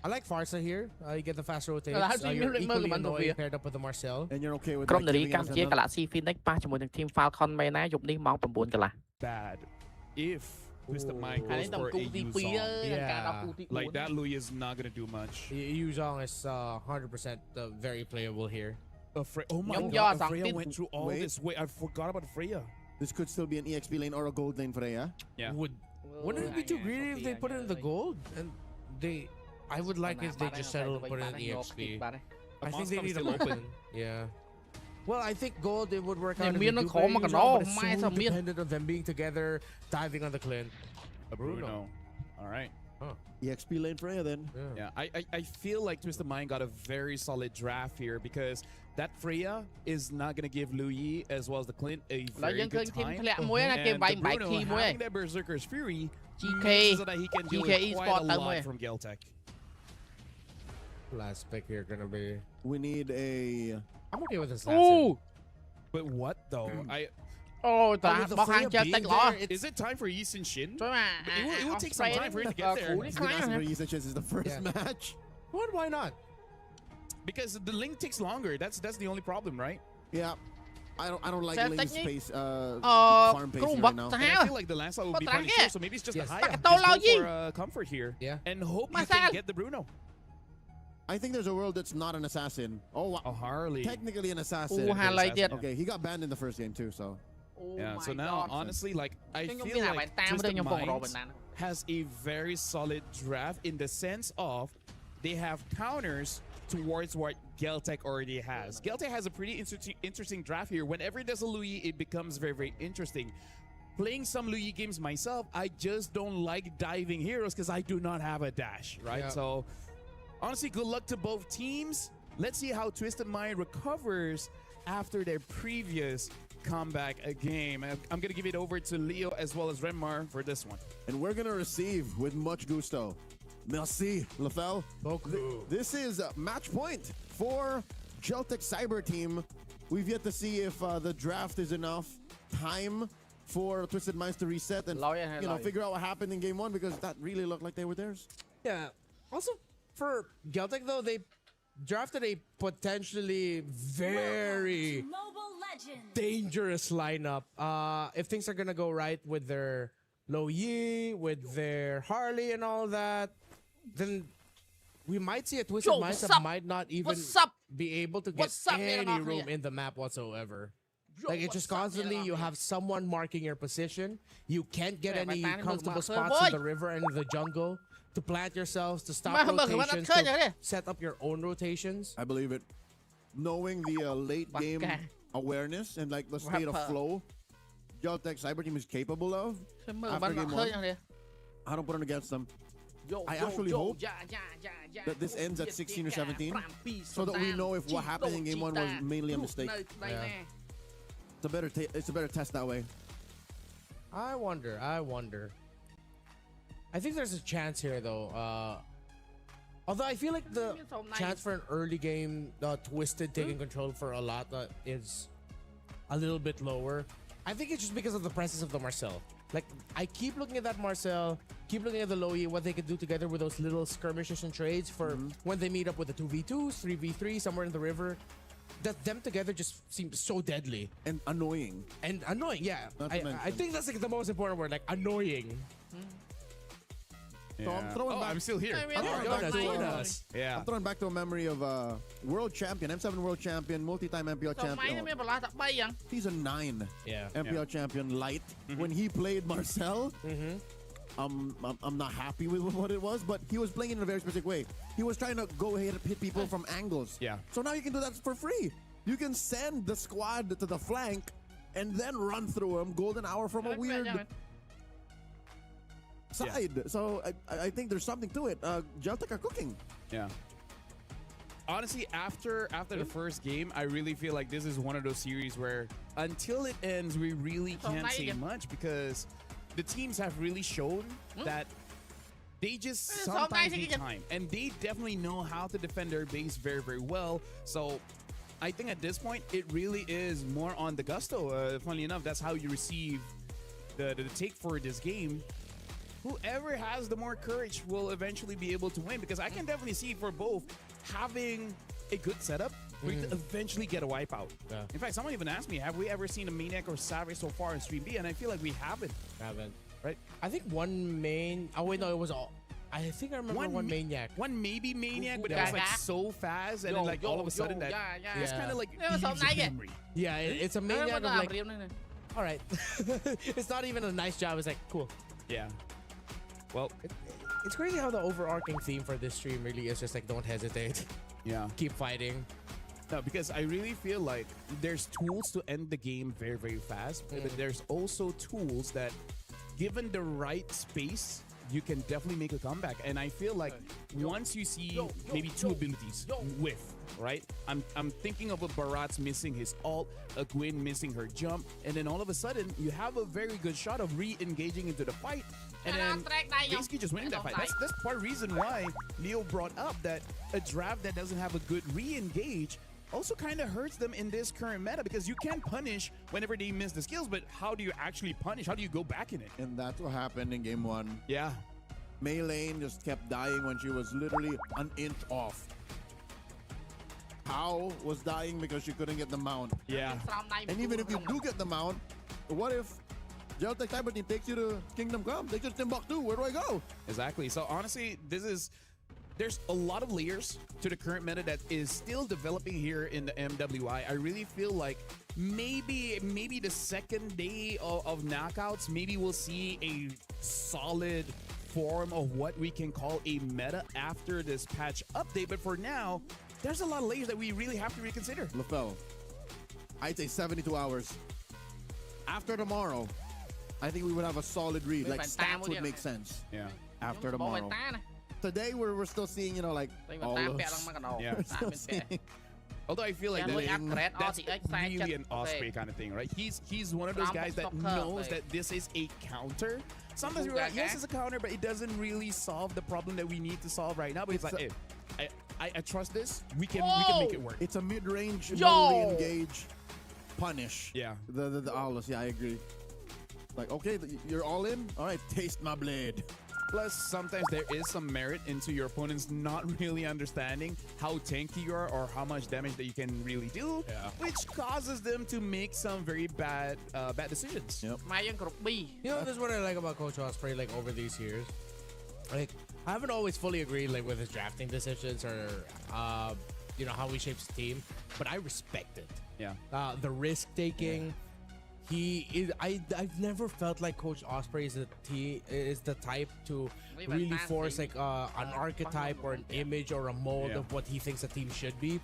I like Farsa here. You get the fast rotates. You're equally annoying paired up with the Marcel. And you're okay with ក្រុមនារីកម្ពុជា Galaxy Phoenix ប៉ះជាមួយនឹង Team Falcon មែនណាយប់នេះម៉ោង 9 កន្លះ bad if Twisted Mind goes for a Yuzong. Like that Lui is not going to do much. Yuzong is 100% very playable here. Oh my god, Freya went through all this way. I forgot about Freya. This could still be an EXP lane or a gold lane for Freya. Yeah. Wouldn't it be too greedy if they put it in the gold? And I would like if they just settle and put it in EXP. I think they need to open. Yeah. Well, I think gold it would work out. But it's so dependent on them being together, diving on the Clint. A Bruno. All right. EXP lane Freya then. Yeah, I feel like Twisted Mind got a very solid draft here because that Freya is not going to give Lu Yi as well as the Clint a very good time. And the Bruno having that Berserker's Fury means that he can do quite a lot from Geltech. Last pick here gonna be. We need a. I'm okay with this last. But what though? Is it time for Yi Sin Shin? It will take some time for him to get there. Yi Sin Shin is the first match. Why not? Because the link takes longer. That's the only problem, right? Yeah. I don't like Link's pace, farm pacing right now. And I feel like the landslide will be pretty short, so maybe it's just a high for comfort here. Yeah. And hope you can get the Bruno. I think there's a world that's not an assassin. Oh, Harley. Technically an assassin. Okay, he got banned in the first game too, so. Yeah, so now, honestly, like, I feel like Twisted Minds has a very solid draft in the sense of they have counters towards what Geltech already has. Geltech has a pretty interesting draft here. Whenever there's a Lu Yi, it becomes very, very interesting. Playing some Lu Yi games myself, I just don't like diving heroes because I do not have a dash, right? Yeah. So, honestly, good luck to both teams. Let's see how Twisted Mind recovers after their previous comeback game. I'm going to give it over to Leo as well as Renmar for this one. And we're going to receive with much gusto. Merci, Lefel. This is match point for Geltech Cyber Team. We've yet to see if the draft is enough time for Twisted Minds to reset and figure out what happened in game one, because that really looked like they were theirs. Yeah. Also, for Geltech though, they drafted a potentially very dangerous lineup. If things are gonna go right with their Lu Yi, with their Harley and all that, then we might see a Twisted Minds that might not even be able to get any room in the map whatsoever. Like, it's just constantly you have someone marking your position. You can't get any comfortable spots in the river and the jungle to plant yourselves, to stop rotations, to set up your own rotations. I believe it. Knowing the late game awareness and like the state of flow Geltech Cyber Team is capable of after game one, I don't put it against them. I actually hope that this ends at 16 or 17 so that we know if what happened in game one was mainly a mistake. Yeah. It's a better test that way. I wonder. I think there's a chance here though. Although I feel like the chance for an early game Twisted taking control for a lot is a little bit lower. I think it's just because of the presence of the Marcel. Like, I keep looking at that Marcel, keep looking at the Lu Yi, what they could do together with those little skirmishes and trades for when they meet up with the 2v2s, 3v3, somewhere in the river. That them together just seems so deadly. And annoying. Yeah. I think that's like the most important word, like annoying. So I'm throwing back. I'm still here. I'm throwing back to a memory of world champion, M7 world champion, multi-time MPL champion. He's a 9 MPL champion light. When he played Marcel, I'm not happy with what it was, but he was playing it in a very specific way. He was trying to go ahead and hit people from angles. Yeah. So now you can do that for free. You can send the squad to the flank and then run through him golden hour from a weird side. So I think there's something to it. Geltech are cooking. Yeah. Honestly, after the first game, I really feel like this is one of those series where until it ends, we really can't say much because the teams have really shown that they just sometimes need time. And they definitely know how to defend their base very, very well. So I think at this point, it really is more on the gusto. Funnily enough, that's how you receive the take for this game. Whoever has the more courage will eventually be able to win, because I can definitely see for both having a good setup for you to eventually get a wipeout. Yeah. In fact, someone even asked me, have we ever seen a Maniac or Savage so far in Stream B? And I feel like we haven't. Right? I think one main... Oh, wait, no, it was all... I think I remember one Maniac. One maybe Maniac, but it was like so fast, and then like all of a sudden that it's kind of like easy memory. Yeah, it's a Maniac of like all right. It's not even a nice job. It's like, cool. Yeah. Well, it's crazy how the overarching theme for this stream really is just like, don't hesitate. Yeah. Keep fighting. No, because I really feel like there's tools to end the game very, very fast, but there's also tools that, given the right space, you can definitely make a comeback. And I feel like once you see maybe two abilities with, right? I'm thinking of a Barat's missing his ult, a Gwen missing her jump, and then all of a sudden you have a very good shot of re-engaging into the fight, and then basically just winning that fight. That's part of the reason why Leo brought up that a draft that doesn't have a good re-engage also kind of hurts them in this current meta, because you can punish whenever they miss the skills, but how do you actually punish? How do you go back in it? And that's what happened in game 1. Yeah. Mei Lane just kept dying when she was literally an inch off. Hao was dying because she couldn't get the mount. Yeah. And even if you do get the mount, what if Geltec Cyber Team takes you to Kingdom Come? They just Timbuktu. Where do I go? Exactly. So honestly, there's a lot of layers to the current meta that is still developing here in the MWI. I really feel like maybe the second day of knockouts, maybe we'll see a solid form of what we can call a meta after this patch update. But for now, there's a lot of layers that we really have to reconsider. LaFell, I'd say 72 hours. After tomorrow, I think we would have a solid read. Like stats would make sense. Yeah. After tomorrow. Today we're still seeing, like all those. Yeah. Although I feel like that's really an Osprey kind of thing, right? He's one of those guys that knows that this is a counter. Sometimes you're right, yes, it's a counter, but it doesn't really solve the problem that we need to solve right now. But it's like, hey, I trust this. We can make it work. It's a mid-range, no re-engage, punish. Yeah. The Aulus, yeah, I agree. Like, okay, you're all in? All right, taste my blade. Plus, sometimes there is some merit into your opponents not really understanding how tanky you are or how much damage that you can really do, which causes them to make some very bad decisions. Yep. You know, this is what I like about Coach Osprey, like, over these years. Like, I haven't always fully agreed, like, with his drafting decisions or, you know, how he shapes the team, but I respect it. Yeah. The risk-taking. I've never felt like Coach Osprey is the type to really force like an archetype or an image or a mold of what he thinks a team should be.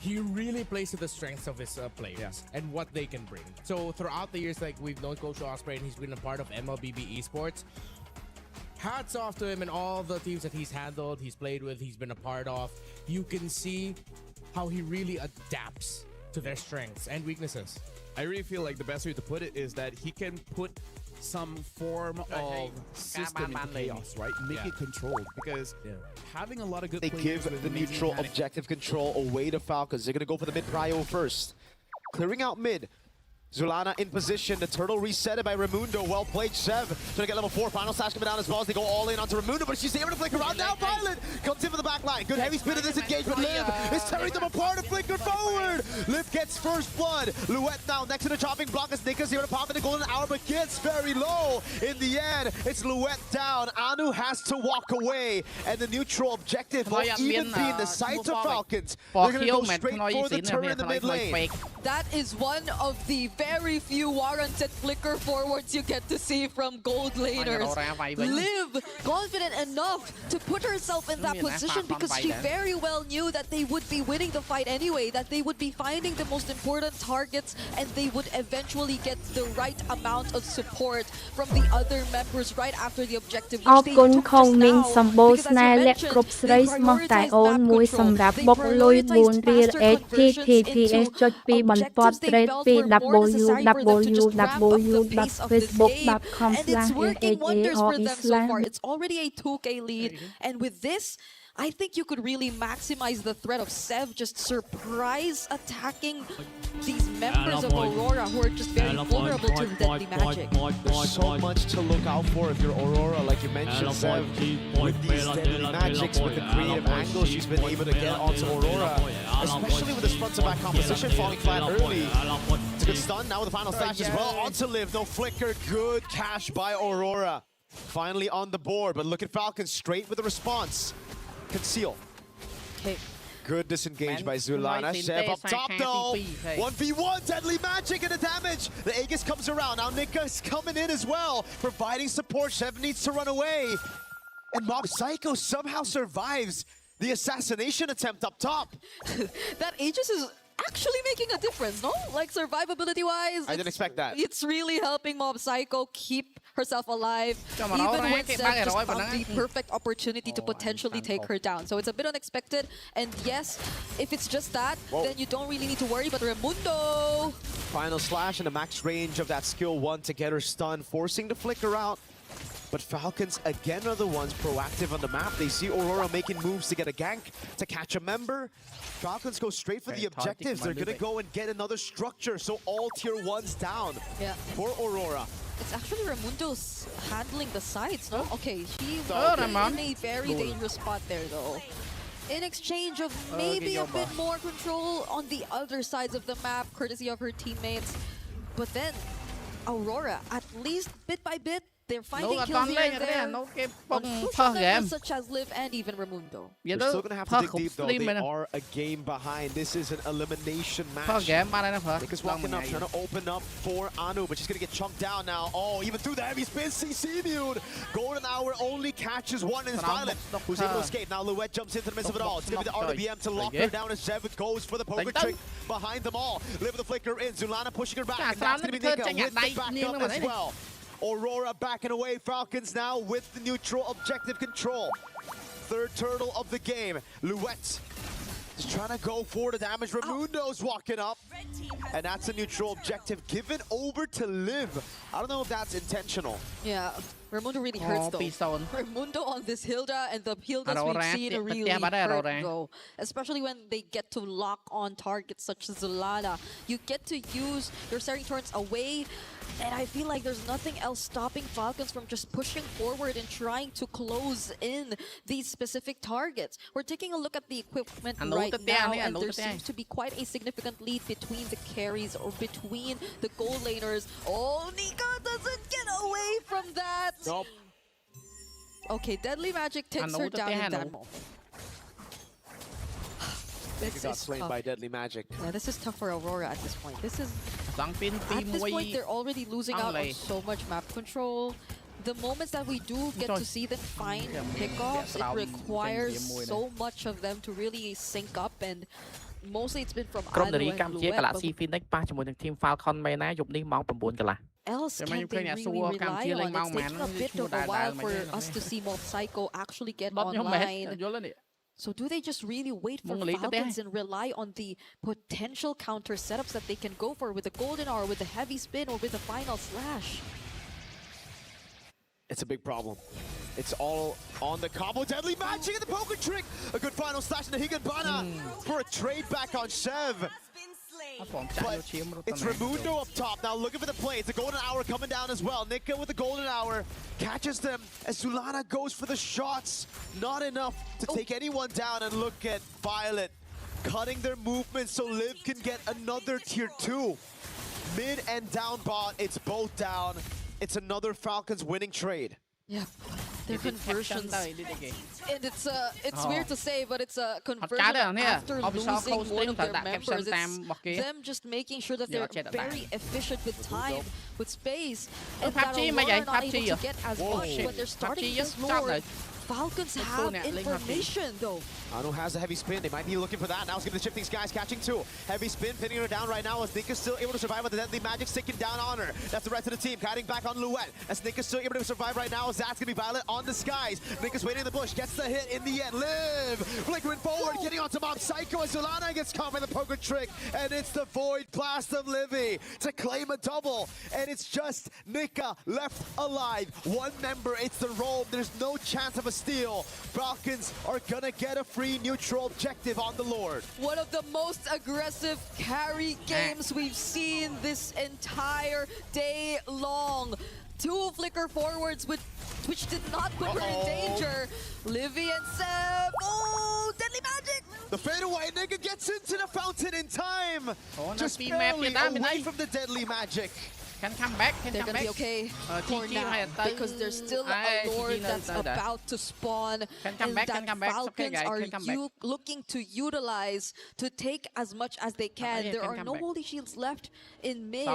He really plays to the strengths of his players and what they can bring. So throughout the years, like we've known Coach Osprey and he's been a part of MLBB esports. Hats off to him and all the teams that he's handled, he's played with, he's been a part of. You can see how he really adapts to their strengths and weaknesses. I really feel like the best way to put it is that he can put some form of system into chaos, right? Make it controlled, because having a lot of good players. They give the neutral objective control away to Falcons. They're going to go for the mid prio first. Clearing out mid. Zulana in position. The turtle resetted by Raimundo. Well played, Chev. Trying to get level 4. Final slash coming down as well as they go all in onto Raimundo, but she's able to flicker around now. Violet comes in for the back line. Good heavy spin of this engagement. Liv is tearing them apart and flicker forward. Liv gets first blood. Luette now next to the chopping block as Nickers able to pop in the golden hour, but gets very low. In the end, it's Luette down. Anu has to walk away, and the neutral objective will even be in the sights of Falcons. They're going to go straight for the turret in the mid lane. That is one of the very few warranted flicker forwards you get to see from gold laners. Liv confident enough to put herself in that position because she very well knew that they would be winning the fight anyway, that they would be finding the most important targets and they would eventually get the right amount of support from the other members right after the objective, which they took just now. Because as you mentioned, they prioritized map control, they prioritized faster conversions into objectives they felt were more necessary for them to just ramp up the pace of the game, and it's working wonders for them so far. It's already a 2K lead, and with this, I think you could really maximize the threat of Sev just surprise attacking these members of Aurora who are just very vulnerable to the deadly magic. There's so much to look out for if you're Aurora, like you mentioned, Sev. With these deadly magics, with the creative angles she's been able to get onto Aurora, especially with this front-to-back composition falling flat early. It's a good stun now with the final slash as well. Onto Liv, no flicker, good cash by Aurora. Finally on the board, but look at Falcons straight with the response. Conceal. Okay, Good disengage by Zulana. Chev up top though. 1v1, Deadly Magic and the damage. The Aegis comes around. Now Nika's coming in as well, providing support. Chev needs to run away. And Mob Psycho somehow survives the assassination attempt up top. That Aegis is actually making a difference, no? Like survivability-wise, I didn't expect that. It's really helping Mob Psycho keep herself alive, even when Seb just found the perfect opportunity to potentially take her down. So it's a bit unexpected, and yes, if it's just that, then you don't really need to worry, but Raimundo! Final slash and the max range of that skill 1 to get her stunned, forcing the flicker out. But Falcons, again, are the ones proactive on the map. They see Aurora making moves to get a gank, to catch a member. Falcons go straight for the objectives. They're going to go and get another structure, so all tier 1s down for Aurora. It's actually Raimundo's handling the sides, no? Okay, she was in a very dangerous spot there, though. In exchange of maybe a bit more control on the other sides of the map, courtesy of her teammates. But then, Aurora, at least bit by bit, they're finding kills here and there on crucial members such as Liv and even Raimundo. They're still going to have to dig deep though. They are a game behind. This is an elimination match. Nika's walking up, trying to open up for Anu, but she's going to get chunked down now. Oh, even through the heavy spin, CC dude. Golden Hour only catches one and is Violet, who's able to escape. Now Luette jumps into the midst of it all. It's going to be the RWBM to lock her down as Chev goes for the poker trick behind them all. Liv with the flicker in. Zulana pushing her back. And that's going to be Nika with the backup as well. Aurora backing away. Falcons now with the neutral objective control. Third turtle of the game. Luette is trying to go for the damage. Raimundo's walking up. And that's a neutral objective given over to Liv. I don't know if that's intentional. Yeah, Raimundo really hurts though. Raimundo on this Hilda, and the Hildas we've seen really hurt though. Especially when they get to lock on targets such as Zulana. You get to use your starting turns away. And I feel like there's nothing else stopping Falcons from just pushing forward and trying to close in these specific targets. We're taking a look at the equipment right now, and there seems to be quite a significant lead between the carries or between the goal laners. Oh, Nika doesn't get away from that! Nope. Okay, Deadly Magic takes her down in that moment. This got slain by Deadly Magic. Yeah, this is tough for Aurora at this point. This is at this point they're already losing out on so much map control. The moments that we do get to see them find pickoffs, it requires so much of them to really sync up, and mostly it's been from Anu and Luette. Else can they really rely on? It's taking a bit of a while for us to see Mob Psycho actually get online. So do they just really wait for Falcons and rely on the potential counter setups that they can go for with the Golden Hour, with the heavy spin, or with the final slash? It's a big problem. It's all on the combo. Deadly Magic and the poker trick. A good final slash in the Higanbana for a trade back on Chev. But it's Raimundo up top now, looking for the play. It's a Golden Hour coming down as well. Nika with the Golden Hour catches them as Zulana goes for the shots. Not enough to take anyone down, and look at Violet cutting their movement so Liv can get another tier 2. Mid and down bot, it's both down. It's another Falcons winning trade. Yeah, their conversions. And it's weird to say, but it's a conversion after losing one of their members. It's them just making sure that they're very efficient with time, with space, and that Aurora not able to get as much when they're starting to explore. Falcons have information though. Anu has a heavy spin. They might be looking for that. Now it's going to Shifting Skies catching 2. Heavy spin, pinning her down right now as Nika's still able to survive with the Deadly Magic sticking down on her. That's the rest of the team. Kiting back on Luette. As Nika's still able to survive right now as that's going to be Violet on the skies. Nika's waiting in the bush. Gets the hit in the end. Liv flickering forward, getting onto Mob Psycho as Zulana gets caught by the poker trick. And it's the Void Blast of Livy to claim a double. And it's just Nika left alive. One member, it's the roam. There's no chance of a steal. Falcons are gonna get a free neutral objective on the Lord. One of the most aggressive carry games we've seen this entire day long. 2 flicker forwards which did not put her in danger. Livy and Seb. Oh, Deadly Magic! The fadeaway, Nika gets into the fountain in time. Just barely away from the Deadly Magic. Can come back. They're gonna be okay for now because there's still a Lord that's about to spawn, and that Falcons are looking to utilize to take as much as they can. There are no holy shields left in mid,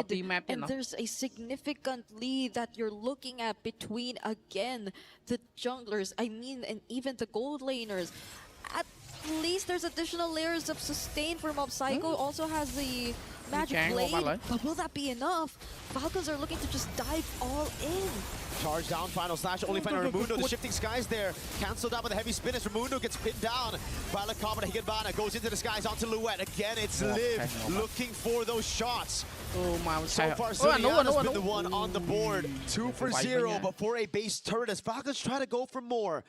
and there's a significant lead that you're looking at between, again, the junglers, and even the gold laners. At least there's additional layers of sustain for Mob Psycho. Also has the Magic Blade, but will that be enough? Falcons are looking to just dive all in. Charge down, final slash, only finding Raimundo. The shifting skies there, cancelled out with a heavy spin as Raimundo gets pinned down. Violet Comet, Higanbana goes into the skies onto Luet. Again, it's Liv looking for those shots. So far, Zuniana's been the one on the board. 2 for 0, but for a base turret as Falcons try to go for more.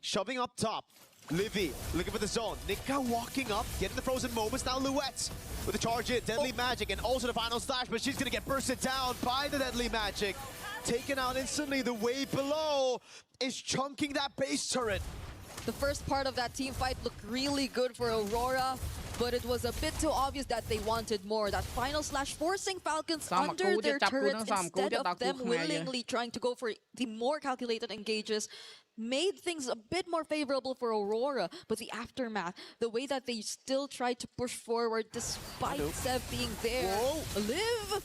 Shoving up top. Livy looking for the zone. Nika walking up, getting the frozen moments. Now Luet with the charge in, Deadly Magic, and also the final slash, but she's gonna get bursted down by the Deadly Magic. Taken out instantly. The wave below is chunking that base turret. The first part of that team fight looked really good for Aurora, but it was a bit too obvious that they wanted more. That final slash forcing Falcons under their turrets instead of them willingly trying to go for the more calculated engages made things a bit more favorable for Aurora, but the aftermath, the way that they still tried to push forward despite Sev being there. Liv!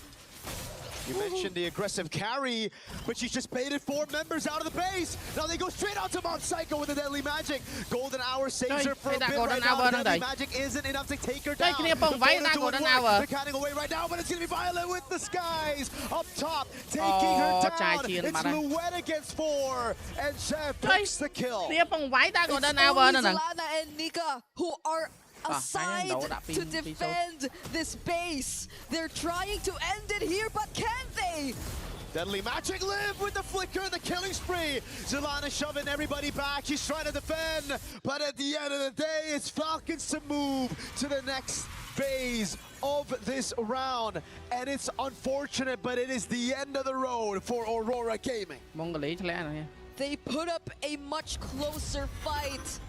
You mentioned the aggressive carry, but she's just baited 4 members out of the base. Now they go straight out to Mob Psycho with the Deadly Magic. Golden Hour saves her for a bit right now. Deadly Magic isn't enough to take her down. They're counting away right now, but it's going to be Violet with the skies. Up top, taking her down. It's Luet against 4, and Chef takes the kill. It's only Zalana and Nika who are aside to defend this base. They're trying to end it here, but can they? Deadly Magic Live with the flicker and the killing spree. Zalana shoving everybody back. She's trying to defend, but at the end of the day, it's Falcons to move to the next phase of this round. And it's unfortunate, but it is the end of the road for Aurora Gaming. They put up a much closer fight.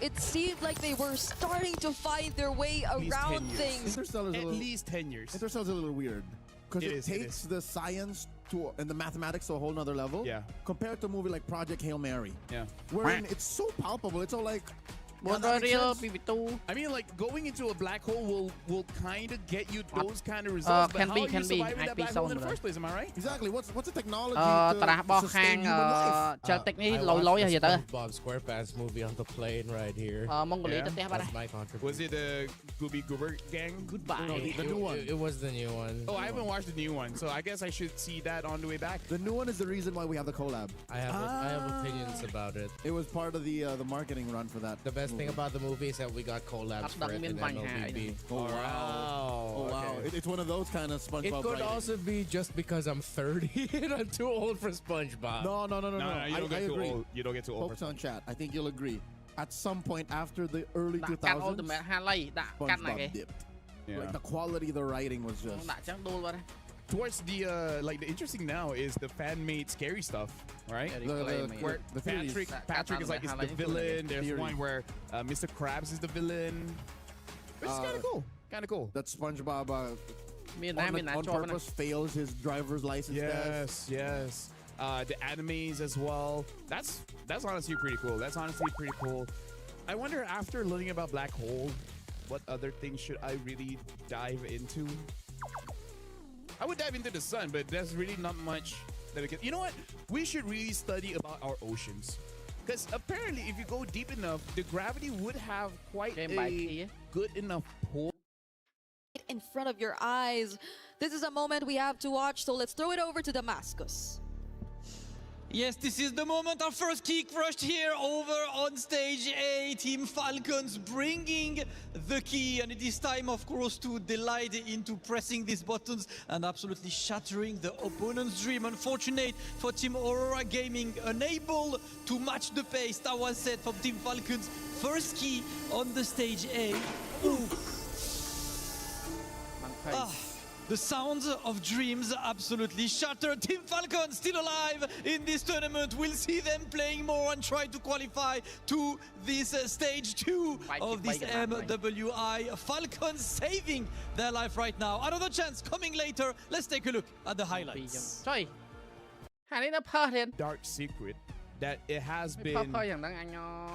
It seemed like they were starting to find their way around things. At least 10 years. Interstellar's a little weird because it takes the science and the mathematics to a whole nother level. Yeah. Compared to a movie like Project Hail Mary. Yeah. Wherein it's so palpable. It's all like. I mean, like, going into a black hole will kind of get you those kind of results. But how are you surviving that black hole in the first place? Am I right? Exactly. What's the technology to sustain human life? Bob SquarePants movie on the plane right here. That's my contribution. Was it the Gooby Goober gang? Goodbye. No, the new one. It was the new one. Oh, I haven't watched the new one, so I guess I should see that on the way back. The new one is the reason why we have the collab. I have opinions about it. It was part of the marketing run for that. The best thing about the movie is that we got collabs for it in MLBB. Oh, wow. Oh, wow. It's one of those kind of SpongeBob It could also be just because I'm 30 and I'm too old for SpongeBob. No. You don't get too old. You don't get too old. Folks on chat, I think you'll agree. At some point after the early 2000s, SpongeBob dipped. Yeah. Like the quality of the writing was just... Towards the the interesting now is the fan-made scary stuff, right? Where Patrick is like the villain. There's one where Mr. Krabs is the villain. Which is kind of cool. Kind of cool. That SpongeBob on purpose fails his driver's license test. Yes. The animes as well. That's honestly pretty cool. I wonder, after learning about Black Hole, what other things should I really dive into? I would dive into the sun, but there's really not much that we can. You know what? We should really study about our oceans. Because apparently, if you go deep enough, the gravity would have quite a good enough pull. In front of your eyes. This is a moment we have to watch, so let's throw it over to Damascus. Yes, this is the moment. Our first key crushed here over on stage A. Team Falcons bringing the key, and it is time, of course, to delight into pressing these buttons and absolutely shattering the opponent's dream. Unfortunate for Team Aurora Gaming, unable to match the pace that was set from Team Falcons. First key on the stage A. The sounds of dreams absolutely shattered. Team Falcon still alive in this tournament. We'll see them playing more and try to qualify to this stage 2 of this MWI. Falcon saving their life right now. Another chance coming later. Let's take a look at the highlights. Dark secret that it has been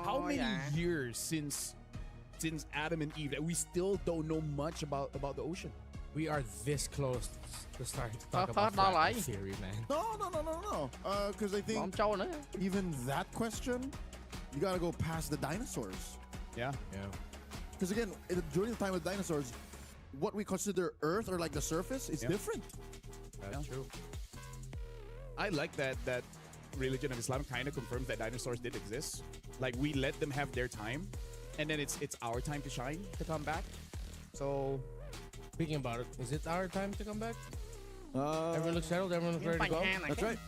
how many years since Adam and Eve that we still don't know much about the ocean. We are this close to starting to talk about flat theory, man. No. Because I think even that question, you gotta go past the dinosaurs. Yeah. Because again, during the time of dinosaurs, what we consider Earth or like the surface is different. That's true. I like that religion of Islam kind of confirms that dinosaurs did exist. Like we let them have their time, and then it's our time to shine, to come back. So. Speaking about it, is it our time to come back? Everyone looks settled, everyone looks ready to go? That's right.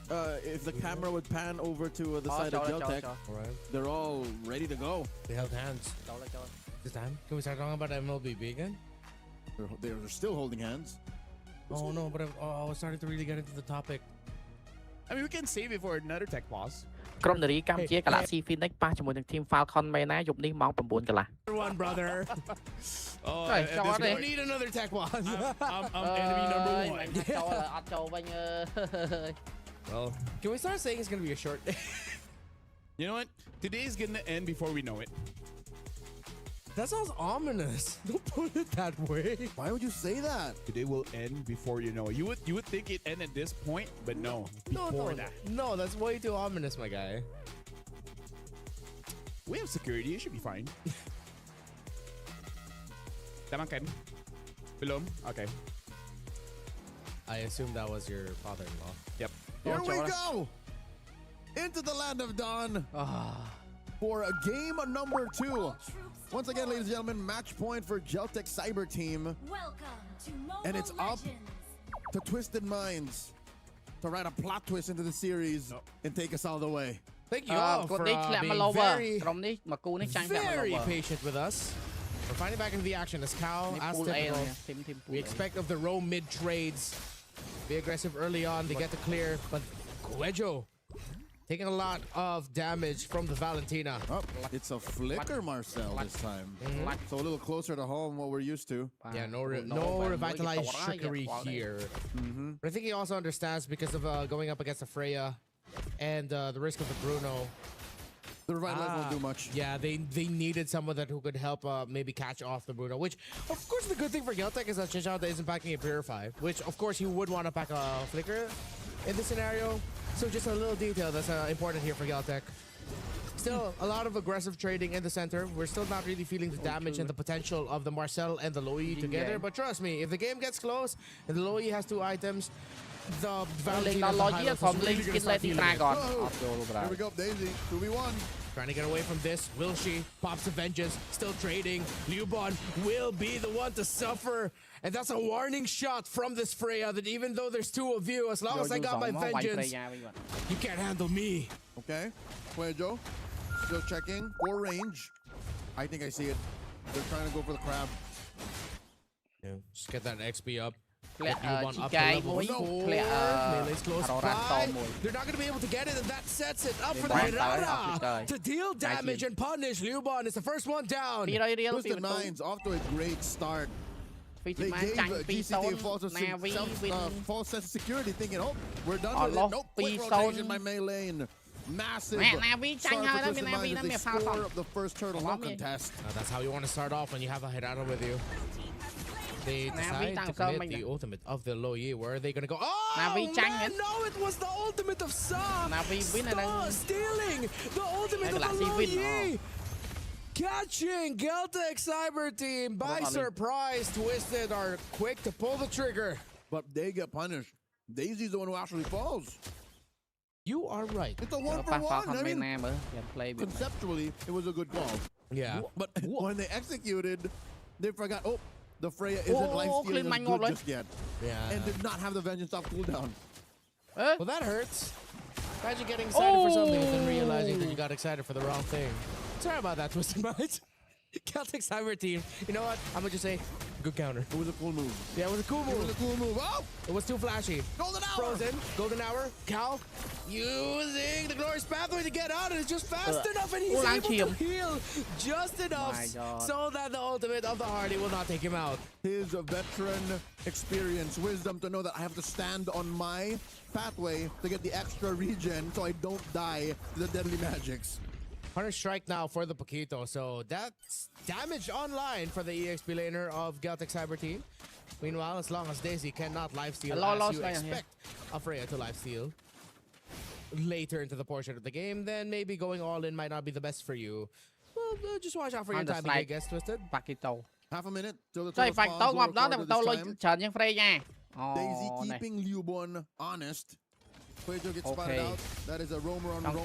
If the camera would pan over to the side of Geltech, they're all ready to go. They held hands. This time? Can we start talking about MLBB again? They're still holding hands. Oh no, but I was starting to really get into the topic. I mean, we can save it for another tech pause. ក្រុមនារីកម្ពុជា Galaxy Phoenix ប៉ះជាមួយនឹង Team Falcon មែនណាយប់នេះម៉ោង 9 កន្លះ One brother. Don't need another tech pause. I'm enemy number 1. អត់ចូលវិញ Well, can we start saying it's going to be a short day? You know what? Today's going to end before we know it. That sounds ominous. Don't put it that way. Why would you say that? Today will end before you know it. You would think it end at this point, but no. Before that. No, that's way too ominous, my guy. We have security. It should be fine. Tama kan? Belum? Okay. I assume that was your father-in-law. Yep. Here we go! Into the land of dawn. For a game number 2. Once again, ladies and gentlemen, match point for Geltech Cyber Team. Welcome to Mobile And it's up to Twisted Minds to write a plot twist into the series and take us all the way. Thank you all for being very patient with us. We're finally back into the action as Cow, as typical. We expect of the row mid trades. Be aggressive early on, they get the clear, but Guejo taking a lot of damage from the Valentina. Oh, it's a flicker, Marcel, this time. So a little closer to home, what we're used to. Yeah, no revitalized trickery here. But I think he also understands because of going up against the Freya and the risk of the Bruno. The revitalize won't do much. Yeah, they needed someone who could help maybe catch off the Bruno, which, of course, the good thing for Geltech is that Chinchada isn't packing a Purify, which, of course, he would want to pack a Flicker in this scenario. So just a little detail that's important here for Geltech. Still, a lot of aggressive trading in the center. We're still not really feeling the damage and the potential of the Marcel and the Loi together. But trust me, if the game gets close and the Loi has 2 items, the Valentina Here we go, Daisy. 2v1. Trying to get away from this. Will she? Pops the vengeance. Still trading. Liubon will be the one to suffer. And that's a warning shot from this Freya that even though there's 2 of you, as long as I got my vengeance, you can't handle me. Okay. Guejo. Still checking. 4 range. I think I see it. They're trying to go for the crab. Yeah, just get that XP up. They're not going to be able to get it, and that sets it up for the Mirara to deal damage and punish. Liubon is the first one down. Twisted Minds off to a great start. They gave GCT a false sense of security, thinking, oh, we're done with it. Nope, quick rotation by Mei Lane. Massive start for Twisted Minds as they score the first turtle, no contest. That's how you want to start off when you have a Hirata with you. They decide to commit the ultimate of the Loi. Where are they going to go? Oh, man, no, it was the ultimate of Sam. Stealing the ultimate of the Loi. Catching Geltech Cyber Team by surprise. Twisted are quick to pull the trigger. But they get punished. Daisy's the one who actually falls. You are right. It's a 1-for-1. I mean, conceptually, it was a good call. Yeah. But when they executed, they forgot, oh, the Freya isn't life-stealing as good just yet. Yeah. And did not have the Vengeance off cooldown. Well, that hurts. Imagine getting excited for something and then realizing that you got excited for the wrong thing. Sorry about that, Twisted Minds. Geltech Cyber Team. You know what? I'm going to just say, Good counter. It was a cool move. Yeah, it was a cool move. It was a cool move. Oh! It was too flashy. Golden hour! Frozen. Golden hour. Cal using the glorious pathway to get out, and it's just fast enough, and he's able to heal just enough so that the ultimate of the Hardy will not take him out. His veteran experience, wisdom to know that I have to stand on my pathway to get the extra regen so I don't die to the deadly magics. 100 strike now for the Paquito, so that's damage online for the EXP laner of Galtech Cyber team. Meanwhile, as long as Daisy cannot lifesteal as you expect a Freya to lifesteal later into the portion of the game, then maybe going all in might not be the best for you. Well, just watch out for your timing, I guess, Twisted. Paquito. Half a minute till the turtle spawns Daisy keeping Liubon honest. Quajo gets spotted out. That is a roamer on roamer.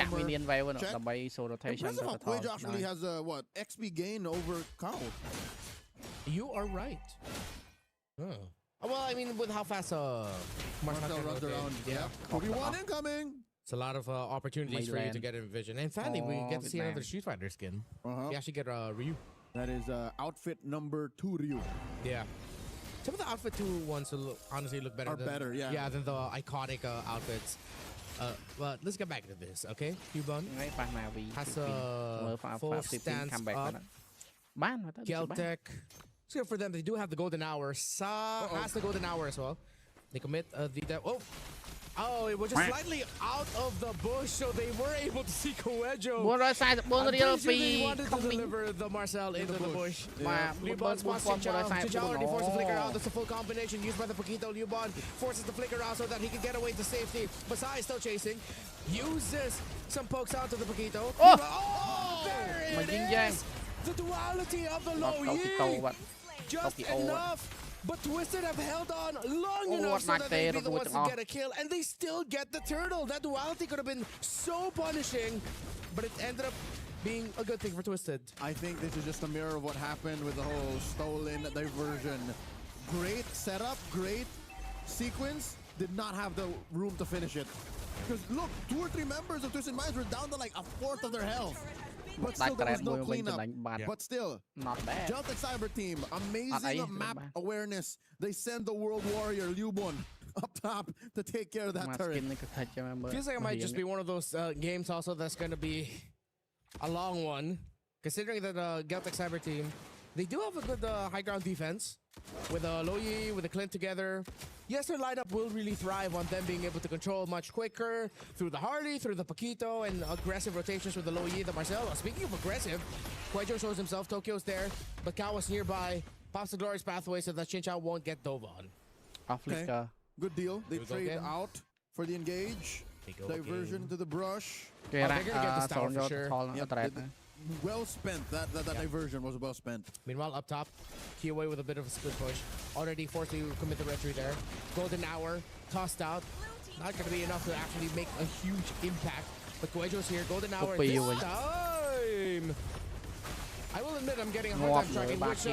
Check. Impressive how Quajo actually has a, what, XP gain over Kao. You are right. Well, I mean, with how fast Marcel runs around. Yeah. 41 incoming. It's a lot of opportunities for you to get in vision. And finally, we get to see another Street Fighter skin. You actually get Ryu. That is outfit number 2 Ryu. Yeah. Some of the outfit 2 ones will honestly look better. Than the iconic outfits. But let's get back to this, okay? Cubon has a full stance up. Galtech. It's good for them. They do have the golden hour. Sa has the golden hour as well. They commit Oh, it was just slightly out of the bush, so they were able to see Coejo. They wanted to deliver the Marcel into the bush. Liubon spots Chinchao already forced the flicker out. That's a full combination used by the Paquito. Liubon forces the flicker out so that he can get away to safety. Masai is still chasing. Uses some pokes out to the Paquito. There it is! The duality of the low Yi! Just enough! But Twisted have held on long enough so that they'd be the ones to get a kill, and they still get the turtle. That duality could have been so punishing, but it ended up being a good thing for Twisted. I think this is just a mirror of what happened with the whole stolen diversion. Great setup, great sequence, did not have the room to finish it. Because look, 2 or 3 members of Twisted Minds were down to like 1/4 of their health. But still, there was no cleanup. But still, not bad. Galtech Cyber team, amazing map awareness. They send the World Warrior Liubon up top to take care of that turret. Feels like it might just be one of those games also that's going to be a long one. Considering that Galtech Cyber team, they do have a good high ground defense. With Loyi, with the Clint together. Yes, their lineup will really thrive on them being able to control much quicker through the Harley, through the Paquito, and aggressive rotations with the Loyi, the Marcel. Speaking of aggressive, Quajo shows himself. Tokyo's there, but Kawa's nearby. Pops the glorious pathway so that Chinchao won't get dove on. Okay. Good deal. They trade out for the engage. Diversion to the brush. They're going to get this tower for sure. Well spent. That diversion was well spent. Meanwhile, up top, Kiyaway with a bit of a split push. Already forced to commit the retreat there. Golden hour, tossed out. Not going to be enough to actually make a huge impact. But Coejo's here. Golden hour this time. I will admit I'm getting a hard time tracking which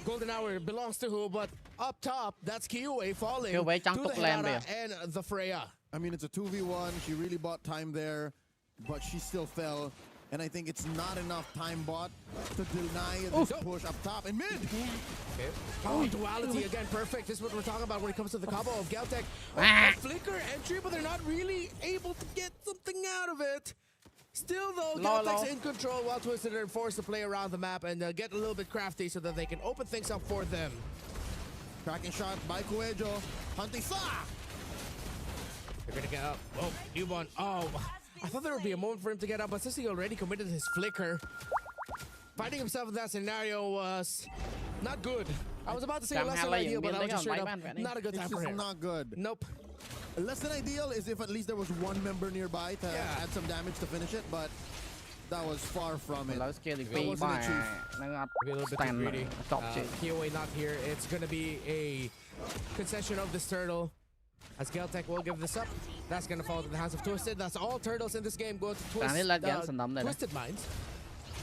golden hour belongs to who, but up top, that's Kiyaway falling to the Herara and the Freya. I mean, it's a 2v1. She really bought time there, but she still fell. And I think it's not enough time bought to deny this push up top and mid. Okay. Oh, duality again, perfect. This is what we're talking about when it comes to the combo of Galtech. Flicker entry, but they're not really able to get something out of it. Still though, Galtech's in control while Twisted are forced to play around the map and get a little bit crafty so that they can open things up for them. Tracking shot by Coejo. Hunting Sa! They're gonna get up. Oh, Liubon. Oh. I thought there would be a moment for him to get up, but since he already committed his flicker, finding himself in that scenario was not good. I was about to say less than ideal, but I was just straight up not a good time for him. Not good. Nope. Less than ideal is if at least there was one member nearby to add some damage to finish it, but that was far from it. That wasn't achieved. Maybe a little bit too greedy. Kiyaway not here. It's going to be a concession of this turtle. As Galtech will give this up. That's going to fall to the hands of Twisted. That's all turtles in this game go to Twisted Minds.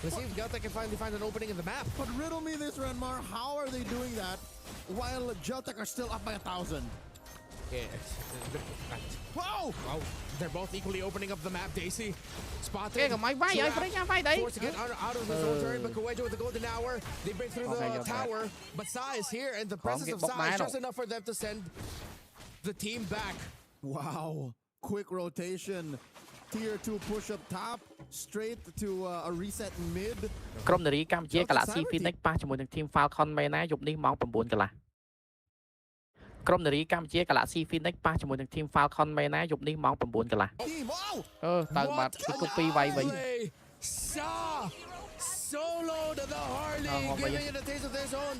Let's see if Galtech can finally find an opening in the map. But riddle me this, Renmar. How are they doing that while Galtech are still up by 1,000? Wow! Wow! They're both equally opening up the map. Daisy spotted. Cái máy vai ơi, phải đấy. Forced to get out of his own turn, but Kuwejo with the golden hour. They break through the tower, but Sa is here, and the presence of Sa is just enough for them to send the team back. Wow! Quick rotation. Tier 2 push up top, straight to a reset mid. ក្រុមនារីកម្ពុជា Galaxy Phoenix ប៉ះជាមួយនឹង Team Falcon មែនណាយប់នេះម៉ោង 9 កន្លះ ក្រុមនារីកម្ពុជា Galaxy Phoenix ប៉ះជាមួយនឹង Team Falcon មែនណាយប់នេះម៉ោង 9 កន្លះ ទៅបាត់ពីគូពីវាយវិញ Soloed the Harley, giving it a taste of his own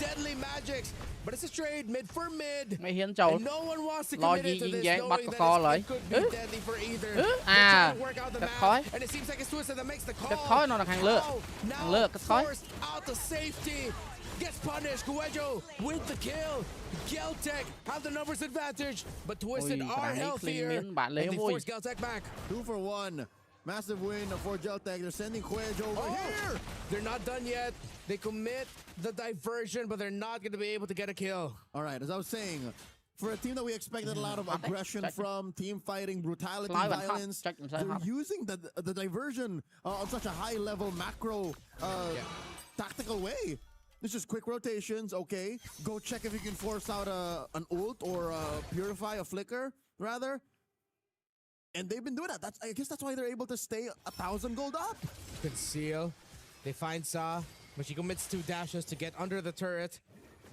deadly magics. But it's a trade mid for mid. And no one wants to commit it to this, knowing that it could be deadly for either. They're trying to work out the map, and it seems like it's Twisted that makes the call. Now forced out to safety. Gets punished. Kuwejo with the kill. Geltec have the numbers advantage, but Twisted are healthier. And they force Geltec back. 2 for 1. Massive win for Geltec. They're sending Kuwejo over here. They're not done yet. They commit the diversion, but they're not going to be able to get a kill. All right, as I was saying, for a team that we expected a lot of aggression from, team fighting, brutality, violence, they're using the diversion on such a high-level macro tactical way. It's just quick rotations, okay. Go check if you can force out an ult or purify a flicker, rather. And they've been doing that. I guess that's why they're able to stay 1,000 gold up. Conceal. They find Sa, but she commits 2 dashes to get under the turret.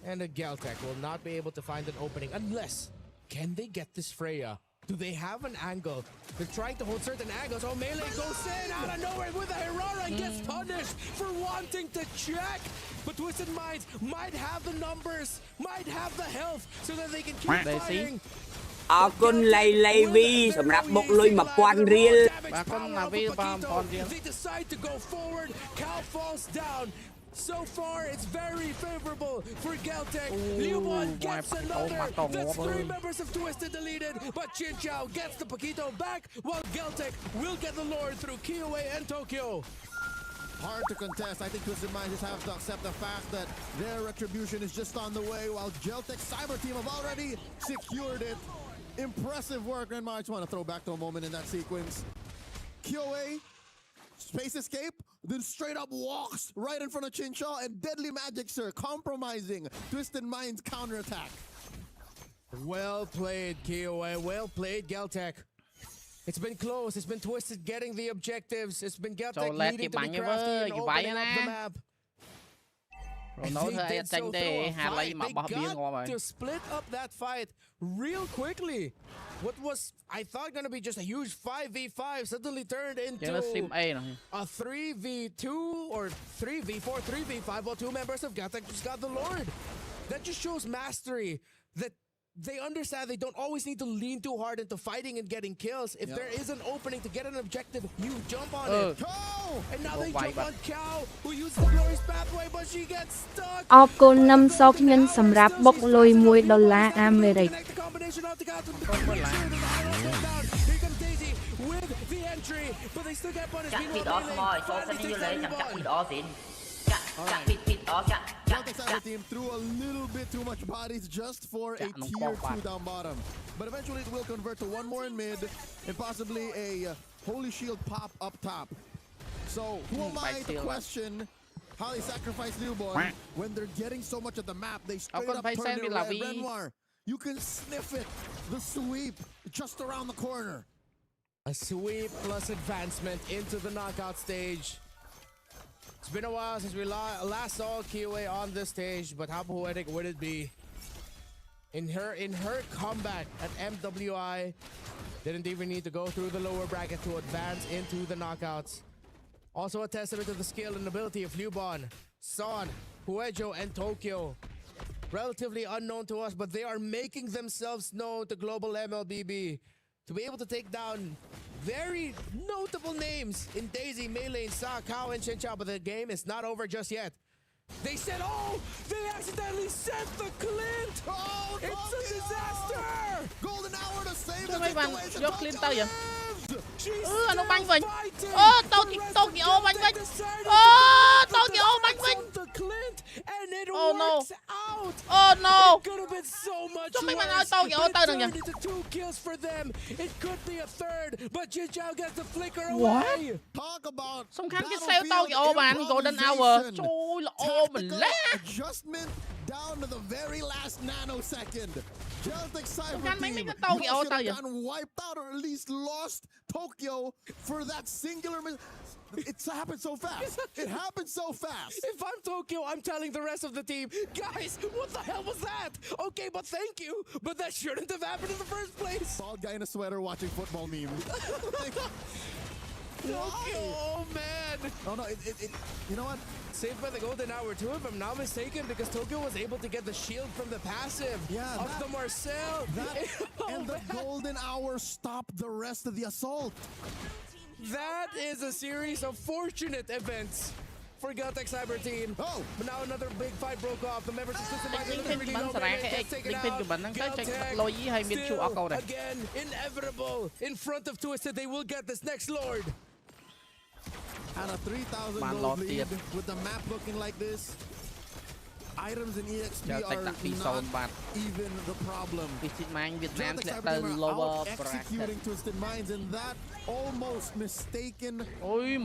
And the Geltec will not be able to find an opening unless, can they get this Freya? Do they have an angle? They're trying to hold certain angles. Oh, Melee goes in out of nowhere with a Herrera and gets punished for wanting to check. But Twisted Minds might have the numbers, might have the health so that they can keep fighting. អរគុណលៃលៃវីសម្រាប់បុកលុយ 1000 រៀល They decide to go forward. Cal falls down. So far, it's very favorable for Geltec. Liubon gets another. That's 3 members of Twisted deleted, but Chin Chao gets the Paquito back, while Geltec will get the Lord through Kiowa and Tokyo. Hard to contest. I think Twisted Minds just have to accept the fact that their retribution is just on the way, while Geltec's Cyber team have already secured it. Impressive work, and I just want to throw back to a moment in that sequence. Kiowa, space escape, then straight up walks right in front of Chinchaw, and Deadly Magic Sir compromising Twisted Minds counterattack. Well played, Kiowa. Well played, Geltec. It's been close. It's been Twisted getting the objectives. It's been Geltec needing to be crafty and opening up the map. And they did so through a fight. They got to split up that fight real quickly. What was, I thought, going to be just a huge 5v5 suddenly turned into a 3v2 or 3v4, 3v5, while 2 members of Geltec just got the Lord. That just shows mastery, that they understand they don't always need to lean too hard into fighting and getting kills. If there is an opening to get an objective, you jump on it. And now they jump on Cow, who used the glorious pathway, but she gets stuck. អរគុណណាំសោកញញសម្រាប់បុកលុយ$1 អាមេរិក Here comes Daisy with the entry, but they still get punished. Celtics as a team threw a little bit too much bodies just for a tier 2 down bottom. But eventually it will convert to 1 more in mid and possibly a Holy Shield pop up top. So who am I to question how they sacrifice Newborn when they're getting so much of the map? They straight up turn it red. Renoir, you can sniff it. The sweep just around the corner. A sweep plus advancement into the knockout stage. It's been a while since we last saw Kiowa on this stage, but how poetic would it be? In her comeback at MWI, didn't even need to go through the lower bracket to advance into the knockouts. Also a testament to the skill and ability of Liubon, Son, Kuwejo, and Tokyo. Relatively unknown to us, but they are making themselves known to global MLBB to be able to take down very notable names in Daisy, Melee, Sa, Kao, and Chinchao, but the game is not over just yet. They said, oh, they accidentally sent the Clint! Oh, it's a disaster! Golden hour to save the situation. Anh nó bắn mình. Tokyo bắn mình. Tokyo bắn mình. Oh no. Oh no. Chúng mình nói Tokyo tới được nhỉ? What? Xong khăn cái sale Tokyo bạn Golden Hour. Trời ơi mình lé. Down to the very last nanosecond. Just like Cyber Team got wiped out or at least lost Tokyo for that singular It's happened so fast. It happened so fast. If I'm Tokyo, I'm telling the rest of the team, guys, what the hell was that? Okay, but thank you, but that shouldn't have happened in the first place. Bald guy in a sweater watching football memes. Tokyo, oh man. Oh no, you know what? Saved by the Golden Hour too, if I'm not mistaken, because Tokyo was able to get the shield from the passive of the Marcel. And the Golden Hour stopped the rest of the assault. That is a series of fortunate events for Galtech Cyber Team. Oh! But now another big fight broke off. The members of System really low, still, again, inevitable. In front of Twisted, they will get this next Lord. And a 3,000 gold lead with the map looking like this. Items in EXP are not even the problem. Executing Twisted Minds in that almost mistaken proof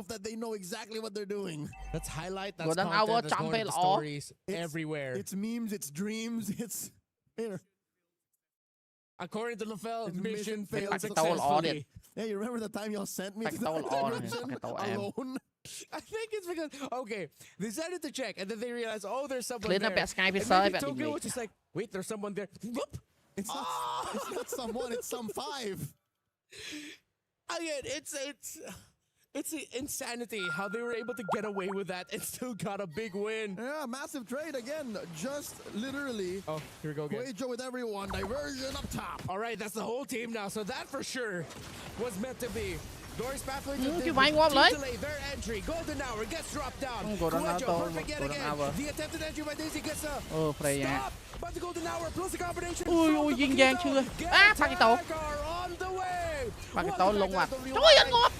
that they know exactly what they're doing. Let's highlight that content that's going to the stories everywhere. It's memes, it's dreams, it's here. According to LaFell, mission failed successfully. Yeah, you remember the time y'all sent me to the dimension alone? I think it's because, okay, they decided to check, and then they realized, oh, there's someone there. And maybe Tokyo was just like, wait, there's someone there. Whoop! It's not someone, it's some 5. Again, it's insanity how they were able to get away with that and still got a big win. Yeah, massive trade again. Just literally. Oh, here we go again. Wager with everyone. Diversion up top. All right, that's the whole team now. So that for sure was meant to be. Doris pathway to delay their entry. Golden Hour gets dropped down. Perfect yet again. The attempted entry by Daisy gets a stop. But the Golden Hour plus the combination. Ui, duyên dáng chưa? Pakito. On the way. Pakito lung mặt. Trời ơi, ngọt.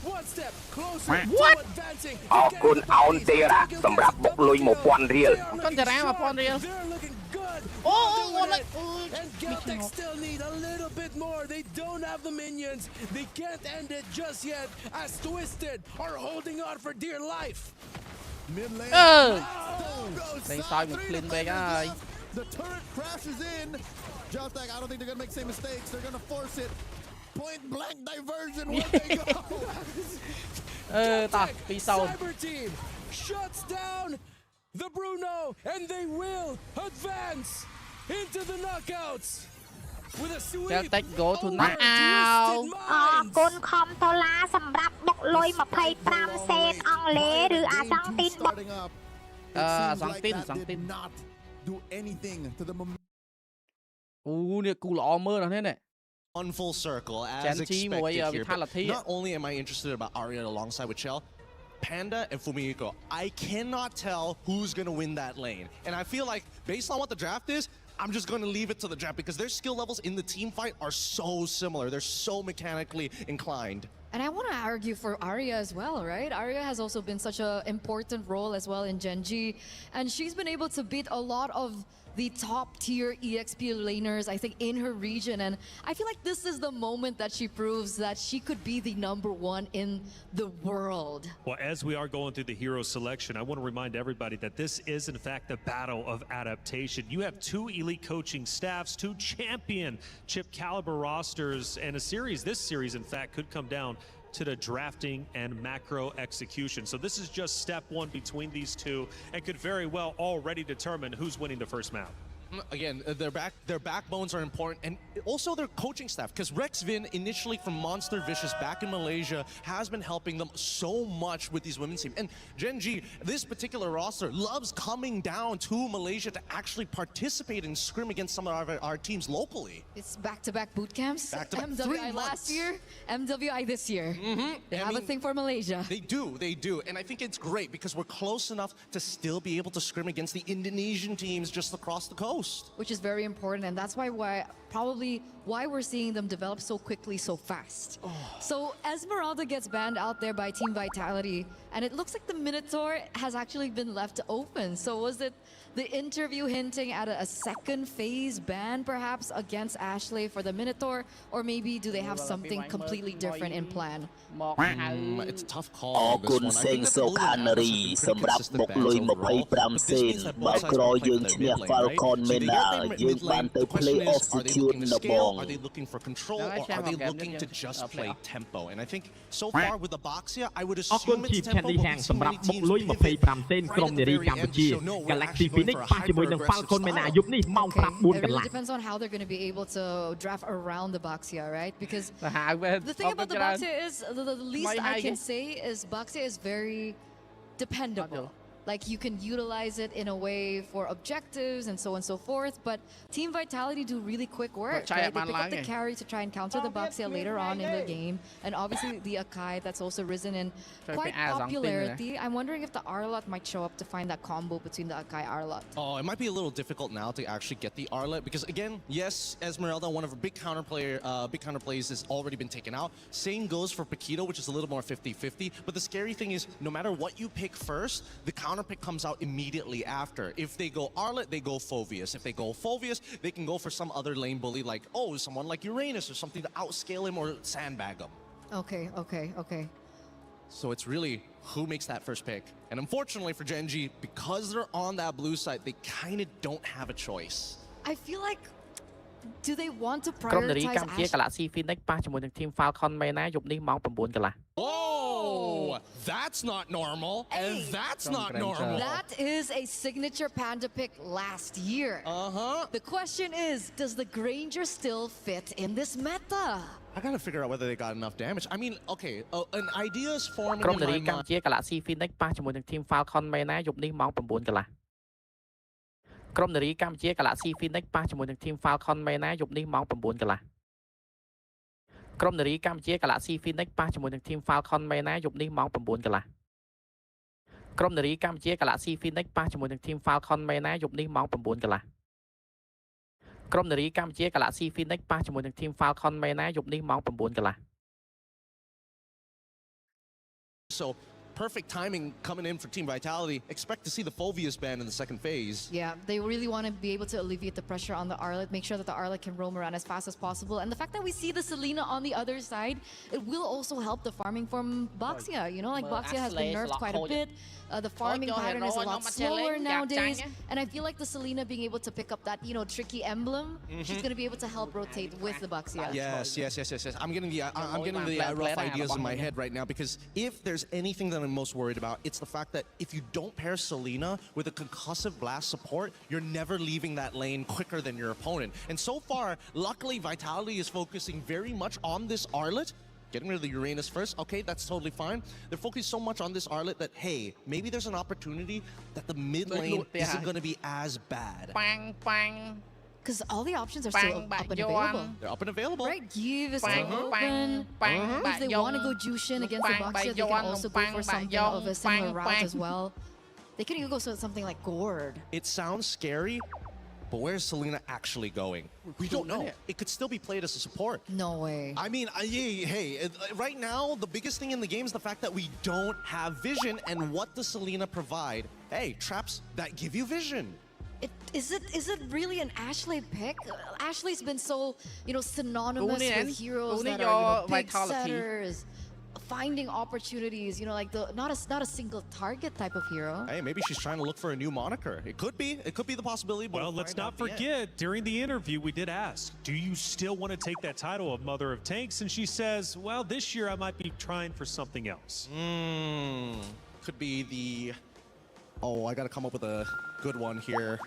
One step closer What? to advancing. អរគុណអោនទេរ៉ាសម្រាប់បុកលុយ 1000 រៀល They're looking good. And Galtech still need a little bit more. They don't have the minions. They can't end it just yet as Twisted are holding on for dear life. Mid lane. The turret crashes in. Galtech, I don't think they're going to make the same mistakes. They're going to force it. Point blank diversion. Where they go? Cyber Team shuts down the Bruno, and they will advance into the knockouts with a sweep. Galtech go to knockout. អរគុណខំដុល្លារសម្រាប់បុកលុយ25សេនអង់គ្លេសឬអាសង់ទីនបុក Did not do anything to the momentum. នេះគូល្អមើលណាស់នេះ On full circle, as expected here. Not only am I interested about Arya alongside with Shell, Panda and Fumiko, I cannot tell who's going to win that lane. And I feel like, based on what the draft is, I'm just going to leave it to the draft because their skill levels in the team fight are so similar. They're so mechanically inclined. And I want to argue for Arya as well, right? Arya has also been such an important role as well in Genji. And she's been able to beat a lot of the top tier EXP laners, I think, in her region. And I feel like this is the moment that she proves that she could be the #1 in the world. Well, as we are going through the hero selection, I want to remind everybody that this is, in fact, the battle of adaptation. You have 2 elite coaching staffs, 2 championship caliber rosters, and this series, in fact, could come down to the drafting and macro execution. So this is just step 1 between these two and could very well already determine who's winning the first map. Again, their backbones are important, and also their coaching staff, because Rex Vin, initially from Monster Vicious back in Malaysia, has been helping them so much with these women's teams. And Genji, this particular roster, loves coming down to Malaysia to actually participate and scrim against some of our teams locally. It's back-to-back boot camps. MWI last year, MWI this year. They have a thing for Malaysia. They do. And I think it's great because we're close enough to still be able to scrim against the Indonesian teams just across the coast. Which is very important, and that's why probably why we're seeing them develop so quickly, so fast. So Esmeralda gets banned out there by Team Vitality, and it looks like the Minotaur has actually been left open. So was it the interview hinting at a second phase ban perhaps against Ashley for the Minotaur, or maybe do they have something completely different in plan? It's a tough call on this one. I think that's a little consistent bans overall, but this means that both sides are playing their mid lane, right? So they got their mid lane. The question is, are they looking to scale? Are they looking for control? Or are they looking to just play tempo? And I think so far with the Boxia, I would assume it's tempo, but we've seen many teams pivot right at the very end to show, no, we're actually going for a hyper-aggressive style. It really depends on how they're going to be able to draft around the Boxia, right? Because the thing about the Boxia is, the least I can say is Boxia is very dependable. Like you can utilize it in a way for objectives and so on and so forth, but Team Vitality do really quick work. Right? They pick up the carry to try and counter the Boxia later on in the game, and obviously the Akai that's also risen in quite popularity. I'm wondering if the Arlot might show up to find that combo between the Akai Arlot. Oh, it might be a little difficult now to actually get the Arlot because again, yes, Esmeralda, one of her big counter plays has already been taken out. Same goes for Paquito, which is a little more 50-50. But the scary thing is, no matter what you pick first, the counter pick comes out immediately after. If they go Arlot, they go Phoveus. If they go Phoveus, they can go for some other lane bully like, oh, someone like Uranus or something to outscale him or sandbag him. Okay. So it's really who makes that first pick. And unfortunately for Genji, because they're on that blue side, they kind of don't have a choice. I feel like, do they want to prioritize Galaxy Phoenix ប៉ះជាមួយនឹង Team Falcon មែនណាយប់នេះម៉ោង 9 កន្លះ Oh, that's not normal. And that's not normal. That is a signature Panda pick last year. The question is, does the Granger still fit in this meta? I gotta figure out whether they got enough damage. I mean, okay, an idea is forming ក្រុម in នារី my កម្ពុជា Galaxy Phoenix ប៉ះជាមួយនឹង Team Falcon មែនណាយប់នេះម៉ោង 9 កន្លះ ក្រុមនារីកម្ពុជា Galaxy Phoenix ប៉ះជាមួយនឹង Team Falcon មែនណាយប់នេះម៉ោង 9 កន្លះ ក្រុមនារីកម្ពុជា Galaxy Phoenix ប៉ះជាមួយនឹង Team Falcon មែនណាយប់នេះម៉ោង 9 កន្លះ ក្រុមនារីកម្ពុជា Galaxy Phoenix ប៉ះជាមួយនឹង Team Falcon មែនណាយប់នេះម៉ោង 9 កន្លះ ក្រុមនារីកម្ពុជា Galaxy Phoenix ប៉ះជាមួយនឹង Team Falcon មែនណាយប់នេះម៉ោង 9 កន្លះ So perfect timing coming in for Team Vitality. Expect to see the Phoveus ban in the second phase. Yeah, they really want to be able to alleviate the pressure on the Arlot, make sure that the Arlot can roam around as fast as possible. And the fact that we see the Selena on the other side, it will also help the farming from Boxia. You know, like Boxia has been nerfed quite a bit. The farming pattern is a lot slower nowadays. And I feel like the Selena being able to pick up that, you know, tricky emblem, she's going to be able to help rotate with the Boxia. Yes. I'm getting the rough ideas in my head right now because if there's anything that I'm most worried about, it's the fact that if you don't pair Selena with a concussive blast support, you're never leaving that lane quicker than your opponent. And so far, luckily, Vitality is focusing very much on this Arlot. Getting rid of the Uranus first, okay, that's totally fine. They're focused so much on this Arlot that, hey, maybe there's an opportunity that the mid lane isn't going to be as bad. Because all the options are still up and available. They're up and available. Right, GXP is still open. If they want to go Jushin against the Boxia, they can also go for something of a similar route as well. They could even go for something like Gord. It sounds scary, but where's Selena actually going? We don't know. It could still be played as a support. No way. I mean, hey, right now, the biggest thing in the game is the fact that we don't have vision, and what does Selena provide? Hey, traps that give you vision. Is it really an Ashley pick? Ashley's been so, you know, synonymous with heroes that are big setters, finding opportunities, you know, like not a single target type of hero. Hey, maybe she's trying to look for a new moniker. It could be the possibility. But well, let's not forget, during the interview, we did ask, do you still want to take that title of Mother of Tanks? And she says, well, this year I might be trying for something else. Could be the... Oh, I got to come up with a good one here.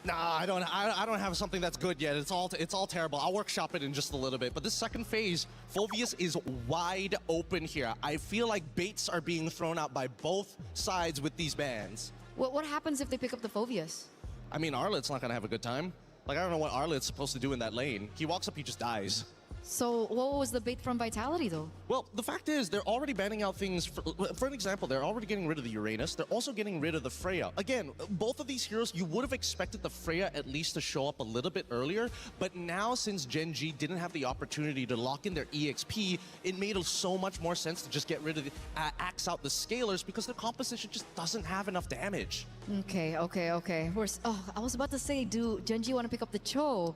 Nah, I don't have something that's good yet. It's all terrible. I'll workshop it in just a little bit. But this second phase, Phoveus is wide open here. I feel like baits are being thrown out by both sides with these bans. What happens if they pick up the Phoveus? I mean, Arlot's not gonna have a good time. Like, I don't know what Arlot's supposed to do in that lane. He walks up, he just dies. So what was the bait from Vitality though? Well, the fact is they're already banning out things. For an example, they're already getting rid of the Uranus. They're also getting rid of the Freya. Again, both of these heroes, you would have expected the Freya at least to show up a little bit earlier. But now, since Gen G didn't have the opportunity to lock in their EXP, it made so much more sense to just get rid of the axe out the scalers because the composition just doesn't have enough damage. Okay. I was about to say, do Gen G want to pick up the Cho?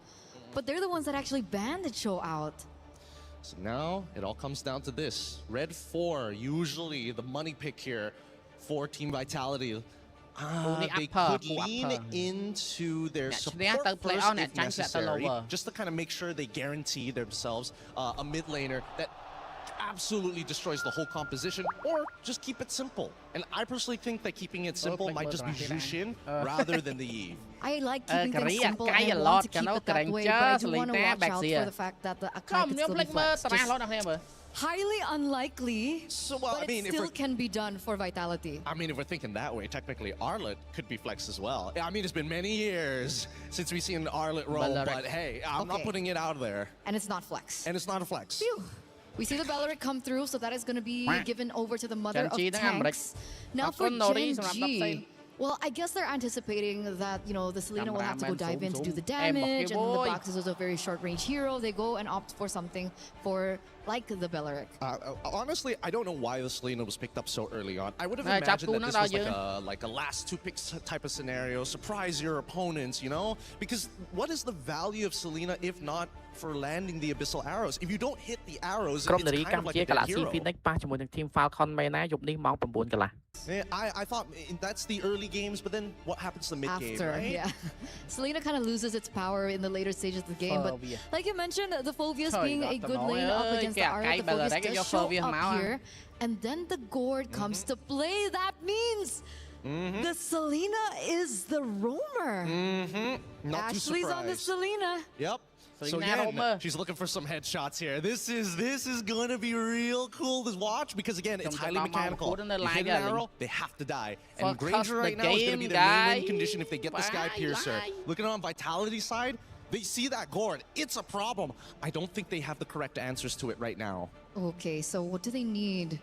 But they're the ones that actually banned the Cho out. So now it all comes down to this. Red 4, usually the money pick here for Team Vitality. They could lean into their support first if necessary, just to kind of make sure they guarantee themselves a mid laner that absolutely destroys the whole composition, or just keep it simple. And I personally think that keeping it simple might just be Jushin rather than the Eve. I like keeping things simple and I want to keep it that way, but I do want to watch out for the fact that the Akai could still be flexed. Highly unlikely, but it still can be done for Vitality. I mean, if we're thinking that way, technically Arlet could be flexed as well. I mean, it's been many years since we've seen Arlet roll, but hey, I'm not putting it out there. And it's not flex. And it's not a flex. Phew. We see the Beleric come through, so that is going to be given over to the mother of tanks. Now for Gen G, well, I guess they're anticipating that, you know, the Selena will have to go dive in to do the damage, and then the Box is a very short-range hero. They go and opt for something for, like, the Beleric. Honestly, I don't know why the Selena was picked up so early on. I would have imagined that this was like a last two picks type of scenario, surprise your opponents, you know? Because what is the value of Selena if not for landing the Abyssal Arrows? If you don't hit the arrows, it's kind of like a dead hero. I thought that's the early games, but then what happens to the mid-game, right? Yeah. Selena kind of loses its power in the later stages of the game, but like you mentioned, the Phoveus being a good lane up against the Arlet, the Phoveus does show up here, and then the Gourd comes to play. That means the Selena is the roamer. Not too Ashley's on the Selena. Yep. So again, she's looking for some headshots here. This is going to be real cool to watch because again, it's highly mechanical. You hit an arrow, they have to die. And Granger right now is going to be the main win condition if they get the Sky Piercer. Looking on Vitality side, they see that Gourd. It's a problem. I don't think they have the correct answers to it right now. Okay, so what do they need?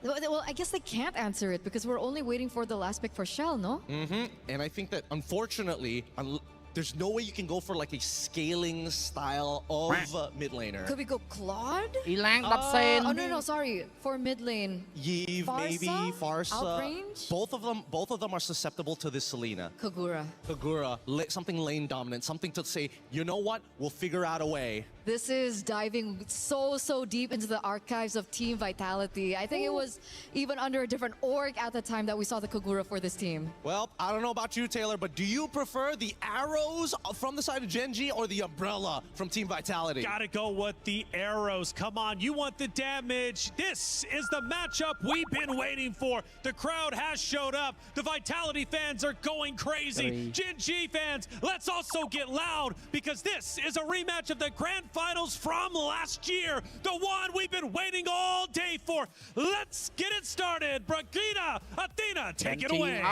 Well, I guess they can't answer it because we're only waiting for the last pick for Shell, no? And I think that unfortunately, there's no way you can go for like a scaling style of mid laner. Could we go Claude? Oh no, sorry. For mid lane. Yve, maybe Farsa. Outrange? Both of them are susceptible to this Selena. Kagura. Something lane dominant, something to say, you know what? We'll figure out a way. This is diving so deep into the archives of Team Vitality. I think it was even under a different org at the time that we saw the Kagura for this team. Well, I don't know about you, Taylor, but do you prefer the arrows from the side of Gen G or the umbrella from Team Vitality? Gotta go with the arrows. Come on, you want the damage. This is the matchup we've been waiting for. The crowd has showed up. The Vitality fans are going crazy. Gen G fans, let's also get loud because this is a rematch of the Grand Finals from last year. The one we've been waiting all day for. Let's get it started. Brigida, Athena, take it away.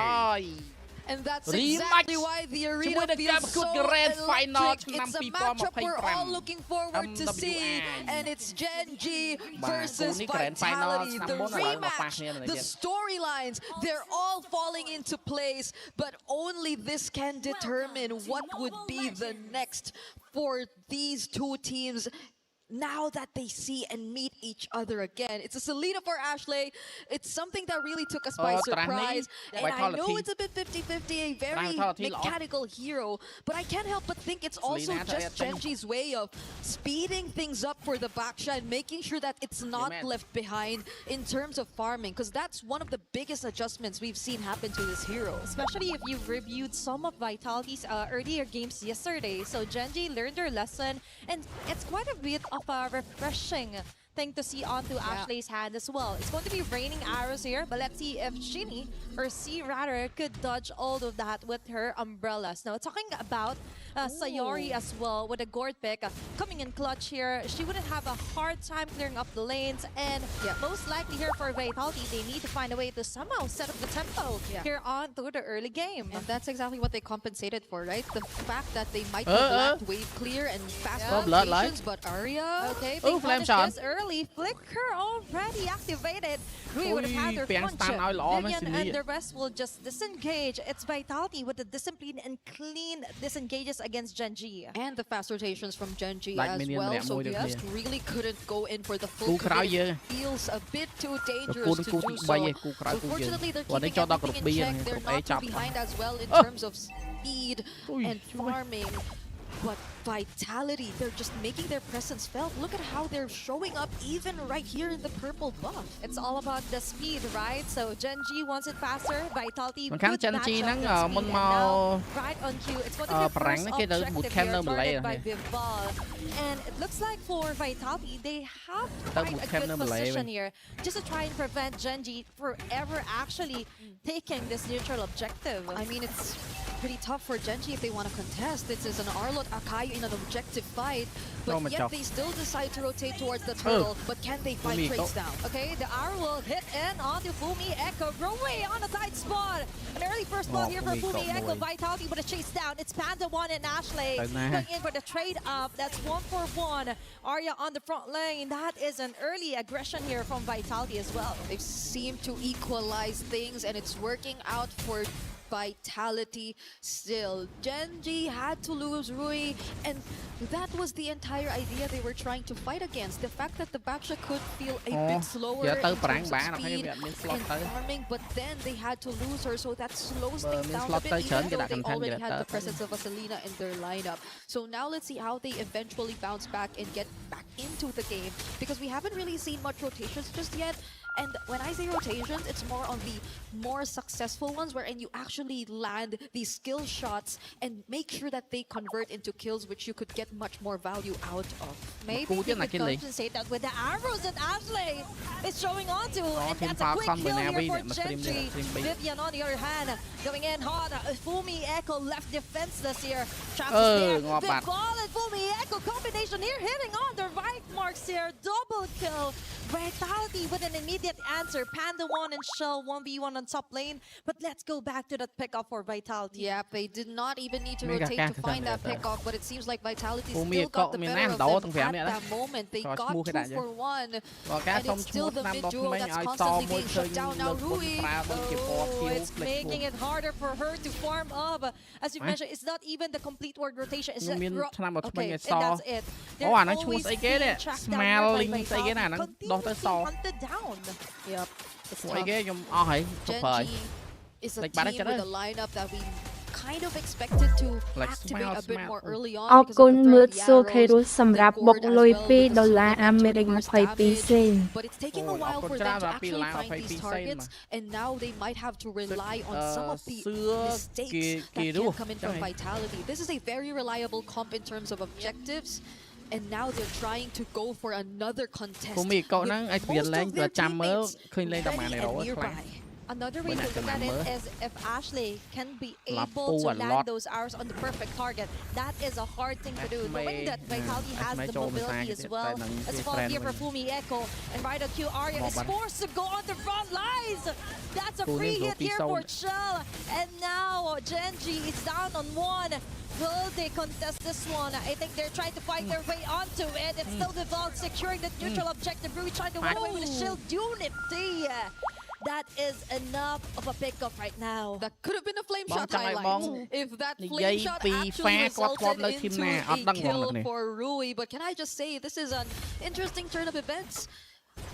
And that's exactly why the arena feels so electric. It's a matchup we're all looking forward to see. And it's Gen G versus Vitality. The rematch, the storylines, they're all falling into place. But only this can determine what would be the next for these two teams now that they see and meet each other again. It's a Selena for Ashley. It's something that really took us by surprise. And I know it's a bit 50-50, a very mechanical hero, but I can't help but think it's also just Gen G's way of speeding things up for the Baksha and making sure that it's not left behind in terms of farming, because that's one of the biggest adjustments we've seen happen to this hero. Especially if you've reviewed some of Vitality's earlier games yesterday. So Gen G learned their lesson, and it's quite a bit of a refreshing thing to see onto Ashley's hand as well. It's going to be raining arrows here, but let's see if Shinny, or C rather, could dodge all of that with her umbrellas. Now, talking about Sayori as well with a gourd pick coming in clutch here. She wouldn't have a hard time clearing up the lanes, and most likely here for Vitality, they need to find a way to somehow set up the tempo here on through the early game. And that's exactly what they compensated for, right? The fact that they might have lacked wave clear and fast rotations, but Arya, okay, they punished this early. Flicker already activated. Rui would have had their punch. Vivian and the rest will just disengage. It's Vitality with the discipline and clean disengages against Genji. And the fast rotations from Genji as well. So just really couldn't go in for the full commit. Feels a bit too dangerous to do so. Unfortunately, they're keeping everything in check. They're not too behind as well in terms of speed and farming. But Vitality, they're just making their presence felt. Look at how they're showing up even right here in the purple buff. It's all about the speed, right? So Genji wants it faster. Vitality good match up speed. And now, right on cue. It's going to be first objective here, targeted by Vival. And it looks like for Vitality, they have quite a good position here just to try and prevent Genji forever actually taking this neutral objective. I mean, it's pretty tough for Genji if they want to contest. This is an Arlott Akai in an objective fight, but yet they still decide to rotate towards the turtle. But can they fight trades down? Okay, the arrow will hit in onto Fumi Echo. Rui on a tight spot. An early first blood here for Fumi Echo. Vitality with a chase down. It's Panda 1 and Ashley going in for the trade up. That's 1-for-1. Arya on the front lane. That is an early aggression here from Vitality as well. They seem to equalize things, and it's working out for Vitality still. Genji had to lose Rui, and that was the entire idea they were trying to fight against. The fact that the Baksha could feel a bit slower in terms of speed and farming, but then they had to lose her, so that slows things down a bit, even though they already had the presence of a Selena in their lineup. So now let's see how they eventually bounce back and get back into the game, because we haven't really seen much rotations just yet. And when I say rotations, it's more on the more successful ones, wherein you actually land these skill shots and make sure that they convert into kills, which you could get much more value out of. Maybe you could compensate that with the arrows that Ashley is showing onto, and that's a quick kill here for Genji. Vivian on the other hand, going in hard. Fumi Echo left defenseless here. Traps is there. Vival and Fumi Echo combination here, hitting on the right marks here. Double kill. Vitality with an immediate answer. Panda 1 and Shell 1v1 on top lane. But let's go back to that pickoff for Vitality. Yeah, they did not even need to rotate to find that pickoff, but it seems like Vitality still got the better of them at that moment. They got 2-for-1, and it's still the mid duo that's constantly being shut down. Now Rui, it's making it harder for her to farm up. As you mentioned, it's not even the complete word rotation. It's just okay, and that's it. They're always being tracked down by Vitality. Hunted down. Yep. It's tough. Genji is a team with a lineup that we kind of expected to activate a bit more early on. អរគុណមើលសូខេរុសសម្រាប់បុកលុយ$2អាមេរិក22សេន But it's taking a while for them to actually find these targets, and now they might have to rely on some of the mistakes that can come in from Vitality. This is a very reliable comp in terms of objectives. And now they're trying to go for another contest with most of their teammates ready and nearby. Another way to look at it is if Ashley can be able to land those arrows on the perfect target. That is a hard thing to do. Knowing that Vitality has the mobility as well. As well here for Fumi Echo. And right on cue, Arya is forced to go on the front lines. That's a free hit here for Shell. And now Genji is down on 1. Will they contest this one? I think they're trying to fight their way onto it. It's still Vival securing the neutral objective. Rui trying to run away with a shield unity. That is enough of a pickup right now. That could have been a flame shot highlight. If that flame shot actually resulted into a kill for Rui. But can I just say, this is an interesting turn of events.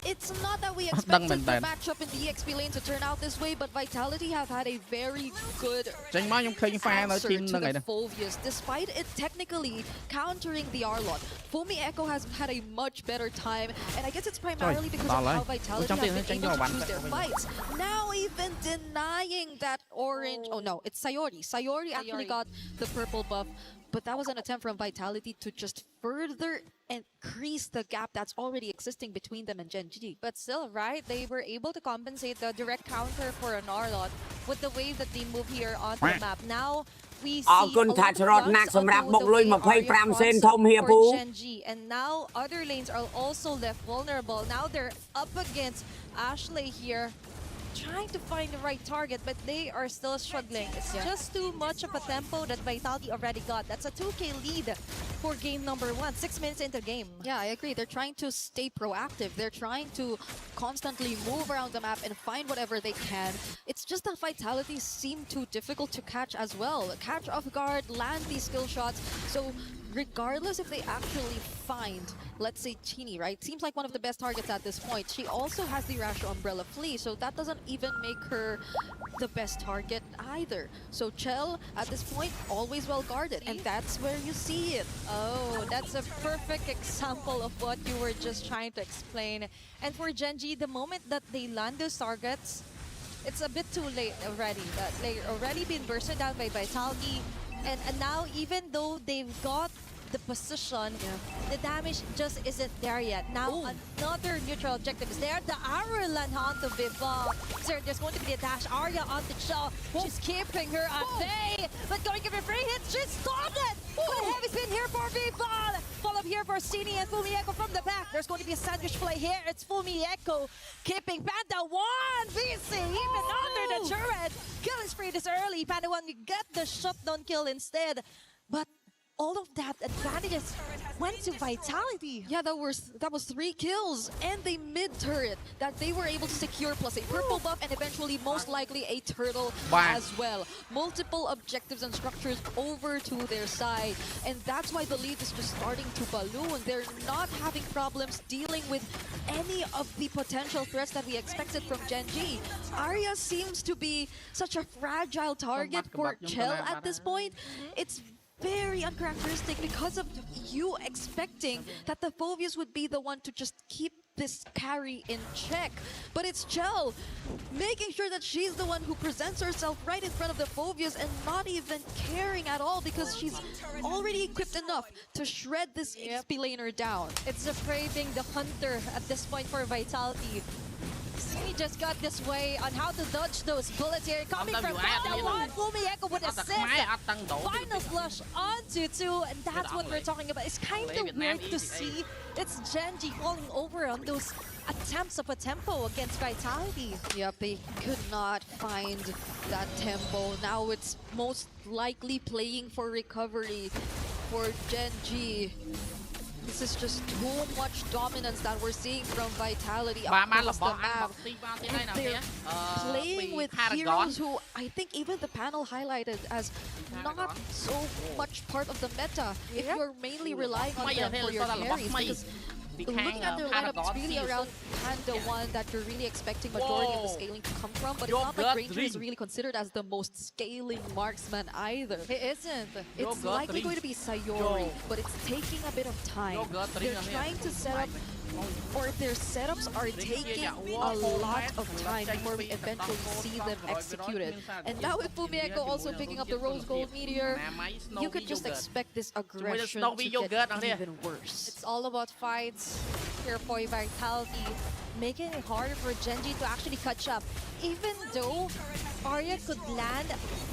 It's not that we expected the matchup in the EXP lane to turn out this way, but Vitality have had a very good answer to the Phovius, despite it technically countering the Arlott. Fumi Echo has had a much better time, and I guess it's primarily because of how Vitality have been able to choose their fights. Now even denying that orange... Oh no, it's Sayori. Sayori actually got the purple buff. but that was an attempt from Vitality to just further increase the gap that's already existing between them and Gen.G. But still, right, they were able to compensate the direct counter for an Arlot with the way that they move here on the map. Now, we see a lot of runs onto the way Arya fronts for Gen.G. And now other lanes are also left vulnerable. Now they're up against Ashley here, trying to find the right target, but they are still struggling. It's just too much of a tempo that Vitality already got. That's a 2K lead for game number 1, 6 minutes into game. Yeah, I agree. They're trying to stay proactive. They're trying to constantly move around the map and find whatever they can. It's just that Vitality seem too difficult to catch as well. Catch off guard, land these skill shots. So regardless if they actually find, let's say, Chini, right? Seems like one of the best targets at this point. She also has the Rasho Umbrella Flea, so that doesn't even make her the best target either. So Chell, at this point, always well guarded, and that's where you see it. Oh, that's a perfect example of what you were just trying to explain. And for Gen.G, the moment that they land those targets, it's a bit too late already. They've already been bursted down by Vitality. And now, even though they've got the position, the damage just isn't there yet. Now, another neutral objective is there. The arrow land onto Viva. So there's going to be a dash. Arya onto Chell. She's keeping her at bay, but going to give her free hits. She's stopped it! But heavy spin here for Viva. Follow up here for Cini and Fumieko from the back. There's going to be a sandwich play here. It's Fumieko keeping Panda 1. VC even under the turret. Killing spree this early. Panda 1, you get the shutdown kill instead. But all of that advantages went to Vitality. Yeah, that was 3 kills and a mid-turret that they were able to secure, plus a purple buff and eventually most likely a turtle as well. Multiple objectives and structures over to their side, and that's why the lead is just starting to balloon. They're not having problems dealing with any of the potential threats that we expected from Gen.G. Arya seems to be such a fragile target for Chell at this point. It's very uncharacteristic because of you expecting that the Phobius would be the one to just keep this carry in check. But it's Chell making sure that she's the one who presents herself right in front of the Phobius and not even caring at all because she's already equipped enough to shred this XP laner down. It's afraid being the hunter at this point for Vitality. He just got this way on how to dodge those bullets here. Coming from Panda 1, Fumieko with assist. Final flush onto 2, and that's what we're talking about. It's kind of weird to see it's Gen.G falling over on those attempts of a tempo against Vitality. Yep, they could not find that tempo. Now it's most likely playing for recovery for Gen.G. This is just too much dominance that we're seeing from Vitality across the map. They're playing with heroes who I think even the panel highlighted as not so much part of the meta if you're mainly relying on them for your carries. Because looking at their lineup, it's really around Panda 1 that you're really expecting majority of the scaling to come from, but it's not like Ranger is really considered as the most scaling marksman either. It isn't. It's likely going to be Sayori, but it's taking a bit of time. They're trying to set up, or their setups are taking a lot of time before we eventually see them executed. And now with Fumieko also picking up the Rose Gold Meteor, you could just expect this aggression to get even worse. It's all about fights here for Vitality, making it harder for Gen.G to actually catch up. Even though Arya could land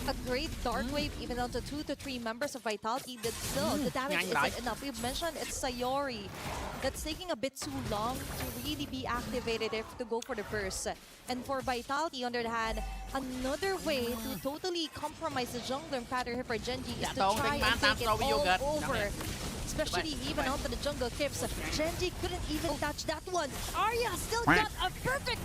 a great Dark Wave even onto 2 to 3 members of Vitality, but still the damage isn't enough. We've mentioned it's Sayori that's taking a bit too long to really be activated to go for the burst. And for Vitality, on the other hand, another way to totally compromise the jungler pattern here for Gen.G is to try and take it all over. Especially even onto the jungle clips. Gen.G couldn't even touch that one. Arya still got a perfect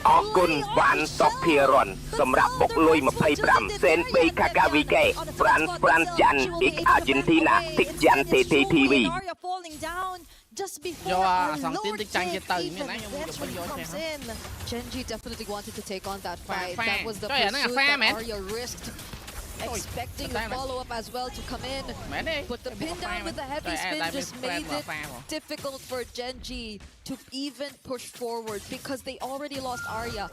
អរគុណបានតបភារនសម្រាប់បុកលុយ25សេន BKKVK France Jan X Argentina Tik Jan TTTV Arya falling down just before Lord eventually comes in. Gen.G definitely wanted to take on that fight. That was the pursuit that Arya risked. Expecting the follow-up as well to come in, but the pin down with the heavy spin just made it difficult for Gen.G to even push forward because they already lost Arya.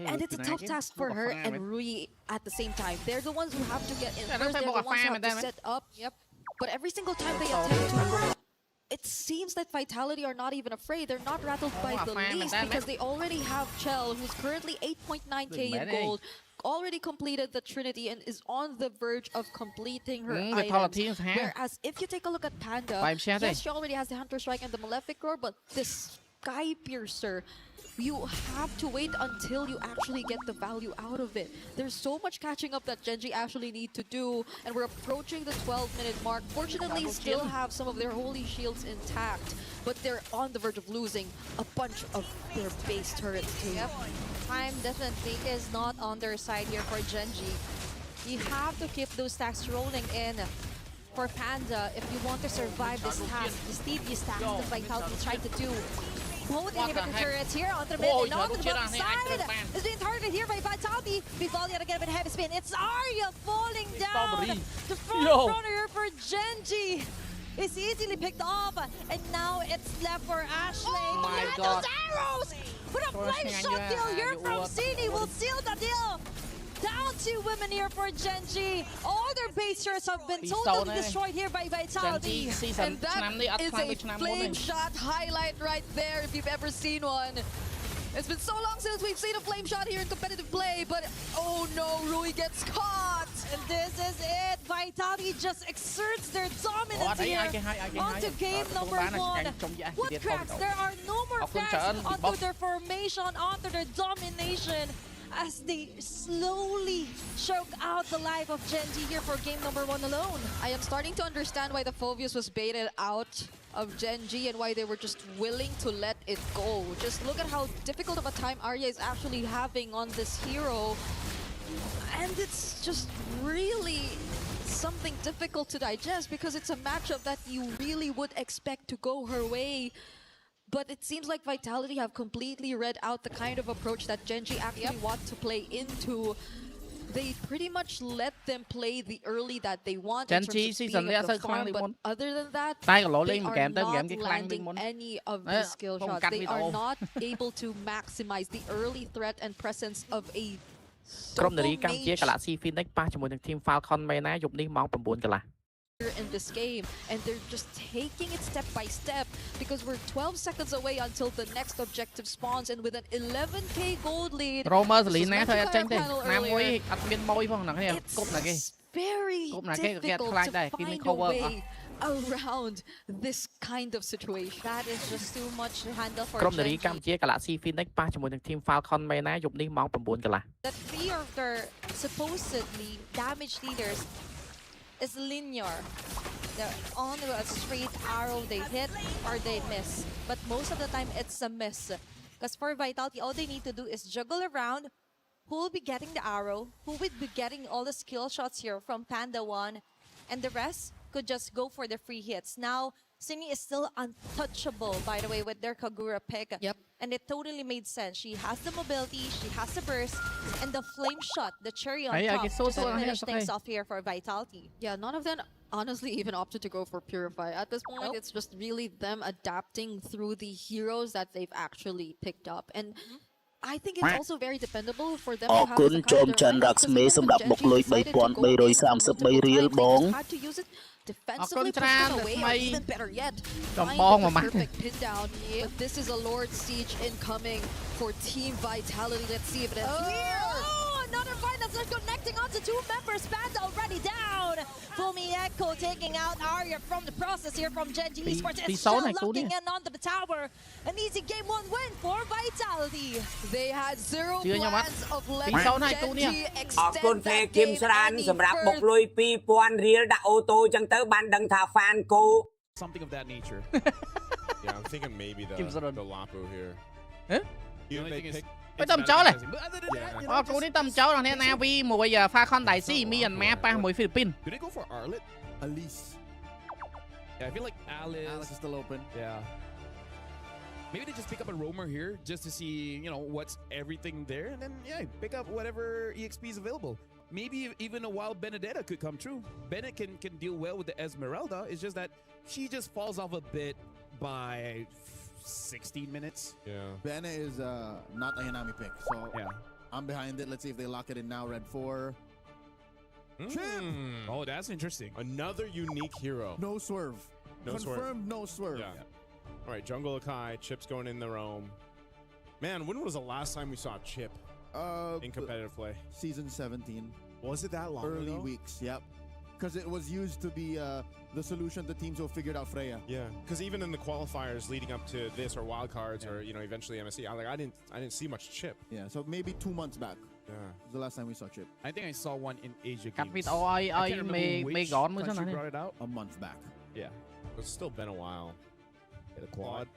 And it's a tough task for her and Rui at the same time. They're the ones who have to get in first, they're the ones who have to set up. But every single time they attempt to, it seems that Vitality are not even afraid. They're not rattled by the least because they already have Chell, who's currently 8.9k in gold, already completed the Trinity and is on the verge of completing her items. Whereas if you take a look at Panda, yes, she already has the Hunter Strike and the Malefic Roar, but this Sky Piercer, you have to wait until you actually get the value out of it. There's so much catching up that Genji actually need to do, and we're approaching the 12-minute mark. Fortunately, still have some of their holy shields intact, but they're on the verge of losing a bunch of their base turrets too. Yep. Time definitely is not on their side here for Genji. You have to keep those stacks rolling in for Panda if you want to survive this task, this tedious task that Vitality is trying to do. Both inhibitor turrets here on the mid and on the bottom side is being targeted here by Vitality. Before yet again with heavy spin, it's Arya falling down. The front runner for Genji is easily picked up, and now it's left for Ashley. Oh my God! Those arrows! But a flame shot deal here from Cini will seal the deal. Down 2 women here for Genji. All their base turrets have been totally destroyed here by Vitality. And that is a flame shot highlight right there if you've ever seen one. It's been so long since we've seen a flame shot here in competitive play, but oh no, Rui gets caught. And this is it. Vitality just exerts their dominance here onto game number 1. What cracks? There are no more cracks onto their formation, onto their domination, as they slowly choke out the life of Genji here for game number 1 alone. I am starting to understand why the Phoveus was baited out of Genji and why they were just willing to let it go. Just look at how difficult of a time Arya is actually having on this hero. And it's just really something difficult to digest because it's a matchup that you really would expect to go her way. But it seems like Vitality have completely read out the kind of approach that Genji actually want to play into. They pretty much let them play the early that they want in terms of speeding up the farm, but other than that, they are not landing any of the skill shots. They are not able to maximize the early threat and presence of a solo mage in this game, and they're just taking it step by step because we're 12 seconds away until the next objective spawns, and with an 11k gold lead, it's very difficult to find a way around this kind of situation. That is just too much to handle for Genji. The 3 of their supposedly damage leaders is linear. They're on a straight arrow, they hit or they miss. But most of the time, it's a miss. Because for Vitality, all they need to do is juggle around who will be getting the arrow, who will be getting all the skill shots here from Panda 1, and the rest could just go for the free hits. Now, Cini is still untouchable, by the way, with their Kagura pick. Yep. And it totally made sense. She has the mobility, she has the burst, and the flame shot, the cherry on top, just to finish things off here for Vitality. Yeah, none of them honestly even opted to go for Purify. At this point, it's just really them adapting through the heroes that they've actually picked up. And I think it's also very dependable for them to have the kind of had to use it defensively, push them away, or even better yet, find the perfect pin down. But this is a Lord Siege incoming for Team Vitality. Let's see if it ends here. Oh, another fight that's connecting onto 2 members. Panda already down. Fumi Echo taking out Arya from the process here from Genji Esports. It's still locking in onto the tower. An easy game 1 win for Vitality. They had 0 plans of letting Genji extend that game any further. Something of that nature. Yeah, I'm thinking maybe the Lapu here. Huh? The only thing is, Tâm chó này. Cô ní tâm chó là Navi mùa giờ pha con đại sĩ Myanmar pa mùi Philippines. Do they go for Arlet? Alice. Yeah, I feel like Alice is still open. Yeah. Maybe they just pick up a roamer here just to see, you know, what's everything there, and then pick up whatever EXP is available. Maybe even a wild Benedetta could come true. Bennett can deal well with the Esmeralda. It's just that she just falls off a bit by 16 minutes. Yeah. Bennett is not a Hanami pick, so I'm behind it. Let's see if they lock it in now. Red 4. Chip! Oh, that's interesting. Another unique hero. No swerve. No Confirmed swerve. no swerve. Yeah. All right, Jungle Akai, Chip's going in the roam. Man, when was the last time we saw Chip in competitive play? Season 17. Was it that long Early ago? weeks, yep. Because it was used to be the solution to teams who figured out Freya. Yeah, because even in the qualifiers leading up to this or wildcards or eventually MSC, I didn't see much Chip. Yeah, so maybe 2 months back. Yeah, the last time we saw Chip. I think I saw one in Asia Cắt Games. video ai mê gọn mới country brought it out. A month back. Yeah, it's still been a while. Hit a quad.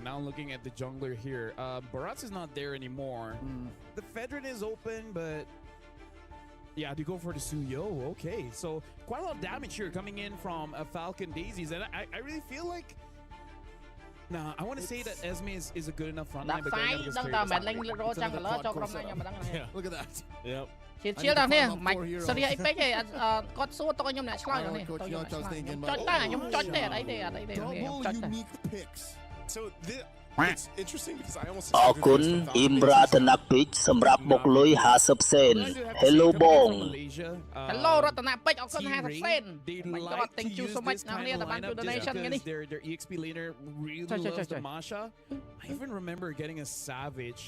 Now looking at the jungler here, Barats is not there anymore. The Fedrin is open, but yeah, they go for the Suyo. Okay, so quite a lot of damage here coming in from Falcon Daisies, and I really feel like. Nah, I want to say that Esme is a good enough frontline, but yeah. Look at that. Yep. Chill down here. Mike, sorry, I beg you. Got so to you next slide. Double unique picks. So it's interesting because I almost អរគុណអ៊ីមរ៉ាធនពេជ្រសម្រាប់បុកលុយ50សេន Hello បង Hello រតនពេជ្រអរគុណ50សេន My God, thank you so much អ្នកនាងដែលបានជួយ donation ថ្ងៃនេះ Their EXP laner really loves the Masha. I even remember getting a Savage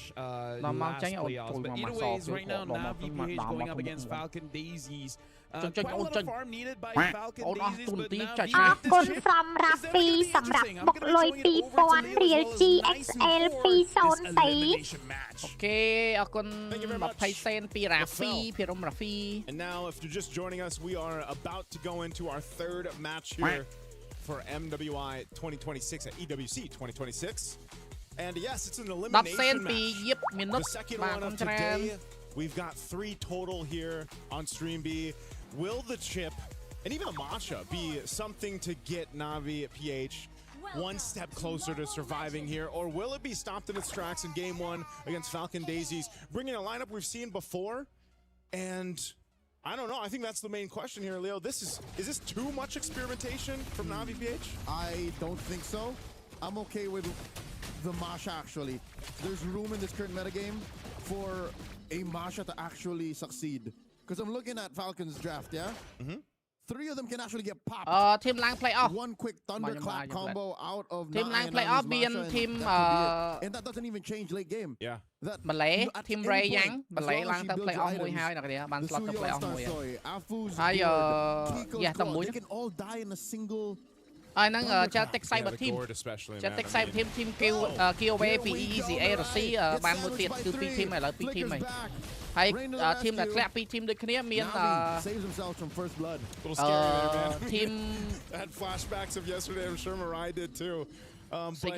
last playoffs. But either ways, right now VPH going up against Falcon Daisies. Quite a lot of farm needed by Falcon Daisies, but now អរគុណសម្រាប់ពីសម្រាប់បុកលុយ2000រៀល GXL 204 អូខេអរគុណ20សេនពីរ៉ាហ្វីពីរំរ៉ាហ្វី And now if you're just joining us, we are about to go into our third match here for MWI 2026 at EWC 2026. And yes, it's an elimination match. The second one of today. We've got 3 total here on Stream B. Will the Chip and even a Masha be something to get Na'Vi PH one step closer to surviving here, or will it be stopped in its tracks in game 1 against Falcon Daisies, bringing a lineup we've seen before? And I don't know. I think that's the main question here, Leo. Is this too much experimentation from Na'Vi PH? I don't think so. I'm okay with the Masha actually. There's room in this current metagame for a Masha to actually succeed. Because I'm looking at Falcon's draft, yeah? 3 of them can actually get popped. Team Lang play off. One quick thunderclap combo out of Team Lang play off being team and that doesn't even change late game. Yeah. Malay team Ray Yang Malay Lang to play off មួយហើយអ្នកគ្នាបាន slot ទៅ play off មួយហើយយ៉ាតមួយ they can all die in a single ហើយហ្នឹង Celtic Cyber Team Celtic Cyber Team team KOA PEZA រុស្ស៊ីបានមួយទៀតគឺ2 team ឥឡូវ2 team ហើយហើយ team ដែលធ្លាក់2 team ដូចគ្នាមាន saves themselves from first blood. Little scary there, man. Team had flashbacks of yesterday. I'm sure Mirai did too. But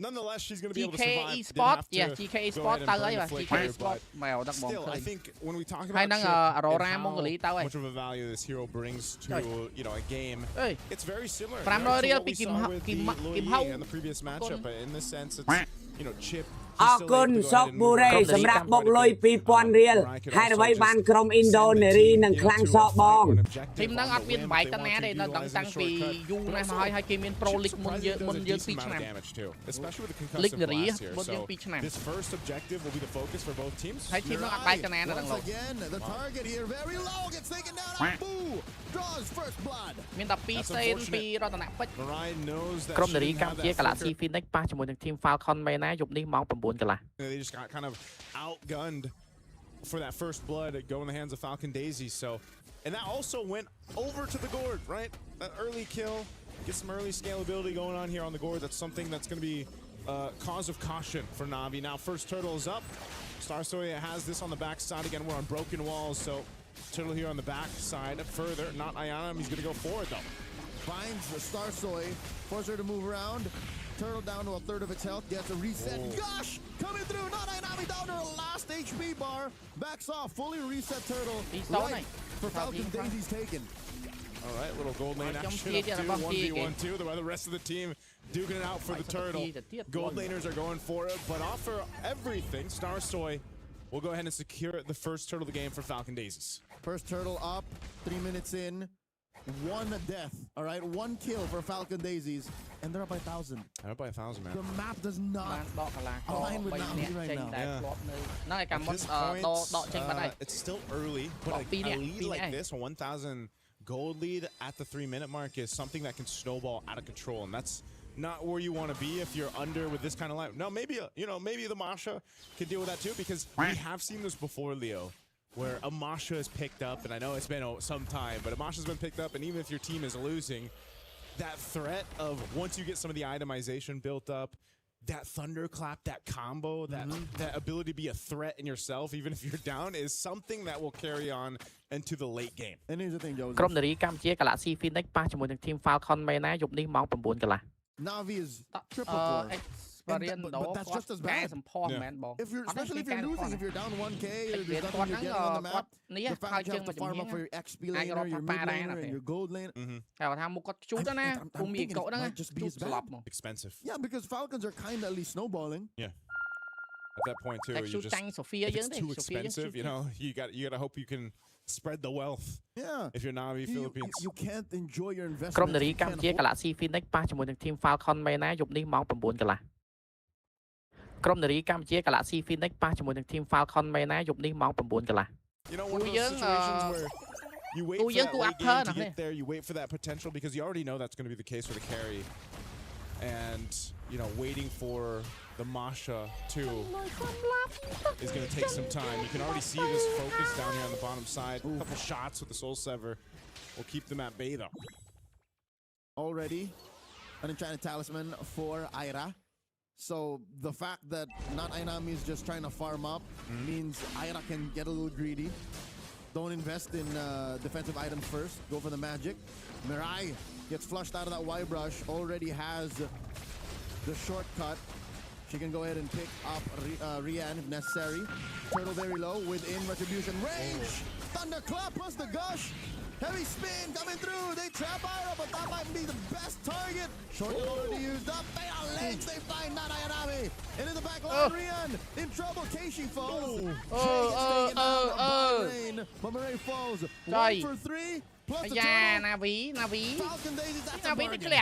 nonetheless, she's going to be able to survive. GK Sport, yeah, GK Sport ទៅហើយបាទ GK Sport មកដឹកបង Still, I think when we talk ហើយ about ហ្នឹង Aurora Mongolia ទៅហើយ much of a value this hero brings to a game, it's very similar. 500រៀលពី Kim Hau in the previous matchup, but in this sense, it's Chip. អរគុណសុកប៊ូរ៉េសម្រាប់បុកលុយ 2000 រៀលហេតុអ្វីបានក្រុមឥណ្ឌូនេរីនឹងខ្លាំងសោកបង ทีมហ្នឹងអត់មានបែកតាណាទេនៅតាំងពីយូរណាស់មកហើយគេមាន Pro League មុនយើង2ឆ្នាំ League នេរីមុនយើង2ឆ្នាំ This first objective will be the focus for both teams ហើយทีมហ្នឹងអត់បែកតាណានៅហ្នឹងលោក The target here very low gets taken down. Boo draws first blood. មាន12សេនពីរតនពេជ្រក្រុមនារីកម្ពុជា Galaxy Phoenix ប៉ះជាមួយនឹង team Falcon មែនណាយប់នេះម៉ោង 9 They just got kind of outgunned for that first blood go in the hands of Falcon Daisy. So, and that also went over to the gourd, right? That early kill, get some early scalability going on here on the gourd. That's something that's going to be cause of caution for Na'Vi. Now, first turtle is up. Star Soya has this on the back side. Again, we're on broken walls, so turtle here on the back side further. Not Ayana. He's going to go forward, though. Finds the Star Soy, forces her to move around. Turtle down to a third of its health, gets a reset. Gosh! Coming through, not Ainami down to her last HP bar. Backs off, fully reset Turtle. Right for Falcon Daisy's taken. All right, little gold lane action up to 1v1-2. The rest of the team duking it out for the Turtle. Gold laners are going for it, but off for everything, Star Soy will go ahead and secure the first Turtle of the game for Falcon Daisies. First Turtle up, 3 minutes in. one death, all right? One kill for Falcon Daisies, and they're up by 1,000. They're up by 1,000, man. The map does not align with Navi right now. Yeah. At this point, it's still early, but a lead like this, a 1,000 gold lead at the 3-minute mark is something that can snowball out of control, and that's not where you want to be if you're under with this kind of line. No, maybe maybe the Masha can deal with that too, because we have seen this before, Leo, where a Masha is picked up, and I know it's been some time, but a Masha's been picked up, and even if your team is losing, that threat of once you get some of the itemization built up, that thunderclap, that combo, that ability to be a threat in yourself, even if you're down, is something that will carry on into the late game. And here's the thing, Joseph. ក្រុមនារីកម្ពុជា Galaxy Phoenix ប៉ះជាមួយនឹង Team Falcon មែនណាយប់នេះម៉ោង 9 កន្លះ Navi is triple core. But that's just as bad. Especially if you're losing, if you're down 1K, or there's nothing you're getting on the map, the fact you have to farm up for your XP laner, your mid laner, and your gold laner. I'm thinking it might just be as bad. Expensive. Yeah, because Falcons are kind of at least snowballing. Yeah. At that point too, you just if it's too expensive, you know, you got to hope you can spread the wealth. Yeah. If you're Navi Philippines. You can't enjoy your investment. ក្រុមនារីកម្ពុជា Galaxy Phoenix ប៉ះជាមួយនឹង Team Falcon មែនណាយប់នេះម៉ោង 9 កន្លះ ក្រុមនារីកម្ពុជា Galaxy Phoenix ប៉ះជាមួយនឹង Team Falcon មែនណាយប់នេះម៉ោង 9 កន្លះ You know, one of those situations where you wait for that late game to get there, you wait for that potential, because you already know that's going to be the case for the carry. And, you know, waiting for the Masha too is going to take some time. You can already see this focus down here on the bottom side. A couple shots with the Soul Sever will keep them at bay though. Already an enchanted talisman for Ira. So the fact that not Ainami is just trying to farm up means Ira can get a little greedy. Don't invest in defensive items first. Go for the magic. Mirai gets flushed out of that Y brush. Already has the shortcut. She can go ahead and pick up Rian if necessary. Turtle very low within retribution range. Thunderclap plus the gush. Heavy spin coming through. They trap Ira, but that might be the best target. Shortcut already used up. Fatal links. They find not Ayanami. Into the back line. Rian in trouble. Keishi falls. But Mirai falls. 1 for 3. Plus the turtle. Falcon Daisies, that's a bargain.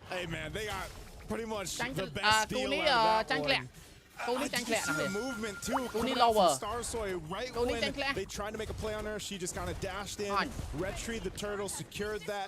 Hey man, they got pretty much the best deal out of that one. I just see the movement too. Coming out from Starsoy right when they tried to make a play on her, she just kind of dashed in, retrieved the turtle, secured that,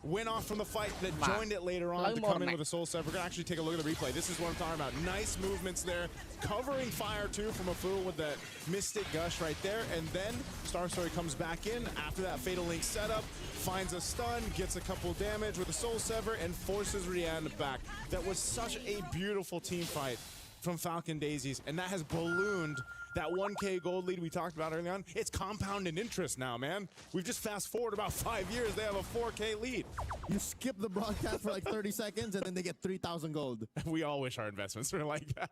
went off from the fight, then joined it later on to come in with a Soul Sever. We're gonna actually take a look at the replay. This is what I'm talking about. Nice movements there, covering fire too from a fool with that Mystic Gush right there, and then Starsoy comes back in after that Fatal Link setup, finds a stun, gets a couple damage with a Soul Sever, and forces Rian back. That was such a beautiful team fight from Falcon Daisies, and that has ballooned that 1K gold lead we talked about early on. It's compounded interest now, man. We've just fast forward about 5 years, they have a 4K lead. You skip the broadcast for like 30 seconds and then they get 3,000 gold. We all wish our investments were like that.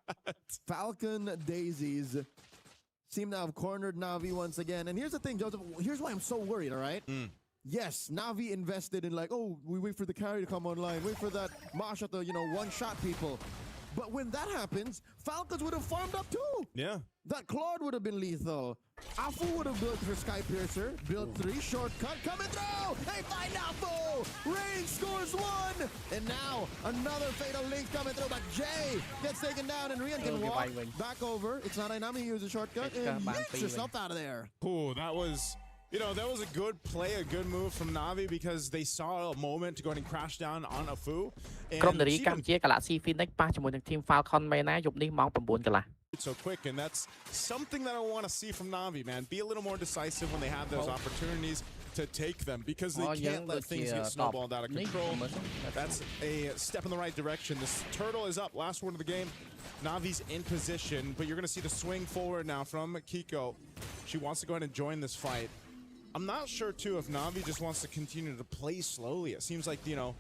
Falcon Daisies seem to have cornered Navi once again. And here's the thing, Joseph, here's why I'm so worried, all right? Yes, Navi invested in like, oh, we wait for the carry to come online, wait for that Masha to, you know, one-shot people. But when that happens, Falcons would have farmed up too. Yeah. That Claude would have been lethal. Afu would have built her Sky Piercer, built 3, shortcut, coming through! They find Afu! Rain scores 1! And now, another Fatal Link coming through, but Jay gets taken down and Rian can walk back over. It's not Ainami, he uses a shortcut and yanks herself out of there. Ooh, that was... You know, that was a good play, a good move from Navi, because they saw a moment to go ahead and crash down on Afu. ក្រុមនារីកម្ពុជា Galaxy Phoenix ប៉ះជាមួយនឹង Team Falcon មែនណាយប់នេះម៉ោង 9 កន្លះ So quick, and that's something that I want to see from Navi, man. Be a little more decisive when they have those opportunities to take them, because they can't let things get snowballed out of control. That's a step in the right direction. This turtle is up, last word of the game. Navi's in position, but you're going to see the swing forward now from Kiko. She wants to go ahead and join this fight. I'm not sure too if Navi just wants to continue to play slowly. It seems like, you know,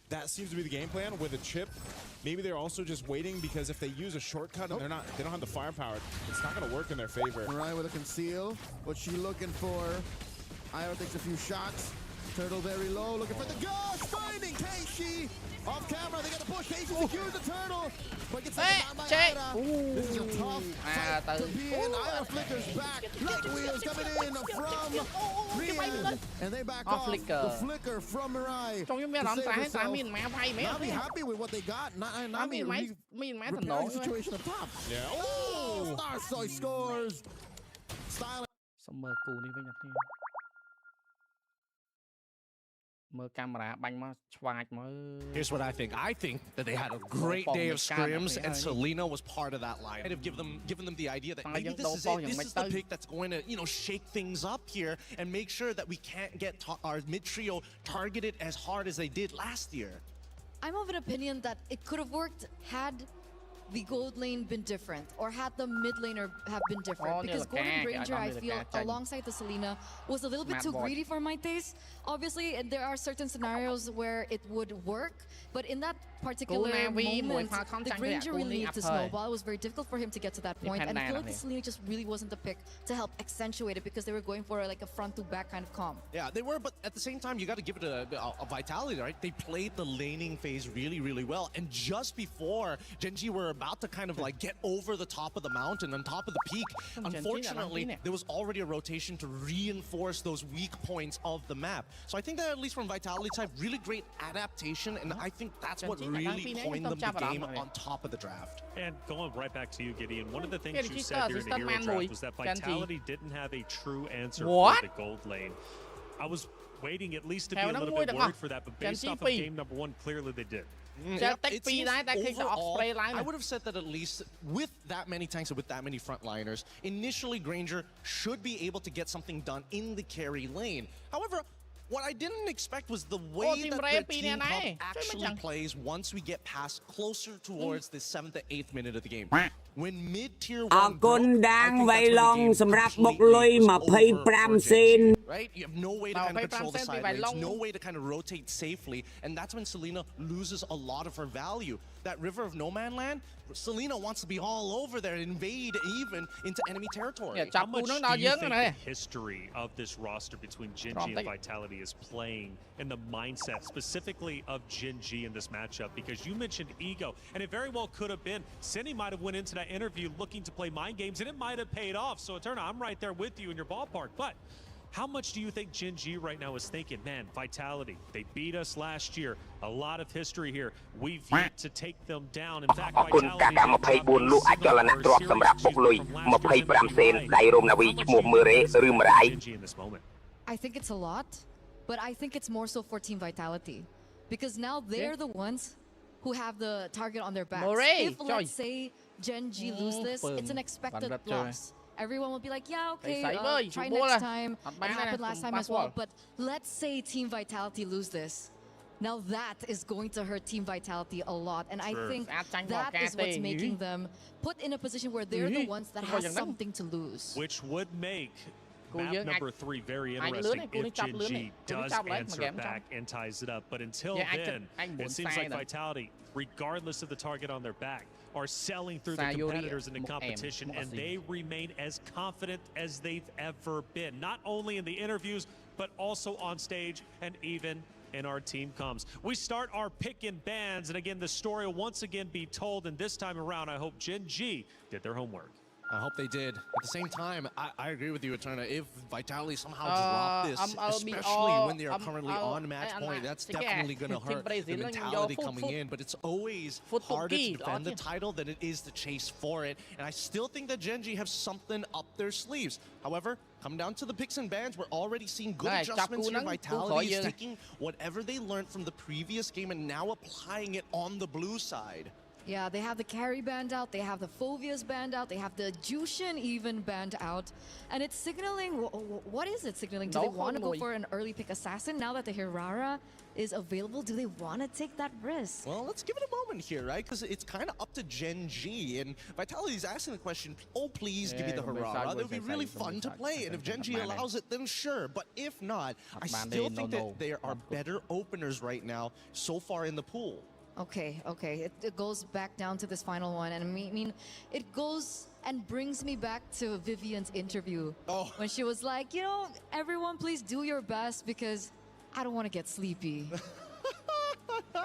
that seems to be the game plan with a chip. Maybe they're also just waiting, because if they use a shortcut and they don't have the firepower, it's not going to work in their favor. Mirai with a conceal. What's she looking for? Ira takes a few shots. Turtle very low, looking for the ghost, finding Casey. Off camera, they got to push. Casey secures the turtle, but gets taken down by Ira. This is a tough fight to be in. Ira flickers back. Light wheels coming in from Rian, and they back off. The flicker from Mirai. Not be happy with what they got. Not be repairing situation up top. Yeah. Oh, Star Soy scores. Style. Here's what I think. I think that they had a great day of scrims, and Selena was part of that line. I'd have given them the idea that maybe this is it. This is the pick that's going to, shake things up here and make sure that we can't get our mid trio targeted as hard as they did last year. I'm of an opinion that it could have worked had the gold lane been different, or had the mid laner have been different, because Golden Ranger, I feel, alongside the Selena, was a little bit too greedy for my taste. Obviously, there are certain scenarios where it would work, but in that particular moment, the Ranger really needed to snowball. It was very difficult for him to get to that point, and I feel like the Selena just really wasn't the pick to help accentuate it, because they were going for like a front to back kind of comp. Yeah, they were, but at the same time, you got to give it a vitality, right? They played the laning phase really, really well, and just before Genji were about to kind of like get over the top of the mountain, on top of the peak, unfortunately, there was already a rotation to reinforce those weak points of the map. So I think that at least from vitality type, really great adaptation, and I think that's what really coined them the game on top of the draft. And going right back to you, Gideon, one of the things you said here in the Hero Draft was that vitality didn't have a true answer for the gold lane. I was waiting at least to be a little bit worried for that, but based off of game number 1, clearly they did. Overall, I would have said that at least with that many tanks and with that many frontliners, initially Granger should be able to get something done in the carry lane. However, what I didn't expect was the way that the team comp actually plays once we get past closer towards the 7th to 8th minute of the game. When mid-tier 1 right? You have no way to kind of control the side lanes, no way to kind of rotate safely, and that's when Selena loses a lot of her value. That River of No Man Land, Selena wants to be all over there, invade even into enemy territory. How much do you think the history of this roster between Genji and Vitality is playing in the mindset specifically of Genji in this matchup? Because you mentioned ego, and it very well could have been. Cindy might have went into that interview looking to play mind games, and it might have paid off. So Eterna, I'm right there with you in your ballpark, but how much do you think Genji right now is thinking, man, Vitality, they beat us last year, a lot of history here, we've yet to take them down. In fact, Vitality in this moment. I think it's a lot, but I think it's more so for Team Vitality, because now they're the ones who have the target on their backs. If, let's say, Genji lose this, it's an expected loss. Everyone will be like, yeah, okay, try next time. It happened last time as well. But let's say Team Vitality lose this. Now that is going to hurt Team Vitality a lot. And I think that is what's making them put in a position where they're the ones that have something to lose. Which would make map number 3 very interesting if Genji does answer back and ties it up. But until then, it seems like Vitality, regardless of the target on their back, are selling through the competitors in the competition, and they remain as confident as they've ever been, not only in the interviews, but also on stage and even in our team comms. We start our pick and bans, and again, the story will once again be told, and this time around, I hope Genji did their homework. I hope they did. At the same time, I agree with you, Eterna. If Vitality somehow drop this, especially when they are currently on match point, that's definitely going to hurt the mentality coming in. But it's always harder to defend the title than it is to chase for it. And I still think that Genji have something up their sleeves. However, come down to the picks and bans, we're already seeing good adjustments here. Vitality is taking whatever they learned from the previous game and now applying it on the blue side. Yeah, they have the carry banned out, they have the Phobias banned out, they have the Jushin even banned out. And it's signaling, what is it signaling? Do they want to go for an early pick assassin now that the Hirara is available? Do they want to take that risk? Well, let's give it a moment here, right? Because it's kind of up to Genji, and Vitality's asking the question, oh, please give me the Hirara. That would be really fun to play, and if Genji allows it, then sure. But if not, I still think that there are better openers right now so far in the pool. Okay. It goes back down to this final one, and I mean, it goes and brings me back to Vivian's interview when she was like, you know, everyone please do your best, because I don't want to get sleepy.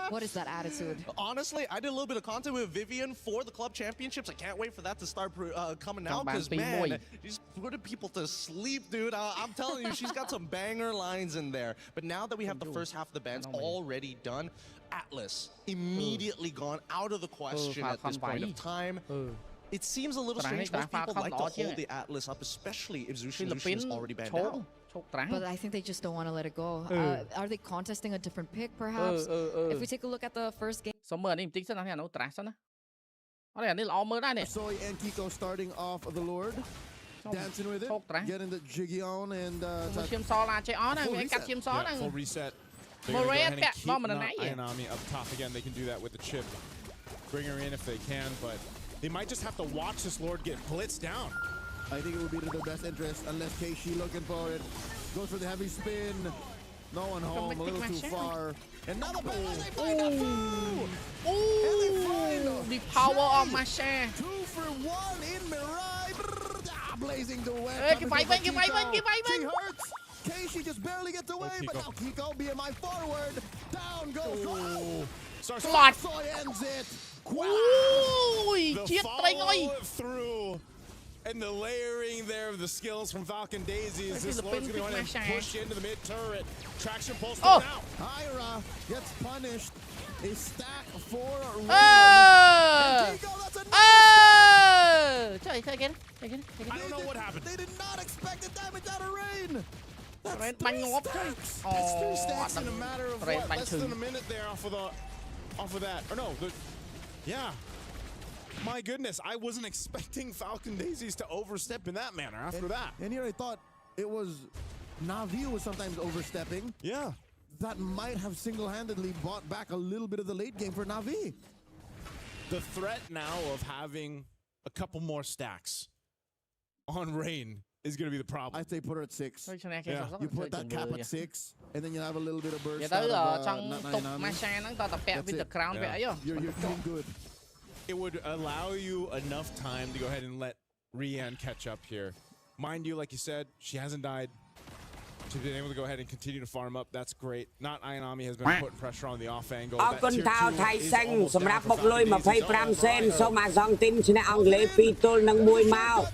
What is that attitude? Honestly, I did a little bit of content with Vivian for the club championships. I can't wait for that to start coming out because, man, she's putting people to sleep, dude. I'm telling you, she's got some banger lines in there. But now that we have the first half of the bans already done, Atlas immediately gone out of the question at this point of time. It seems a little strange. Most people like to hold the Atlas up, especially if Zushin is already banned out. But I think they just don't want to let it go. Are they contesting a different pick, perhaps? If we take a look at the first game. Soy and Kiko starting off the Lord. Dancing with it. Getting the jiggy on and full reset. They're gonna go ahead and keep Ayanami up top again. They can do that with the chip. Bring her in if they can, but they might just have to watch this Lord get blitzed down. I think it would be to their best interest unless Keishi looking for it. Goes for the heavy spin. No one home, a little too far. And now the the power of my share. 2 for 1 in Mirai. Blazing the way. Give She hurts. Keishi just barely gets away, but now Kiko BMI forward. Down goes. Soy ends it. The follow through. And the layering there of the skills from Falcon Daisies. This Lord's going to go ahead and push into the mid turret. Traction pulse now. Ira gets punished. A stack for Rain. I don't know what happened. They did not expect the damage out of Rain. That's 3 stacks in a matter of what? Less than a minute there off of that. Or no, yeah. My goodness, I wasn't expecting Falcon Daisies to overstep in that manner after that. And here I thought it was Na'Vi was sometimes overstepping. Yeah. That might have single-handedly bought back a little bit of the late game for Na'Vi. The threat now of having a couple more stacks on Rain is going to be the problem. I'd say put her at 6. Yeah. You put that cap at 6, and then you have a little bit of burst That's You're doing good. It would allow you enough time to go ahead and let Rian catch up here. Mind you, like you said, she hasn't died. She's been able to go ahead and continue to farm up. That's great. Not Ayanami has been putting pressure on the off angle. That tier 2 is almost down for Falcon.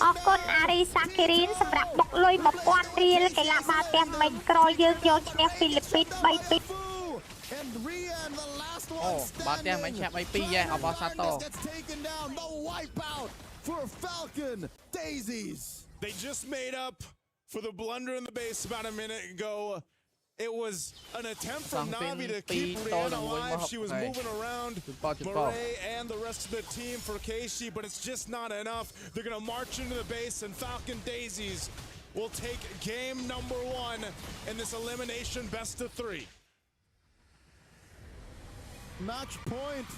អរគុណអារីសាគីរីនសម្រាប់បុកលុយ 1000 រៀលកីឡាបាល់ទះមិញក្រោយយើងយកឈ្នះហ្វីលីពីន And Rian, the last one gets taken down. The wipeout for Falcon Daisies. They just made up for the blunder in the base about a minute ago. It was an attempt from Na'Vi to keep Rian alive. She was moving around Murray and the rest of the team for Keishi, but it's just not enough. They're going to march into the base, and Falcon Daisies will take game number 1 in this elimination best of 3. Match point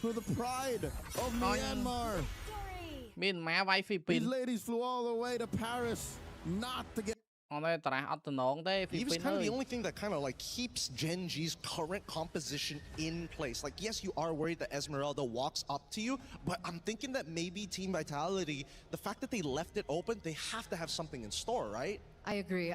for the pride of Myanmar. These ladies flew all the way to Paris not to get. Eve's kind of the only thing that kind of like keeps Gen G's current composition in place. Like, yes, you are worried that Esmeralda walks up to you, but I'm thinking that maybe Team Vitality, the fact that they left it open, they have to have something in store, right? I agree.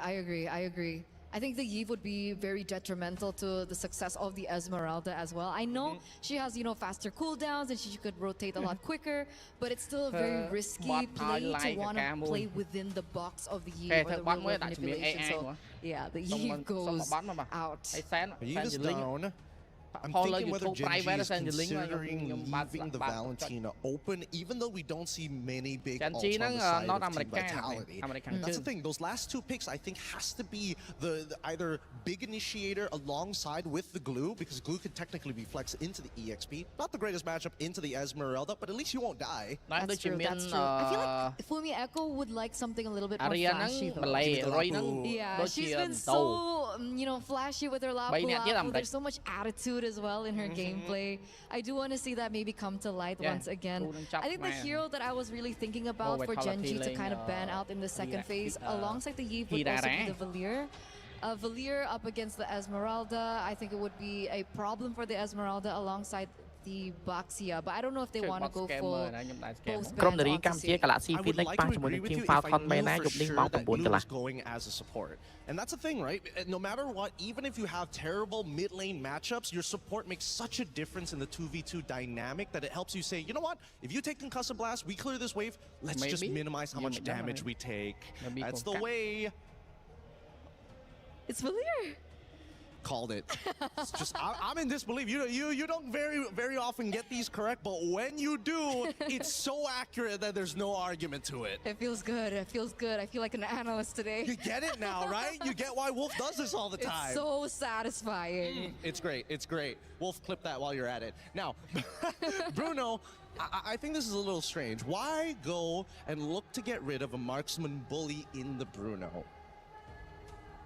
I think the Eve would be very detrimental to the success of the Esmeralda as well. I know she has, faster cooldowns and she could rotate a lot quicker, but it's still a very risky play to want to play within the box of the Eve or the real manipulation. So, yeah, the Eve goes out. Eve is down. I'm thinking whether Genji is considering leaving the Valentina open, even though we don't see many big ults on the side of Team Vitality. That's the thing. Those last 2 picks, I think, has to be the either big initiator alongside with the Glue, because Glue can technically be flexed into the EXP. Not the greatest matchup into the Esmeralda, but at least you won't die. That's true. I feel like Fumi Echo would like something a little bit more flashy, though. Yeah, she's been so, flashy with her Lapu. There's so much attitude as well in her gameplay. I do want to see that maybe come to light once again. I think the hero that I was really thinking about for Gen G to kind of ban out in the second phase alongside the Eve would also be the Valier. Valier up against the Esmeralda. I think it would be a problem for the Esmeralda alongside the Baxia, but I don't know if they want to go full both ក្រុមនារី bands កម្ពុជា onto Galaxy I would Phoenix like ប៉ះ to ជាមួយ agree នឹង with Team you if I Falcon មែន knew ណា for យប់នេះ sure ម៉ោង that 9 Glue កន្លះ was going as a support. And that's the thing, right? No matter what, even if you have terrible mid lane matchups, your support makes such a difference in the 2v2 dynamic that it helps you say, you know what? If you take Concussive Blast, we clear this wave, let's just minimize how much damage we take. That's the way. It's familiar. Called it. It's just I'm in disbelief. You don't very often get these correct, but when you do, it's so accurate that there's no argument to it. It feels good. It feels good. I feel like an analyst today. You get it now, right? You get why Wolf does this all the time. It's so satisfying. It's great. It's great. Wolf, clip that while you're at it. Now, Bruno, I think this is a little strange. Why go and look to get rid of a marksman bully in the Bruno?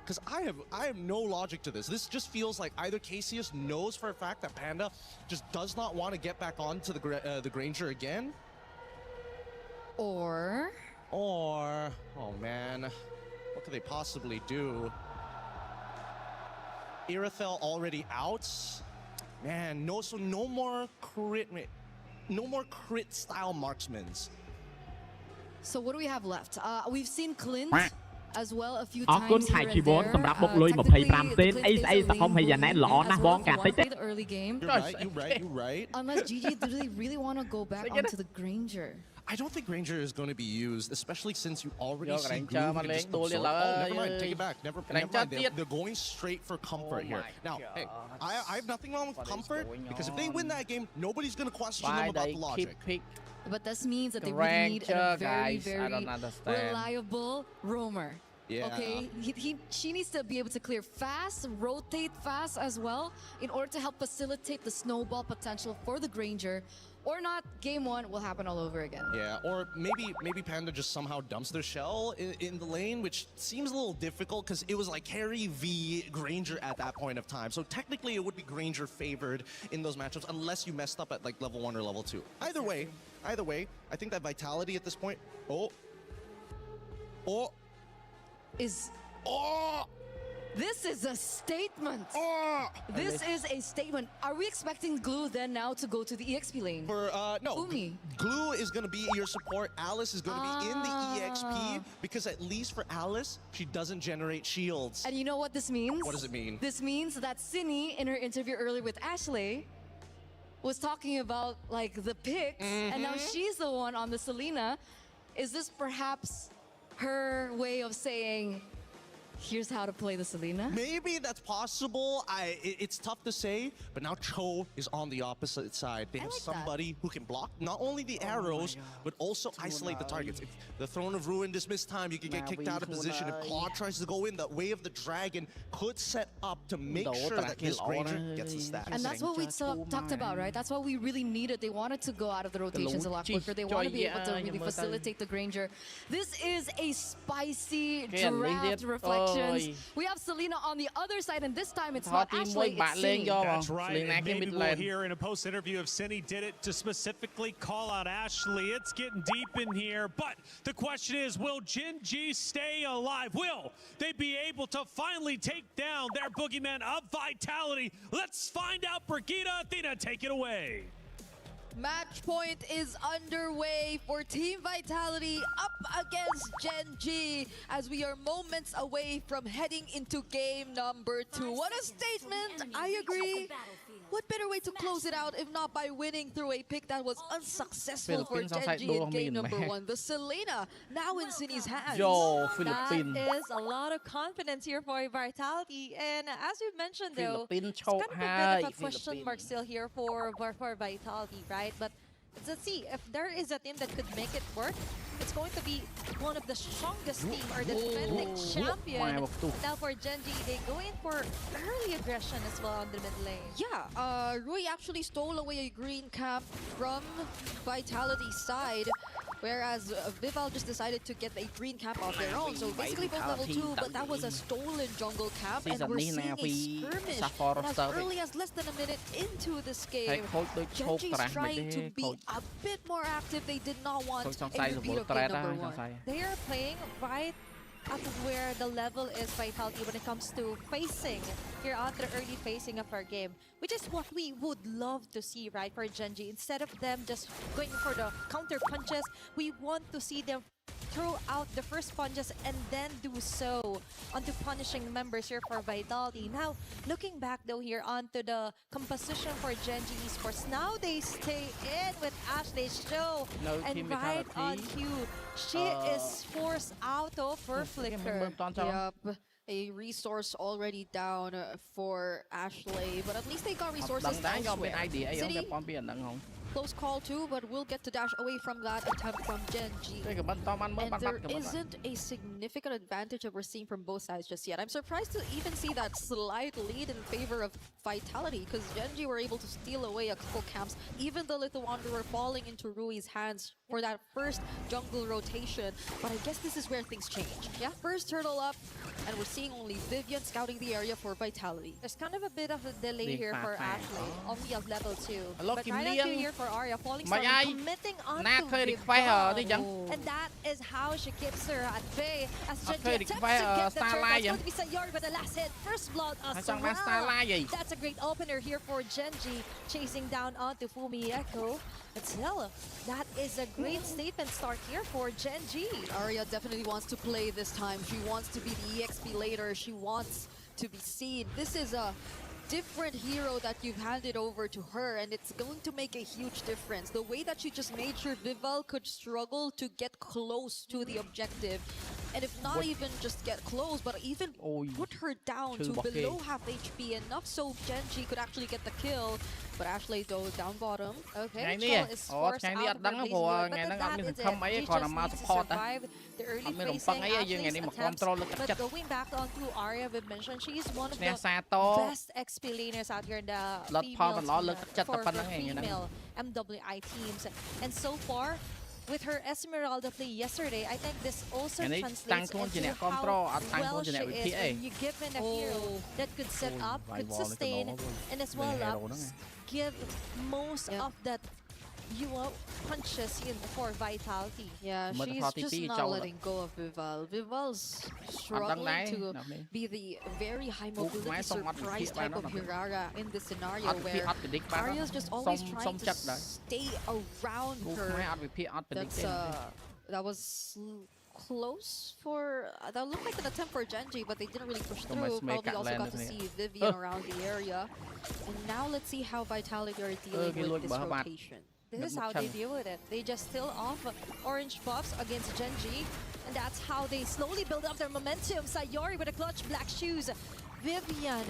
Because I have no logic to this. This just feels like either Cassius knows for a fact that Panda just does not want to get back onto the Granger again. Or, oh man, what could they possibly do? Irithel already out. Man, no more crit style marksmans. So what do we have left? We've seen Clint as well a few អរគុណ times ខែ here ជី and វ័ន there. សម្រាប់បុកលុយ 25 សេន អីស្អីសកុំហើយយ៉ាណែតល្អណាស់បងកាតិច The early game. You're right. Unless GG do they really want to go back onto the Granger? I don't think Granger is going to be used, especially since you already Yo, see Granger Glue mà can lên just đua absorb. lên Oh, never mind, ơi. take it back. Never Granger mind. tiếp. They're going straight for comfort here. Now, hey, I have nothing wrong with comfort because if they win that game, nobody's going to question them about the logic. But this means that they really need a very, guys, I don't very understand. reliable roamer. Yeah. Okay, she needs to be able to clear fast, rotate fast as well, in order to help facilitate the snowball potential for the Granger. Or not, game one will happen all over again. Yeah, or maybe Panda just somehow dumps their shell in the lane, which seems a little difficult because it was like Harry v Granger at that point of time. So technically it would be Granger favored in those matchups unless you messed up at like level 1 or level 2. Either way, I think that Vitality at this point, This is a statement. This is a statement. Are we expecting Glue then now to go to the EXP lane? No. Umi. Glue is going to be your support. Alice is going to be in the EXP because at least for Alice, she doesn't generate shields. And you know what this means? What does it mean? This means that Cindy, in her interview earlier with Ashley, was talking about like the picks, and now she's the one on the Selena. Is this perhaps her way of saying, here's how to play the Selena? Maybe that's possible. It's tough to say, but now Cho is on the opposite side. They have somebody who can block not only the arrows, but also isolate the targets. If the Throne of Ruin dismiss time, you can get kicked out of position. If Claude tries to go in, the Way of the Dragon could set up to make sure that this Granger gets the stacks. And that's what we talked about, right? That's what we really needed. They wanted to go out of the rotations a lot quicker. They want to be able to really facilitate the Granger. This is a spicy draft reflection. We have Selena on the other side, and this time it's not Ashley, it's Cindy. That's right. And maybe we'll hear in a post-interview if Cindy did it to specifically call out Ashley. It's getting deep in here. But the question is, will Gen.G stay alive? Will they be able to finally take down their boogeyman of Vitality? Let's find out. Brigitte, Athena, take it away. Match point is underway for Team Vitality up against Gen.G as we are moments away from heading into game number 2. What a statement! I agree. What better way to close it out if not by winning through a pick that was unsuccessful for Gen.G in game number 1? The Selena now in Cindy's hands. That is a lot of confidence here for Vitality. And as you mentioned though, it's kind of a bit of a question mark still here for Vitality, right? But let's see, if there is a team that could make it work, it's going to be one of the strongest team or the defending champion. Now for Gen.G, they go in for early aggression as well on the mid lane. Yeah, Rui actually stole away a green camp from Vitality's side, whereas Vival just decided to get a green camp of their own. So basically both level 2, but that was a stolen jungle camp, and we're seeing a skirmish. And as early as less than a minute into this game, Gen.G is trying to be a bit more active. They did not want a repeat of game number 1. They are playing right at where the level is Vitality when it comes to facing here on the early facing of our game, which is what we would love to see, right, for Genji. Instead of them just going for the counter punches, we want to see them throw out the first punches and then do so onto punishing members here for Vitality. Now, looking back though here onto the composition for Genji Esports, now they stay in with Ashley Show, and right on cue, she is forced out of her flicker. Yep. A resource already down for Ashley, but at least they got resources elsewhere. City, close call too, but we'll get to dash away from that attempt from Genji. And there isn't a significant advantage that we're seeing from both sides just yet. I'm surprised to even see that slight lead in favor of Vitality, because Genji were able to steal away a couple camps, even the Little Wanderer falling into Rui's hands for that first jungle rotation. But I guess this is where things change. Yeah, first turtle up, and we're seeing only Vivian scouting the area for Vitality. There's kind of a bit of a delay here for Ashley on the level 2. But right on cue here for Arya, falling star, committing onto Vival. And that is how she keeps her at bay. As Genji attempts to get the turtle, it's going to be Sayori with the last hit. First blood as well. That's a great opener here for Genji, chasing down onto Fumi Echo. But still, that is a great statement start here for Genji. Arya definitely wants to play this time. She wants to be the EXP later. She wants to be seen. This is a different hero that you've handed over to her, and it's going to make a huge difference. The way that she just made sure Vival could struggle to get close to the objective, and if not even just get close, but even put her down to below half HP, enough so Genji could actually get the kill. But Ashley though down bottom. Okay, Troll is forced out of her blazing ward, but that is it. She just needs to survive the early facing Ashley's attempts. But going back onto Arya, we mentioned she's one of the best XP laners out here in the female MWI teams. And so far, with her Esmeralda play yesterday, I think this also translates into how well she is when you given a hero that could set up, could sustain, and as well give most of that punches in for Vitality. Yeah, she's just not letting go of Vival. Vival's struggling to be the very high mobility surprise type of Hirara in this scenario where Arya's just always trying to stay around her. That was close for that looked like an attempt for Genji, but they didn't really push through. Probably also got to see Vivian around the area. And now let's see how Vitality are dealing with this rotation. This is how they deal with it. They just steal off orange buffs against Genji, and that's how they slowly build up their momentum. Sayori with a clutch black shoes. Vivian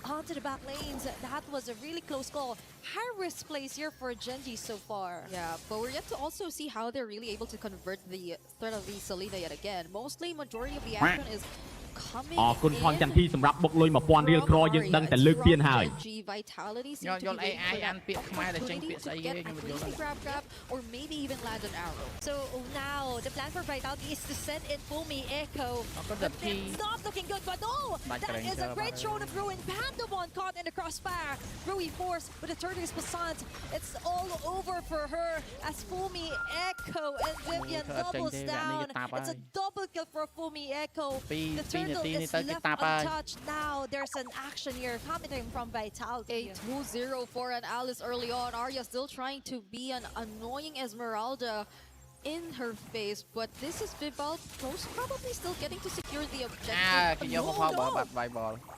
onto the back lanes. That was a really close call. High-risk plays here for Genji so far. Yeah, but we're yet to also see how they're really able to convert the threat of the Selena yet again. Mostly, majority of the action is coming in from Genji. Vitality seems to be waiting for that opportunity to get at least a grab, or maybe even land an arrow. So now, the plan for Vitality is to send in Fumi Echo. But it's not looking good, but no! That is a great throw of Ruin. Pandemon caught in the crossfire. Rui forced with a Turtles Passant. It's all over for her as Fumi Echo and Vivian doubles down. It's a double kill for Fumi Echo. The turtle is left untouched. Now there's an action here coming from Vitality. A 2-0 for an Alice early on. Arya still trying to be an annoying Esmeralda in her face, but this is Vival most probably still getting to secure the objective.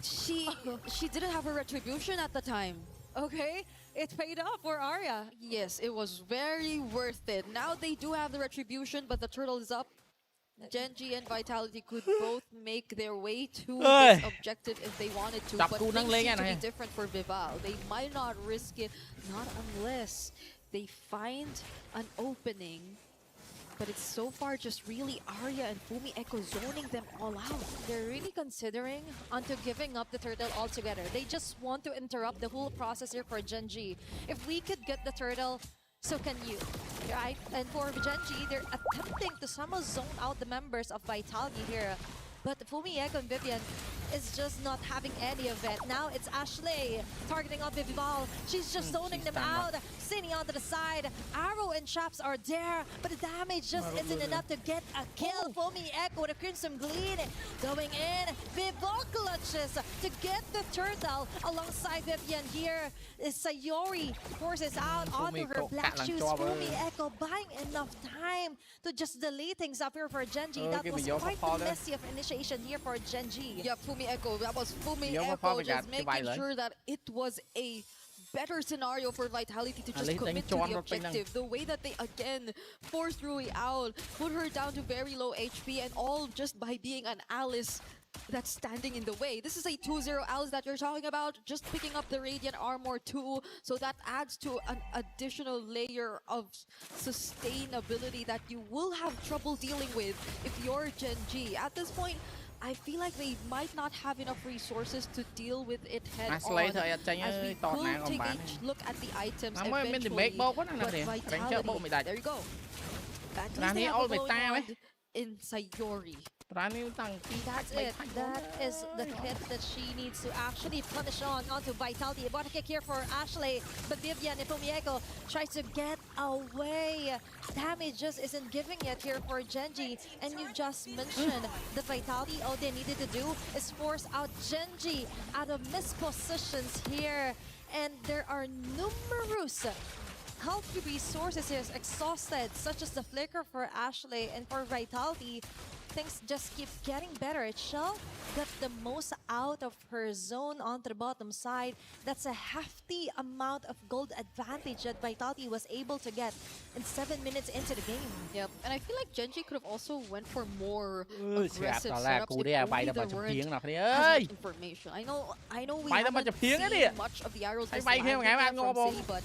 She didn't have her retribution at the time. Okay, it paid off for Arya. Yes, it was very worth it. Now they do have the retribution, but the turtle is up. Genji and Vitality could both make their way to this objective if they wanted to, but things seem to be different for Vival. They might not risk it, not unless they find an opening. But it's so far just really Arya and Fumi Echo zoning them all out. They're really considering onto giving up the turtle altogether. They just want to interrupt the whole process here for Genji. If we could get the turtle, so can you, right? And for Genji, they're attempting to somehow zone out the members of Vitality here. But Fumi Echo and Vivian is just not having any of it. Now it's Ashley targeting on Vival. She's just zoning them out. Sitting onto the side. Arrow and traps are there, but the damage just isn't enough to get a kill. VSHOPKH with a Crimson Glean going in. Vival clutches to get the turtle alongside Vivian here. Sayori forces out onto her black shoes. VSHOPKH buying enough time to just delay things up here for Genji. That was quite the messy of initiation here for Genji. Yeah, VSHOPKH. That was VSHOPKH just making sure that it was a better scenario for Vitality to just commit to the objective. The way that they again forced Rui out, put her down to very low HP, and all just by being an Alice that's standing in the way. This is a 2-0 Alice that you're talking about, just picking up the Radiant Armor too, so that adds to an additional layer of sustainability that you will have trouble dealing with if you're Genji. At this point, I feel like they might not have enough resources to deal with it head on. As we will take a look at the items eventually, but Vitality, there you go. At least they have a glowing wand in Sayori. That's it. That is the kit that she needs to actually punish onto Vitality. Bought a kick here for Ashley, but Vivian and VSHOPKH tries to get away. Damage just isn't giving it here for Genji. And you just mentioned the Vitality. All they needed to do is force out Genji out of mispositions here. And there are numerous healthy resources here exhausted, such as the flicker for Ashley, and for Vitality. Things just keep getting better. Shell got the most out of her zone onto the bottom side. That's a hefty amount of gold advantage that Vitality was able to get in 7 minutes into the game. Yep, and I feel like Genji could have also went for more aggressive setups if only there weren't as much information. I know we haven't seen much of the arrows this time from City, but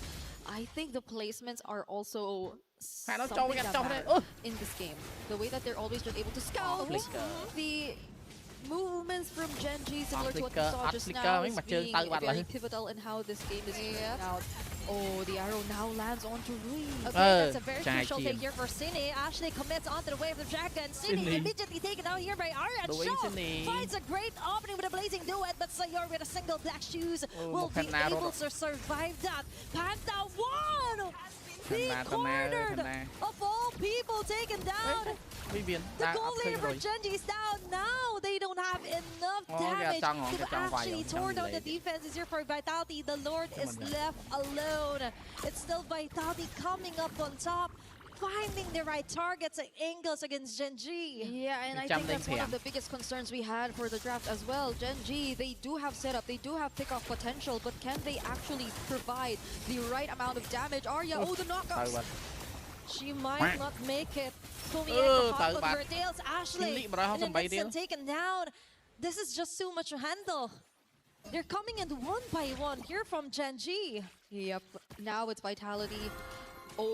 I think the placements are also something that matters in this game. The way that they're always just able to scout the movements from Genji, similar to what we saw just now, is being very pivotal in how this game is playing out. Oh, the arrow now lands onto Rui. Okay, that's a very crucial take here for Cine. Ashley commits onto the wave of the dragon. Cine immediately taken out here by Arya. Shaw finds a great opening with a blazing duet, but Sayori with a single black shoes will be able to survive that. Panta won! Being cornered, of all people, taken down. The goal layer for Genji is down. Now they don't have enough damage to actually tore down the defenses here for Vitality. The Lord is left alone. It's still Vitality coming up on top, finding the right targets and angles against Genji. Yeah, and I think that's one of the biggest concerns we had for the draft as well. Genji, they do have setup, they do have pickoff potential, but can they actually provide the right amount of damage? Arya, the knockouts! She might not make it. VSHOPKH hop on her tails. Ashley in an instant taken down. This is just too much to handle. They're coming in one by one here from Genji. Yep, now it's Vitality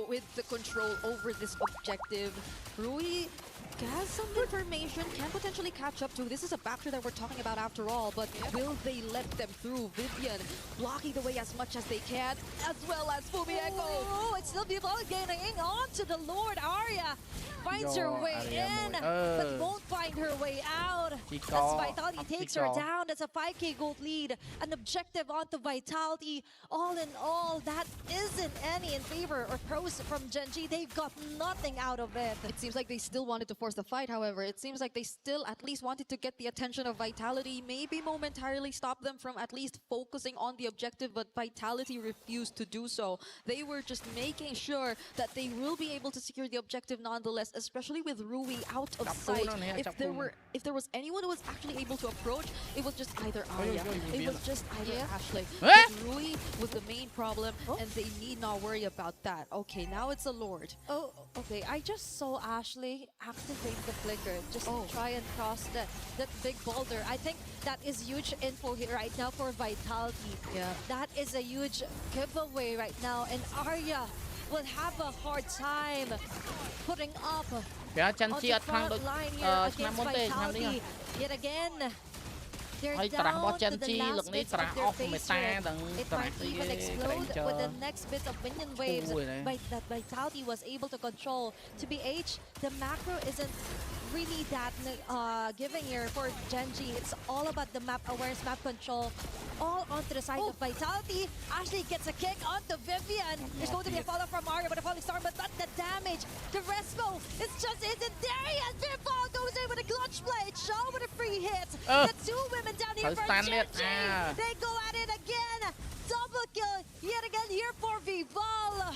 with the control over this objective. Rui has some information, can potentially catch up to. This is a factor that we're talking about after all, but will they let them through? Vivian blocking the way as much as they can, as well as VSHOPKH. Oh, it's still Vival getting on to the Lord. Arya finds her way in, but won't find her way out. As Vitality takes her down, that's a 5k gold lead. An objective onto Vitality. All in all, that isn't any in favor or pros from Genji. They've got nothing out of it. It seems like they still wanted to force the fight, however. It seems like they still at least wanted to get the attention of Vitality, maybe momentarily stop them from at least focusing on the objective, but Vitality refused to do so. They were just making sure that they will be able to secure the objective nonetheless, especially with Rui out of sight. If there was anyone who was actually able to approach, it was just either Arya, it was just either Ashley. But Rui was the main problem, and they need not worry about that. Okay, now it's a Lord. Oh, okay. I just saw Ashley activate the flicker just to try and cross that big boulder. I think that is huge info here right now for Vitality. Yeah, that is a huge giveaway right now, and Arya will have a hard time putting up on the front line here against Vitality. Yet again, they're down to the last bits of their face rate. It might even explode with the next bit of minion waves that Vitality was able to control. To BH, the macro isn't really that giving here for Genji. It's all about the map awareness, map control, all onto the side of Vitality. Ashley gets a kick onto Vivian. There's going to be a follow from Mario, but a falling star, but not the damage. The Respo, it's just isn't there yet. Virbal goes in with a clutch play. Shaw with a free hit. The two women down here for Genji. They go at it again. Double kill yet again here for Vival.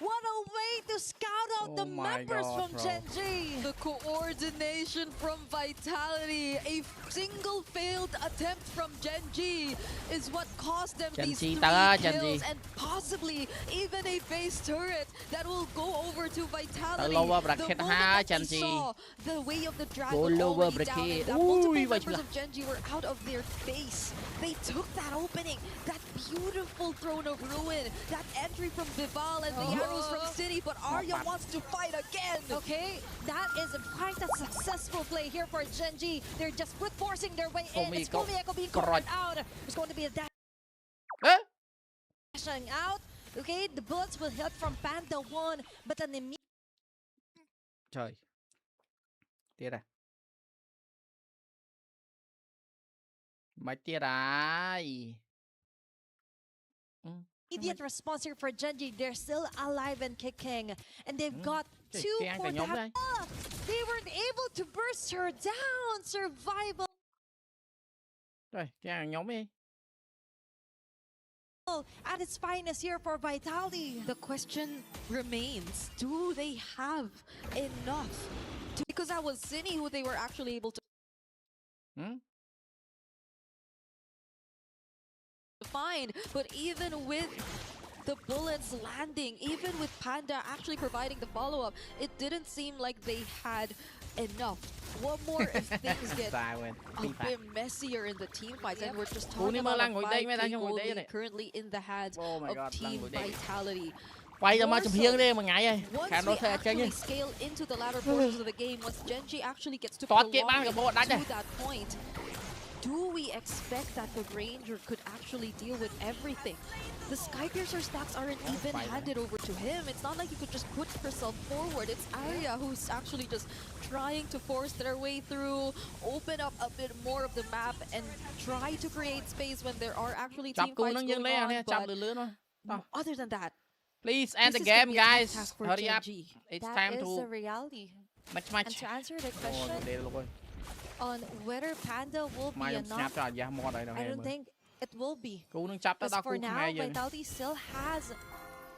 What a way to scout out the members from Genji. The coordination from Vitality. A single failed attempt from Genji is what cost them these 3 kills and possibly even a base turret that will go over to Vitality. The moment that we saw the way of the dragon already down and that multiple members of Genji were out of their base. They took that opening, that beautiful Throne of Ruin, that entry from Vival and the arrows from City, but Arya wants to fight again. Okay, that is quite a successful play here for Genji. They're just brute forcing their way in. It's Fumi Echo being cornered out. There's going to be a dash dashing out. Okay, the bullets will hit from Panda 1, but an immediate... Trời. Tiếc à. Mấy tiếc ai. Immediate response here for Genji. They're still alive and kicking. And they've got 2 for that. They weren't able to burst her down. Survival. Rồi, nhóm đi. At its finest here for Vitality. The question remains, do they have enough? Because that was Zinni who they were actually able to find, but even with the bullets landing, even with Panda actually providing the follow-up, it didn't seem like they had enough. What more if things get a bit messier in the team fights, and we're just talking about a 5K goalie currently in the hands of Team Vitality. Quay ra mà chụp hiên đi mà ngại ơi. Once we actually scale into the latter portions of the game, once Genji actually gets to prolong to that point, do we expect that the Ranger could actually deal with everything? The Skypiercer stacks aren't even handed over to him. It's not like he could just put herself forward. It's Arya who's actually just trying to force their way through, open up a bit more of the map, and try to create space when there are actually team fights going on. But other than that, please end the game, guys. Hurry up. It's time to... That is the reality. Much. And to answer the question on whether Panda will be enough, I don't think it will be. Because for now, Vitality still has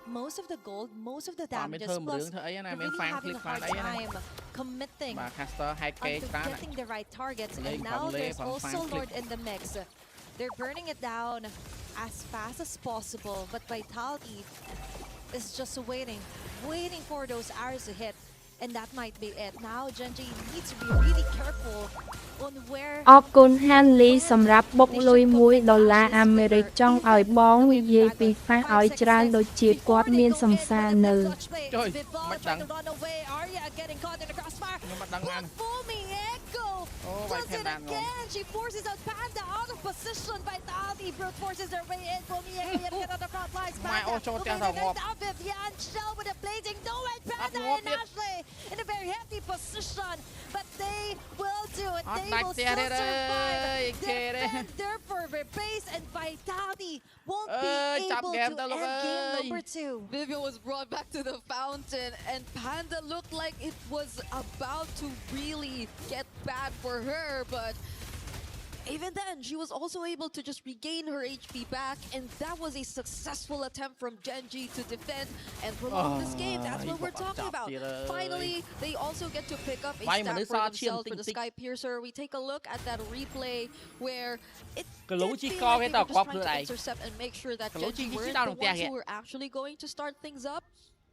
most of the gold, most of the damages, plus really having a hard time committing on getting the right targets. And now there's also Lord in the mix. They're burning it down as fast as possible, but Vitality is just waiting for those arrows to hit. And that might be it. Now Genji needs to be really careful on where អរគុណ Hanley សម្រាប់បុកលុយ$1 អាមេរិកចង់ឲ្យបងនិយាយពី Fast ឲ្យច្រើនដូចជាគាត់មានសំសារនៅ Trời, mất đắng. Does it again? She forces out Panda out of position. Vitality brute forces their way in. Fumi Echo get on the front lines. Vivian Shell with a blazing no way. Panda and Ashley in a very hefty position, but they will do it. They will still survive. Defend their further base, and Vitality won't be able to end game number 2. Vivian was brought back to the fountain, and Panda looked like it was about to really get bad for her, but even then, she was also able to just regain her HP back, and that was a successful attempt from Genji to defend and prolong this game. That's what we're talking about. Finally, they also get to pick up a stack for themselves for the Skypiercer. We take a look at that replay where it did feel like they were just trying to intercept and make sure that Genji weren't the ones who were actually going to start things up.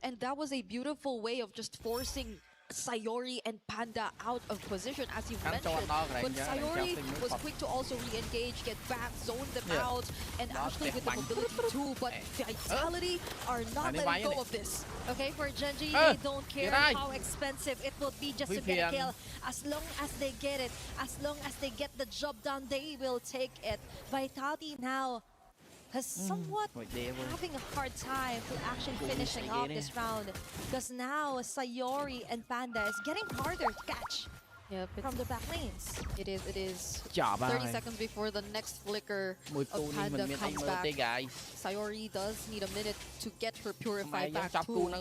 And that was a beautiful way of just forcing Sayori and Panda out of position, as you mentioned. But Sayori was quick to also re-engage, get back, zone them out, and Ashley with the mobility too. But Vitality are not letting go of this. Okay, for Genji, they don't care how expensive it will be just to get a kill. As long as they get it, as long as they get the job done, they will take it. Vitality now has somewhat having a hard time to actually finishing off this round. Because now Sayori and Panda is getting harder to catch from the back lanes. It is. 30 seconds before the next flicker of Panda comes back. Sayori does need a minute to get her purified back too.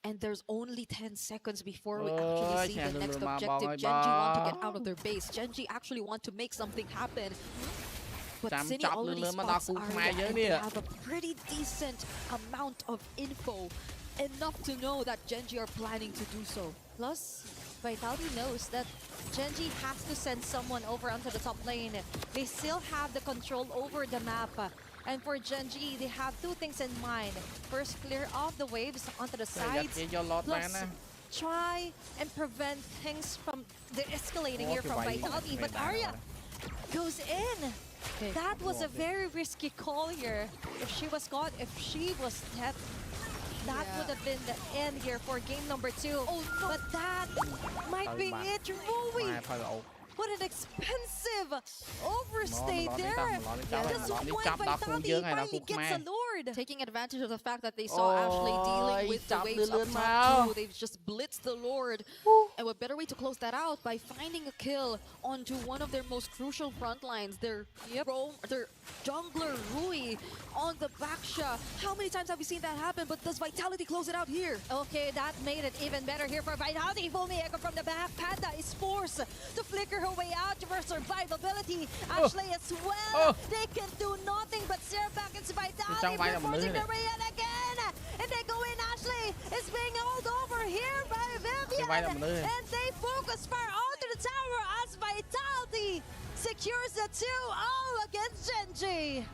And there's only 10 seconds before we actually see the next objective. Genji want to get out of their base. Genji actually want to make something happen. But Cine already spots Arya and they have a pretty decent amount of info. Enough to know that Genji are planning to do so. Plus, Vitality knows that Genji has to send someone over onto the top lane. They still have the control over the map. And for Genji, they have two things in mind. First, clear off the waves onto the sides. Plus, try and prevent things from escalating here from Vitality. But Arya goes in. That was a very risky call here. If she was caught, if she was dead, that would have been the end here for game number 2. Oh, no. But that might be it. Rui! What an expensive overstay there. Just when Vitality finally gets allured. Taking advantage of the fact that they saw Ashley dealing with the waves up top too. They've just blitzed the Lord. And what better way to close that out by finding a kill onto one of their most crucial front lines. Their jungler Rui on the backsha. How many times have we seen that happen? But does Vitality close it out here? Okay, that made it even better here for Vitality. Foamy Echo from the back. Panda is forced to flicker her way out for survivability. Ashley as well. They can do nothing but stare back into Vitality. They're forcing their way in again. And they go in. Ashley is being held over here by Vivian. And they focus fire onto the tower as Vitality secures the 2-0 against Genji.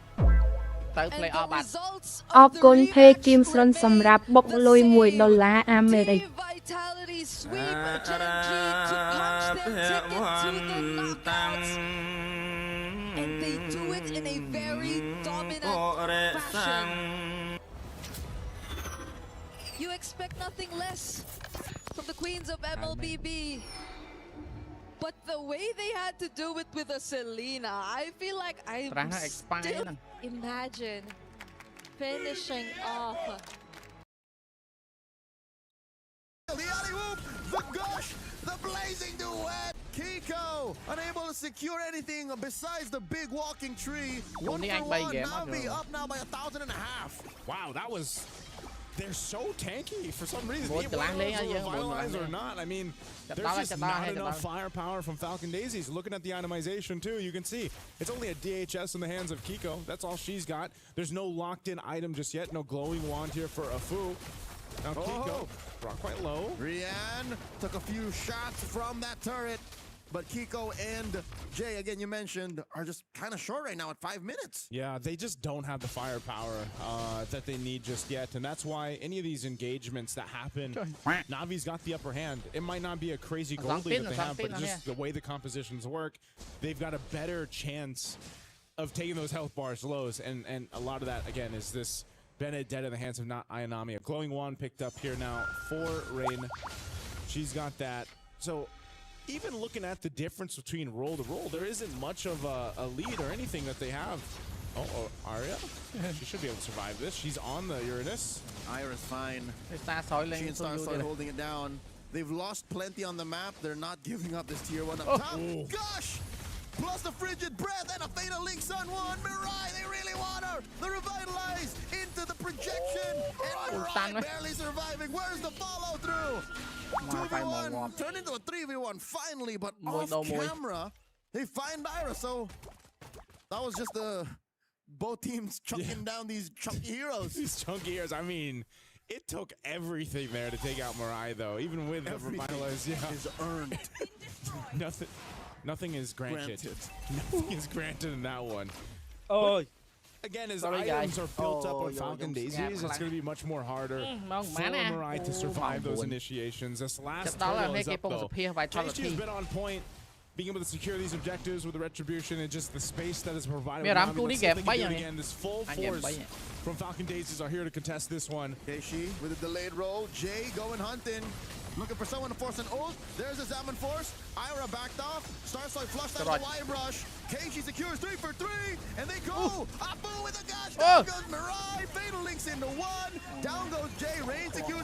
អរគុណភេគីមស្រុនសម្រាប់បុកលុយ$1អាមេរិក Vitality sweep Genji to punch their ticket to the knockouts. And they do it in a very dominant fashion. You expect nothing less from the queens of MLBB. But the way they had to do it with a Selena, I feel like I'm still... Imagine finishing off. The alley-oop, the gush, the blazing duet. Kiko unable to secure anything besides the big walking tree. 1 for 1. Navi up now by 1,500. Wow, that was... They're so tanky for some reason. Revitalize or not, I mean, there's just not enough firepower from Falcon Daisies. Looking at the itemization too, you can see it's only a DHS in the hands of Kiko. That's all she's got. There's no locked-in item just yet. No glowing wand here for Afu. Now Kiko brought quite low. Rian took a few shots from that turret. But Kiko and Jay, again, you mentioned, are just kind of short right now at 5 minutes. Yeah, they just don't have the firepower that they need just yet. And that's why any of these engagements that happen, Navi's got the upper hand. It might not be a crazy gold lead that they have, but just the way the compositions work, they've got a better chance of taking those health bars lows. And a lot of that, again, is this Bennett dead in the hands of not Ayanami. A glowing wand picked up here now for Rain. She's got that. So... even looking at the difference between roll to roll, there isn't much of a lead or anything that they have. Arya? She should be able to survive this. She's on the Uranus. Iris fine. She and Starsoy holding it down. They've lost plenty on the map. They're not giving up this tier 1 up top. Gosh! Plus the frigid breath and a fatal links on one. Mirai, they really want her. The revitalize into the projection. And Mirai barely surviving. Where's the follow through? 2v1 turned into a 3v1 finally, but off camera they find Ira. So that was just both teams chunking down these chunky heroes. These chunky heroes. I mean, it took everything there to take out Mirai, though. Even with the revitalize, is earned. Nothing is granted. Nothing is granted in that one. Again, as items are built up on Falcon Daisies, it's going to be much more harder for Mirai to survive those initiations. This last turtle is up, though. JG has been on point, being able to secure these objectives with the retribution and just the space that is provided. Again, this full force from Falcon Daisies are here to contest this one. Keishi with a delayed roll. Jay going hunting. Looking for someone to force an ult. There's a Zaman force. Ira backed off. Starsoy flushed out of the wide rush. Keishi secures 3 for 3. And they go. Apu with a gash. Down goes Mirai. Fatal links into 1. Down goes Jay. Rain secures.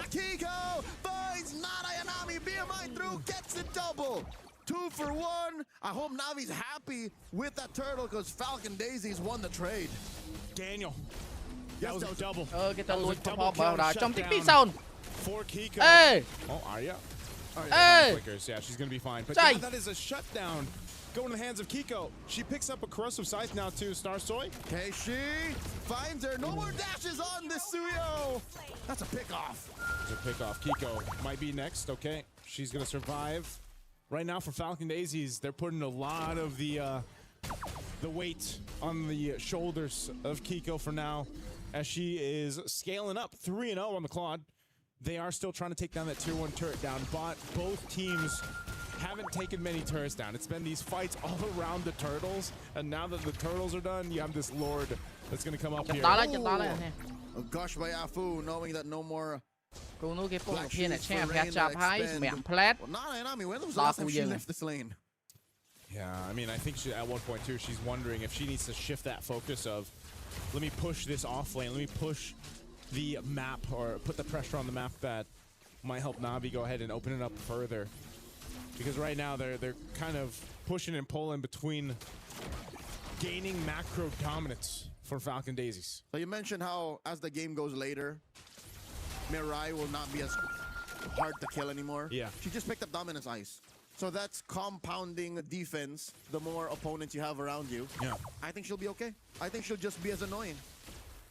Kiko finds Nada Yanami. BMI through. Gets the double. 2 for 1. I hope Navi's happy with that turtle because Falcon Daisies won the trade. Daniel. That was a double. Cái tao lùi double vào đó trong shutdown tiếng zone. For Kiko. Hey. Oh, Arya. Hey. Flickers. Yeah, she's going to be fine. But yeah, that is a shutdown going in the hands of Kiko. She picks up a corrosive scythe now too, Starsoy. Okay, she finds her. No more dashes on this Suyo. That's a pick off. It's a pick off. Kiko might be next. Okay, she's going to survive. Right now for Falcon Daisies, they're putting a lot of the weight on the shoulders of Kiko for now, as she is scaling up 3-0 on the Claude. They are still trying to take down that tier 1 turret down, but both teams haven't taken many turrets down. It's been these fights all around the turtles, and now that the turtles are done, you have this Lord that's going to come up here. A gush by Afu, knowing that no more. Cô nuôi cái phone của kia này xem phải chạm hai mẹm plat. When was the last time she left this lane? Yeah, I mean, I think at one point too, she's wondering if she needs to shift that focus of, let me push this off lane, let me push the map or put the pressure on the map that might help Navi go ahead and open it up further. Because right now they're kind of pushing and pulling between gaining macro dominance for Falcon Daisies. So you mentioned how as the game goes later, Mirai will not be as hard to kill anymore. Yeah. She just picked up Dominance Ice. So that's compounding defense the more opponents you have around you. Yeah. I think she'll be okay. I think she'll just be as annoying.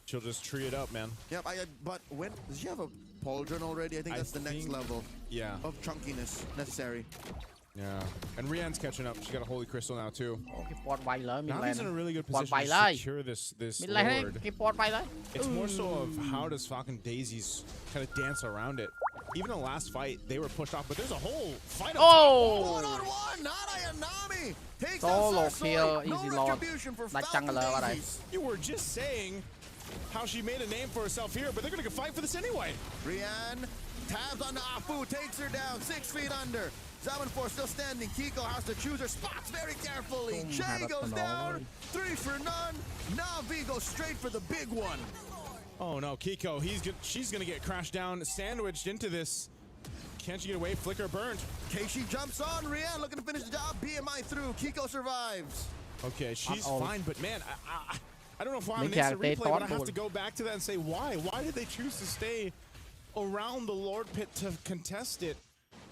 She'll just tree it up, man. Yep, but when does she have a Pauldron already? I think that's the next level of chunkiness necessary. Yeah, and Rian's catching up. She got a Holy Crystal now too. Navi's in a really good position bay to secure this Lord. Bay It's more so of how does Falcon Daisies kind of dance around it. Even in the last fight, they were pushed off, but there's a whole fight. Oh! 1-on-1, Nada Yanami takes Solo kill, no easy Lord. retribution for Falcon Daisies. You were just saying how she made a name for herself here, but they're gonna fight for this anyway. Rian tabs on Afu, takes her down 6 feet under. Zaman 4 still standing. Kiko has to choose her spots very carefully. Jay goes down. 3 for none. Navi goes straight for the big one. Oh no, Kiko, she's gonna get crashed down, sandwiched into this. Can't she get away? Flicker burned. Keishi jumps on. Rian looking to finish the job. BMI through. Kiko survives. Okay, she's fine, but man, I don't know if I'm an instant replay, but I have to go back to that and say why? Why did they choose to stay around the Lord Pit to contest it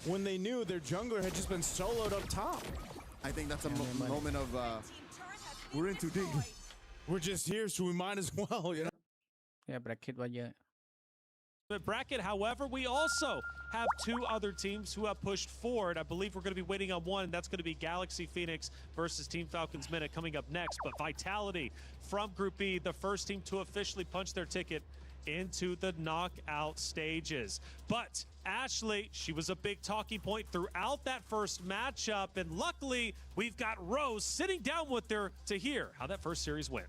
when they knew their jungler had just been soloed up top? I think that's a moment of we're in too deep. We're just here, so we might as well, you know? Yeah, bracket vào giờ. Bracket, however, we also have 2 other teams who have pushed forward. I believe we're going to be waiting on one. That's going to be Galaxy Phoenix versus Team Falcons Minute coming up next. But Vitality from Group B, the first team to officially punch their ticket into the knockout stages. But Ashley, she was a big talking point throughout that first matchup. And luckily, we've got Rose sitting down with her to hear how that first series went.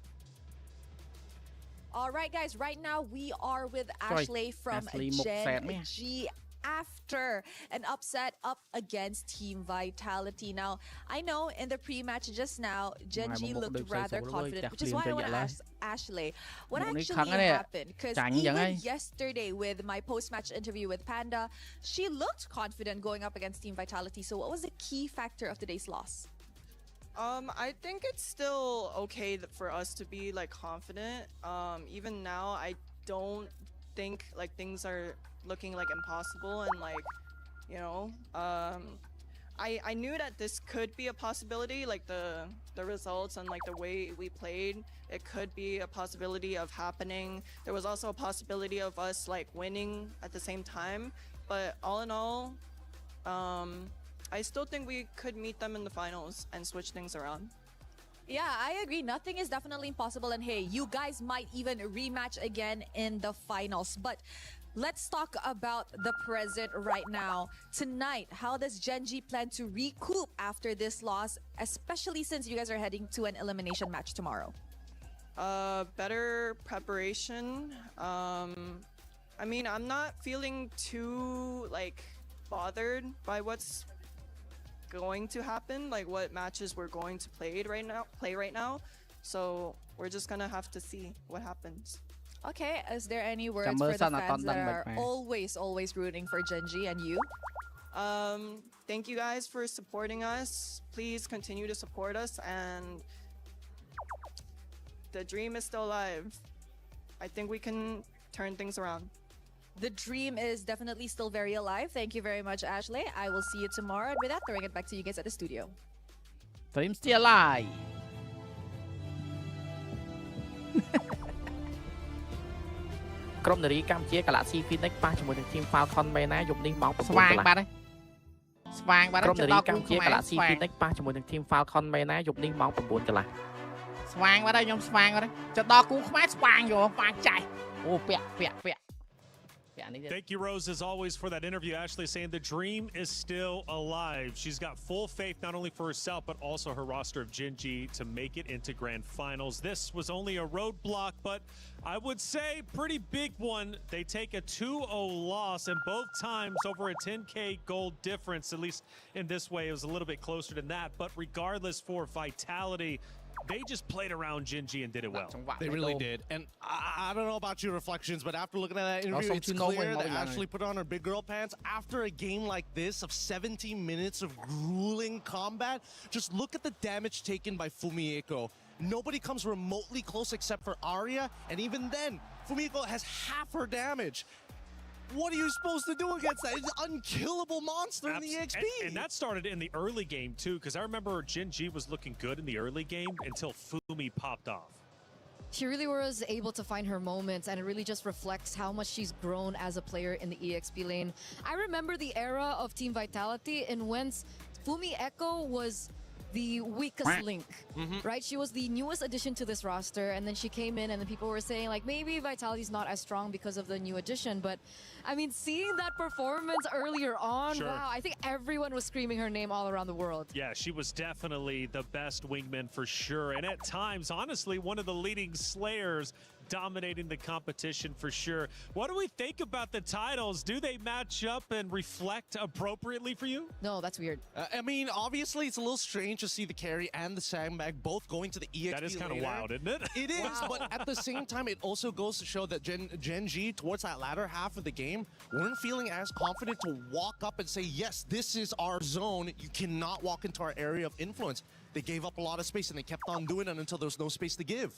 All right, guys, right now we are with Ashley from Gen G after an upset up against Team Vitality. Now, I know in the pre-match just now, Gen G looked rather confident, which is why I want to ask Ashley, what actually happened? Because even yesterday with my post-match interview with Panda, she looked confident going up against Team Vitality. So what was the key factor of today's loss? I think it's still okay for us to be like confident. Even now, I don't think like things are looking like impossible, and like, you know, I knew that this could be a possibility, like the results and like the way we played, it could be a possibility of happening. There was also a possibility of us like winning at the same time, but all in all, I still think we could meet them in the finals and switch things around. Yeah, I agree. Nothing is definitely impossible. And hey, you guys might even rematch again in the finals. But let's talk about the present right now. Tonight, how does Gen G plan to recoup after this loss, especially since you guys are heading to an elimination match tomorrow? Better preparation. I mean, I'm not feeling too like bothered by what's going to happen, like what matches we're going to play right now. So we're just gonna have to see what happens. Okay, is there any words for the fans that are always rooting for Genji and you? Thank you guys for supporting us. Please continue to support us, and the dream is still alive. I think we can turn things around. The dream is definitely still very alive. Thank you very much, Ashley. I will see you tomorrow. And with that, throwing it back to you guys at the studio. Dream still alive. ក្រុមនារីកម្ពុជា Galaxy Phoenix ប៉ះជាមួយនឹង Team Falcon មែនណាយប់នេះម៉ោង 9 ស្វាងបាត់ហើយស្វាងបាត់ហើយដល់កម្ពុជា Galaxy Phoenix ប៉ះជាមួយនឹង Team Falcon មែនណាយប់នេះម៉ោង 9 កន្លះស្វាងបាត់ហើយខ្ញុំស្វាងបាត់ហើយចុះដល់គូខ្មែរស្វាងយកស្វាងចាស់អូពាក់ Thank you, Rose, as always, for that interview. Ashley saying the dream is still alive. She's got full faith not only for herself, but also her roster of Genji to make it into grand finals. This was only a roadblock, but I would say pretty big one. They take a 2-0 loss, and both times over a 10K gold difference. At least in this way, it was a little bit closer than that. But regardless, for Vitality, they just played around Genji and did it well. They really did. And I don't know about your reflections, but after looking at that interview, it's clear that Ashley put on her big girl pants. After a game like this of 17 minutes of grueling combat, just look at the damage taken by Fumieko. Nobody comes remotely close except for Arya, and even then, Fumieko has half her damage. What are you supposed to do against that? It's an unkillable monster in the EXP. And that started in the early game, too, because I remember Genji was looking good in the early game until Fumi popped off. She really was able to find her moments, and it really just reflects how much she's grown as a player in the EXP lane. I remember the era of Team Vitality in whence Fumieko was the weakest link, right? She was the newest addition to this roster, and then she came in and then people were saying like maybe Vitality's not as strong because of the new addition, but I mean seeing that performance earlier on, wow, I think everyone was screaming her name all around the world. Yeah, she was definitely the best wingman for sure, and at times, honestly, one of the leading slayers dominating the competition for sure. What do we think about the titles? Do they match up and reflect appropriately for you? No, that's weird. I mean, obviously, it's a little strange to see the carry and the sandbag both going to the EXP. That is kind of wild, isn't it? It is, but at the same time, it also goes to show that Genji, towards that latter half of the game, weren't feeling as confident to walk up and say, yes, this is our zone. You cannot walk into our area of influence. They gave up a lot of space, and they kept on doing it until there was no space to give.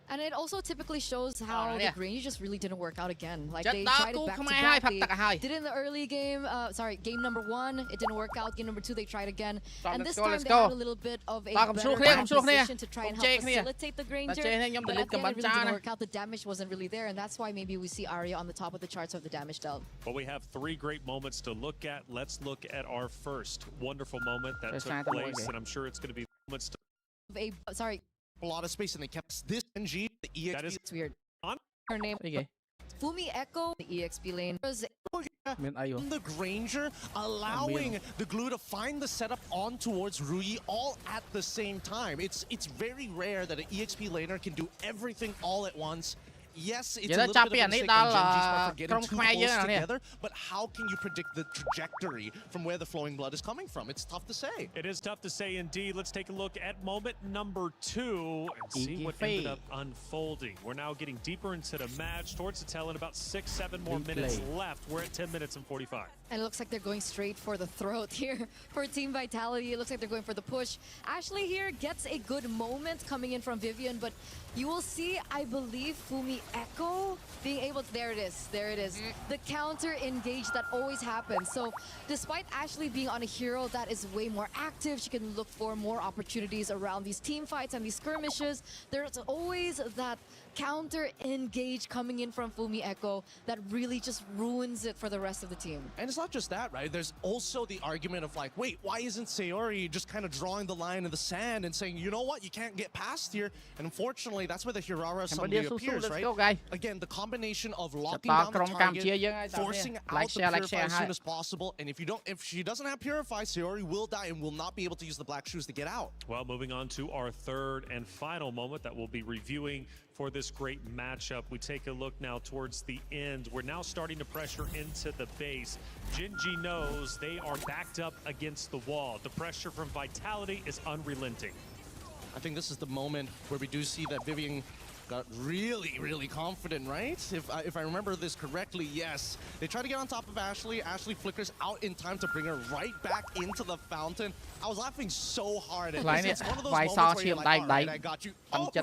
And it also typically shows how the Grange just really didn't work out again. Like they tried it back to back. They did it in the early game. Game number 1, it didn't work out. Game number 2, they tried again. And this time they had a little bit of a better position to try and help facilitate the Granger. But at the end, it really didn't work out. The damage wasn't really there, and that's why maybe we see Arya on the top of the charts of the damage dealt. But we have 3 great moments to look at. Let's look at our first wonderful moment that took place, and I'm sure it's going to be moments to... A lot of space, and they kept this Genji, the EXP. That is weird. Her name Fumieko, the EXP lane. The Granger allowing the glue to find the setup on towards Rui all at the same time. It's very rare that an EXP laner can do everything all at once. Yes, it's a little bit of a mistake on Genji's part for getting too close together, but how can you predict the trajectory from where the flowing blood is coming from? It's tough to say. It is tough to say indeed. Let's take a look at moment number 2 and see what ended up unfolding. We're now getting deeper into the match, towards the tail end, about 6-7 more minutes left. We're at 10 minutes and 45. And it looks like they're going straight for the throat here for Team Vitality. It looks like they're going for the push. Ashley here gets a good moment coming in from Vivian, but you will see, I believe, Fumieko being able to... There it is. There it is. The counter engage that always happens. So despite Ashley being on a hero that is way more active, she can look for more opportunities around these team fights and these skirmishes. There's always that counter engage coming in from Fumieko that really just ruins it for the rest of the team. And it's not just that, right? There's also the argument of like, wait, why isn't Sayori just kind of drawing the line in the sand and saying, you know what, you can't get past here? And unfortunately, that's where the Hirara suddenly appears, right? Again, the combination of locking down the target, forcing out the Purify as soon as possible, and if she doesn't have Purify, Sayori will die and will not be able to use the Black Shoes to get out. Well, moving on to our third and final moment that we'll be reviewing for this great matchup. We take a look now towards the end. We're now starting to pressure into the base. Genji knows they are backed up against the wall. The pressure from Vitality is unrelenting. I think this is the moment where we do see that Vivian got really confident, right? If I remember this correctly, yes. They try to get on top of Ashley. Ashley flickers out in time to bring her right back into the fountain. I was laughing so hard at this. It's one of those moments where you're like, all right, I got you. Oh, no!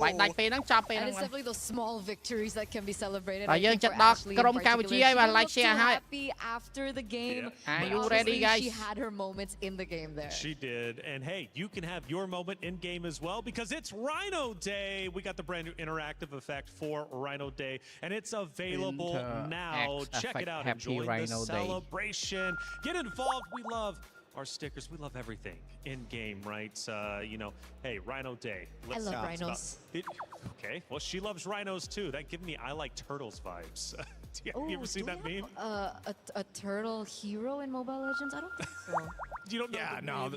And it's definitely those small victories that can be celebrated. I think for Ashley in particular, she looked so happy after the game. Are you ready, guys? She had her moments in the game there. She did. And hey, you can have your moment in game as well because it's Rhino Day. We got the brand new interactive effect for Rhino Day, and it's available now. Check it out. Enjoy the celebration. Get involved. We love our stickers. We love everything in game, right? You know, hey, Rhino Day. I love rhinos. Okay, well, she loves rhinos too. That gives me I like turtles vibes. Have you ever seen that meme? A turtle hero in Mobile Legends? I don't think so. You don't know? Yeah, no,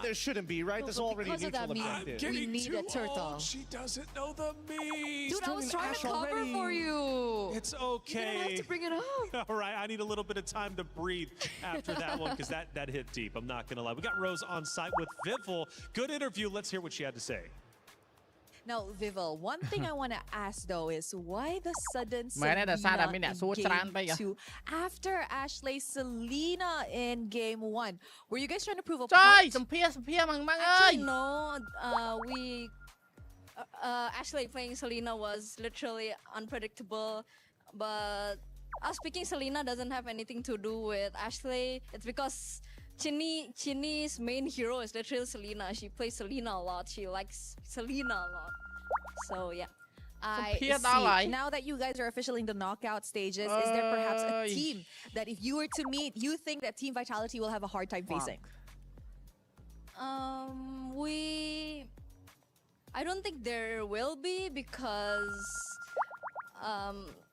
there shouldn't be, right? There's already a neutral objective. We need a turtle. She doesn't know the meme. Dude, I was trying to cover for you. It's okay. You don't have to bring it up. All right, I need a little bit of time to breathe after that one because that hit deep. I'm not gonna lie. We got Rose on site with Vival. Good interview. Let's hear what she had to say. Now, Vival, one thing I want to ask though is why the sudden Selena in game 2 after Ashley Selena in game 1? Were you guys trying to prove a point? Actually, no. Ashley playing Selena was literally unpredictable, but us picking Selena doesn't have anything to do with Ashley. It's because Chinny's main hero is literally Selena. She plays Selena a lot. She likes Selena a lot. So yeah. I see. Now that you guys are officially in the knockout stages, is there perhaps a team that if you were to meet, you think that Team Vitality will have a hard time facing? I don't think there will be because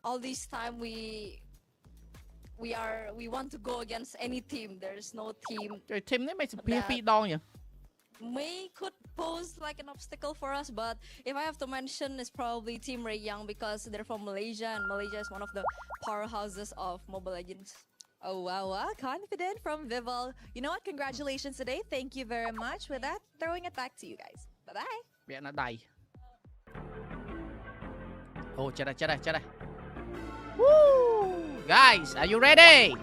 all this time we want to go against any team. There's no team that could pose like an obstacle for us, but if I have to mention, it's probably Team Ray Young because they're from Malaysia, and Malaysia is one of the powerhouses of Mobile Legends. Oh, wow, confident from Vival. You know what? Congratulations today. Thank you very much. With that, throwing it back to you guys. Bye-bye. Oh, chết. Woo! Guys, are you ready?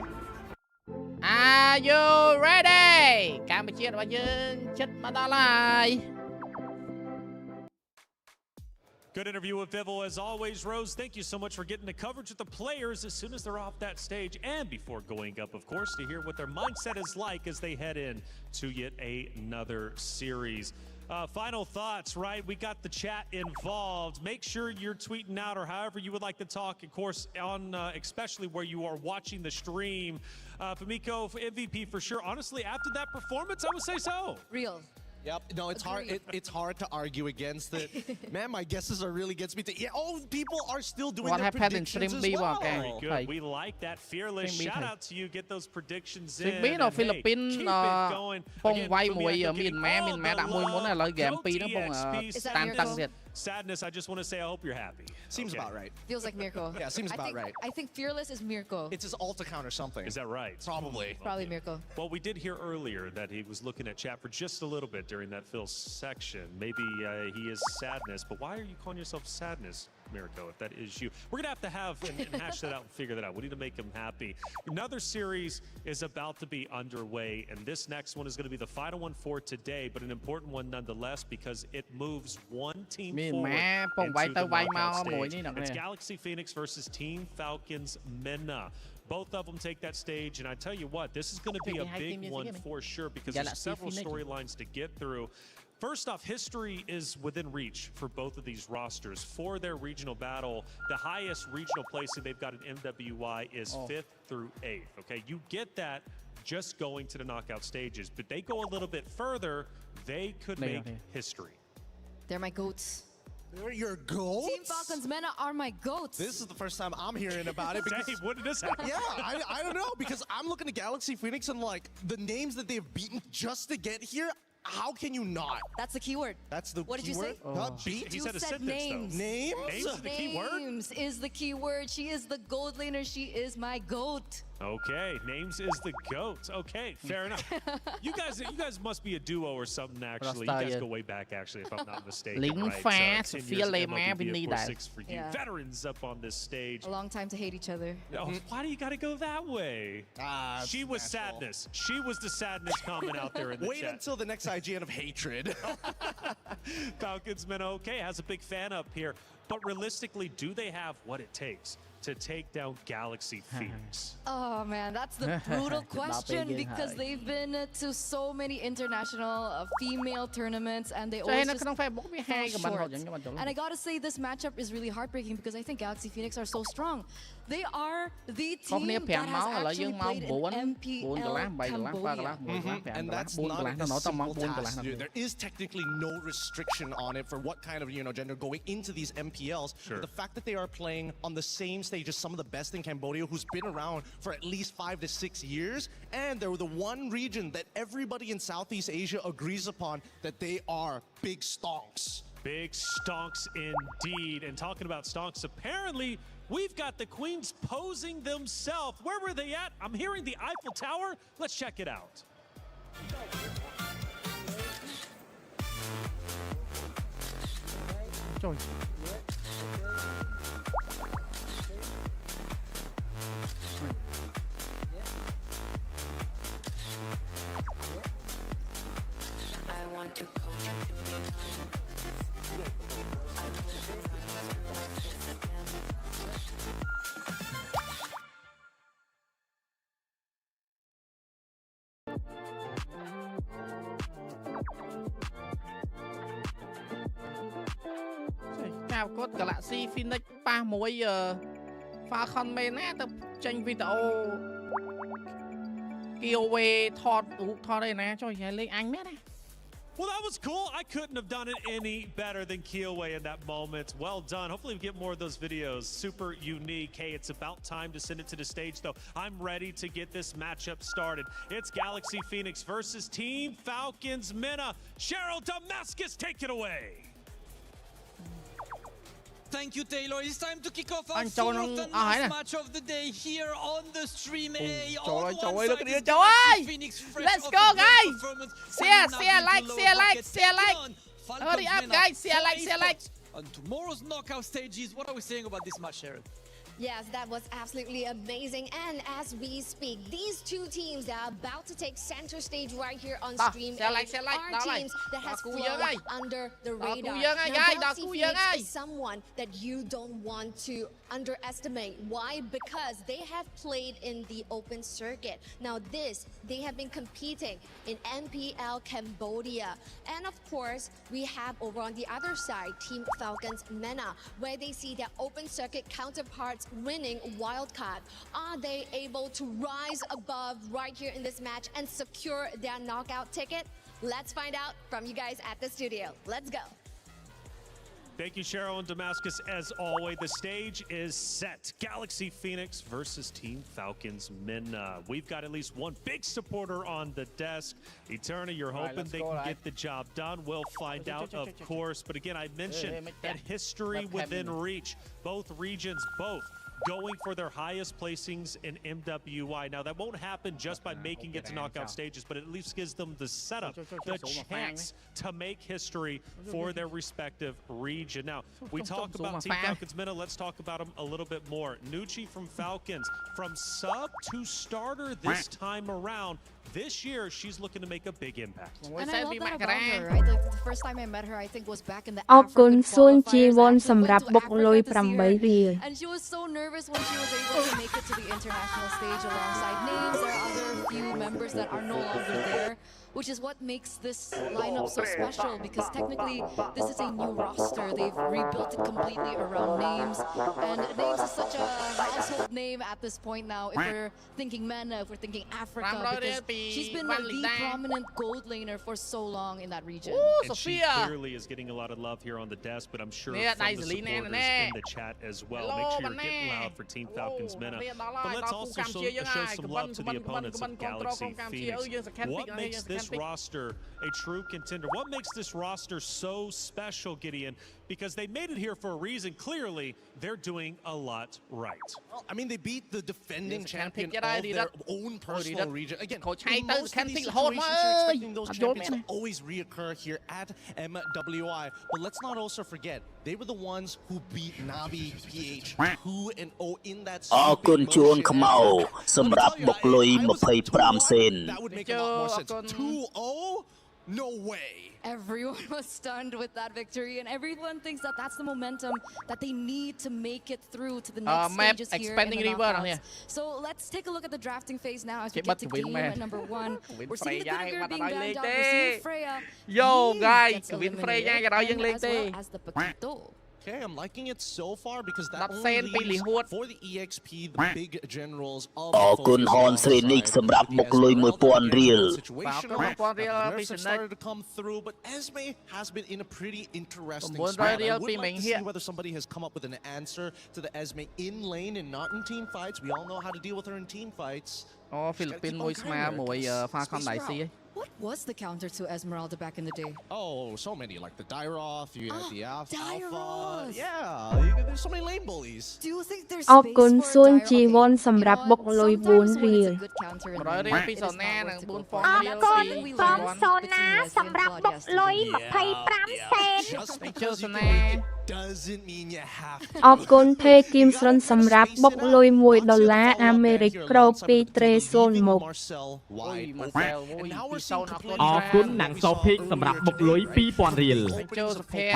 Are you ready? Campuchiaរបស់យើងជិតមកដល់ហើយ Good interview with Vival as always, Rose. Thank you so much for getting the coverage with the players as soon as they're off that stage and before going up, of course, to hear what their mindset is like as they head in to yet another series. Final thoughts, right? We got the chat involved. Make sure you're tweeting out or however you would like to talk, of course, on especially where you are watching the stream. Famiko, for MVP for sure. Honestly, after that performance, I would say so. Real. Yep. No, it's hard. It's hard to argue against it. Man, my guesses are really gets me to. Yeah. Oh, people are still doing their predictions as well. Very good. We like that. Fearless. Shout out to you. Get those predictions in. Philippines ពងវាយមួយមានម៉ែដាក់មួយមុនឥឡូវហ្គេម2ហ្នឹងពងតានតឹងទៀត Sadness, I just want to say I hope you're happy. Seems about right. Feels like Mirko. Yeah, seems about right. I think Fearless is Mirko. It's his ult to counter something. Is that right? Probably Mirko. Well, we did hear earlier that he was looking at chat for just a little bit during that Phil section. Maybe he is Sadness, but why are you calling yourself Sadness, Mirko, if that is you? We're going to have and hash that out and figure that out. We need to make him happy. Another series is about to be underway, and this next one is going to be the final one for today, but an important one nonetheless because it moves one team forward into the knockout stage. It's Galaxy Phoenix versus Team Falcons Mena. Both of them take that stage, and I tell you what, this is going to be a big one for sure because there's several storylines to get through. First off, history is within reach for both of these rosters. For their regional battle, the highest regional placing they've got in MWI is 5th through 8th. Okay, you get that just going to the knockout stages, but they go a little bit further, they could make history. They're my goats. They're your goats? Team Falcons Mena are my goats. This is the first time I'm hearing about it. Because, Dave, when did this happen? Yeah, I don't know, because I'm looking at Galaxy Phoenix and like the names that they've beaten just to get here. How can you not? That's the keyword. That's the What did you say? Beat? He said a sentence, names. though. Names? Names is the key word? Names is the key word. She is the gold laner. She is my goat. Okay, Names is the GOAT. Okay, fair enough. You guys must be a duo or something, actually. You guys go way back, actually, if I'm not mistaken. Right? 10 years of MLBB, of course, 6 for you. Yeah. Veterans up on this stage. A long time to hate each other. Oh, why do you got to go that way? She was sadness. She was the sadness comment out there in the Wait chat. until the next IGN of hatred. Falcons men, okay, has a big fan up here. But realistically, do they have what it takes to take down Galaxy Phoenix? Oh man, that's the brutal question because they've been to so many international female tournaments and they always just fall short. And I gotta say this matchup is really heartbreaking because I think Galaxy Phoenix are so strong. They are the team that has actually played in MPL Cambodia. And that's not a simple task to do. There is technically no restriction on it for what kind of gender going into these MPLs. Sure. But the fact that they are playing on the same stage as some of the best in Cambodia, who's been around for at least 5 to 6 years, and they're the one region that everybody in Southeast Asia agrees upon that they are big stonks. Big stonks indeed. And talking about stonks, apparently we've got the Queens posing themselves. Where were they at? I'm hearing the Eiffel Tower. Let's check it out. I want to Chào cốt Galaxy Phoenix ប៉ះមួយ Falcon មែនណាទៅចេញវីដេអូ giveaway ថតរូបថតអីណាចុះលេងអញមែនណា Well, that was cool. I couldn't have done it any better than Kielway in that moment. Well done. Hopefully we get more of those videos. Super unique. Hey, it's about time to send it to the stage, though. I'm ready to get this matchup started. It's Galaxy Phoenix versus Team Falcons Minna. Cheryl Damascus, take it away. Thank you, Taylor. It's time to kick off our fourth and last match of the day here on the stream. On one side is Galaxy Phoenix, Let's go, guys! Share like! Hurry up, guys! Share like! On tomorrow's knockout stages, what are we saying about this match, Sharon? Yes, that was absolutely amazing. And as we speak, these two teams that are about to take center stage right here on stream are teams that has flown under the radar. Now, Galaxy Phoenix is someone that you don't want to underestimate. Why? Because they have played in the open circuit. Now they have been competing in MPL Cambodia. And of course, we have over on the other side, Team Falcons MENA, where they see their open circuit counterparts winning wildcard. Are they able to rise above right here in this match and secure their knockout ticket? Let's find out from you guys at the studio. Let's go. Thank you, Cheryl and Damascus. As always, the stage is set. Galaxy Phoenix versus Team Falcons Minna. We've got at least one big supporter on the desk. Eterna, you're hoping they can get the job done. We'll find out, of course. But again, I mentioned that history within reach. Both regions, going for their highest placings in MWI. Now, that won't happen just by making it to knockout stages, but it at least gives them the setup, the chance to make history for their respective region. Now, we talk about Team Falcons Minna. Let's talk about them a little bit more. Nucci from Falcons, from sub to starter this time around. This year, she's looking to make a big impact. And I love that about her, right? Like, the first time I met her, I think was back in the អរគុណ សួនជីវ័ន African សម្រាប់បុកលុយ 8 រៀល And she was so nervous when she was able to make it to the international stage alongside names. There are other few members that are no longer there, which is what makes this lineup so special because technically this is a new roster. They've rebuilt it completely around names, and names is such a household household name at this point now. If we're thinking MENA, if we're thinking Africa, because she's been the prominent gold laner for so long in that region. And she clearly is getting a lot of love here on the desk, but I'm sure from the supporters in the chat as well. Make sure you're getting loud for Team Falcons MENA. But let's also show some love to the opponents of Galaxy Phoenix. What makes this roster a true contender? What makes this roster so special, Gideon? Because they made it here for a reason. Clearly, they're doing a lot right. Well, I mean, they beat the defending champion of their own personal region. Again, in most of these situations, you're expecting those champions to always reoccur here at MWI. But let's not also forget, they were the ones who beat Navi PH 2-0 in that sweeping motion. That would make a lot more sense. 2-0? No way. Everyone was stunned with that victory, and everyone thinks that that's the momentum that they need to make it through to the next stages here in the knockouts. So let's take a look at the drafting phase now as we get to game number 1. We're seeing the Vinegar being banned out. We're seeing Freya. Yo, guys, Win Freya as well as the Paquito. Okay, I'm liking it so far because that only leaves for the EXP, the big generals of the situation started to come through, but Esme has been in a pretty interesting spot. I would like to see whether somebody has come up with an answer to the Esme in lane and not in team fights. We all know how to deal with her in team fights. Philippines What was the counter to Esmeralda back in the day? Oh, so many, like the Dairoth, you had the Alpha. Yeah, there's so many lane bullies. Do you think there's អរគុណសួនជីវ័នសម្រាប់បុកលុយ4រៀល 100 រៀលពីសូណានិង 4000 រៀល ពីសូណាសម្រាប់បុកលុយ25 សេន ចូលសូណា doesn't mean you have to. អរគុណថេគីមស្រុនសម្រាប់បុកលុយ$1អាមេរិកក្រូពីត្រេសូនមុខ អរគុណណាងសូភិកសម្រាប់បុកលុយ2000 រៀល ចូលសុភ័ក្រ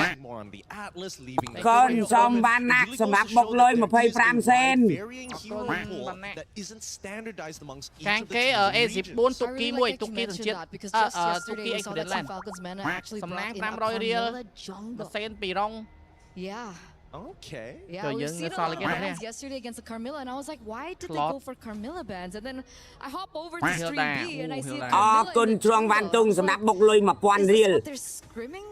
កូនសំបានណាក់សម្រាប់បុកលុយ25 សេន ខាងគេ A14 ទុកគីមួយទុកគីសញ្ជាតិទុកគី Excellent Land សំណាង500 រៀលសេន2រង Yeah. Okay. Yeah, we've seen a lot of bans yesterday against the Carmilla, and I was like, why did they go for Carmilla bans? And then I hop over to stream B, and I see Carmilla. អរគុណជ្រងវ៉ាន់តុងសម្រាប់បុកលុយ1000 រៀល They're screaming.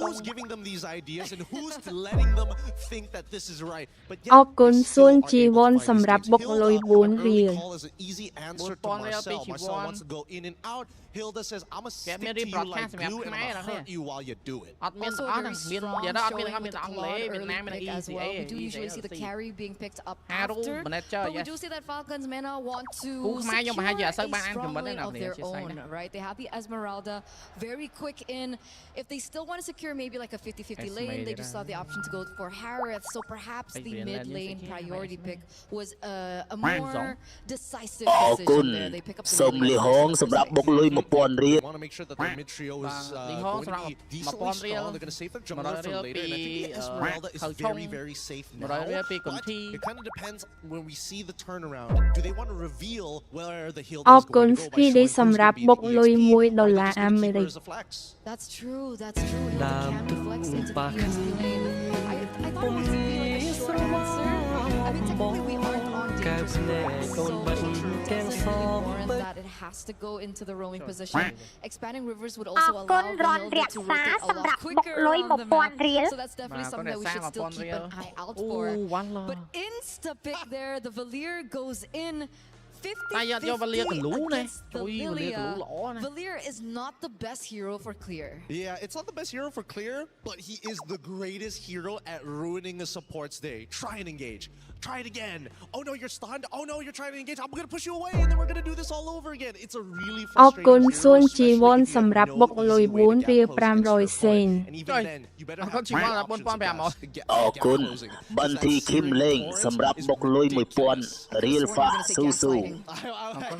Who's giving them these ideas and who's letting them think that this is right? But អរគុណសួនជីវ័នសម្រាប់បុកលុយ4រៀល is an easy answer to Marcel. Marcel wants to go in and out. Hilda says, I'm a stick to you like glue and I'm gonna hurt you while you do it. Also very strong showing with the Claude early pick as well. We do usually see the carry being picked up after, but we do see that Falcons MENA want to secure a strong lane of their own, right? They have the Esmeralda very quick in. If they still want to secure maybe like a 50-50 lane, they just saw the option to go for Harith. So perhaps the mid lane priority pick was a more decisive decision there. They pick up the mid lane. They want to make sure that their mid trio is going to be decently strong. They're going to save their jungler for later. And I think the Esmeralda is very, very safe now. But it kind of depends when we see the turnaround. Do they want to reveal where the Hilda is going to go by showing who's going to be the EXP? Or just going to keep her as a flex? That's true. That's true. Hilda can be flexed into the EXP lane. I thought it was going to be like a short answer. I mean, technically we aren't on dangerous ground, so warrant that it has to go into the roaming position. Expanding rivers would also allow the Hilda to rotate a lot quicker on the map. So that's definitely something that we should still keep an eye out for. But insta-pick there, the Valier goes in. 50-50 Valier is not the best hero for clear. Yeah, it's not the best hero for clear, but he is the greatest hero at ruining a support's day. Try and engage. Try it again. Oh no, you're stunned. Oh no, you're trying to engage. I'm going to push you away and then we're going to do this all over again. It's a really frustrating hero. សួនជីវ័នសម្រាប់បុកលុយ4រៀល500 សេន And even then, you better have two options. អរគុណបន្ទីឃីមលេងសម្រាប់បុកលុយ1000 រៀលហ្វាស៊ូស៊ូ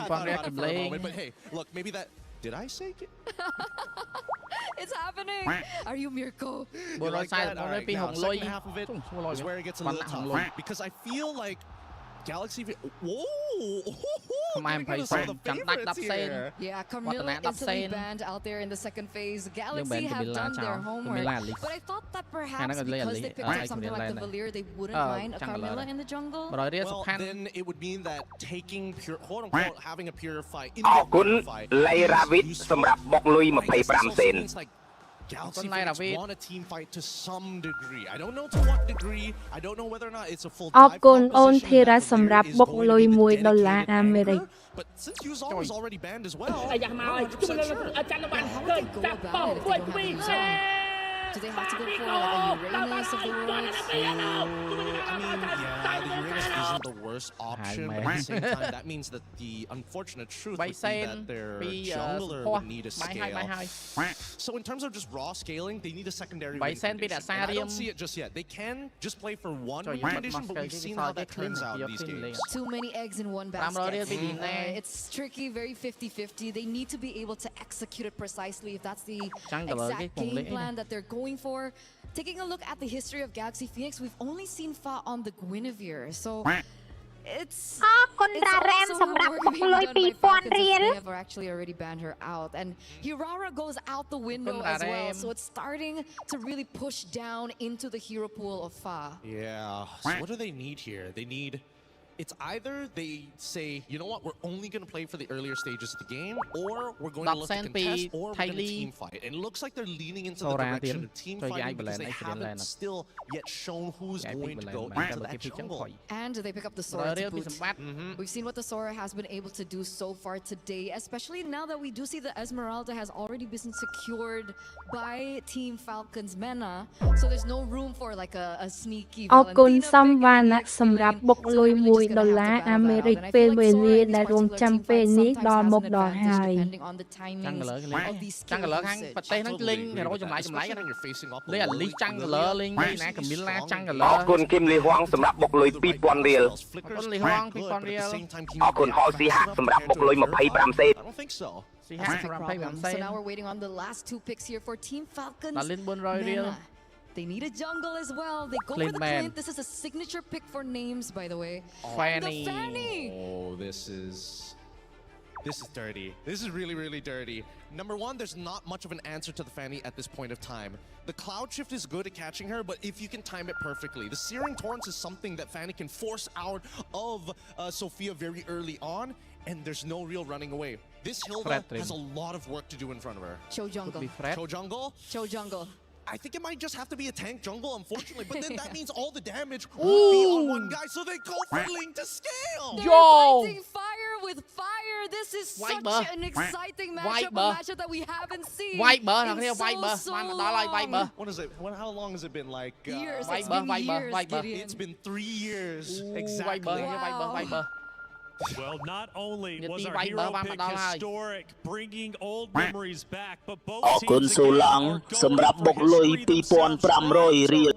But hey, look, maybe that... Did I say it? It's happening. Are you Mirko? You like that? All right, now, second half of it is where it gets a little tough. Because I feel like Galaxy... Whoa! Yeah, Camilla instantly banned out there in the second phase. Galaxy have done their homework, but I thought that perhaps because they picked up something like the Valir, they wouldn't mind a Camilla in the jungle. Well, then it would mean that taking pure, quote unquote, having a purify in the purify. Galaxy Phoenix want a team fight to some degree. I don't know to what degree. I don't know whether or not it's a full dive proposition that Valir is going to be the dedicated anchor. But since Yuzong is already banned as well, I'm not 100% sure. How do they go about it if they don't have Yuzong? Do they have to go for like a Uranus of the world? I mean, yeah, the Uranus isn't the worst option, but at the same time, that means that the unfortunate truth would be that their jungler would need a scale. So in terms of just raw scaling, they need a secondary win condition. And I don't see it just yet. They can just play for one win condition, but we've seen how that turns out in these games. Too many eggs in one basket. It's tricky, very 50-50. They need to be able to execute it precisely if that's the exact game plan that they're going for. Taking a look at the history of Galaxy Phoenix, we've only seen Fa on the Guinevere, so it's also work being done by Falcons as they have actually already banned her out, and Hirara goes out the window as well, so it's starting to really push down into the hero pool of Fa. Yeah, so what do they need here? They need... It's either they say, you know what, we're only going to play for the earlier stages of the game, or we're going to look to contest, or we're going to team fight. And it looks like they're leaning into the direction of team fighting because they haven't still yet shown who's going to go into that jungle. And they pick up the Sora to boot. We've seen what the Sora has been able to do so far today, especially now that we do see the Esmeralda has already been secured by Team Falcon's Mena, so there's no room for like a sneaky Valentina. $1 អាមេរិកពេលវេលាដែលរងចាំពេលនេះដល់មកដល់ហើយ Jungler ខាងប្រទេសហ្នឹងលេងរកចម្លែកលេងអាលី Jungler លេងណា Camilla Jungler អរគុណគឹមលីហួងសម្រាប់បុកលុយ 2000 រៀល អរគុណលីហួង 2000 រៀល អរគុណហលស៊ីហាក់សម្រាប់បុកលុយ 25 សេន I don't think so. So now we're waiting on the last two picks here for Team Falcons. They need a jungle as well. They go for the Clint. This is a signature pick for names, by the way. Fanny. Oh, this is dirty. This is really, really dirty. Number one, there's not much of an answer to the Fanny at this point of time. The Cloud Shift is good at catching her, but if you can time it perfectly. The Searing Torrents is something that Fanny can force out of Sophia very early on, and there's no real running away. This Hilda has a lot of work to do in front of her. Show jungle. Show jungle? Show jungle. I think it might just have to be a tank jungle, unfortunately, but then that means all the damage would be on one guy, so they go for Link to scale! They're fighting fire with fire! This is such an exciting matchup, a matchup that we haven't seen in so long. What is it? How long has it been? Like years. It's been years, Gideon. It's been 3 years. Exactly. Wow. Well, not only was our hero pick historic, bringing old memories back, but both teams are going for themselves to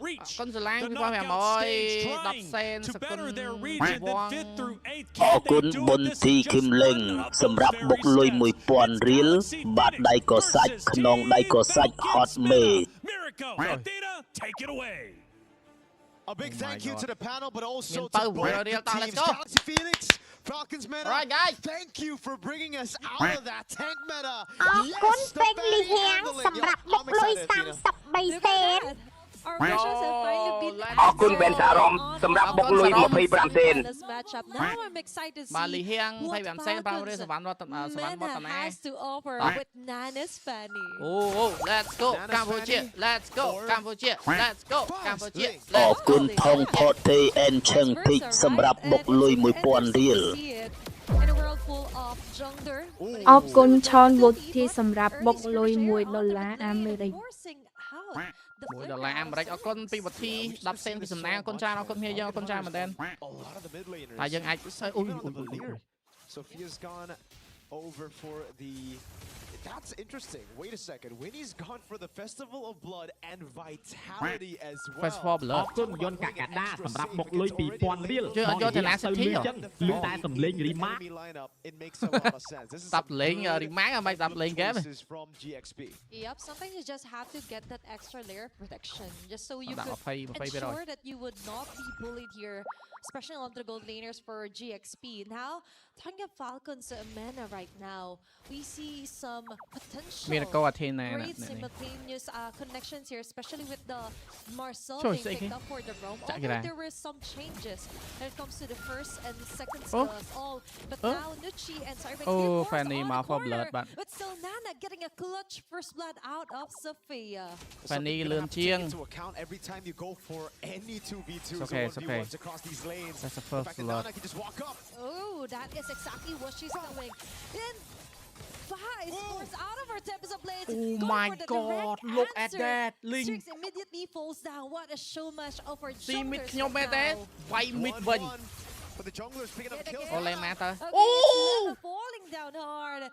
reach the knockout stage, trying to better their region than 5th through 8th. Can they do it? This is just one of those very steps. Miracle, Athena, take it away. A big thank you to the panel, but also to both the teams. Galaxy Phoenix, Falcons meta. All right, guys. Thank you for bringing us out of that tank meta. អរគុណពេញលីហៀងសម្រាប់បុកលុយ 33 សេន Our wishes have finally been អរគុណបែនសារ៉មសម្រាប់បុកលុយ 25 សេន this matchup. Now I'm excited to see បាទលីហៀង 25 សេន 5 រៀលសវណ្ណរតនាសវណ្ណវឌ្ឍនា has to offer with Nana's Fanny. Oh, let's go កម្ពុជា Let's go កម្ពុជា Let's go កម្ពុជា អរគុណថងផតេអេនឆឹងពីកសម្រាប់បុកលុយ 1000 រៀល In a world full of jungler. អរគុណឆនវុធីសម្រាប់បុកលុយ $1 អាមេរិក $1 អាមេរិកអរគុណពីវុធី 10 សេនពីសំណាងអរគុណច្រើនអរគុណគ្នាយើងអរគុណច្រើនមែនទែនតែយើងអាចអូយ Sophia's gone over for the... That's interesting. Wait a second. Winnie's gone for the Festival of Blood and Vitality as well. Festival of Blood អរគុណយន្តកាកាដាសម្រាប់បុកលុយ 2000 រៀល ជឿអត់យកទៅណាសិទ្ធិហ៎ លឺតែសំឡេងរីម៉ាក់ It makes a lot of sense. This is តាប់លេងរីម៉ាក់ឲ្យមិនតាប់លេងហ្គេម This is from GXP. Yep, sometimes you just have to get that extra layer of protection just so you could 20 ensure that you would not be bullied here, especially on the gold laners for GXP. Now, talking of Falcons mana right now, we see some potential great simultaneous connections here, especially with the Marcel being picked up for the roam. Although there were some changes when it comes to the first and second skill as all. But now Nucci and Cyrex Fanny for blood, but still Nana getting a clutch first blood out of Sophia. Fanny learn chiang. Into account every time you go for any 2v2s or 1v1s across these lanes. That's the first blood. Nana can just walk up. Oh, that is exactly what she's doing. Then Five scores out of her Tempest Blades. Oh my god, look at that. Ling. Strix immediately falls down. What a show match of her See mid junglers right now. Why mid win? But the junglers picking up kills. Ole matter. Oh! Falling down hard.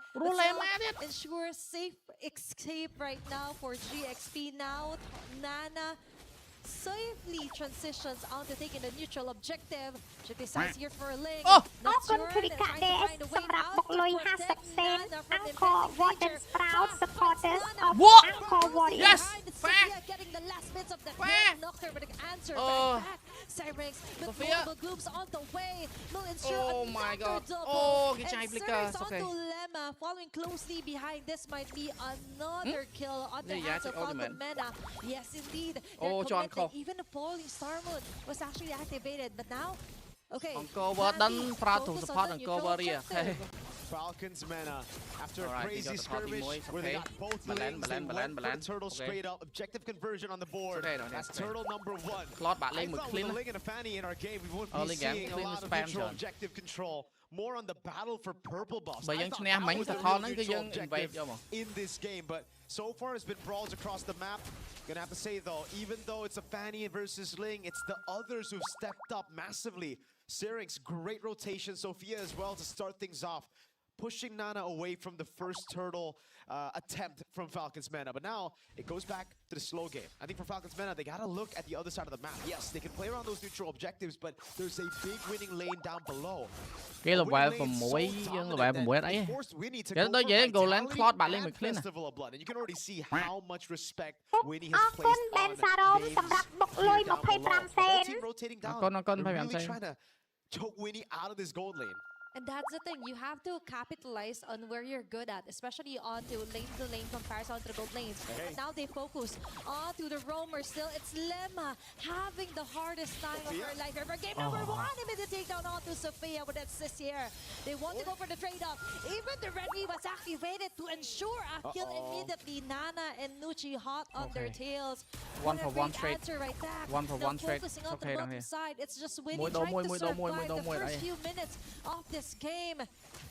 Ensure safe escape right now for GXP. Now Nana safely transitions onto taking the neutral objective. She decides here for a link. Oh! Not sure, and trying to find a way out to protect Nana from the impending danger. What? Yes! Getting the last bits of the Nocturne, but the answer back. Cyrex with multiple groups on the way. Will ensure my god. Double. And Cyrex onto Lemma, following closely behind. This might be another kill on the hands of Falcon Mena. Yes, indeed. Even the Falling Star Moon was actually activated, but now, okay. Falcons Mena, after a crazy skirmish where they got both lanes, they went for the turtle straight up. Objective conversion on the board. That's turtle number 1. I thought with a Ling and a Fanny in our game, we won't be seeing a lot of neutral objective control. More on the battle for purple buffs. I thought that was the real neutral objective in this game, but so far it's been brawls across the map. Gonna have to say though, even though it's a Fanny versus Ling, it's the others who've stepped up massively. Syrinx, great rotation. Sophia as well to start things off, pushing Nana away from the first turtle attempt from Falcons Mena. But now it goes back to the slow game. I think for Falcons Mena, they gotta look at the other side of the map. Yes, they can play around those neutral objectives, but there's a big winning lane down below. Cái là về phần mũi nhưng là về phần mũi đấy. Cái đó dễ go lên clot bạn lên mình clean. And you can already see how much respect Winnie has placed on names. Team rotating down. They're really trying to choke Winnie out of this gold lane. And that's the thing, you have to capitalize on where you're good at, especially onto lane-to-lane comparison to the gold lanes. But now they focus onto the roamer still. It's Lemma having the hardest time of her life ever. Game number 1, immediate takedown onto Sophia with that assist here. They want to go for the trade-off. Even the red was activated to ensure a kill immediately. Nana and Nucci hot on their tails. 1 for 1 straight. Right back. 1 for 1 straight. Focusing on the bottom side. It's just Winnie trying to survive the first few minutes of this game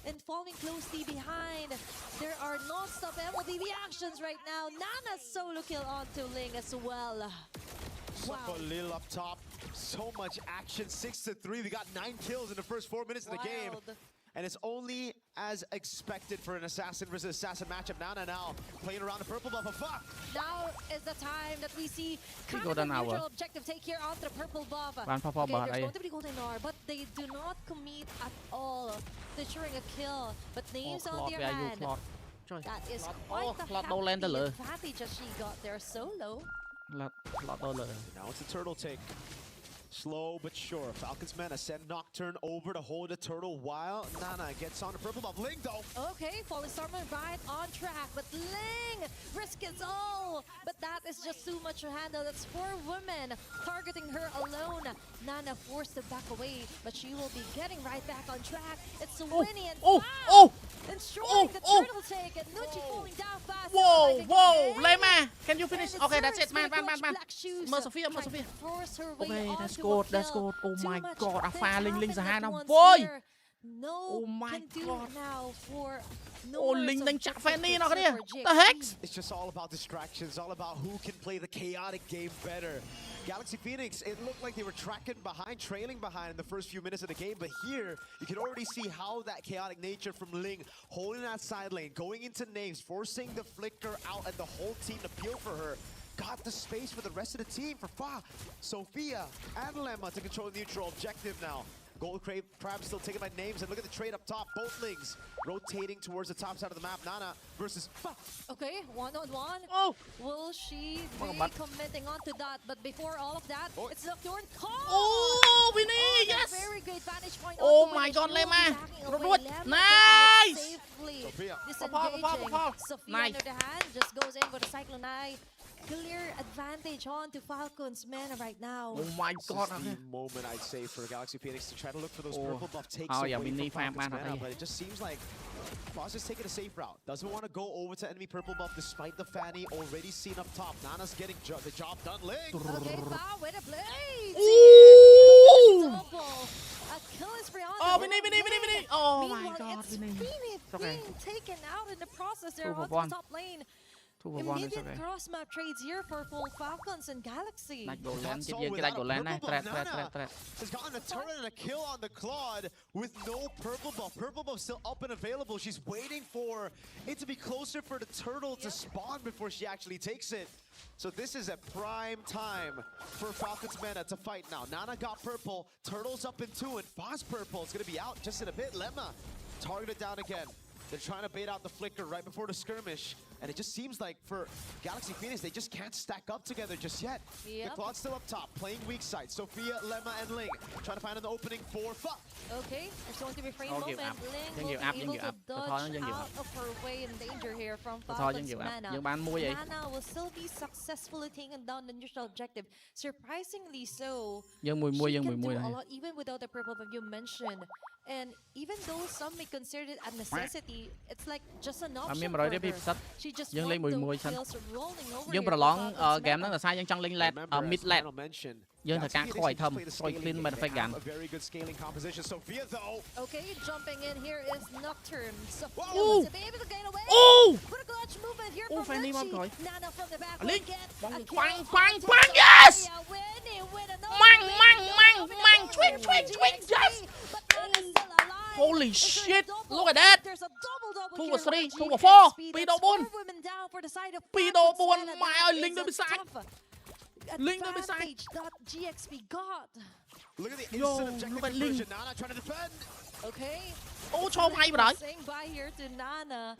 and falling closely behind. There are non-stop MLBB actions right now. Nana's solo kill onto Ling as well. Wow. Lil up top. So much action. 6-3. We got 9 kills in the first 4 minutes of the game. And it's only as expected for an assassin versus assassin matchup. Nana now playing around the purple buff. Fuck! Now is the time that we see kind of a neutral objective take here onto the purple buff. Okay, there's going to be golden hour, but they do not commit at all to ensuring a kill. But names on their hand. That is quite the advantage that she got there solo. Now it's a turtle take. Slow but sure. Falcons Mena send Nocturne over to hold the turtle while Nana gets on the purple buff. Ling though. Okay, Falling Starman right on track, but Ling risk it all. But that is just too much to handle. That's 4 women targeting her alone. Nana forced to back away, but she will be getting right back on track. It's Winnie and ensuring the turtle take, and Nucci falling down fast. Whoa, Lemma, can you finish? Okay, that's it, man. Sophia. Okay, that's good. Oh my god, I finally Ling ra now. Boy! Oh my god. Now for Ling đánh chặt Fanny nó kìa. The heck? It's just all about distractions, all about who can play the chaotic game better. Galaxy Phoenix, it looked like they were trailing behind in the first few minutes of the game, but here you can already see how that chaotic nature from Ling, holding that side lane, going into names, forcing the flicker out and the whole team to peel for her. Got the space for the rest of the team for Sophia and Lemma to control the neutral objective now. Gold Crab still taken by names, and look at the trade up top. Both Lings rotating towards the top side of the map. Nana versus Okay, 1-on-1. Will she be commenting onto that? But before all of that, it's Nocturne call. Winnie, yes! Very great vantage point. Oh my god, Lemma. taking Good away one. Lemma, Nice. safely Sophia. disengaging. Sophia, Nice. on the other hand, just goes in with a Cyclone Eye. Clear advantage on to Falcons mana right now. Oh my god. This is the moment I'd say for Galaxy Phoenix to try to look for those Oh. purple buff takes Oh, away yeah, we from need Falcons mana, mana, yeah. but it just seems like Foz is taking a safe route. Doesn't want to go over to enemy purple buff despite the Fanny already seen up top. Nana's getting the job done. Ling. Okay, Foul with a blade. Ooh. Double. A kill is beyond. Oh, we need. Oh my Meanwhile, god, it's we need. Phoenix Okay. being taken out in the process. They're 2 on for 1. the top lane. 2 for 1 is Immediate okay. cross-map trades here for full Falcons and Galaxy. ដាច់ goal land ទៀត That's all យើងគេដាច់ without goal a land ណា purple ត្រាត់ buff. ត្រាត់ Nana ត្រាត់ has gotten a turret and a kill on the Claude with no purple buff. Purple buff still up and available. She's waiting for it to be closer for the turtle to spawn before she actually takes it. So this is a prime time for Falcons mana to fight now. Nana got purple, Turtle's up in 2, and Foz purple is going to be out just in a bit. Lemma targeted down again. They're trying to bait out the flicker right before the skirmish. And it just seems like for Galaxy Phoenix, they just can't stack up together just yet. Yep. The Claude's still up top, playing weak side. Sophia, Lemma, and Ling trying to find an opening for Fa. Okay, there's going to be frame I'll give moment. up. Ling Dân will give be up, dân able give to up. Tôi dodge thôi, dân give out up. of her way in danger here from Tôi thôi, dân Falcons give up. mana. Dân bán muối vậy. Nana will still be successfully taking down the initial objective. Surprisingly so. Dân mùi She dân can mùi do a này. lot even without the purple that you mentioned. And even though some may consider it a necessity, it's like just an option Miếng for rồi đấy her. sắt. She just Dân lên want mùi the xanh. kills rolling over Dương here for prolong Falcons game mana. đó là sao dân trong link led Remember, mid as led. Panel mentioned, Dương thời Galaxy ca Phoenix khỏi needs to thầm, play the khỏi scaling clean game. mà They phải gắn. have a very good scaling composition. Sophia though. Okay, jumping in here is Nocturne. Sophia Ooh. was be able to get away. Ooh. Put a clutch movement here Ooh, from Fanny Menchie. mất rồi. Nana from the back Link. will get Bóng a kill quăng, on quăng, to quăng, Sophia, yes! winning with another Mang, big mang, kill mang, over mang, the twing, over twing, twing, GXP, yes! but Nana's still alive. Holy Is there a shit, double? look at that. There's a double 2 kill for 3, for 2 for 4, GXP. Pi That's độ 4. 4 women down for the side of Pi độ Falcons 4, mana. mày That ơi, is Linh a nó bị sai. tough Linh nó bị sai. advantage that GXP got. Look at the Yo, instant objective look at Ling. conversion. Nana trying to defend. Okay. Ô, cho hay rồi. Saying bye here to Nana.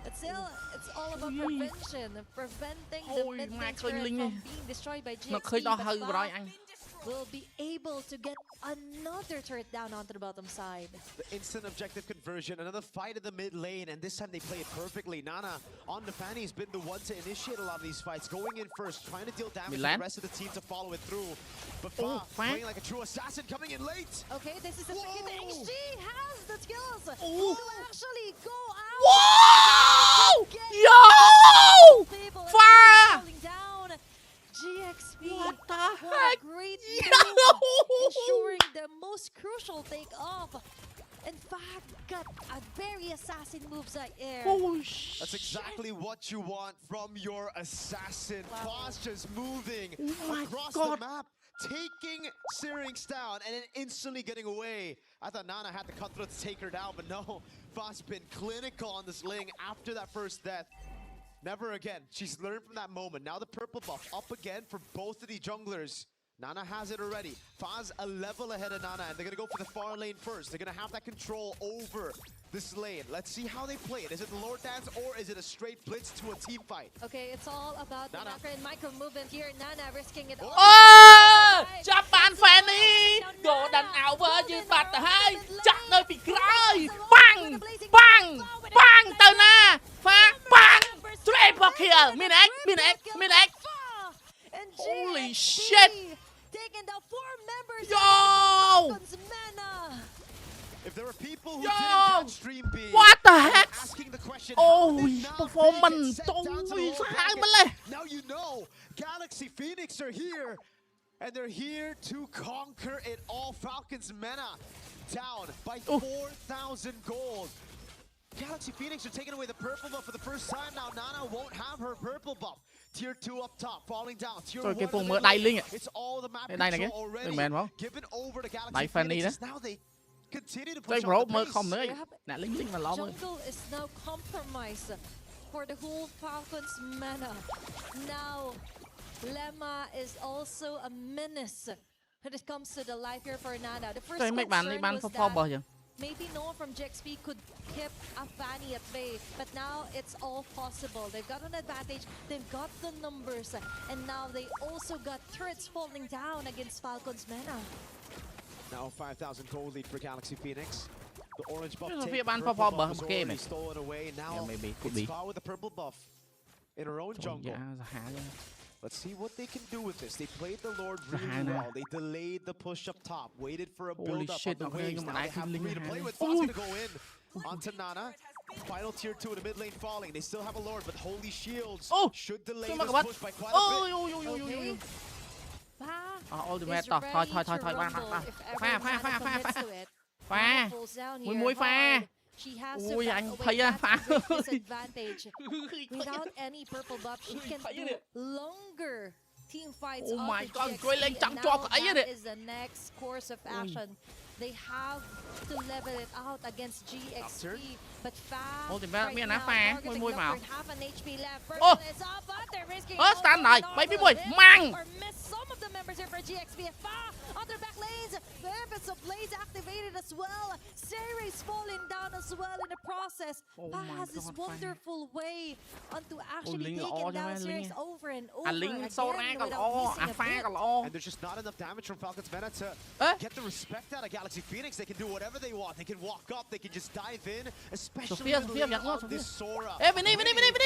But still, it's all about Ui. prevention. Preventing the Ôi, mid mà lane khơi turret Linh from này. being destroyed by Nó GXP. khơi đo But hơi rồi anh. will be able to get another turret down onto the bottom side. The instant objective conversion, another fight in the mid lane, and this time they play it perfectly. Nana on the Fanny has been the one to initiate a lot of these fights, going in first, trying to deal damage to the Milan. rest of the team to follow it through. But Oh, Fa fine. playing like a true assassin, coming in late. Okay, this is the tricky thing. She has the skills to actually go out. Whoa! Get Yo! people and Fire! falling down. GXP. What the What heck? a great Yo! move, ensuring the most crucial take-off. In fact, got a very assassin moves right there. Holy That's exactly what you want from your assassin. Wow. Foz just moving Oh my across God. the map, taking Syrinx down, and then instantly getting away. I thought Nana had the cutthroat to take her down, but no. Foz been clinical on this Ling after that first death. Never again. She's learned from that moment. Now the purple buff up again for both of the junglers. Nana has it already. Foz a level ahead of Nana, and they're going to go for the far lane first. They're going to have that control over this lane. Let's see how they play it. Is it the Lord Dance, or is it a straight blitz to a team fight? Okay, it's all about the Nana. macro and micro movement here. Nana risking it all. ចាប់បាន Fanny យកដាំអោវើយើងបាត់ទៅហើយចាក់នៅពីក្រោយបាំងបាំងបាំងទៅណាហ្វាបាំង triple kill មានអេកមានអេកមានអេក And Holy GXP shit. taking the 4 members Yo. of Falcons mana. If there were people who Yo. didn't catch Stream B, What the heck? asking the question, Oh, how did Now performance. get sent down to the Ôi, lower sao bracket? mà lẹ? Now you know, Galaxy Phoenix are here, and they're here to conquer it all. Falcons mana down by 4,000 gold. Galaxy Phoenix are taking away the purple buff for the first time now. Nana won't have her purple buff. Tier 2 up top, falling down. Tier Trời, 1 cái in phùng the mưa mid đai lane. Linh ạ. It's all the map Đây này control kìa. already Đừng mền phải không? given over to Galaxy Đai Fanny Phoenix. đó. Now they continue to Đây push bro on the mơ pace. không nữa nè Linh mà lo mơ Jungle is now compromised for the whole Falcons mana. Now, Lemma is also a menace when it comes to the life here for Nana. The first Trời mấy bạn đi concern ban was for bờ that vậy maybe no one from GXP could keep a Fanny at bay, but now it's all possible. They've got an advantage, they've got the numbers, and now they also got turrets falling down against Falcons mana. Now 5,000 gold lead for Galaxy Phoenix. The orange buff It's take, ban purple for buff was game, already eh? stolen away. Now Yeah, maybe, could it's be. Fa with the purple buff in her own jungle. Yeah, Let's see what they can do with this. They played the Lord really well. They delayed the push up top, waited for a build up on the waves. Now they have 3 to play with. Fa's gonna go in onto Nana. Final tier 2 in the mid lane falling. They still have a Lord, but Holy Shields should delay this push by quite a bit. All the way, thôi, pha, mùi pha. She has Ui, to anh back thấy away. á, pha That's a ơi. disadvantage. Without any purple buff, she can do longer team fights. Oh my off God, the quay lên GXP, chẳng and cho now cái that đấy. is the next course of action. They have to level it out against GXP, but Fa Ôi, thì right miền now á pha, targeting mùi vào. Leopard, half an HP left. Ô, Person is up, but they're risking stand also này, not baby will boy, hit mang. or miss some of the members here for GXP. Fa on their back lanes, the Abyss of Blaze activated as well. Series falling down as well in the process. Oh Fa my has this God, Fa. wonderful way onto actually Linh takingល្អ down chứ, Series Linh. over and over Linh sâu ra again còn without lo, missing a Pha bit. còn lo. And there's just not enough damage from Falcon's Venom to get the respect out of Galaxy Phoenix. They can do whatever they want. They can walk up, they can just dive in, especially Sophia, with Sophia, Lee Sophia. on this Sora. Ê, Vini.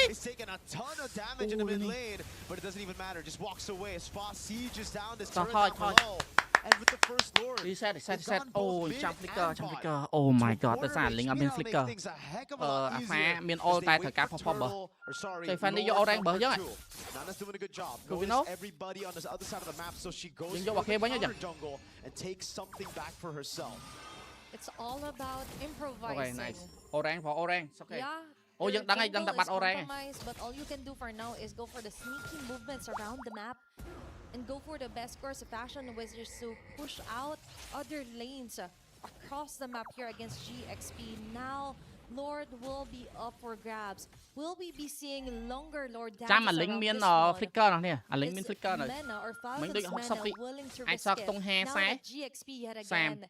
He's taking a ton of damage in the mid lane, but it doesn't even matter. Just walks away as Fa sieges down this turret down below. And with the first Lord, Reset. they've gone both Oh, mid jump and flicker. bot. Oh my God, To tại sao Linh ở bên quarter flicker? make things a heck of a lot Pha easier miền as all they tay wait thời cả for phong bờ. Turtle, or sorry, Chơi fan đi vô Lord orange bờ number chứ. 2. Nana's doing a good job. Could we Knows know? everybody on this other side of the map, so she goes Linh vô for bọc the kia bấy nhiêu counter nhỉ? jungle and takes something back for herself. It's all about improvising. Okay, nice. Orange for orange. Okay. Yeah. Ồ, their dân đang jungle tập is bắt orange. compromised, but all you can do for now is go for the sneaky movements around the map and go for the best course of action, which is to push out other lanes across the map here against GXP. Now, Lord will be up for grabs. Will we be seeing longer Lord dances Chăm mà Linh around miền this one? flicker nào nè. Linh miền Is flicker này. Mena or Mình đừng Falcon's học Mena sắp đi. willing to Ai risk sao it? tung he Now sáng. that GXP yet Sam. again,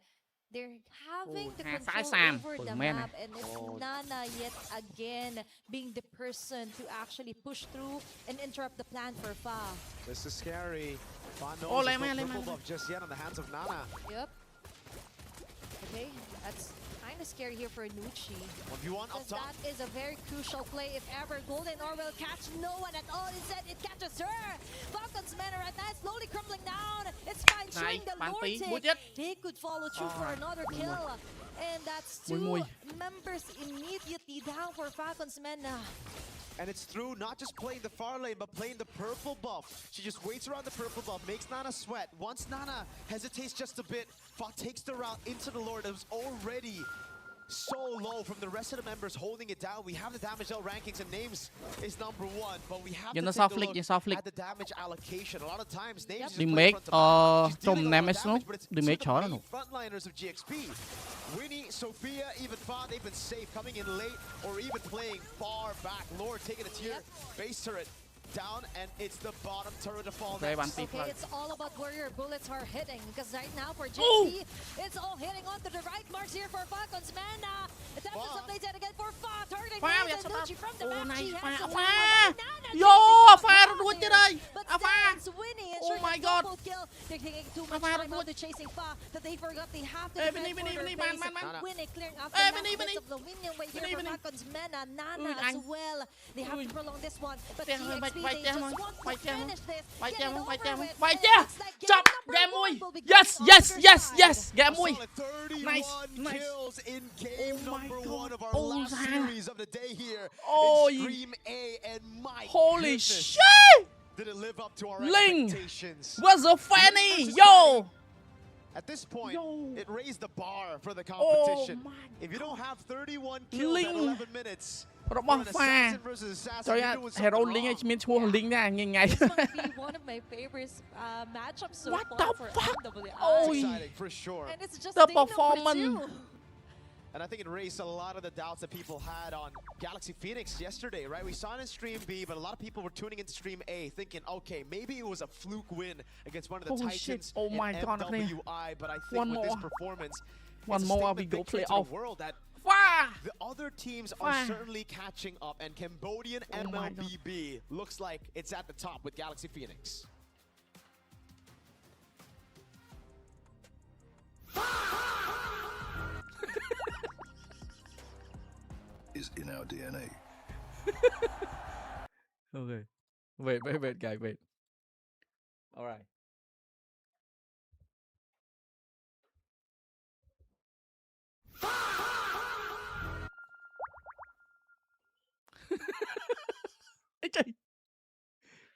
they're having the ha control phải Sam. over Ủa, the men map, này. and if Nana yet again being the person to actually push through and interrupt the plan for Fa. This is scary. Fa Oh, knows there's Lehman, no Lehman. purple buff just yet on the hands of Nana. Yep. Okay, that's kind of scary here for Nucci. 1v1 up Because top. that is a very crucial play. If ever Golden Or will catch no one at all, instead it catches her. Falcon's Manor right now is slowly crumbling down. It's fine, showing the bán Lord tí, mũi take. chết. They could follow through for another kill. And that's Mùi. two members immediately down for Falcon's Manor. And it's through not just playing the far lane, but playing the purple buff. She just waits around the purple buff, makes Nana sweat. Once Nana hesitates just a bit, Fa takes the route into the Lord that was already so low from the rest of the members holding it down. We have the damage L rankings and Names is number 1, but we have Dân to nó take soft a flick, look dân soft flick. at the damage allocation. A lot of times, Names just Đi plays make front to back. She's trong dealing a lot of damage nó. damage, but it's Đi to make the chó main nó. frontliners of GXP. Winnie, Sophia, even Fa, they've been safe, coming in late or even playing far back. Lord taking a tier, base turret down, and it's the bottom turret to fall next. Okay, it's all about where your bullets are hitting, because right now for GXP, it's all hitting onto the right marks here for Falcon's Mana. It's after some plays yet again for Fa, targeting Fa, Nana dạ, Nucci from the back. She has Fa, some Fa. time, but Nana Vô, chasing Fa down đuổi there. tới đây. But Fa. Stan's winning and Oh short my of God. double kill. They're taking too much Fa time out to chasing Fa that they forgot they have to Ê, defend Vini, for Vini, their man, base. Winnie clearing off the Ê, last Vini, bits Vini. of the minion way here Vini, for Vini. Falcon's Mana. Nana Ui, as anh. well. They have to prolong this one, but Tè thôi, GXP, bay they tè just thôi. want to Bay tè thôi. finish this. Bay Get tè it thôi, bay over tè thôi. with, Bay and tè. it looks like game Chop, number game one mui. will be Yes, going yes, on yes, their yes. side. Game A mui. solid 31 Nice. kills in game number 1 of our Oh, last Zhang. series of the day here Oh, in Stream A, and my Holy goodness, shit! did it live up to our Ling. expectations. What's a fanny? Yo! At this point, it raised the bar for the Oh competition. If you don't have 31 kills at Ling. 11 minutes, forរបស់ an ហ្វា assassin versus assassin, trời you're ơi doing hero something Linh ấy wrong.មានឈ្មោះ Linh ដែរងាយងាយ This might be one of my favorite matchups so What far the for fuck? MWI. Oh, It's exciting for sure. And it's just The day number performance. 2. And I think it raised a lot of the doubts that people had on Galaxy Phoenix yesterday, right? We saw it in Stream B, but a lot of people were tuning into Stream A thinking, okay, maybe it was a fluke win against one of the Holy shit. Titans Oh in my God, MWI. But I think One with this more. performance, One it's a more, statement we go victory play to off. the world that Fire! the other teams are Fire. certainly catching up, and Cambodian Oh my God. MLBB looks like it's at the top with Galaxy Phoenix. is in our DNA. Okay. Wait, guys, wait. All right.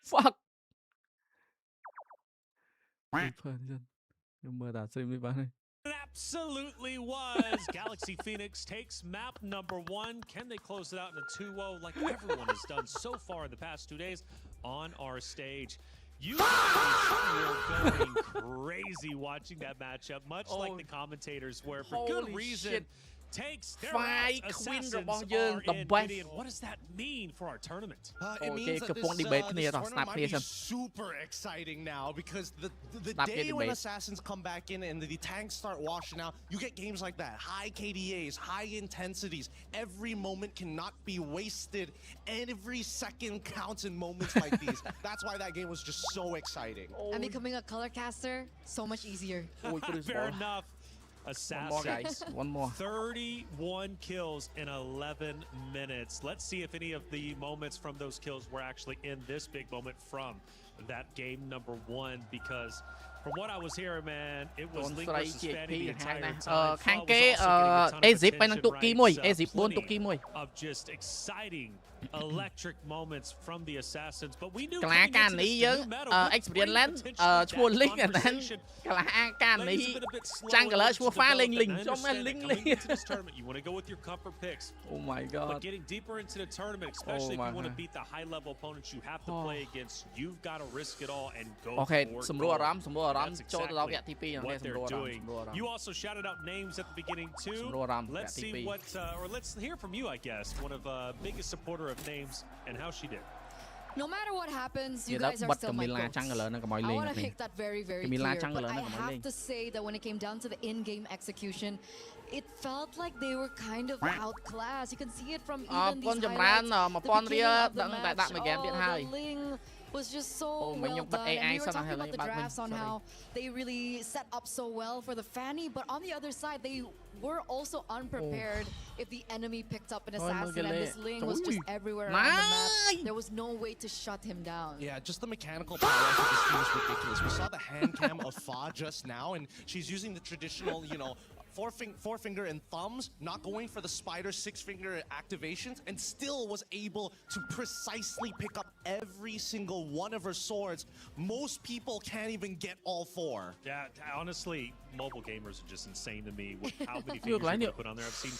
Fuck. It absolutely was. Galaxy Phoenix takes map number 1. Can they close it out in a 2-0 like everyone has done so far in the past 2 days on our stage? You guys were going crazy watching that matchup, much like the commentators were, for good reason. Shit. Takes their Five Assassinsរបស់យើង are the in best. Gideon. What does that mean for our tournament? It means that this tournament might be super exciting now because the day when Assassins come back in and the tanks start washing out, you get games like that. High KDAs, high intensities. Every moment cannot be wasted. Every second counts in moments like these. That's why that game was just so exciting. And becoming a color caster, so much easier. Fair enough. Assassin. One more, guys. One more. 31 kills in 11 minutes. Let's see if any of the moments from those kills were actually in this big moment from that game number 1, because from what I was hearing, man, it was Link versus Fanny the entire time.ខាងគេAzip ไปនឹងទុកគីមួយ Azip 4ទុកគីមួយ of just exciting electric moments from the Assassins, but we knew កលាការនេះយើង experience land ឈ្មោះ Link អាហ្នឹងកលាការនេះ Jungler ឈ្មោះ Fa Link ចុះមែន Link You want to go with your comfort picks. Oh my god. But getting deeper into the tournament, especially if you want to beat the high level opponents you have to play against, you've got to risk it all and go for it. សម្រួលអារម្មណ៍ចូលទៅដល់វគ្គទី 2 what they're doing. You also shouted out names at the beginning too. Let's see what or let's hear from you, I guess, one of biggest supporter of names and how she did. No matter what happens, you guys are still my goats. I want to make that very, very clear. But I have to say that when it came down to the in-game execution, it felt like they were kind of outclassed. You can see it from even these highlights. The Ling was just so well done. And we were talking about the drafts on how they really set up so well for the Fanny, but on the other side, they were also unprepared if the enemy picked up an assassin, and this Ling was just everywhere on the map. There was no way to shut him down. Yeah, just the mechanical power of this team is ridiculous. We saw the hand cam of Fa just now, and she's using the traditional, you know, forefinger and thumbs, not going for the spider 6-finger activations, and still was able to precisely pick up every single one of her swords. Most people can't even get all 4. Yeah, honestly, mobile gamers are just insane to me with how many fingers they put on there. I've seen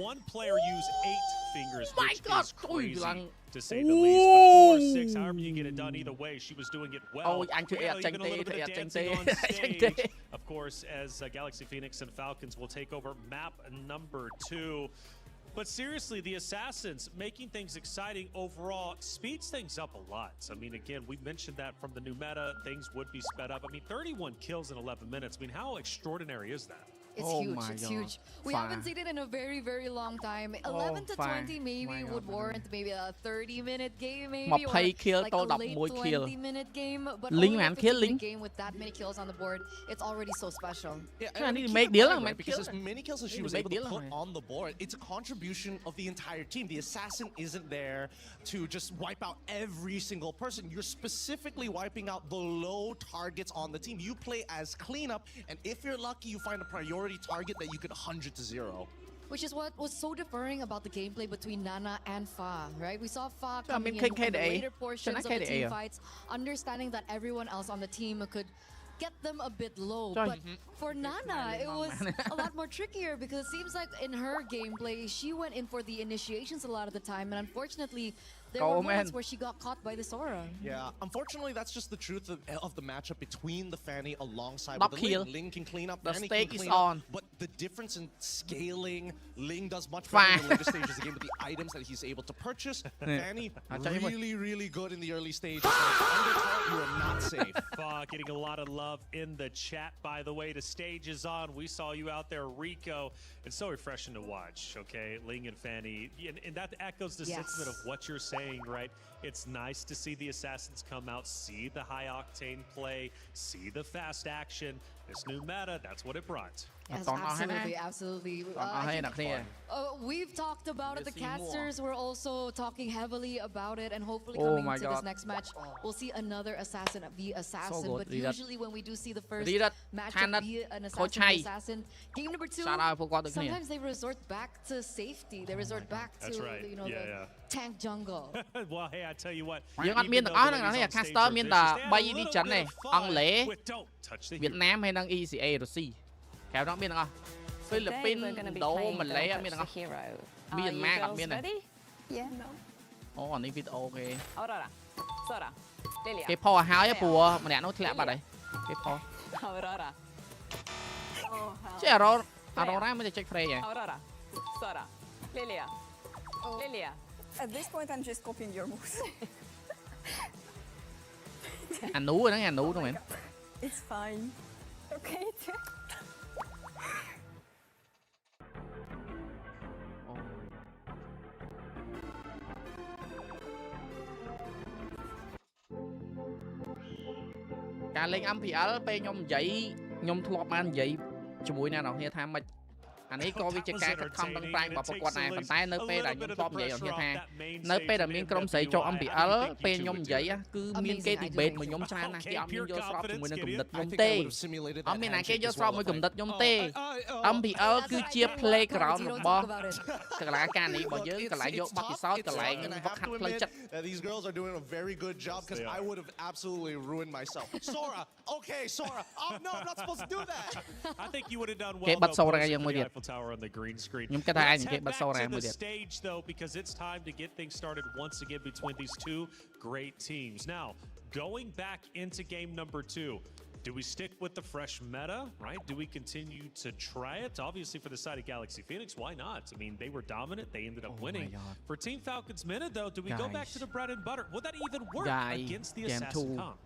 one player use 8 fingers, which is crazy to say the least. But 4 or 6, however you get it done, either way, she was doing it well. Even a little bit of dancing on stage. Of course, as Galaxy Phoenix and Falcons will take over map number 2. But seriously, the Assassins making things exciting overall speeds things up a lot. So, I mean, again, we mentioned that from the new meta, things would be sped up. I mean, 31 kills in 11 minutes. I mean, how extraordinary is that? It's huge. It's huge. We haven't seen it in a very, very long time. 11 to 20 maybe would warrant maybe a 30-minute game, maybe, or like a late 20-minute game. But only if it's a game with that many kills on the board, it's already so special. Yeah, and because as many kills as she was able to put on the board, it's a contribution of the entire team. The assassin isn't there to just wipe out every single person. You're specifically wiping out the low targets on the team. You play as cleanup, and if you're lucky, you find a priority target that you could 100-0. Which is what was so differing about the gameplay between Nana and Fa, right? We saw Fa coming in the later portions of the team fights, understanding that everyone else on the team could get them a bit low. But for Nana, it was a lot more trickier because it seems like in her gameplay, she went in for the initiations a lot of the time, and unfortunately, there were moments where she got caught by the Sora. Yeah, unfortunately, that's just the truth of the matchup between the Fanny alongside with the Ling. Ling can clean up, Fanny can clean up, but the difference in scaling, Ling does much better in the later stages of the game with the items that he's able to purchase. Fanny, really, really good in the early stages. Under turret, you are not safe. Getting a lot of love in the chat, by the way. The stage is on. We saw you out there, Rico. It's so refreshing to watch, okay? Ling and Fanny. And that echoes the sentiment of what you're saying. Right? It's nice to see the Assassins come out, see the high octane play, see the fast action. This new meta, that's what it brought. Yes, absolutely. We've talked about it. The casters were also talking heavily about it, and hopefully coming into this next match, we'll see another assassin be assassin. But usually when we do see the first matchup be an assassin, game number 2, sometimes they resort back to safety. They resort back to the tank jungle. Well, hey, I tell you what. យើងអត់មានទាំងអស់ហ្នឹងនេះ caster មានតែ3 region ទេអង់គ្លេសវៀតណាមហើយនិង ECA រុស្ស៊ីក្រៅនោះមានទាំងអស់ហ្វីលីពីនឥណ្ឌូម៉ាឡេអត់មានទាំងអស់មីយ៉ាន់ម៉ាក៏អត់មានដែរអូអានេះវីដេអូគេគេផុសឲ្យហើយព្រោះម្នាក់នោះធ្លាក់បាត់ហើយគេផុសចេះអរ៉ាមិនទៅចេញ frame ហ៎ At this point, I'm just copying your moves. អានូហ្នឹងអានូហ្នឹងមែន It's fine. Okay. ការលេង MPL ពេលខ្ញុំនិយាយខ្ញុំធ្លាប់បាននិយាយជាមួយអ្នកនរគ្នាថាមិនអានេះក៏វាជាការខិតខំប្រឹងប្រែងរបស់ប្រកួតដែរប៉ុន្តែនៅពេលដែលខ្ញុំធ្លាប់និយាយរបស់ខ្ញុំថានៅពេលដែលមានក្រុមស្រីចូល MPL ពេលខ្ញុំនិយាយគឺមានគេ debate មួយខ្ញុំច្រើនណាស់គេអត់មានយល់ស្របជាមួយនឹងគំនិតខ្ញុំទេអត់មានណាគេយល់ស្របមួយគំនិតខ្ញុំទេ MPL គឺជា playground របស់កីឡាការនេះរបស់យើងកន្លែងយកបទពិសោធន៍កន្លែងវឹកហាត់ផ្លូវចិត្ត These girls are doing a very good job because I would have absolutely ruined myself. Sora, okay, Sora. Oh no, I'm not supposed to do that. I think you would have done well. គេបិទ Sora យ៉ាងមួយទៀត Tower on the green screen. Let's head back to the stage though, because it's time to get things started once again between these two great teams. Now, going back into game number 2, do we stick with the fresh meta, right? Do we continue to try it? Obviously, for the side of Galaxy Phoenix, why not? I mean, they were dominant. They ended up winning. For Team Falcons meta, though, do we go back to the bread and butter? Would that even work against the Assassin comp?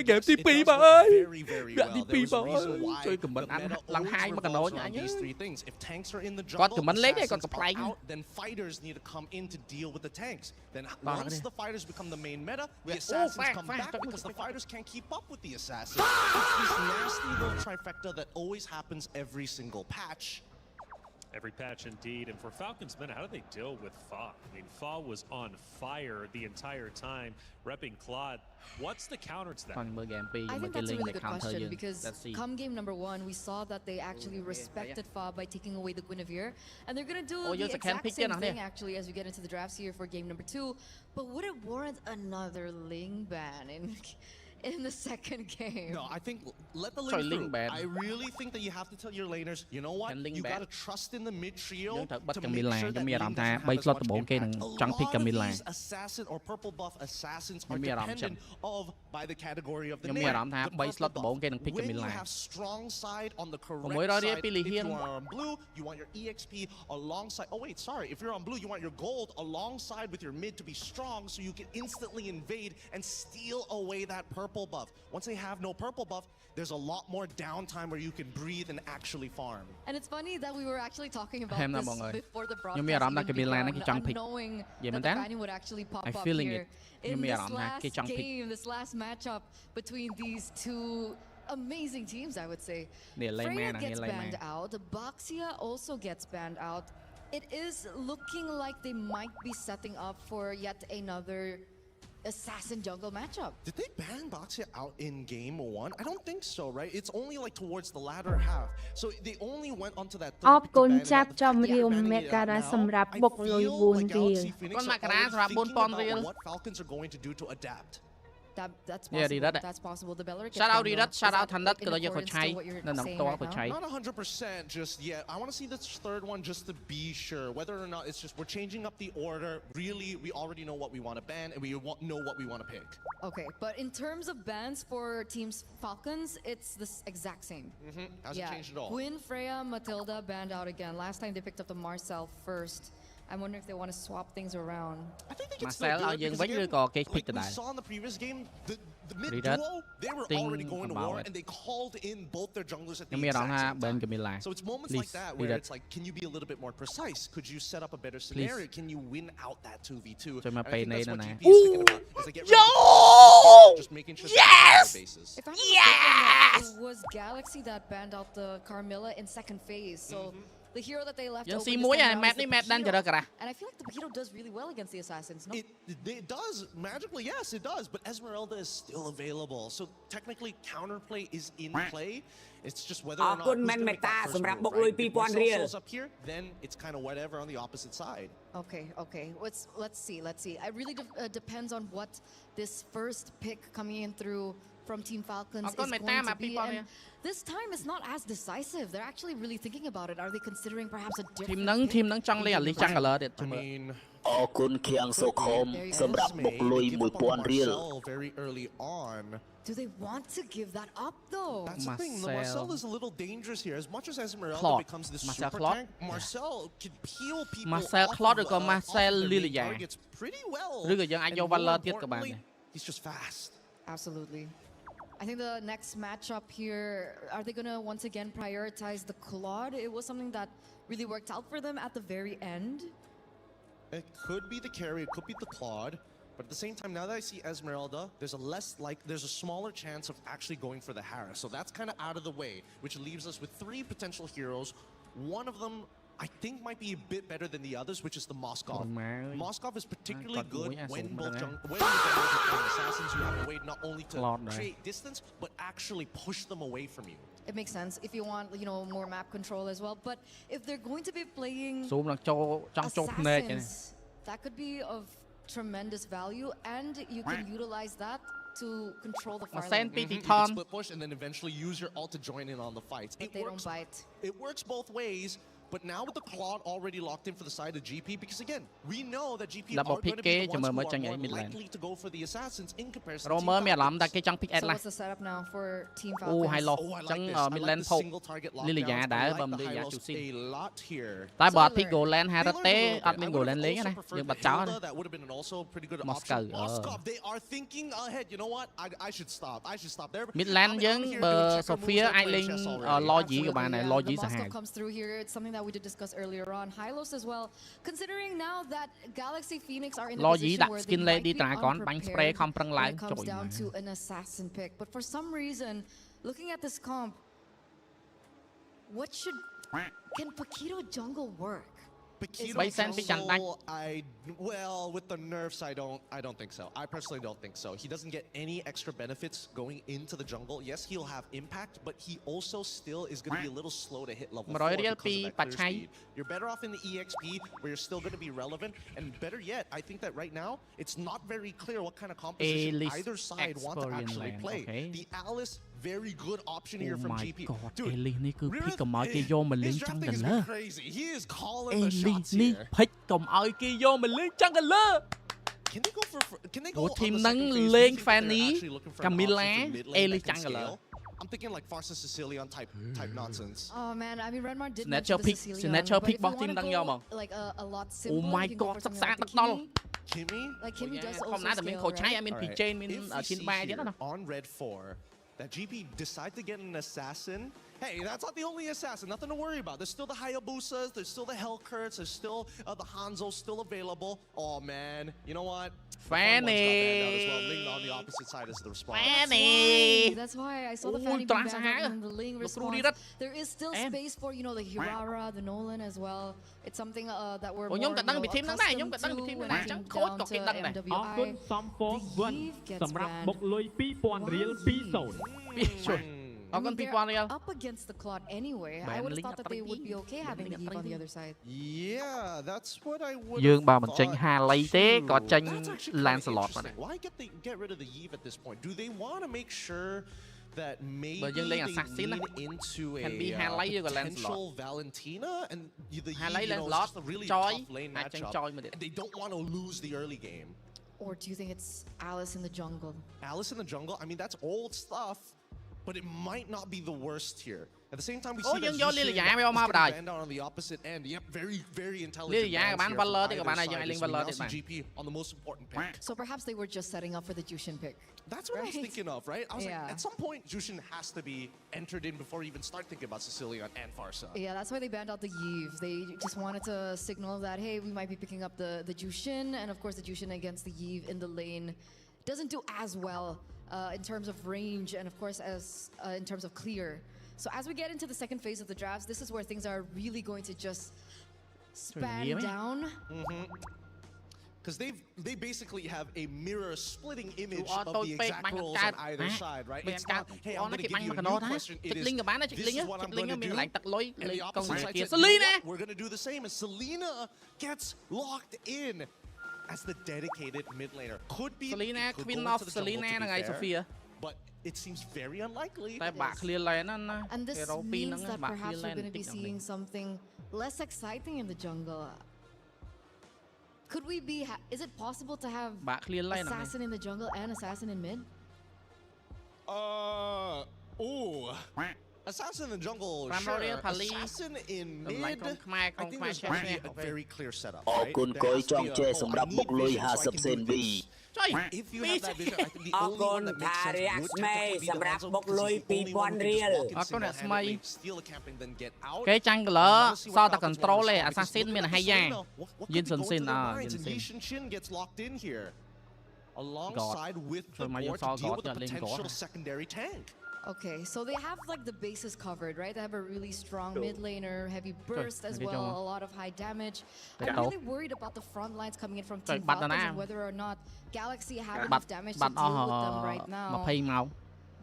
Game TP very, very well. There was a reason why the meta always revolves around these 3 things. If tanks are in the jungle, assassins are out, then fighters need to come in to deal with the tanks. Then once the fighters become the main meta, the assassins come back because the fighters can't keep up with the assassins. It's this nasty little trifecta that always happens every single patch. Every patch indeed. And for Falcons meta, how do they deal with Fa? I mean, Fa was on fire the entire time, repping Claude. What's the counter to that? I think that's a really good question because come game number 1, we saw that they actually respected Fa by taking away the Guinevere. And they're going to do the exact same thing actually as we get into the drafts here for game number 2. But would it warrant another Ling ban in the second game? No, I think let the lane through. I really think that you have to tell your laners, you know what? You got to trust in the mid trio to make sure that these assassin or purple buff assassins are dependent by the category of the name. When you have strong side on the correct side, if you are on blue, you want your EXP alongside. Oh wait, sorry. If you're on blue, you want your gold alongside with your mid to be strong, so you can instantly invade and steal away that purple buff. Once they have no purple buff, there's a lot more downtime where you can breathe and actually farm. And it's funny that we were actually talking about this before the broadcast, not knowing that the banning would actually pop up here in this last game, this last matchup between these 2 amazing teams, I would say. Freya gets banned out. Baxia also gets banned out. It is looking like they might be setting up for yet another assassin jungle matchup. Did they ban Baxia out in game 1? I don't think so, right? It's only like towards the latter half. So they only went onto that third. អរគុណចាប់ចំរៀលមករាសម្រាប់បុកលុយ4រៀល what Falcons are going to do to adapt. That's possible. That's possible. The Beller shout out Ridat, shout out Thandat ក៏យកខុសឆៃនៅក្នុងតខុសឆៃ Not 100% just yet. I want to see this third one just to be sure whether or not it's just we're changing up the order. Really, we already know what we want to ban and we know what we want to pick. Okay, but in terms of bans for teams Falcons, it's the exact same. Hasn't changed at all. Gwyn, Freya, Matilda banned out again. Last time they picked up the Marcel first. I'm wondering if they want to swap things around. I think they can still do it because again, like we saw in the previous game, the mid duo, they were already going to war and they called in both their junglers at the exact same time. So it's moments like that where it's like, can you be a little bit more precise? Could you set up a better scenario? Can you win out that 2v2? And I think that's what GP is thinking about. Is they get rid of just making sure they have bases. If I'm it was Galaxy that banned out the Carmilla in second phase. So the hero that they left open this time now is the Pajito. And I feel like the Pajito does really well against the Assassins, no? It does. Magically, yes, it does. But Esmeralda is still available. So technically, counterplay is in play. It's just whether or not who's going to make that first move, right? If Marcel shows up here, then it's kind of whatever on the opposite side. Okay. Let's see. It really depends on what this first pick coming in through from Team Falcons is going to be. And this time it's not as decisive. They're actually really thinking about it. Are they considering perhaps a different team នឹងចង់លេងអាលីចង់ color ទៀត I mean, អរគុណខៀងសុខុមសម្រាប់បុកលុយ 1000 រៀល very early on. Do they want to give that up though? That's the thing. Marcel is a little dangerous here. As much as Esmeralda becomes this super tank, Marcel can peel people Marcel Claude ឬក៏ Marcel Lilia targets pretty well. ឬក៏យើងអាចយក Valor ទៀតក៏បាន He's just fast. Absolutely. I think the next matchup here, are they going to once again prioritize the Claude? It was something that really worked out for them at the very end. It could be the carry, it could be the Claude. But at the same time, now that I see Esmeralda, there's a smaller chance of actually going for the Harris. So that's kind of out of the way, which leaves us with 3 potential heroes. One of them I think might be a bit better than the others, which is the Moskov. Moskov is particularly good when assassins, you have a way not only to create distance, but actually push them away from you. It makes sense if you want, more map control as well. But if they're going to be playing assassins, that could be of tremendous value, and you can utilize that to control the far lane. You can split push and then eventually use your ult to join in on the fights. They don't bite. It works both ways. But now with the Claude already locked in for the side of GP, because again, we know that GP are going to be the ones who are more likely to go for the assassins in comparison to Team Falcons. So what's the setup now for Team Falcons? Oh, I like the single target lockdown. I like the high lows a lot here. តែបើអត់ pick goal lane ហាត់ទេអត់មាន goal lane លេងណាយើងបាត់ចោល That would have been also a pretty good option. Moskov, they are thinking ahead. You know what? I should stop. There. Mid lane យើងបើ Sophia អាចលេង Logi ក៏បានដែរ Logi សាហាវ comes through here. It's something that we did discuss earlier on. Hylos as well. Considering now that Galaxy Phoenix are in a position where they might be unprepared when it comes down to an assassin pick. But for some reason, looking at this comp, can Paquito jungle work? Paquito well, with the nerfs, I don't think so. I personally don't think so. He doesn't get any extra benefits going into the jungle. Yes, he'll have impact, but he also still is going to be a little slow to hit level 4 because of that clear speed. You're better off in the EXP where you're still going to be relevant. And better yet, I think that right now, it's not very clear what kind of composition either side want to actually play. The Alice, very good option here from GP. Dude, his drafting has been crazy. He is calling the shots here. Can they go on the second phase? Lane Fanny, Camilla, Ellie Jungler. I'm thinking like Farsa Sicilian type nonsense. Oh man, I mean Redmar did Snatcher pick, Snatcher pick box team đang go like a lot simpler. Oh my god, sắp sát bắt đầu. Kimmy? Like Kimmy does also không nãy là mình khẩu trái, mình bị chain, mình ở trên ba chứ đó. On red 4, that GP decide to get an assassin. Hey, that's not the only assassin. Nothing to worry about. There's still the Hayabusas. There's still the Hellcurts. There's still the Hanzos still available. Oh man, you know what? Fanny. Well. Ling on the opposite side is the response. Fanny. That's why I saw the Fanny being banned and the Ling response. There is still space for the Hirara, the Nolan as well. It's something that we're more accustomed to when it comes down to MWI. The Eve gets banned. Up against the Claude anyway. I would have thought that they would be okay having the Eve on the other side. Yeah, that's what I would យើងបើមិនចេញHarley ទេក៏ចេញ Lancelot មកដែរ Why get rid of the Eve at this point? Do they want to make sure that maybe បើយើងលេង they Assassin lean into a potential Valentina and the Lancelot a really tough lane matchup and they don't want to lose the early game? Or do you think it's Alice in the jungle? Alice in the jungle? I mean, that's old stuff. But it might not be the worst here. At the same time, we see that Band on the opposite end. Yep, very, very intelligent. GP on the most important pick. So perhaps they were just setting up for the Jushin pick. That's what I was thinking of, right? I was like, at some point, Jushin has to be entered in before you even start thinking about Sicilian and Farsa. Yeah, that's why they banned out the Yves. They just wanted to signal that, hey, we might be picking up the Jushin. And of course, the Jushin against the Yves in the lane doesn't do as well in terms of range and of course as in terms of clear. So as we get into the second phase of the drafts, this is where things are really going to just span down. Because they basically have a mirror splitting image of the exact roles on either side, right? It's not, hey, I'm going to give you a new question. It is, this is what I'm going to do. And the opposite side says, we're going to do the same. And Selena gets locked in as the dedicated mid laner. Could be Selena, Queen of Selena, and Sophia. But it seems very unlikely. And this means that perhaps we're going to be seeing something less exciting in the jungle. Could we be? Is it possible to have assassin in the jungle and assassin in mid? Assassin in the jungle, sure. Assassin in mid, I think there's going to be a very clear setup, right? If you have that vision, I think the only one that makes sense would technically be the ones of because the only one who can just walk in single-handedly, steal a camp and then get out. Cái jungler so ta control le assassinមានហើយយ៉ាង Yin Sun Shin gets locked in here alongside with the board to deal with a potential secondary tank. Okay, so they have like the bases covered, right? They have a really strong mid laner, heavy burst as well, a lot of high damage. I'm really worried about the front lines coming in from Team Falcons and whether or not Galaxy have enough damage to deal with them right now.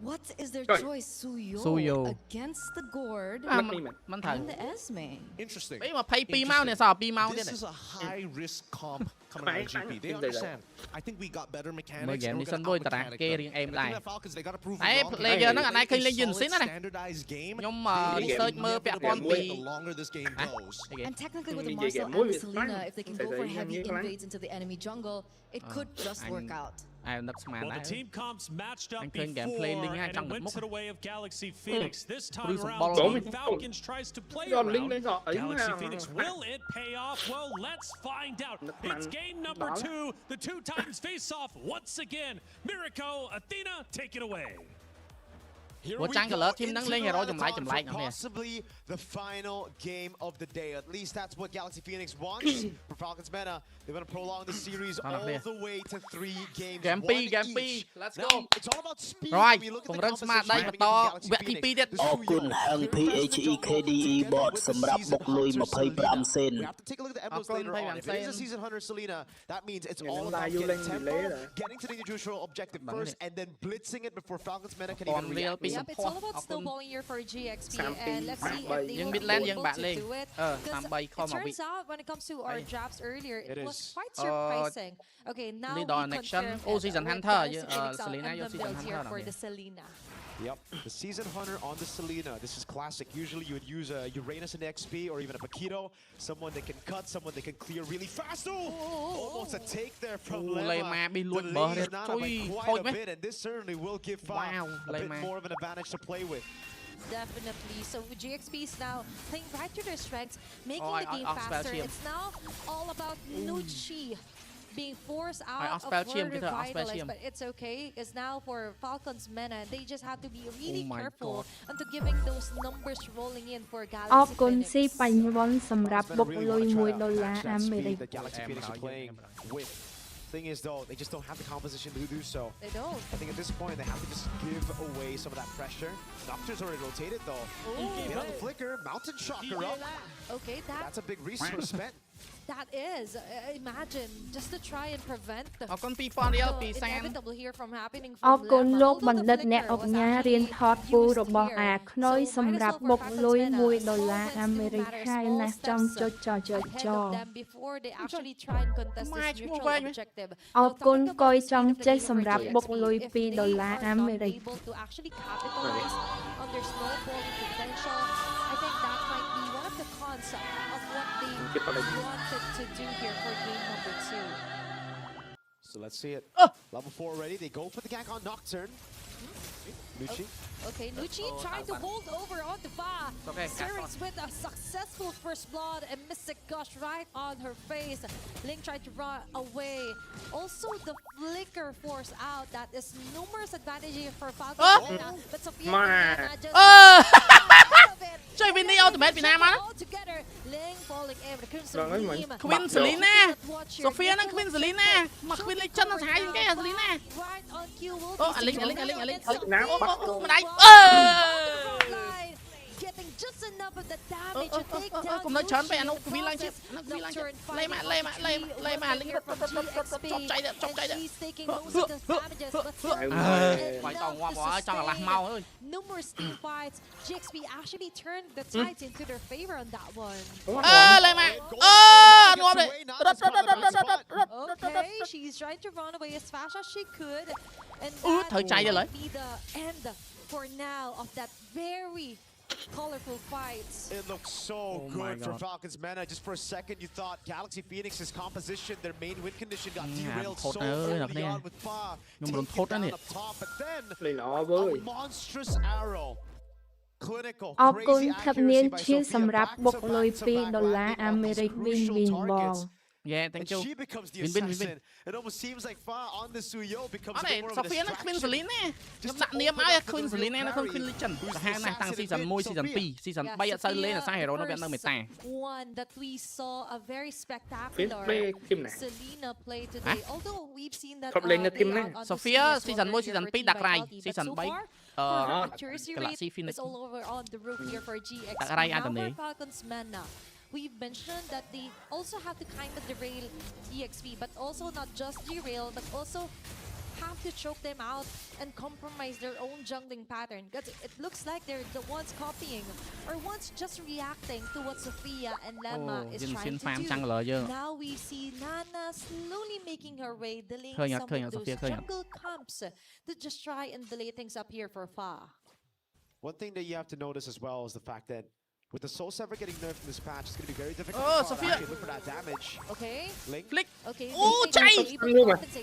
What is their choice? Suyo against the Gourd and the Esme. Interesting. This is a high-risk comp coming out of GP. They understand. I think we got better mechanics. And we're going to out-mechanic them. I think the Falcons, they got to prove it wrong. Standardized game. They the longer this game goes. And technically with the Marcel and the Selena, if they can go for heavy invades into the enemy jungle, it could just work out. Well, the team comps matched up before and it went to the way of Galaxy Phoenix. This time around, Team Falcons tries to play around. Galaxy Phoenix, will it pay off? Well, let's find out. It's game number 2. The 2 times face off once again. Miriko, Athena, take it away. Here we go into possibly the final game of the day. At least that's what Galaxy Phoenix wants. For Falcons Meta, they're going to prolong the series all the way to 3 games. Game P. Let's go. It's all about speed. When we look at the composition happening in Galaxy Phoenix. អរគុណហាង PHEKDE bot សម្រាប់បុកលុយ25 សេន We have to take a look at the emeralds later on. If it is a season hunter Selena, that means it's all about getting tempo, getting to the neutral objective first, and then blitzing it before Falcons Meta can even react. Yep, it's all about snowballing here for GXP, and let's see if they will be able to do it. Because it turns out when it comes to our drafts earlier, it was quite surprising. Okay, now we confirm season hunter Selena build here for the Selena. Yep, the Season Hunter on the Selena. This is classic. Usually you would use a Uranus in XP or even a Paquito. Someone that can cut, someone that can clear really fast. Almost a take there from Lemma. The lead is not by quite a bit, and this certainly will give Falcon a bit more of an advantage to play with. Definitely. So GXP is now playing right to their strengths, making the game faster. It's now all about Nucci being forced out of her revitalize, but it's okay. It's now for Falcons Meta. They just have to be really careful into giving those numbers rolling in for Galaxy អរគុណស៊ីបញ្ញវន្តសម្រាប់បុកលុយ$1 អាមេរិក The Galaxy Phoenix are playing with. Thing is though, they just don't have the composition to do so. They don't. I think at this point they have to just give away some of that pressure. Nocturne's already rotated though. Get on the flicker, Mountain Shocker up. Okay, that's a big resource spent. That is, imagine, just to try and prevent the inevitable here from happening អរគុណលោកបណ្ឌិតអ្នកអង្គការរៀនថតពូរបស់អាខ្នុយសម្រាប់បុកលុយ$1 អាមេរិកហើយណាស់ចំចុចចចច អរគុណកុយចង់ចេះសម្រាប់បុកលុយ$2 អាមេរិក of what they wanted to do here for game number 2. So let's see it. Level 4 already. They go for the gank on Nocturne. Nucci. Okay, Nucci trying to hold over onto Fa. Syrinx with a successful first blood and Mystic Gush right on her face. Link tried to run away. Also, the flicker force out. That is numerous advantage here for Falcon. But Sophia just chơi Vinny ultimate Việt Nam á Queen Selena Sophia nó Queen Selena mà Queen lấy chân nó sai cái à Selena ô anh Linh getting just enough of the damage to take down cũng nói chán vậy nó Queen lang chứ nó Queen lang chứ lấy mà Linh chọc chạy đấy phải còn qua bỏ cho là mau ơi numerous team fights GXP actually turned the tides into their favor on that one lấy mà ngon đấy okay she's trying to run away as fast as she could and thời chạy rồi lấy be the end for now of that very colorful fights. It looks so good for Falcons Mena. Just for a second, you thought Galaxy Phoenix's composition, their main win condition, got derailed so early on with Fa taking down up top, but then a monstrous arrow. Clinical, crazy accuracy by Sophia back to $2 American targets. Yeah, thank you. She becomes the assassin. It almost seems like Fa on the Suyo becomes a bit more of a Sophia nó Queen distraction. Selena nó đặt niềm áo Queen Selena nó không Queen Legend hai này tăng season 1 season 2 season 3 sao lên là sai hero nó biến đang mệt tàn one that we saw a very spectacular Selena play today although we've seen that Sophia season 1 season 2 đặt rai season 3 Galaxy Phoenix all over on the roof here for GXP now Falcons Mena. We've mentioned that they also have to kind of derail EXP, but also not just derail, but also have to choke them out and compromise their own jungling pattern. Because it looks like they're the ones copying or ones just reacting to what Sophia and Lemma is trying to do. Now we see Nana slowly making her way, delaying some of those jungle camps to just try and delay things up here for Fa. One thing that you have to notice as well is the fact that with the Soul Sever getting nerfed in this patch, it's going to be very difficult to look for that damage. Okay. Link. Flick. Okay. Chạy.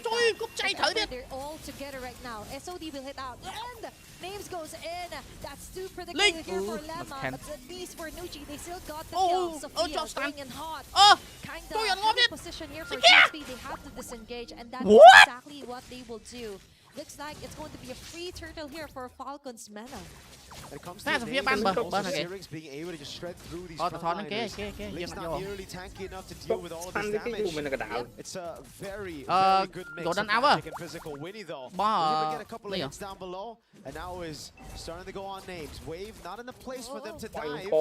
Trời, cúp chạy thử đi. They're all together right now. SOD will hit out. And Names goes in. That's too predictable here for Lemma. But at least for Nucci, they still got the kill. Sophia going in hot. Kind of position here for GXP. They have to disengage. And that's exactly what they will do. Looks like it's going to be a free turtle here for Falcons Mena. It comes to Syrinx being able to just shred through these frontliners. Link's not nearly tanky enough to deal with all of this damage. It's a very, very good mix of magic and physical. Winnie though, able to get a couple of hits down below, and now is starting to go on names. Wave not in the place for them to dive,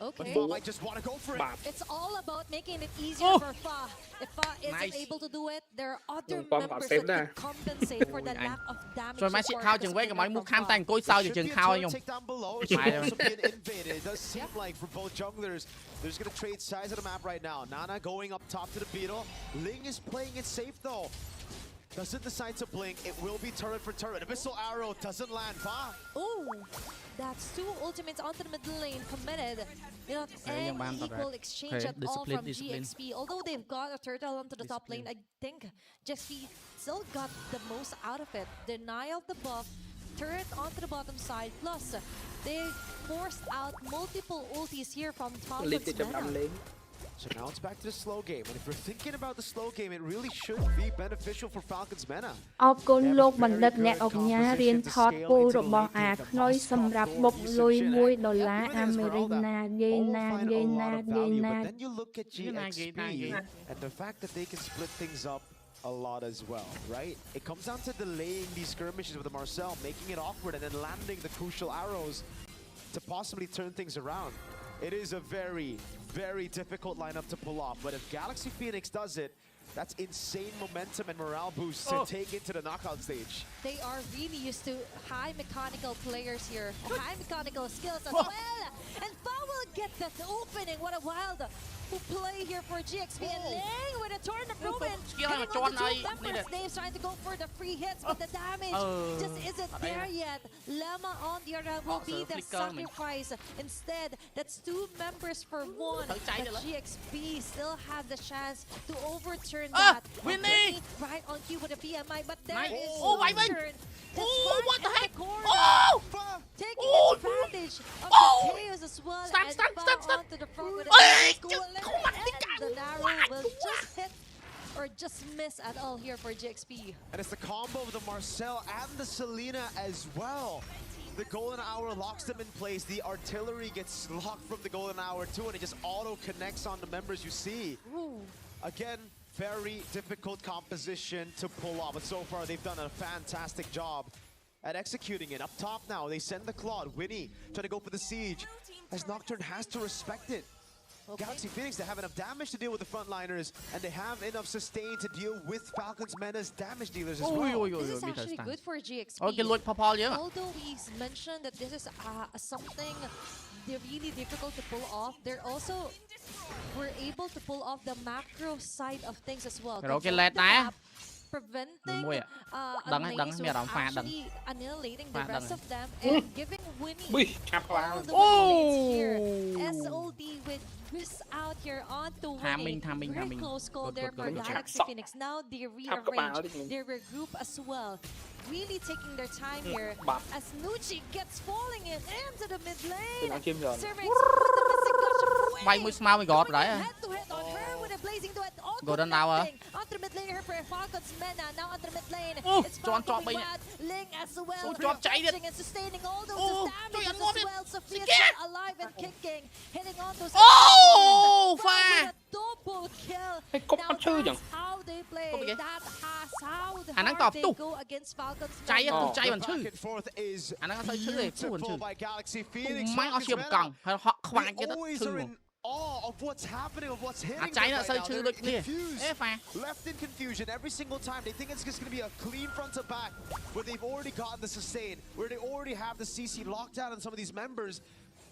but Fa might just want to go for it. It's all about making it easier for Fa. If Fa isn't able to do it, there are other members that can compensate for the lack of damage. Rồi mai shit thao chừng quay cái máy mua cam tay cối sao thì chừng thao nhung. Below, it's also being invaded. It does seem like for both junglers, they're just going to trade sides of the map right now. Nana going up top to the Beetle. Ling is playing it safe though. Doesn't decide to blink. It will be turret for turret. Abyssal Arrow doesn't land. Fa. Oh, that's two ultimates onto the middle lane committed. Not any equal exchange at all from GXP. Although they've got a turtle onto the top lane, I think GXP still got the most out of it. Denial of the buff. Turret onto the bottom side, plus they forced out multiple ultis here from Falcons Mena. So now it's back to the slow game, and if you're thinking about the slow game, it really should be beneficial for Falcons Mena. អរគុណលោកបណ្ឌិតអ្នកអញ្ញារៀនថតពូរបស់អាខ្នុយសម្រាប់បុកលុយ$1អាមេរិកណាយេណា But then you look at GXP and the fact that they can split things up a lot as well, right? It comes down to delaying these skirmishes with the Marcel, making it awkward, and then landing the crucial arrows to possibly turn things around. It is a very, very difficult lineup to pull off, but if Galaxy Phoenix does it, that's insane momentum and morale boost to take into the knockout stage. They are really used to high mechanical players here, high mechanical skills as well. And Fa will get that opening. What a wild play here for GXP. And Ling with a torn improvement. Hitting on the two members. Names trying to go for the free hits, but the damage just isn't there yet. Lemma on the other hand will be the sacrifice. Instead, that's two members for one. But GXP still have the chance to overturn that. Winnie! Right on cue with a PMI, but there is turn. What the heck? Taking advantage of the chaos as well. Stop. Onto the front with and the narrow will just hit or just miss at all here for GXP. And it's the combo of the Marcel and the Selena as well. The golden hour locks them in place. The artillery gets locked from the golden hour too, and it just auto connects on the members you see. Again, very difficult composition to pull off, but so far they've done a fantastic job at executing it. Up top now, they send the Claude. Winnie trying to go for the siege, as Nocturne has to respect it. Galaxy Phoenix, they have enough damage to deal with the frontliners, and they have enough sustain to deal with Falcon's Menace damage dealers as well. This is actually good for GXP. Although we mentioned that this is something they're really difficult to pull off, they're also were able to pull off the macro side of things as well. Preventing lanes from actually annihilating the rest of them and giving Winnie all the lanes here. SOD with miss out here onto Winnie. Very close call there for Galaxy Phoenix. Now they rearrange, they regroup as well. Really taking their time here as Nucci gets falling into the mid lane. Cervix with the missing gush of Winnie. Head to head on her with a blazing duet. Golden hour. Onto the mid lane here for Falcon's Mena. Now onto the mid lane. It's Falcon with Ling as well. Refreshing and sustaining all those damages as well. Sophia still alive and kicking. Hitting on those. With a double kill. Now that's how they play. That's how they go against Falcon's Mena. Back and forth is beautiful by Galaxy Phoenix. They always are in awe of what's happening, of what's hitting them right now. They're confused, left in confusion every single time. They think it's just going to be a clean front to back, where they've already gotten the sustain, where they already have the CC locked down on some of these members.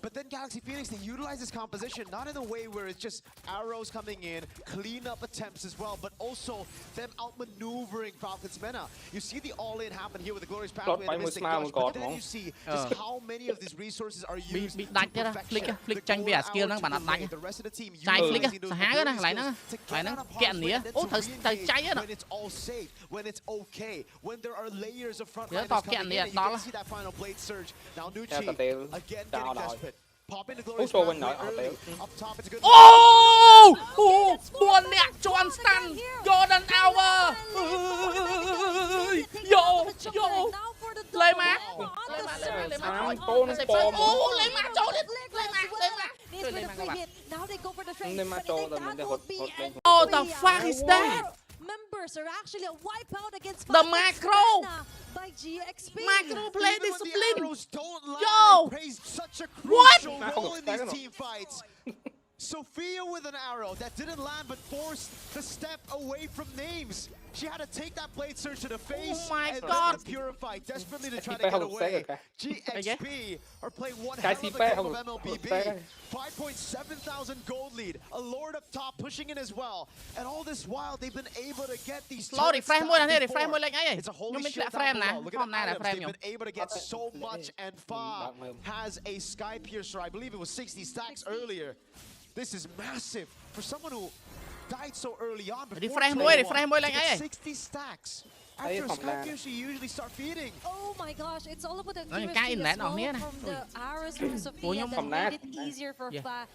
But then Galaxy Phoenix, they utilize this composition, not in a way where it's just arrows coming in, clean up attempts as well, but also them outmaneuvering Falcon's Mena. You see the all-in happen here with the Glorious Pathway and the Mystic Gush, but then you see just how many of these resources are used to perfection. The rest of the team utilizing those resources to get out of harm's way and then to re-engage when it's all safe, when it's okay, when there are layers of frontliners coming in, and you can see that final blade surge. Now Nucci, again getting desperate. Pop into Glorious Pathway early. Up top, it's a good. Johnston, Golden Hour. Yo. Play man. Oh, the fuck is that? Members are actually a wipeout against the macro by GXP. Macro play discipline. Yo, plays such a crucial role in these team fights. Sophia with an arrow that didn't land but forced the step away from names. She had to take that blade surge to the face and then the Purify desperately to try to get away. GXP are playing one hell of a game of MLBB. 5,700 gold lead. A Lord up top pushing in as well. And all this while they've been able to get these turrets down before. It's a holy shit down below. Look at the items. They've been able to get so much, and Fa has a Sky Piercer. I believe it was 60 stacks earlier. This is massive for someone who died so early on. Before 60 stacks. After a Sky Piercer, you usually start feeding. Oh my gosh, it's all about the chemistry as well from the arrows from Sophia that made it easier for Fa.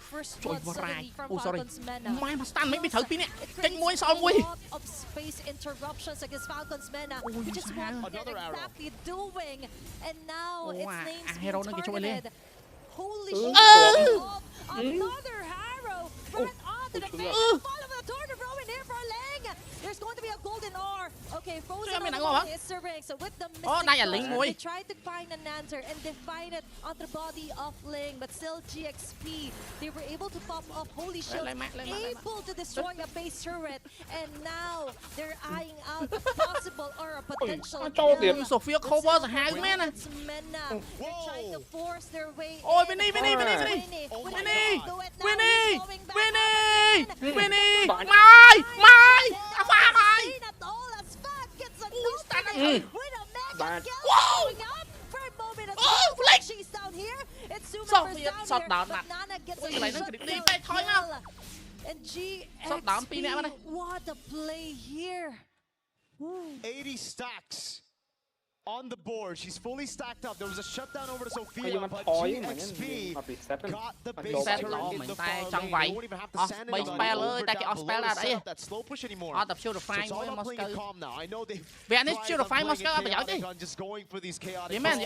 First blood suddenly from Falcon's Mena. It creates a lot of space interruptions against Falcon's Mena, which is what they're exactly doing. And now it's names being targeted. Holy shit! Another arrow right onto the face. Follow the tornado throw in here for Ling. There's going to be a golden R. Okay, frozen on his Cervix. So with the missing they tried to find an answer and they find it on the body of Ling, but still GXP. They were able to pop up Holy Shield, able to destroy a base turret, and now they're eyeing out a possible or a potential kill. Sophia covers a hang man. They're trying to force their way. Oh, Winnie! She's down here. It's Sumer down here. Nana gets a shot. And GXP, what a play here. 80 stacks on the board. She's fully stacked up. There was a shutdown over to Sophia, but GXP got the base turret in the far lane. They won't even have to sand anybody over down below to set up that slow push anymore. So it's all about playing it calm now. I know they've tried on playing it chaotic on just going for these chaotic flows.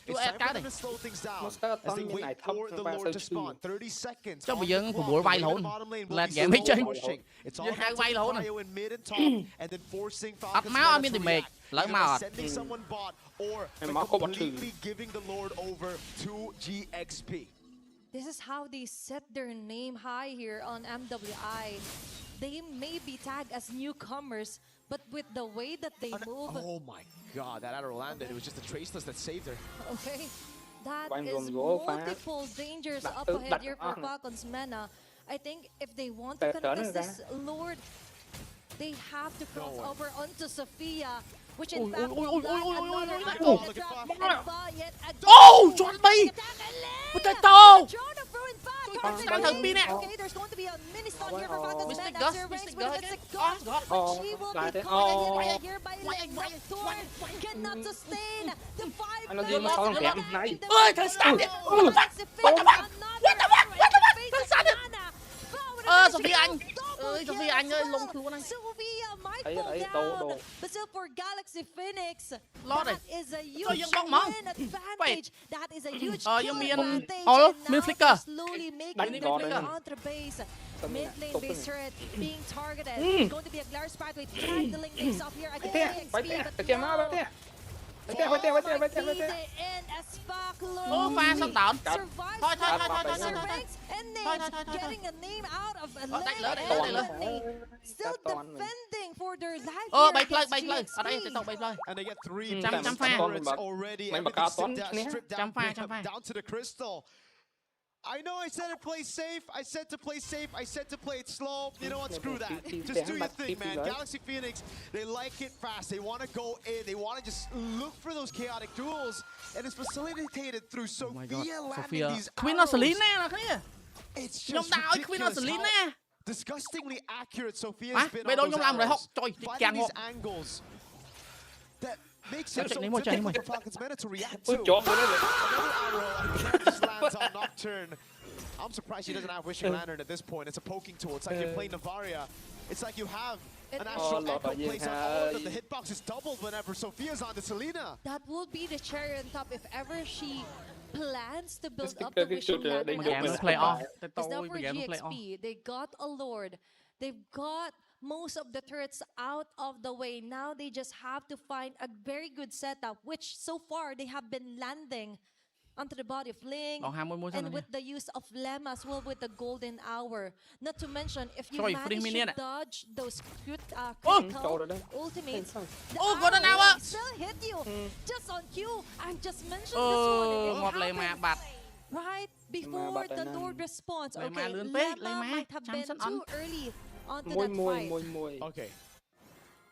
It's time for them to slow things down as they wait for the Lord to spawn. 30 seconds on the clock. The bottom lane will be slow pushing. It's all about Cryo in mid and top, and then forcing Falcons to react. Either sending someone bot or completely giving the Lord over to GXP. This is how they set their name high here on MWI. They may be tagged as newcomers, but with the way that they move... Oh my god, that arrow landed. It was just the Traceless that saved her. Okay, that is multiple dangers up ahead here for Falcons Mena. I think if they want to contest this Lord, they have to cross over onto Sophia, which in fact will land another trap. Oh, chọn bi. Potato. Okay, there's going to be a mini stun here for Falcons Mena. That's with a sick gun, but she will be caught here by Thorn. Cannot sustain the 5 minutes. Ơi, stop it. What the Sophia anh. Sophia anh ơi, lùng luôn anh. Sophia might fall down. But still for Galaxy Phoenix, that is a huge win advantage. That is a huge advantage. And slowly making their way onto the base. Mid lane base turret being targeted. It's going to be a glare spike with tag the link base up here against GXP. But the end as Ô pha xong đòn. Thôi and getting a name out of a lane. Still defending for their life. Bay play. Ở đây tao bay play. And they get 3 turrets already. Stripped down to the crystal. I know I said to play safe. I said to play safe. I said to play it slow. You know what? Screw that. Just do your thing, man. Galaxy Phoenix, they like it fast. They want to go in. They want to just look for those chaotic duels. And it's facilitated through Sophia landing these arrows. It's just ridiculous how disgustingly accurate Sophia's been on those arrows. Finding these angles that makes it so difficult for Falcons Mena to react to. Another arrow just lands on Nocturne. I'm surprised she doesn't have Wishing Lantern at this point. It's a poking tool. It's like you play Navaria. It's like you have an Astral Echo place on all of them. The hitbox is doubled whenever Sophia's on the Selena. That will be the cherry on top if ever she plans to build up the Wishing Lantern. It's now for GXP. They got a Lord. They've got most of the turrets out of the way. Now they just have to find a very good setup, which so far they have been landing onto the body of Ling, and with the use of Lem as well with the golden hour. Not to mention, if you manage to dodge those critical ultimates, the hour will still hit you just on cue. I just mentioned this one. Right before the Lord responds. Okay, Lemma might have been too early onto that fight. Okay,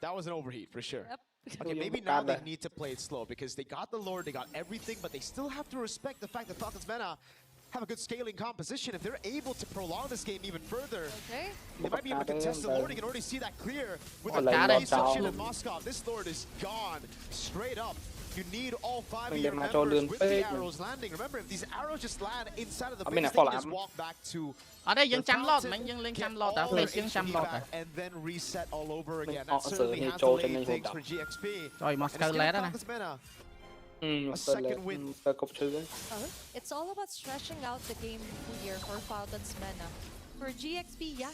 that was an overheat for sure. Yep. Okay, maybe now they need to play it slow because they got the Lord, they got everything, but they still have to respect the fact that Falcons Mena have a good scaling composition. If they're able to prolong this game even further, they might be able to contest the Lord. You can already see that clear with the base of Shin and Moskov. This Lord is gone straight up. You need all 5 of your members with the arrows landing. Remember, if these arrows just land inside of the base, they can just walk back to ở đây dân chăm lót, mình dân lên chăm lót, ở đây dân chăm lót. And then reset all over again. That certainly has delayed things for GXP. Rồi Moscow lé đó nè. A second win. It's all about stretching out the game here for Falcons Mena. For GXP, yeah,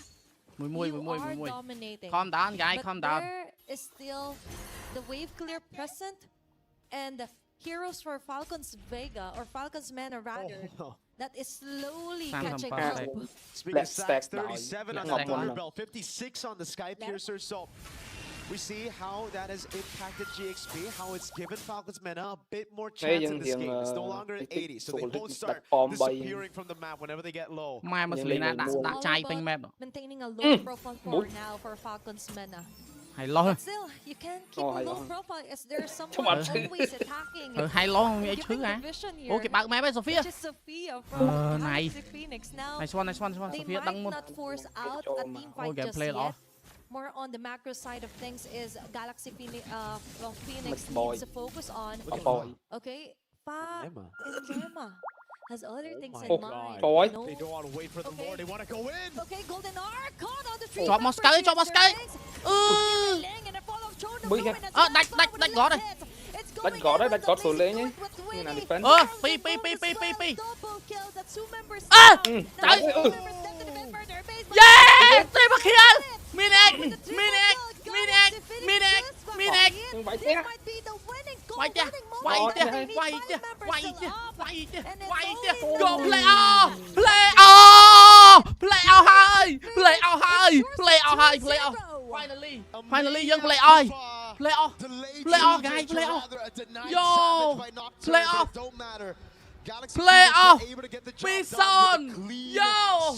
you are dominating. Calm down, guys, calm down. There is still the wave clear present, and the heroes for Falcons Vega, or Falcons Mena rather, that is slowly catching up. Speaking of stacks, 37 on the Thunderbell, 56 on the Sky Piercer, so we see how that has impacted GXP, how it's given Falcons Mena a bit more chance in this game. It's no longer at 80, so they both start disappearing from the map whenever they get low. Maintaining a low profile for now for Falcons Mena. But still, you can't keep a low profile as there's someone always attacking. Hay lo không vậy chứ hả? Ủa kìa bạn mẹ với Sophia. Này. Nice one. Sophia đăng một. Ôi gameplay đó. more on the macro side of things is Galaxy Phoenix, Phoenix needs to focus on. Okay, Fa and Gemma has other things in mind. They don't want to wait for the more. They want to go in. Okay, Golden Arc caught on the tree. Chọn một cái, chọn một cái. Đánh gõ đây. Đánh gõ đấy, đánh gõ số lên nhé. Như nào defense. Pi. Trời. Yeah! Team kill. Minek. Quay chưa. Go play out. Finally, young play out. Play off, guys, play off. Yo, play off. Bison. Yo.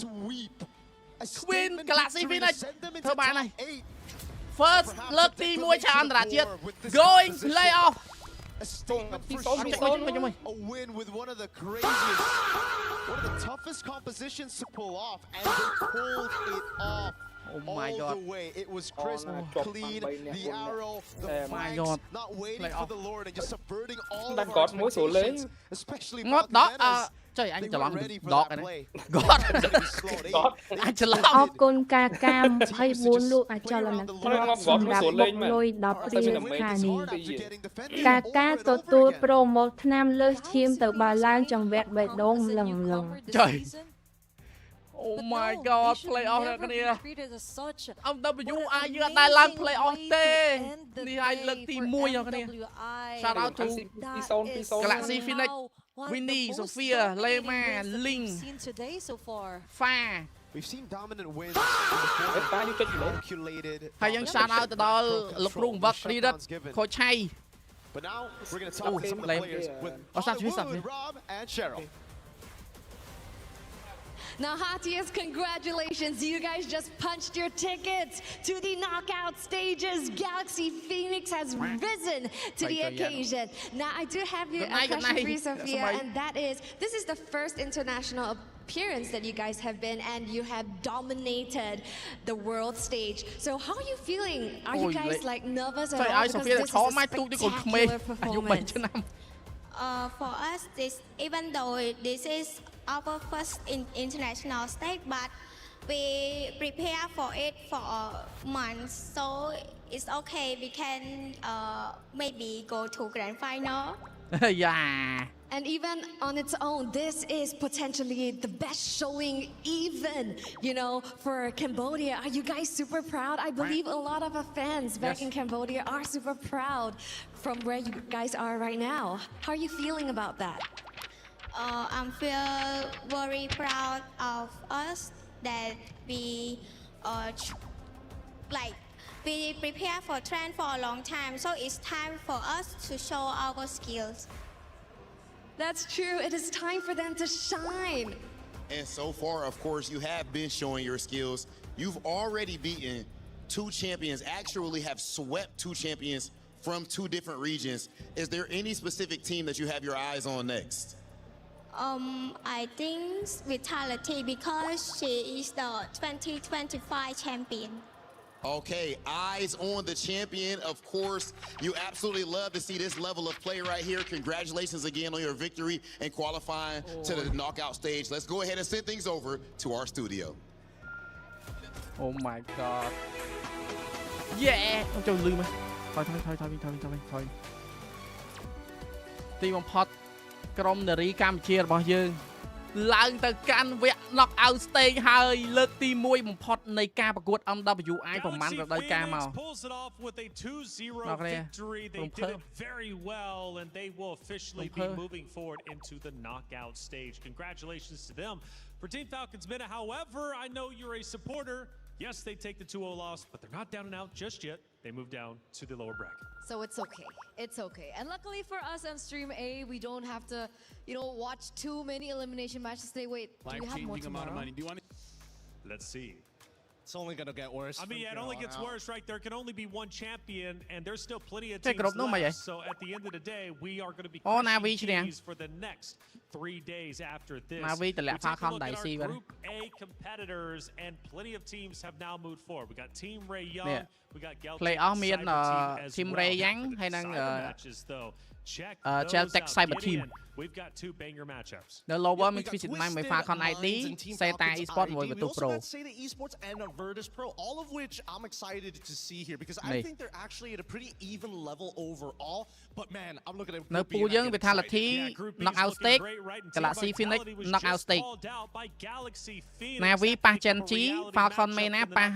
Queen Galaxy Phoenix. Thưa bạn này. First លើកទី 1 ឆាកអន្តរជាតិ going play off. A win with one of the craziest, one of the toughest compositions to pull off, and they pulled it off. Oh my all God. the way. It was crisp, clean, the arrow, the flanks, not waiting for the Lord and just subverting all of our expectations, especially ngót đó. Trời, anhច្រឡំđọt này này. God. Anhច្រឡំ. អរគុណកាកា24លោកអចលនៈសម្រាប់បុកលុយ10រៀលខានេះកាកាទទួលប្រូម៉ូឆ្នាំលើសឈាមទៅបើឡើងចង្វាក់បេះដូងលឹងtrời. Oh my God, play off អ្នកគ្នា MWI យើងអត់ដែលឡើង play off ទេនេះហើយលើកទី 1 អ្នកគ្នា Shout out to Galaxy Phoenix, Winnie, Sophia, Lema, Ling, Fa. We've seen dominant wins in the calculated. ហើយយើង shout out ទៅដល់លោកគ្រូវឹករីដិតខូចឆៃ But now we're going to talk to some of the players with Rob and Cheryl. Now, heartiest congratulations. You guys just punched your tickets to the knockout stages. Galaxy Phoenix has risen to the occasion. Now, I do have you a question for you, Sophia, and that is, this is the first international appearance that you guys have been, and you have dominated the world stage. So how are you feeling? Are you guys like nervous at all? Because this is a spectacular performance. For us, even though this is our first international stage, but we prepare for it for months, so it's okay. We can maybe go to grand final. Yeah. And even on its own, this is potentially the best showing even, you know, for Cambodia. Are you guys super proud? I believe a lot of our fans back in Cambodia are super proud from where you guys are right now. How are you feeling about that? I feel very proud of us that we we prepare for train for a long time, so it's time for us to show our skills. That's true. It is time for them to shine. And so far, of course, you have been showing your skills. You've already beaten 2 champions, actually have swept 2 champions from 2 different regions. Is there any specific team that you have your eyes on next? I think Vitality, because she is the 2025 champion. Okay, eyes on the champion, of course. You absolutely love to see this level of play right here. Congratulations again on your victory and qualifying to the knockout stage. Let's go ahead and send things over to our studio. Oh my God. Yeah. Ông trời lư mà. Thôi. Tíបំផុតក្រុមនារីកម្ពុជារបស់យើងឡើងទៅកាន់វគ្គ knockout stage ហើយលើកទី 1 បំផុតនៃការប្រកួត MWI ប្រហែលរដូវកាលមក pulls it off with a 2-0 victory. They did it very well, and they will officially be moving forward into the knockout stage. Congratulations to them. For Team Falcons Minute, however, I know you're a supporter. Yes, they take the 2-0 loss, but they're not down and out just yet. They move down to the lower bracket. So it's okay. It's okay. And luckily for us on Stream A, we don't have to, you know, watch too many elimination matches today. Wait, do we have more tomorrow? Let's see. It's only gonna get worse. I mean, it only gets worse, right? There can only be one champion, and there's still plenty of teams left. So at the end of the day, we are going to be crushing keys for the next 3 days after this. We take a look at our Group A competitors, and plenty of teams have now moved forward. We got Team Ray Young, we got Geltec Team Ray Young, hay năng matches though. Check Geltec Cyber Team. We've got 2 banger matchups. នៅ lower មាន visit 9 មួយ Falcon ID Seta Esports មួយ Virtu Pro. Seta Esports and a Virtus Pro, all of which I'm excited to see here because I think they're actually at a pretty even level overall. But man, I'm looking at នៅ pool យើង Vitality knockout stage Galaxy Phoenix knockout stage Navi ប៉ះ Genji Falcon Mena ប៉ះ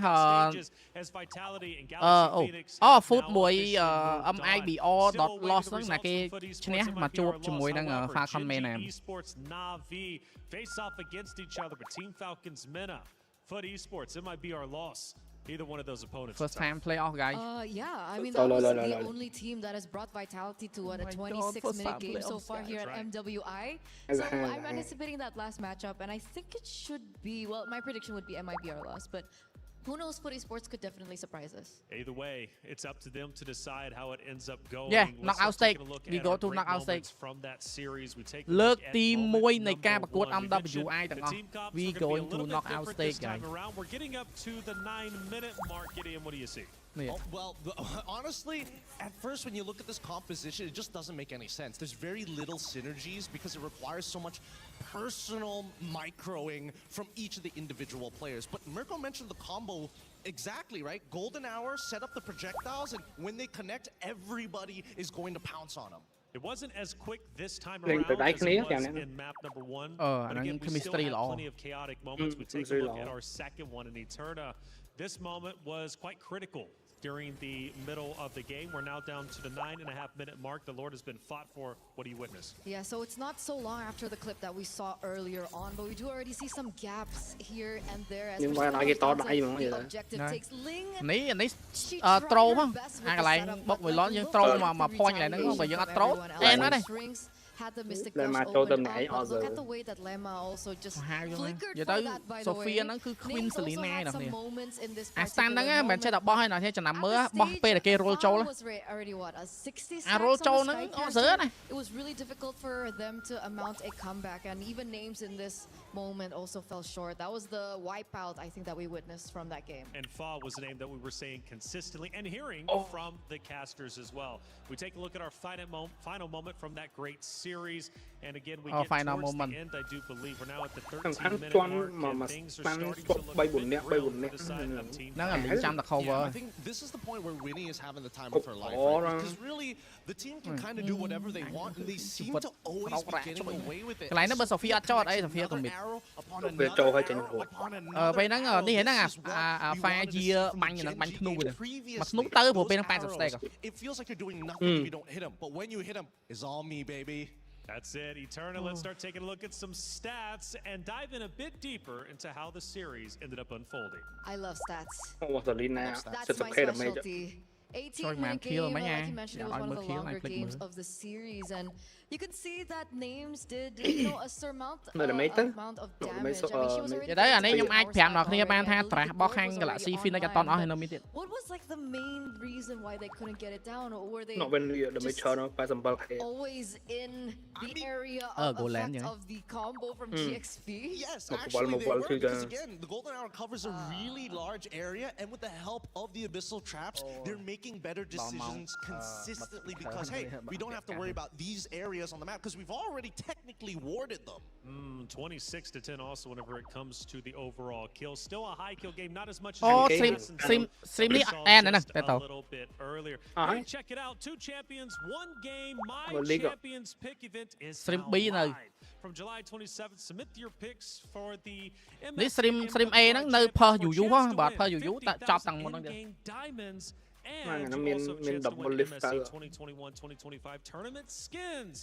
Food មួយ MIBR dot loss ហ្នឹងណាគេឈ្នះមកជួបជាមួយនឹង Falcon Mena Esports Navi face off against each other, but Team Falcons Mena Foot Esports, it might be our loss. Either one of those opponents. First time playoff, guys. Yeah, I mean that was the only team that has brought vitality to a 26-minute game so far here at MWI. So I'm anticipating that last matchup, and I think it should be. Well, my prediction would be MIBR loss, but who knows? Foot Esports could definitely surprise us. Either way, it's up to them to decide how it ends up going. Yeah, knockout stage. We go to knockout stage. From that series, we take លើកទី 1 នៃការប្រកួត MWI ទាំងអស់ We going to knockout stage, guys. We're getting up to the 9-minute mark. Gideon, what do you see? Well, honestly, at first when you look at this composition, it just doesn't make any sense. There's very little synergies because it requires so much personal microing from each of the individual players. But Mirko mentioned the combo exactly, right? Golden Hour set up the projectiles, and when they connect, everybody is going to pounce on them. It wasn't as quick this time around as it was in map number 1. But again, we still have plenty of chaotic moments. We take a look at our second one in Eterna. This moment was quite critical during the middle of the game. We're now down to the 9.5-minute mark. The Lord has been fought for. What do you witness? Yeah, so it's not so long after the clip that we saw earlier on, but we do already see some gaps here and there. As the objective takes Ling. នេះត្រូហ៎អាកន្លែងបុកមួយឡនយើងត្រូមក point កន្លែងហ្នឹងបើយើងអត់ត្រូតែណាទេ had the mystic burst open up, but look at the way that Lemma also just flickered for that, by the way. ហ្នឹងគឺ Queen Selena ឯនោះនេះអា stand ហ្នឹងមិនចេះតែបោះឲ្យណាចំណាំមើលបោះពេលគេ roll ចូល roll ចូលហ្នឹងអត់ស្រើណា It was really difficult for them to mount a comeback, and even names in this moment also fell short. That was the wipeout I think that we witnessed from that game. And Fa was a name that we were saying consistently and hearing from the casters as well. We take a look at our final moment from that great series, and again we get towards the end. I do believe we're now at the 13-minute mark, and things are starting to look very real for the side of Team I think this is the point where Winnie is having the time of her life, right? Because really the team can kind of do whatever they want, and they seem to always be getting away with it. កន្លែងហ្នឹងបើ Sophia អត់ចោតអី Sophia ក៏មាន ពេលហ្នឹងនេះហ្នឹងអា Fire Year បាញ់ហ្នឹងបាញ់ធ្នូវិញមកធ្នូទៅព្រោះពេលហ្នឹង80 stack It feels like you're doing nothing if you don't hit him, but when you hit him, it's all me, baby. That's it, Eterna. Let's start taking a look at some stats and dive in a bit deeper into how the series ended up unfolding. I love stats. That's my specialty. 18-minute game, like you mentioned, it was one of the longer games of the series, and you can see that names did, a surmountable amount of damage. I mean, she was already. អានេះខ្ញុំអាចប្រាប់ដល់គ្នាបានថា trash របស់ខាង Galaxy Phoenix អត់តន់អស់ហើយនៅមានទៀត What was like the main reason why they couldn't get it down, or were they always in the area of the combo from GXP? Yes, actually they were, because again, the Golden Hour covers a really large area, and with the help of the Abyssal Traps, they're making better decisions consistently because, hey, we don't have to worry about these areas on the map because we've already technically warded them. 26-10 also whenever it comes to the overall kill. Still a high kill game, not as much as a little bit earlier. Check it out, 2 champions, 1 game. My champions pick event is live. From July 27th, submit your picks for the this stream A ហ្នឹងនៅ per UU ហ៎បាទ per UU តែចប់តាំងមុនហ្នឹងទៀត Diamonds and also chance to win MSC 2021-2025 tournament skins.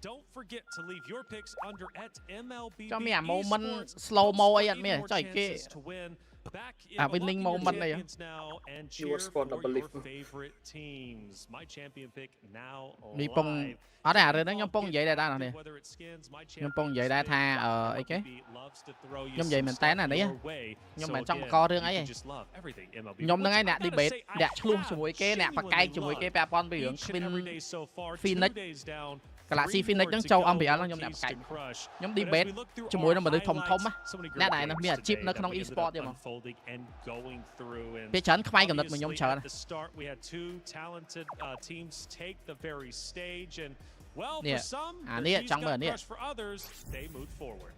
Don't forget to leave your picks under at MLBB. ចាំមាន moment slow mo អីអត់មានចុយគេ to win winning moment នេះ You were spot double lift នេះពងអត់ទេអារឿងហ្នឹងខ្ញុំពងនិយាយដែរនេះខ្ញុំពងនិយាយដែរថាអីគេខ្ញុំនិយាយមែនតើអានេះខ្ញុំមិនចង់បង្ករឿងអីទេខ្ញុំហ្នឹងឯងអ្នក debate អ្នកឆ្លោះជាមួយគេអ្នកបកកែកជាមួយគេពាក់ព័ន្ធពីរឿង Phoenix Galaxy Phoenix ហ្នឹងចូល MPL ខ្ញុំអ្នកបកកែកខ្ញុំ debate ជាមួយនឹងមនុស្សធំអ្នកដែលមានអាជីពនៅក្នុង e-sport ទៀតមកពេលច្រើនខ្វែងកំណត់មកខ្ញុំច្រើន Well, for some, they've just got crush for others, they move forward.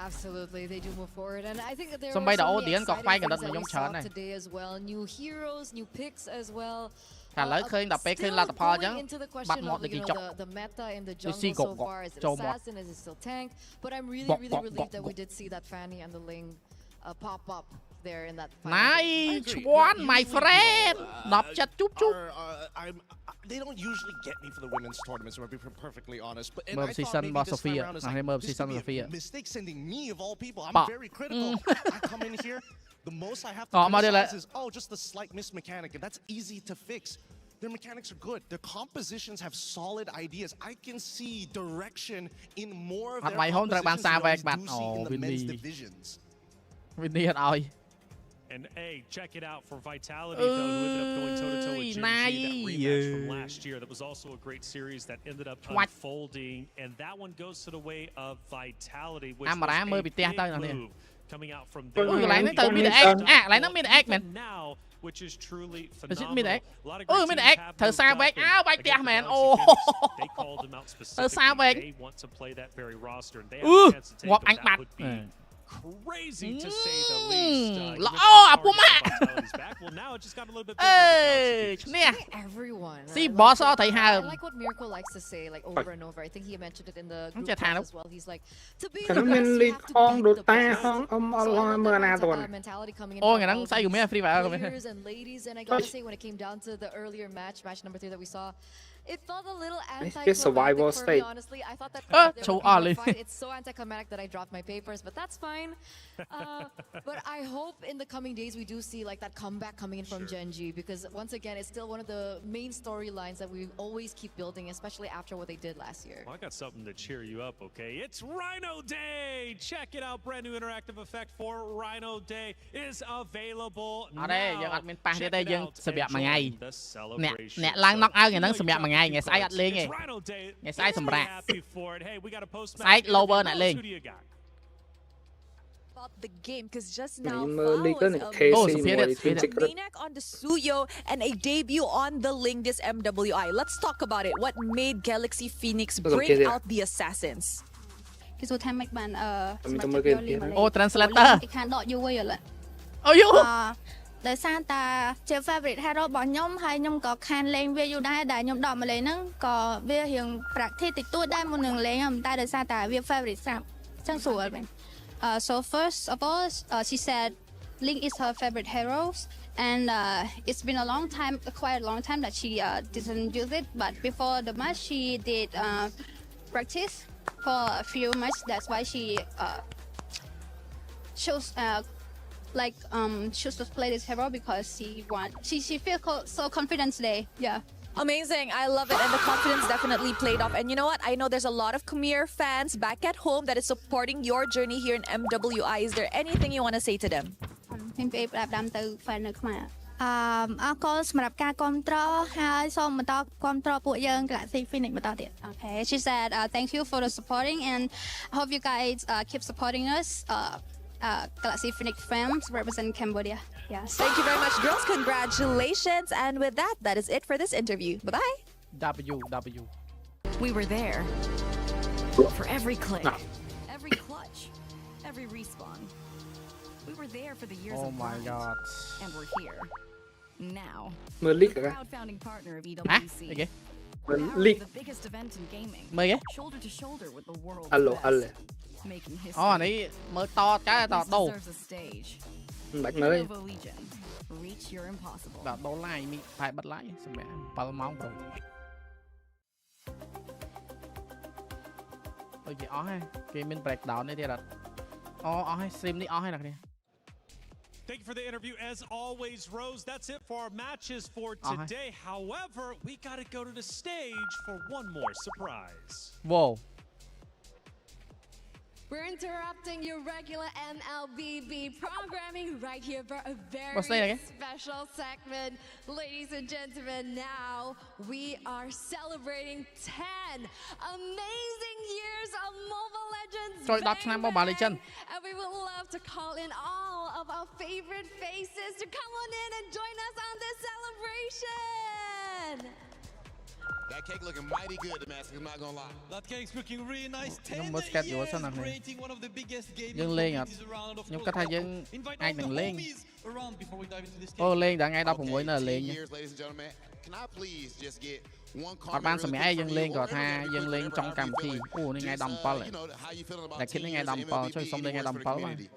Absolutely, they do move forward, and I think there Somebody were so audience many exciting things that we saw này. today as well. New heroes, new picks as well. ឥឡូវឃើញដល់ពេលឃើញលទ្ធផលអញ្ចឹង បាត់មកដូចគេចុក the meta in the jungle so far is it assassin, is it still tank? But I'm really relieved that we did see that Fanny and the Ling pop up there in that fight. Nice one, my friend. 10 ចិត្តជូបជូប They don't usually get me for the women's tournaments, to be perfectly honest. But and I season thought maybe this time around is like, this could be a mistake sending me of all people. I'm very critical. I come in here, the most I have to criticize is, just a slight missed mechanic, and that's easy to fix. Their mechanics are good. Their compositions have solid ideas. I can see direction in more of their compositions than I do see in the men's divisions. And check it out for Vitality, though, who ended up going toe-to-toe with GXP, that rematch from last year. That was also a great series that ended up unfolding, and that one goes to the way of Vitality, which was a big move coming out from there. Now, which is truly phenomenal. A lot of great teams have moved up, man. They called him out specifically. They want to play that very roster, and they have a chance to take it. That would be crazy to say the least. Well, now it just got a little bit bigger. Everyone. See, boss, I like what Miracle likes to say, like over and over. I think he mentioned it in the group chat as well. He's like, to be the best, you have to beat the best. So that mentality coming in from all players and ladies. And I gotta say, when it came down to the earlier match number 3 that we saw, it felt a little anticlimactic for me, honestly. I thought that it's so anticlimactic that I dropped my papers, but that's fine. But I hope in the coming days we do see like that comeback coming in from Genji, because once again, it's still one of the main storylines that we always keep building, especially after what they did last year. Well, I got something to cheer you up, okay? It's Rhino Day! Check it out. Brand new interactive effect for Rhino Day is available now. Check it out. Enjoy the celebration. អ្នកឡើង knock out ហ្នឹងសម្រាប់មួយថ្ងៃថ្ងៃស្អែកអត់លេងទេថ្ងៃស្អែកសម្រាប់ស្អែក lower អ្នកលេង the game, because just now Maniac on the Suyo and a debut on the Ling this MWI. Let's talk about it. What made Galaxy Phoenix bring out the assassins? គេសួរថាមិនបានtranslator គេខានដកយូរហើយដោយសារតាជា favorite hero របស់ខ្ញុំហើយខ្ញុំក៏ខានលេងវាយូរដែរដែលខ្ញុំដកមកលេងហ្នឹងក៏វារៀង practice តិចតួចដែរមុននឹងលេងតែដោយសារតាវា favorite ស្រាប់ចឹងស្រួលមែន so first of all she said Link is her favorite heroes and it's been a long time quite a long time that she didn't use it, but before the match she did practice for a few matches. That's why she chose choose to play this hero because she feels so confident today. Yeah. Amazing. I love it. And the confidence definitely played off. And you know what? I know there's a lot of Khmer fans back at home that is supporting your journey here in MWI. Is there anything you want to say to them? អរគុណសម្រាប់ការគ្រប់គ្រងហើយសូមបន្តគ្រប់គ្រងពួកយើង Galaxy Phoenix បន្តទៀត Okay. She said thank you for the supporting and I hope you guys keep supporting us. Galaxy Phoenix fans represent Cambodia. Yes. Thank you very much, girls. Congratulations. And with that, that is it for this interview. Bye-bye. W. We were there for every click, every clutch, every respawn. We were there for the years of my God. And we're here now. Crowdfunding partner of EWC. The biggest event in gaming. Shoulder to shoulder with the world's best. Making history. Này mới to cái to đâu. Bạch mới. Reach your impossible. Đợt đổ lại mi phải bật lại xem mẹ bao máu rồi. Ôi kì ó ha, kì mình break down này đi rồi. Ó hay stream đi ó hay là cái này. Thank you for the interview as always, Rose. That's it for our matches for today. However, we got to go to the stage for one more surprise. Whoa. We're interrupting your regular MLBB programming right here for a very special segment. Ladies and gentlemen, now we are celebrating 10 amazing years of Mobile Legends. And we would love to call in all of our favorite faces to come on in and join us on this celebration. That cake looking mighty good, Damascus, I'm not gonna lie. That cake's looking really nice. ខ្ញុំមើល sketch យល់សិនណា rating one of the biggest gaming យើងលេងអត់ communities around, of ខ្ញុំ course. គិតថាយើង Invite អាច all នឹង the លេង homies around before we dive into this អូ game. លេងដល់ថ្ងៃ 16 នៅលេង years, ladies and gentlemen. Can I please just get one អត់បាន comment សម្ really រាប់ quick យើង from លេង you? គាត់ថា Or យើងលេង whatever, ចុងកម្មវិធី however you អូនេះថ្ងៃ feel 17 you know, how you feeling about តែគិត 10 ថ្ងៃ years of 17 ជួយ MLBB សុំលេងថ្ងៃ awards for the 17 បាទ community?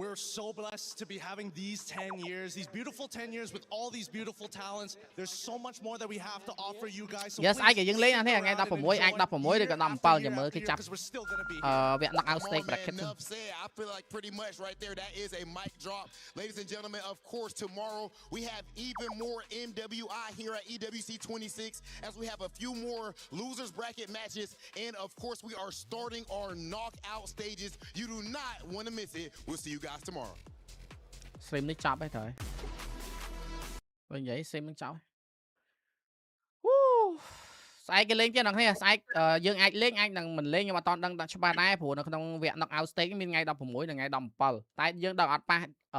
We're so blessed to be having these 10 years, these beautiful 10 years with all these beautiful talents. There's so much more that we have to offer you guys. So Yes អាច please យើងលេងអានេះ stick ថ្ងៃ around and 16 អាច enjoy 16 ឬក៏ year 17 after ចាំមើល year គេ after ចាប់ year, 'cause we're still gonna be វគ្គ knockout Come stage on, man, bracket enough said. I feel like pretty much right there, that is a mic drop. Ladies and gentlemen, of course, tomorrow we have even more MWI here at EWC 26 as we have a few more losers bracket matches. And of course, we are starting our knockout stages. You do not want to miss it. We'll see you guys tomorrow. stream នេះចាប់ហើយត្រូវវិញនិយាយ stream នឹងចាប់វូស្អែកគេលេងទៀតអ្នកគ្នាស្អែកយើងអាចលេងអាចនឹងមិនលេងខ្ញុំអត់តដឹងតែច្បាស់ដែរព្រោះនៅក្នុងវគ្គ knockout stage មានថ្ងៃ 16 និងថ្ងៃ 17 តែយើងដឹងអត់ប៉ះ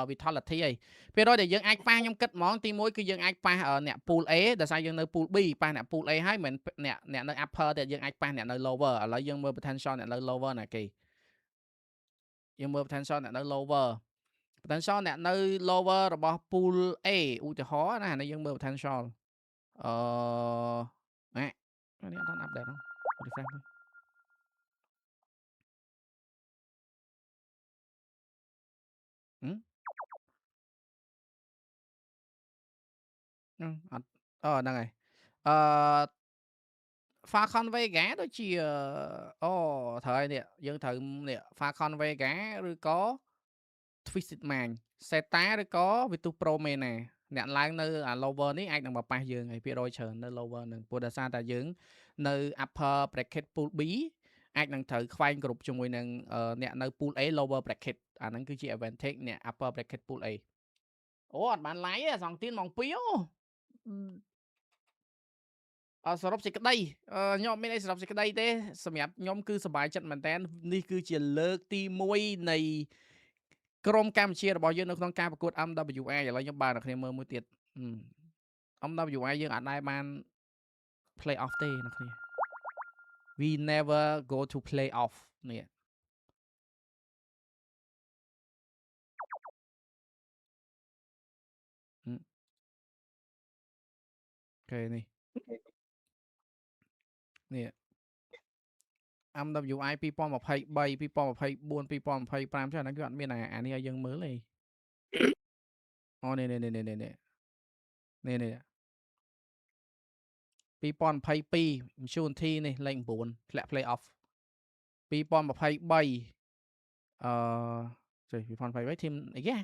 vitality អីពេលរយដែលយើងអាចប៉ះខ្ញុំគិតហ្មងទី1គឺយើងអាចប៉ះអ្នក pool A ដោយសារយើងនៅ pool B ប៉ះអ្នក pool A ហើយមិនអ្នកនៅ upper តែយើងអាចប៉ះអ្នកនៅ lower ឥឡូវយើងមើល potential អ្នកនៅ lower ណាគេយើងមើល potential អ្នកនៅ lower potential អ្នកនៅ lower របស់ pool A ឧទាហរណ៍ណានេះយើងមើល potential នេះអត់ដល់ update ហ្នឹង refresh មើលអត់ហ្នឹងហើយFalcon Vega ដូចជាអូត្រូវហើយនេះយើងត្រូវនេះ Falcon Vega ឬក៏ Twisted Man Seta ឬក៏ Vitus Pro Mena អ្នកឡើងនៅ lower នេះអាចនឹងមកប៉ះយើងហើយភាគរយច្រើននៅ lower នឹងព្រោះដោយសារតែយើងនៅ upper bracket pool B អាចនឹងត្រូវខ្វែងគ្រប់ជាមួយនឹងអ្នកនៅ pool A lower bracket អាហ្នឹងគឺជា advantage អ្នក upper bracket pool A អូអត់បាន live ទេសងទៀនម៉ោង 2 អូសរុបសេចក្តីខ្ញុំមានអីសរុបសេចក្តីទេសម្រាប់ខ្ញុំគឺសប្បាយចិត្តមែនតើនេះគឺជាលើកទី1នៃក្រុមកម្ពុជារបស់យើងនៅក្នុងការប្រកួត MWI ឥឡូវខ្ញុំបានអ្នកគ្នាមើលមួយទៀត MWI យើងអាចដែរបាន play off ទេអ្នកគ្នា we never go to play off នេះអូខេនេះ នេះ MWI 2023 2024 2025 ចឹងហ្នឹងគឺអត់មានអានេះឲ្យយើងមើលទេអូនេះ2022 Maturity នេះលេខ 9 ធ្លាក់ play off 2023ចុះ2023 team អីគេ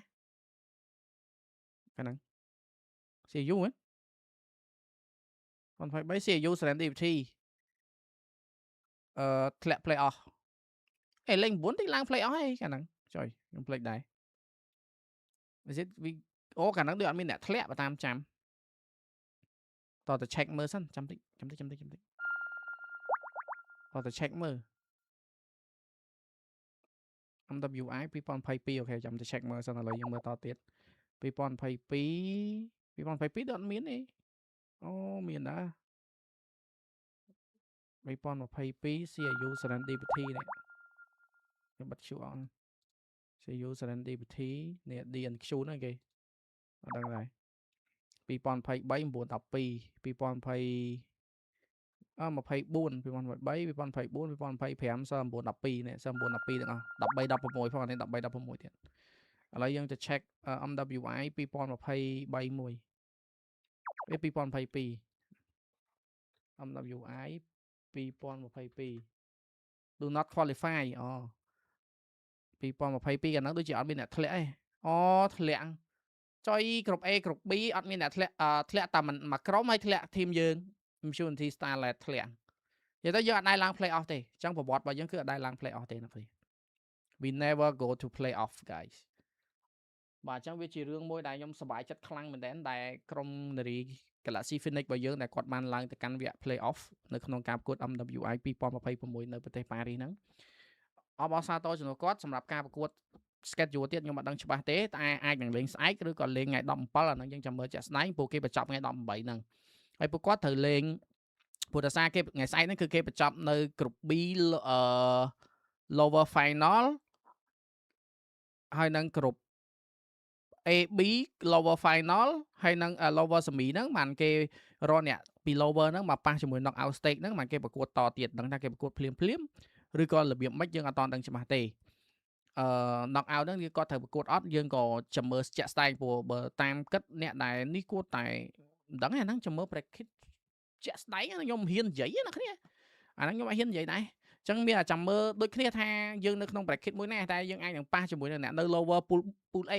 ហ្នឹង CU ហ៎2023 CU Serendipity ធ្លាក់ play off លេខ 9 តិចឡើង play off ហីកាលហ្នឹងចុយខ្ញុំភ្លេចដែរ is it we អូកាលហ្នឹងដូចអត់មានអ្នកធ្លាក់បើតាមចាំតោះទៅ check មើលសិនចាំតិចតោះទៅ check មើល MWI 2022 អូខេចាំទៅ check មើលសិនឥឡូវយើងមើលតទៀត2022 ដូចអត់មានទេអូមានដែរ 2022 CU Serendipity នេះខ្ញុំបិទ Q on CU Serendipity នេះ DNQ ហ្នឹងគេអត់ដឹងដែរ 2023 912 2020 24 2023 2024 2025 ស912នេះស912ទាំងអស់13 16ផងអានេះ13 16ទៀតឥឡូវយើងទៅ check MWI 2023 មួយ2022 MWI 2022 do not qualify 2022កាលហ្នឹងដូចជាអត់មានអ្នកធ្លាក់ទេអូធ្លាក់ ចុយគ្រប់ A គ្រប់ B អត់មានអ្នកធ្លាក់តែមួយក្រុមហើយធ្លាក់ធីមយើង Immunity Starlet ធ្លាក់និយាយទៅយើងអត់ដែរឡើង play off ទេអញ្ចឹងប្រវត្តិរបស់យើងគឺអត់ដែរឡើង play off ទេណាគ្រា We never go to play off guys បាទអញ្ចឹងវាជារឿងមួយដែលខ្ញុំសប្បាយចិត្តខ្លាំងមែនទែនដែលក្រុមនារី Galaxy Phoenix របស់យើងដែលគាត់បានឡើងទៅកាន់វគ្គ play off នៅក្នុងការប្រកួត MWI 2026នៅប្រទេសប៉ារីសហ្នឹងអបអរសាទរចំពោះគាត់សម្រាប់ការប្រកួត schedule ទៀតខ្ញុំអត់ដឹងច្បាស់ទេតែអាចនឹងលេងស្អែកឬក៏លេងថ្ងៃ17អាហ្នឹងយើងចាំមើលជាក់ស្ដែងពួកគេបញ្ចប់ថ្ងៃ18ហ្នឹងហើយពួកគាត់ត្រូវលេងព្រោះដោយសារគេថ្ងៃស្អែកហ្នឹងគឺគេបញ្ចប់នៅ group B lower final ហើយនឹង group AB lower final ហើយនឹង lower semi ហ្នឹងបានគេរកអ្នកពី lower ហ្នឹងមកប៉ះជាមួយ knock out stage ហ្នឹងបានគេប្រកួតតទៀតដឹងថាគេប្រកួតភ្លាមឬក៏របៀបម៉េចយើងអត់តដឹងច្បាស់ទេknock out ហ្នឹងគាត់ត្រូវប្រកួតអត់យើងក៏ចាំមើលជាក់ស្ដែងព្រោះបើតាមគិតអ្នកដែលនេះគួរតែមិនដឹងអាហ្នឹងចាំមើល bracket ជាក់ស្ដែងខ្ញុំមិនហ៊ាននិយាយណាគ្នាអាហ្នឹងខ្ញុំអត់ហ៊ាននិយាយដែរអញ្ចឹងមានចាំមើលដូចគ្នាថាយើងនៅក្នុង bracket មួយណាតែយើងអាចនឹងប៉ះជាមួយនឹងអ្នកនៅ lower pool A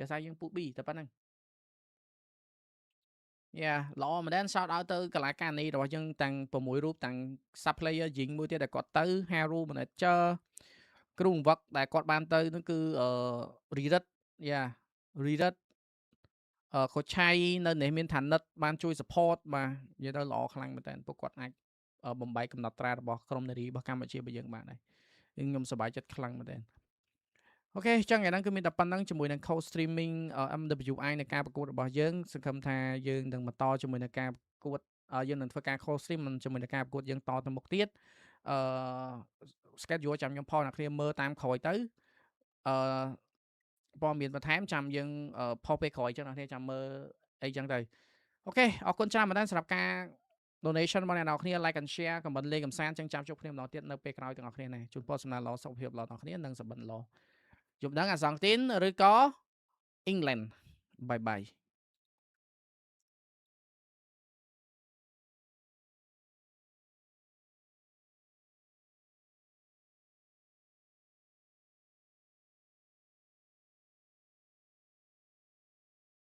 ដោយសារយើង pool B តែប៉ុណ្្នឹងល្អមែនទេ shout out ទៅកីឡាករនេះរបស់យើងទាំង6រូបទាំង sub player យីងមួយទៀតដែលគាត់ទៅ Haru manager គ្រូបង្វឹកដែលគាត់បានទៅនោះគឺRirit Ririt ខូចឆៃនៅនេះមានឋានិតបានជួយ support បាទនិយាយទៅល្អខ្លាំងមែនតើពួកគាត់អាចបំបីកំណត់ត្រារបស់ក្រុមនារីរបស់កម្ពុជារបស់យើងបានដែរខ្ញុំសប្បាយចិត្តខ្លាំងមែនតើអូខេអញ្ចឹងថ្ងៃហ្នឹងគឺមានតែប៉ុណ្្នឹងជាមួយនឹង co streaming MWI នៃការប្រកួតរបស់យើងសង្ឃឹមថាយើងនឹងបន្តជាមួយនឹងការប្រកួតយើងនឹងធ្វើការ co stream ជាមួយនឹងការប្រកួតយើងតទៅមុខទៀតschedule ចាំខ្ញុំផងអ្នកគ្នាមើលតាមក្រោយទៅព័ត៌មានបន្ថែមចាំយើងផុសពេលក្រោយអញ្ចឹងអ្នកគ្នាចាំមើលអីចឹងទៅអូខេអរគុណច្រើនមែនតើសម្រាប់ការ donation របស់អ្នកនរគ្នា like and share comment លេខកំសាន្តចឹងចាំជួបគ្នាម្ដងទៀតនៅពេលក្រោយទាំងអស់គ្នាណាជូនពរសំណាងល្អសុខភាពល្អដល់អ្នកគ្នានិងសុបិនល្អយប់ដឹងអាសង់ទីនឬក៏ England bye bye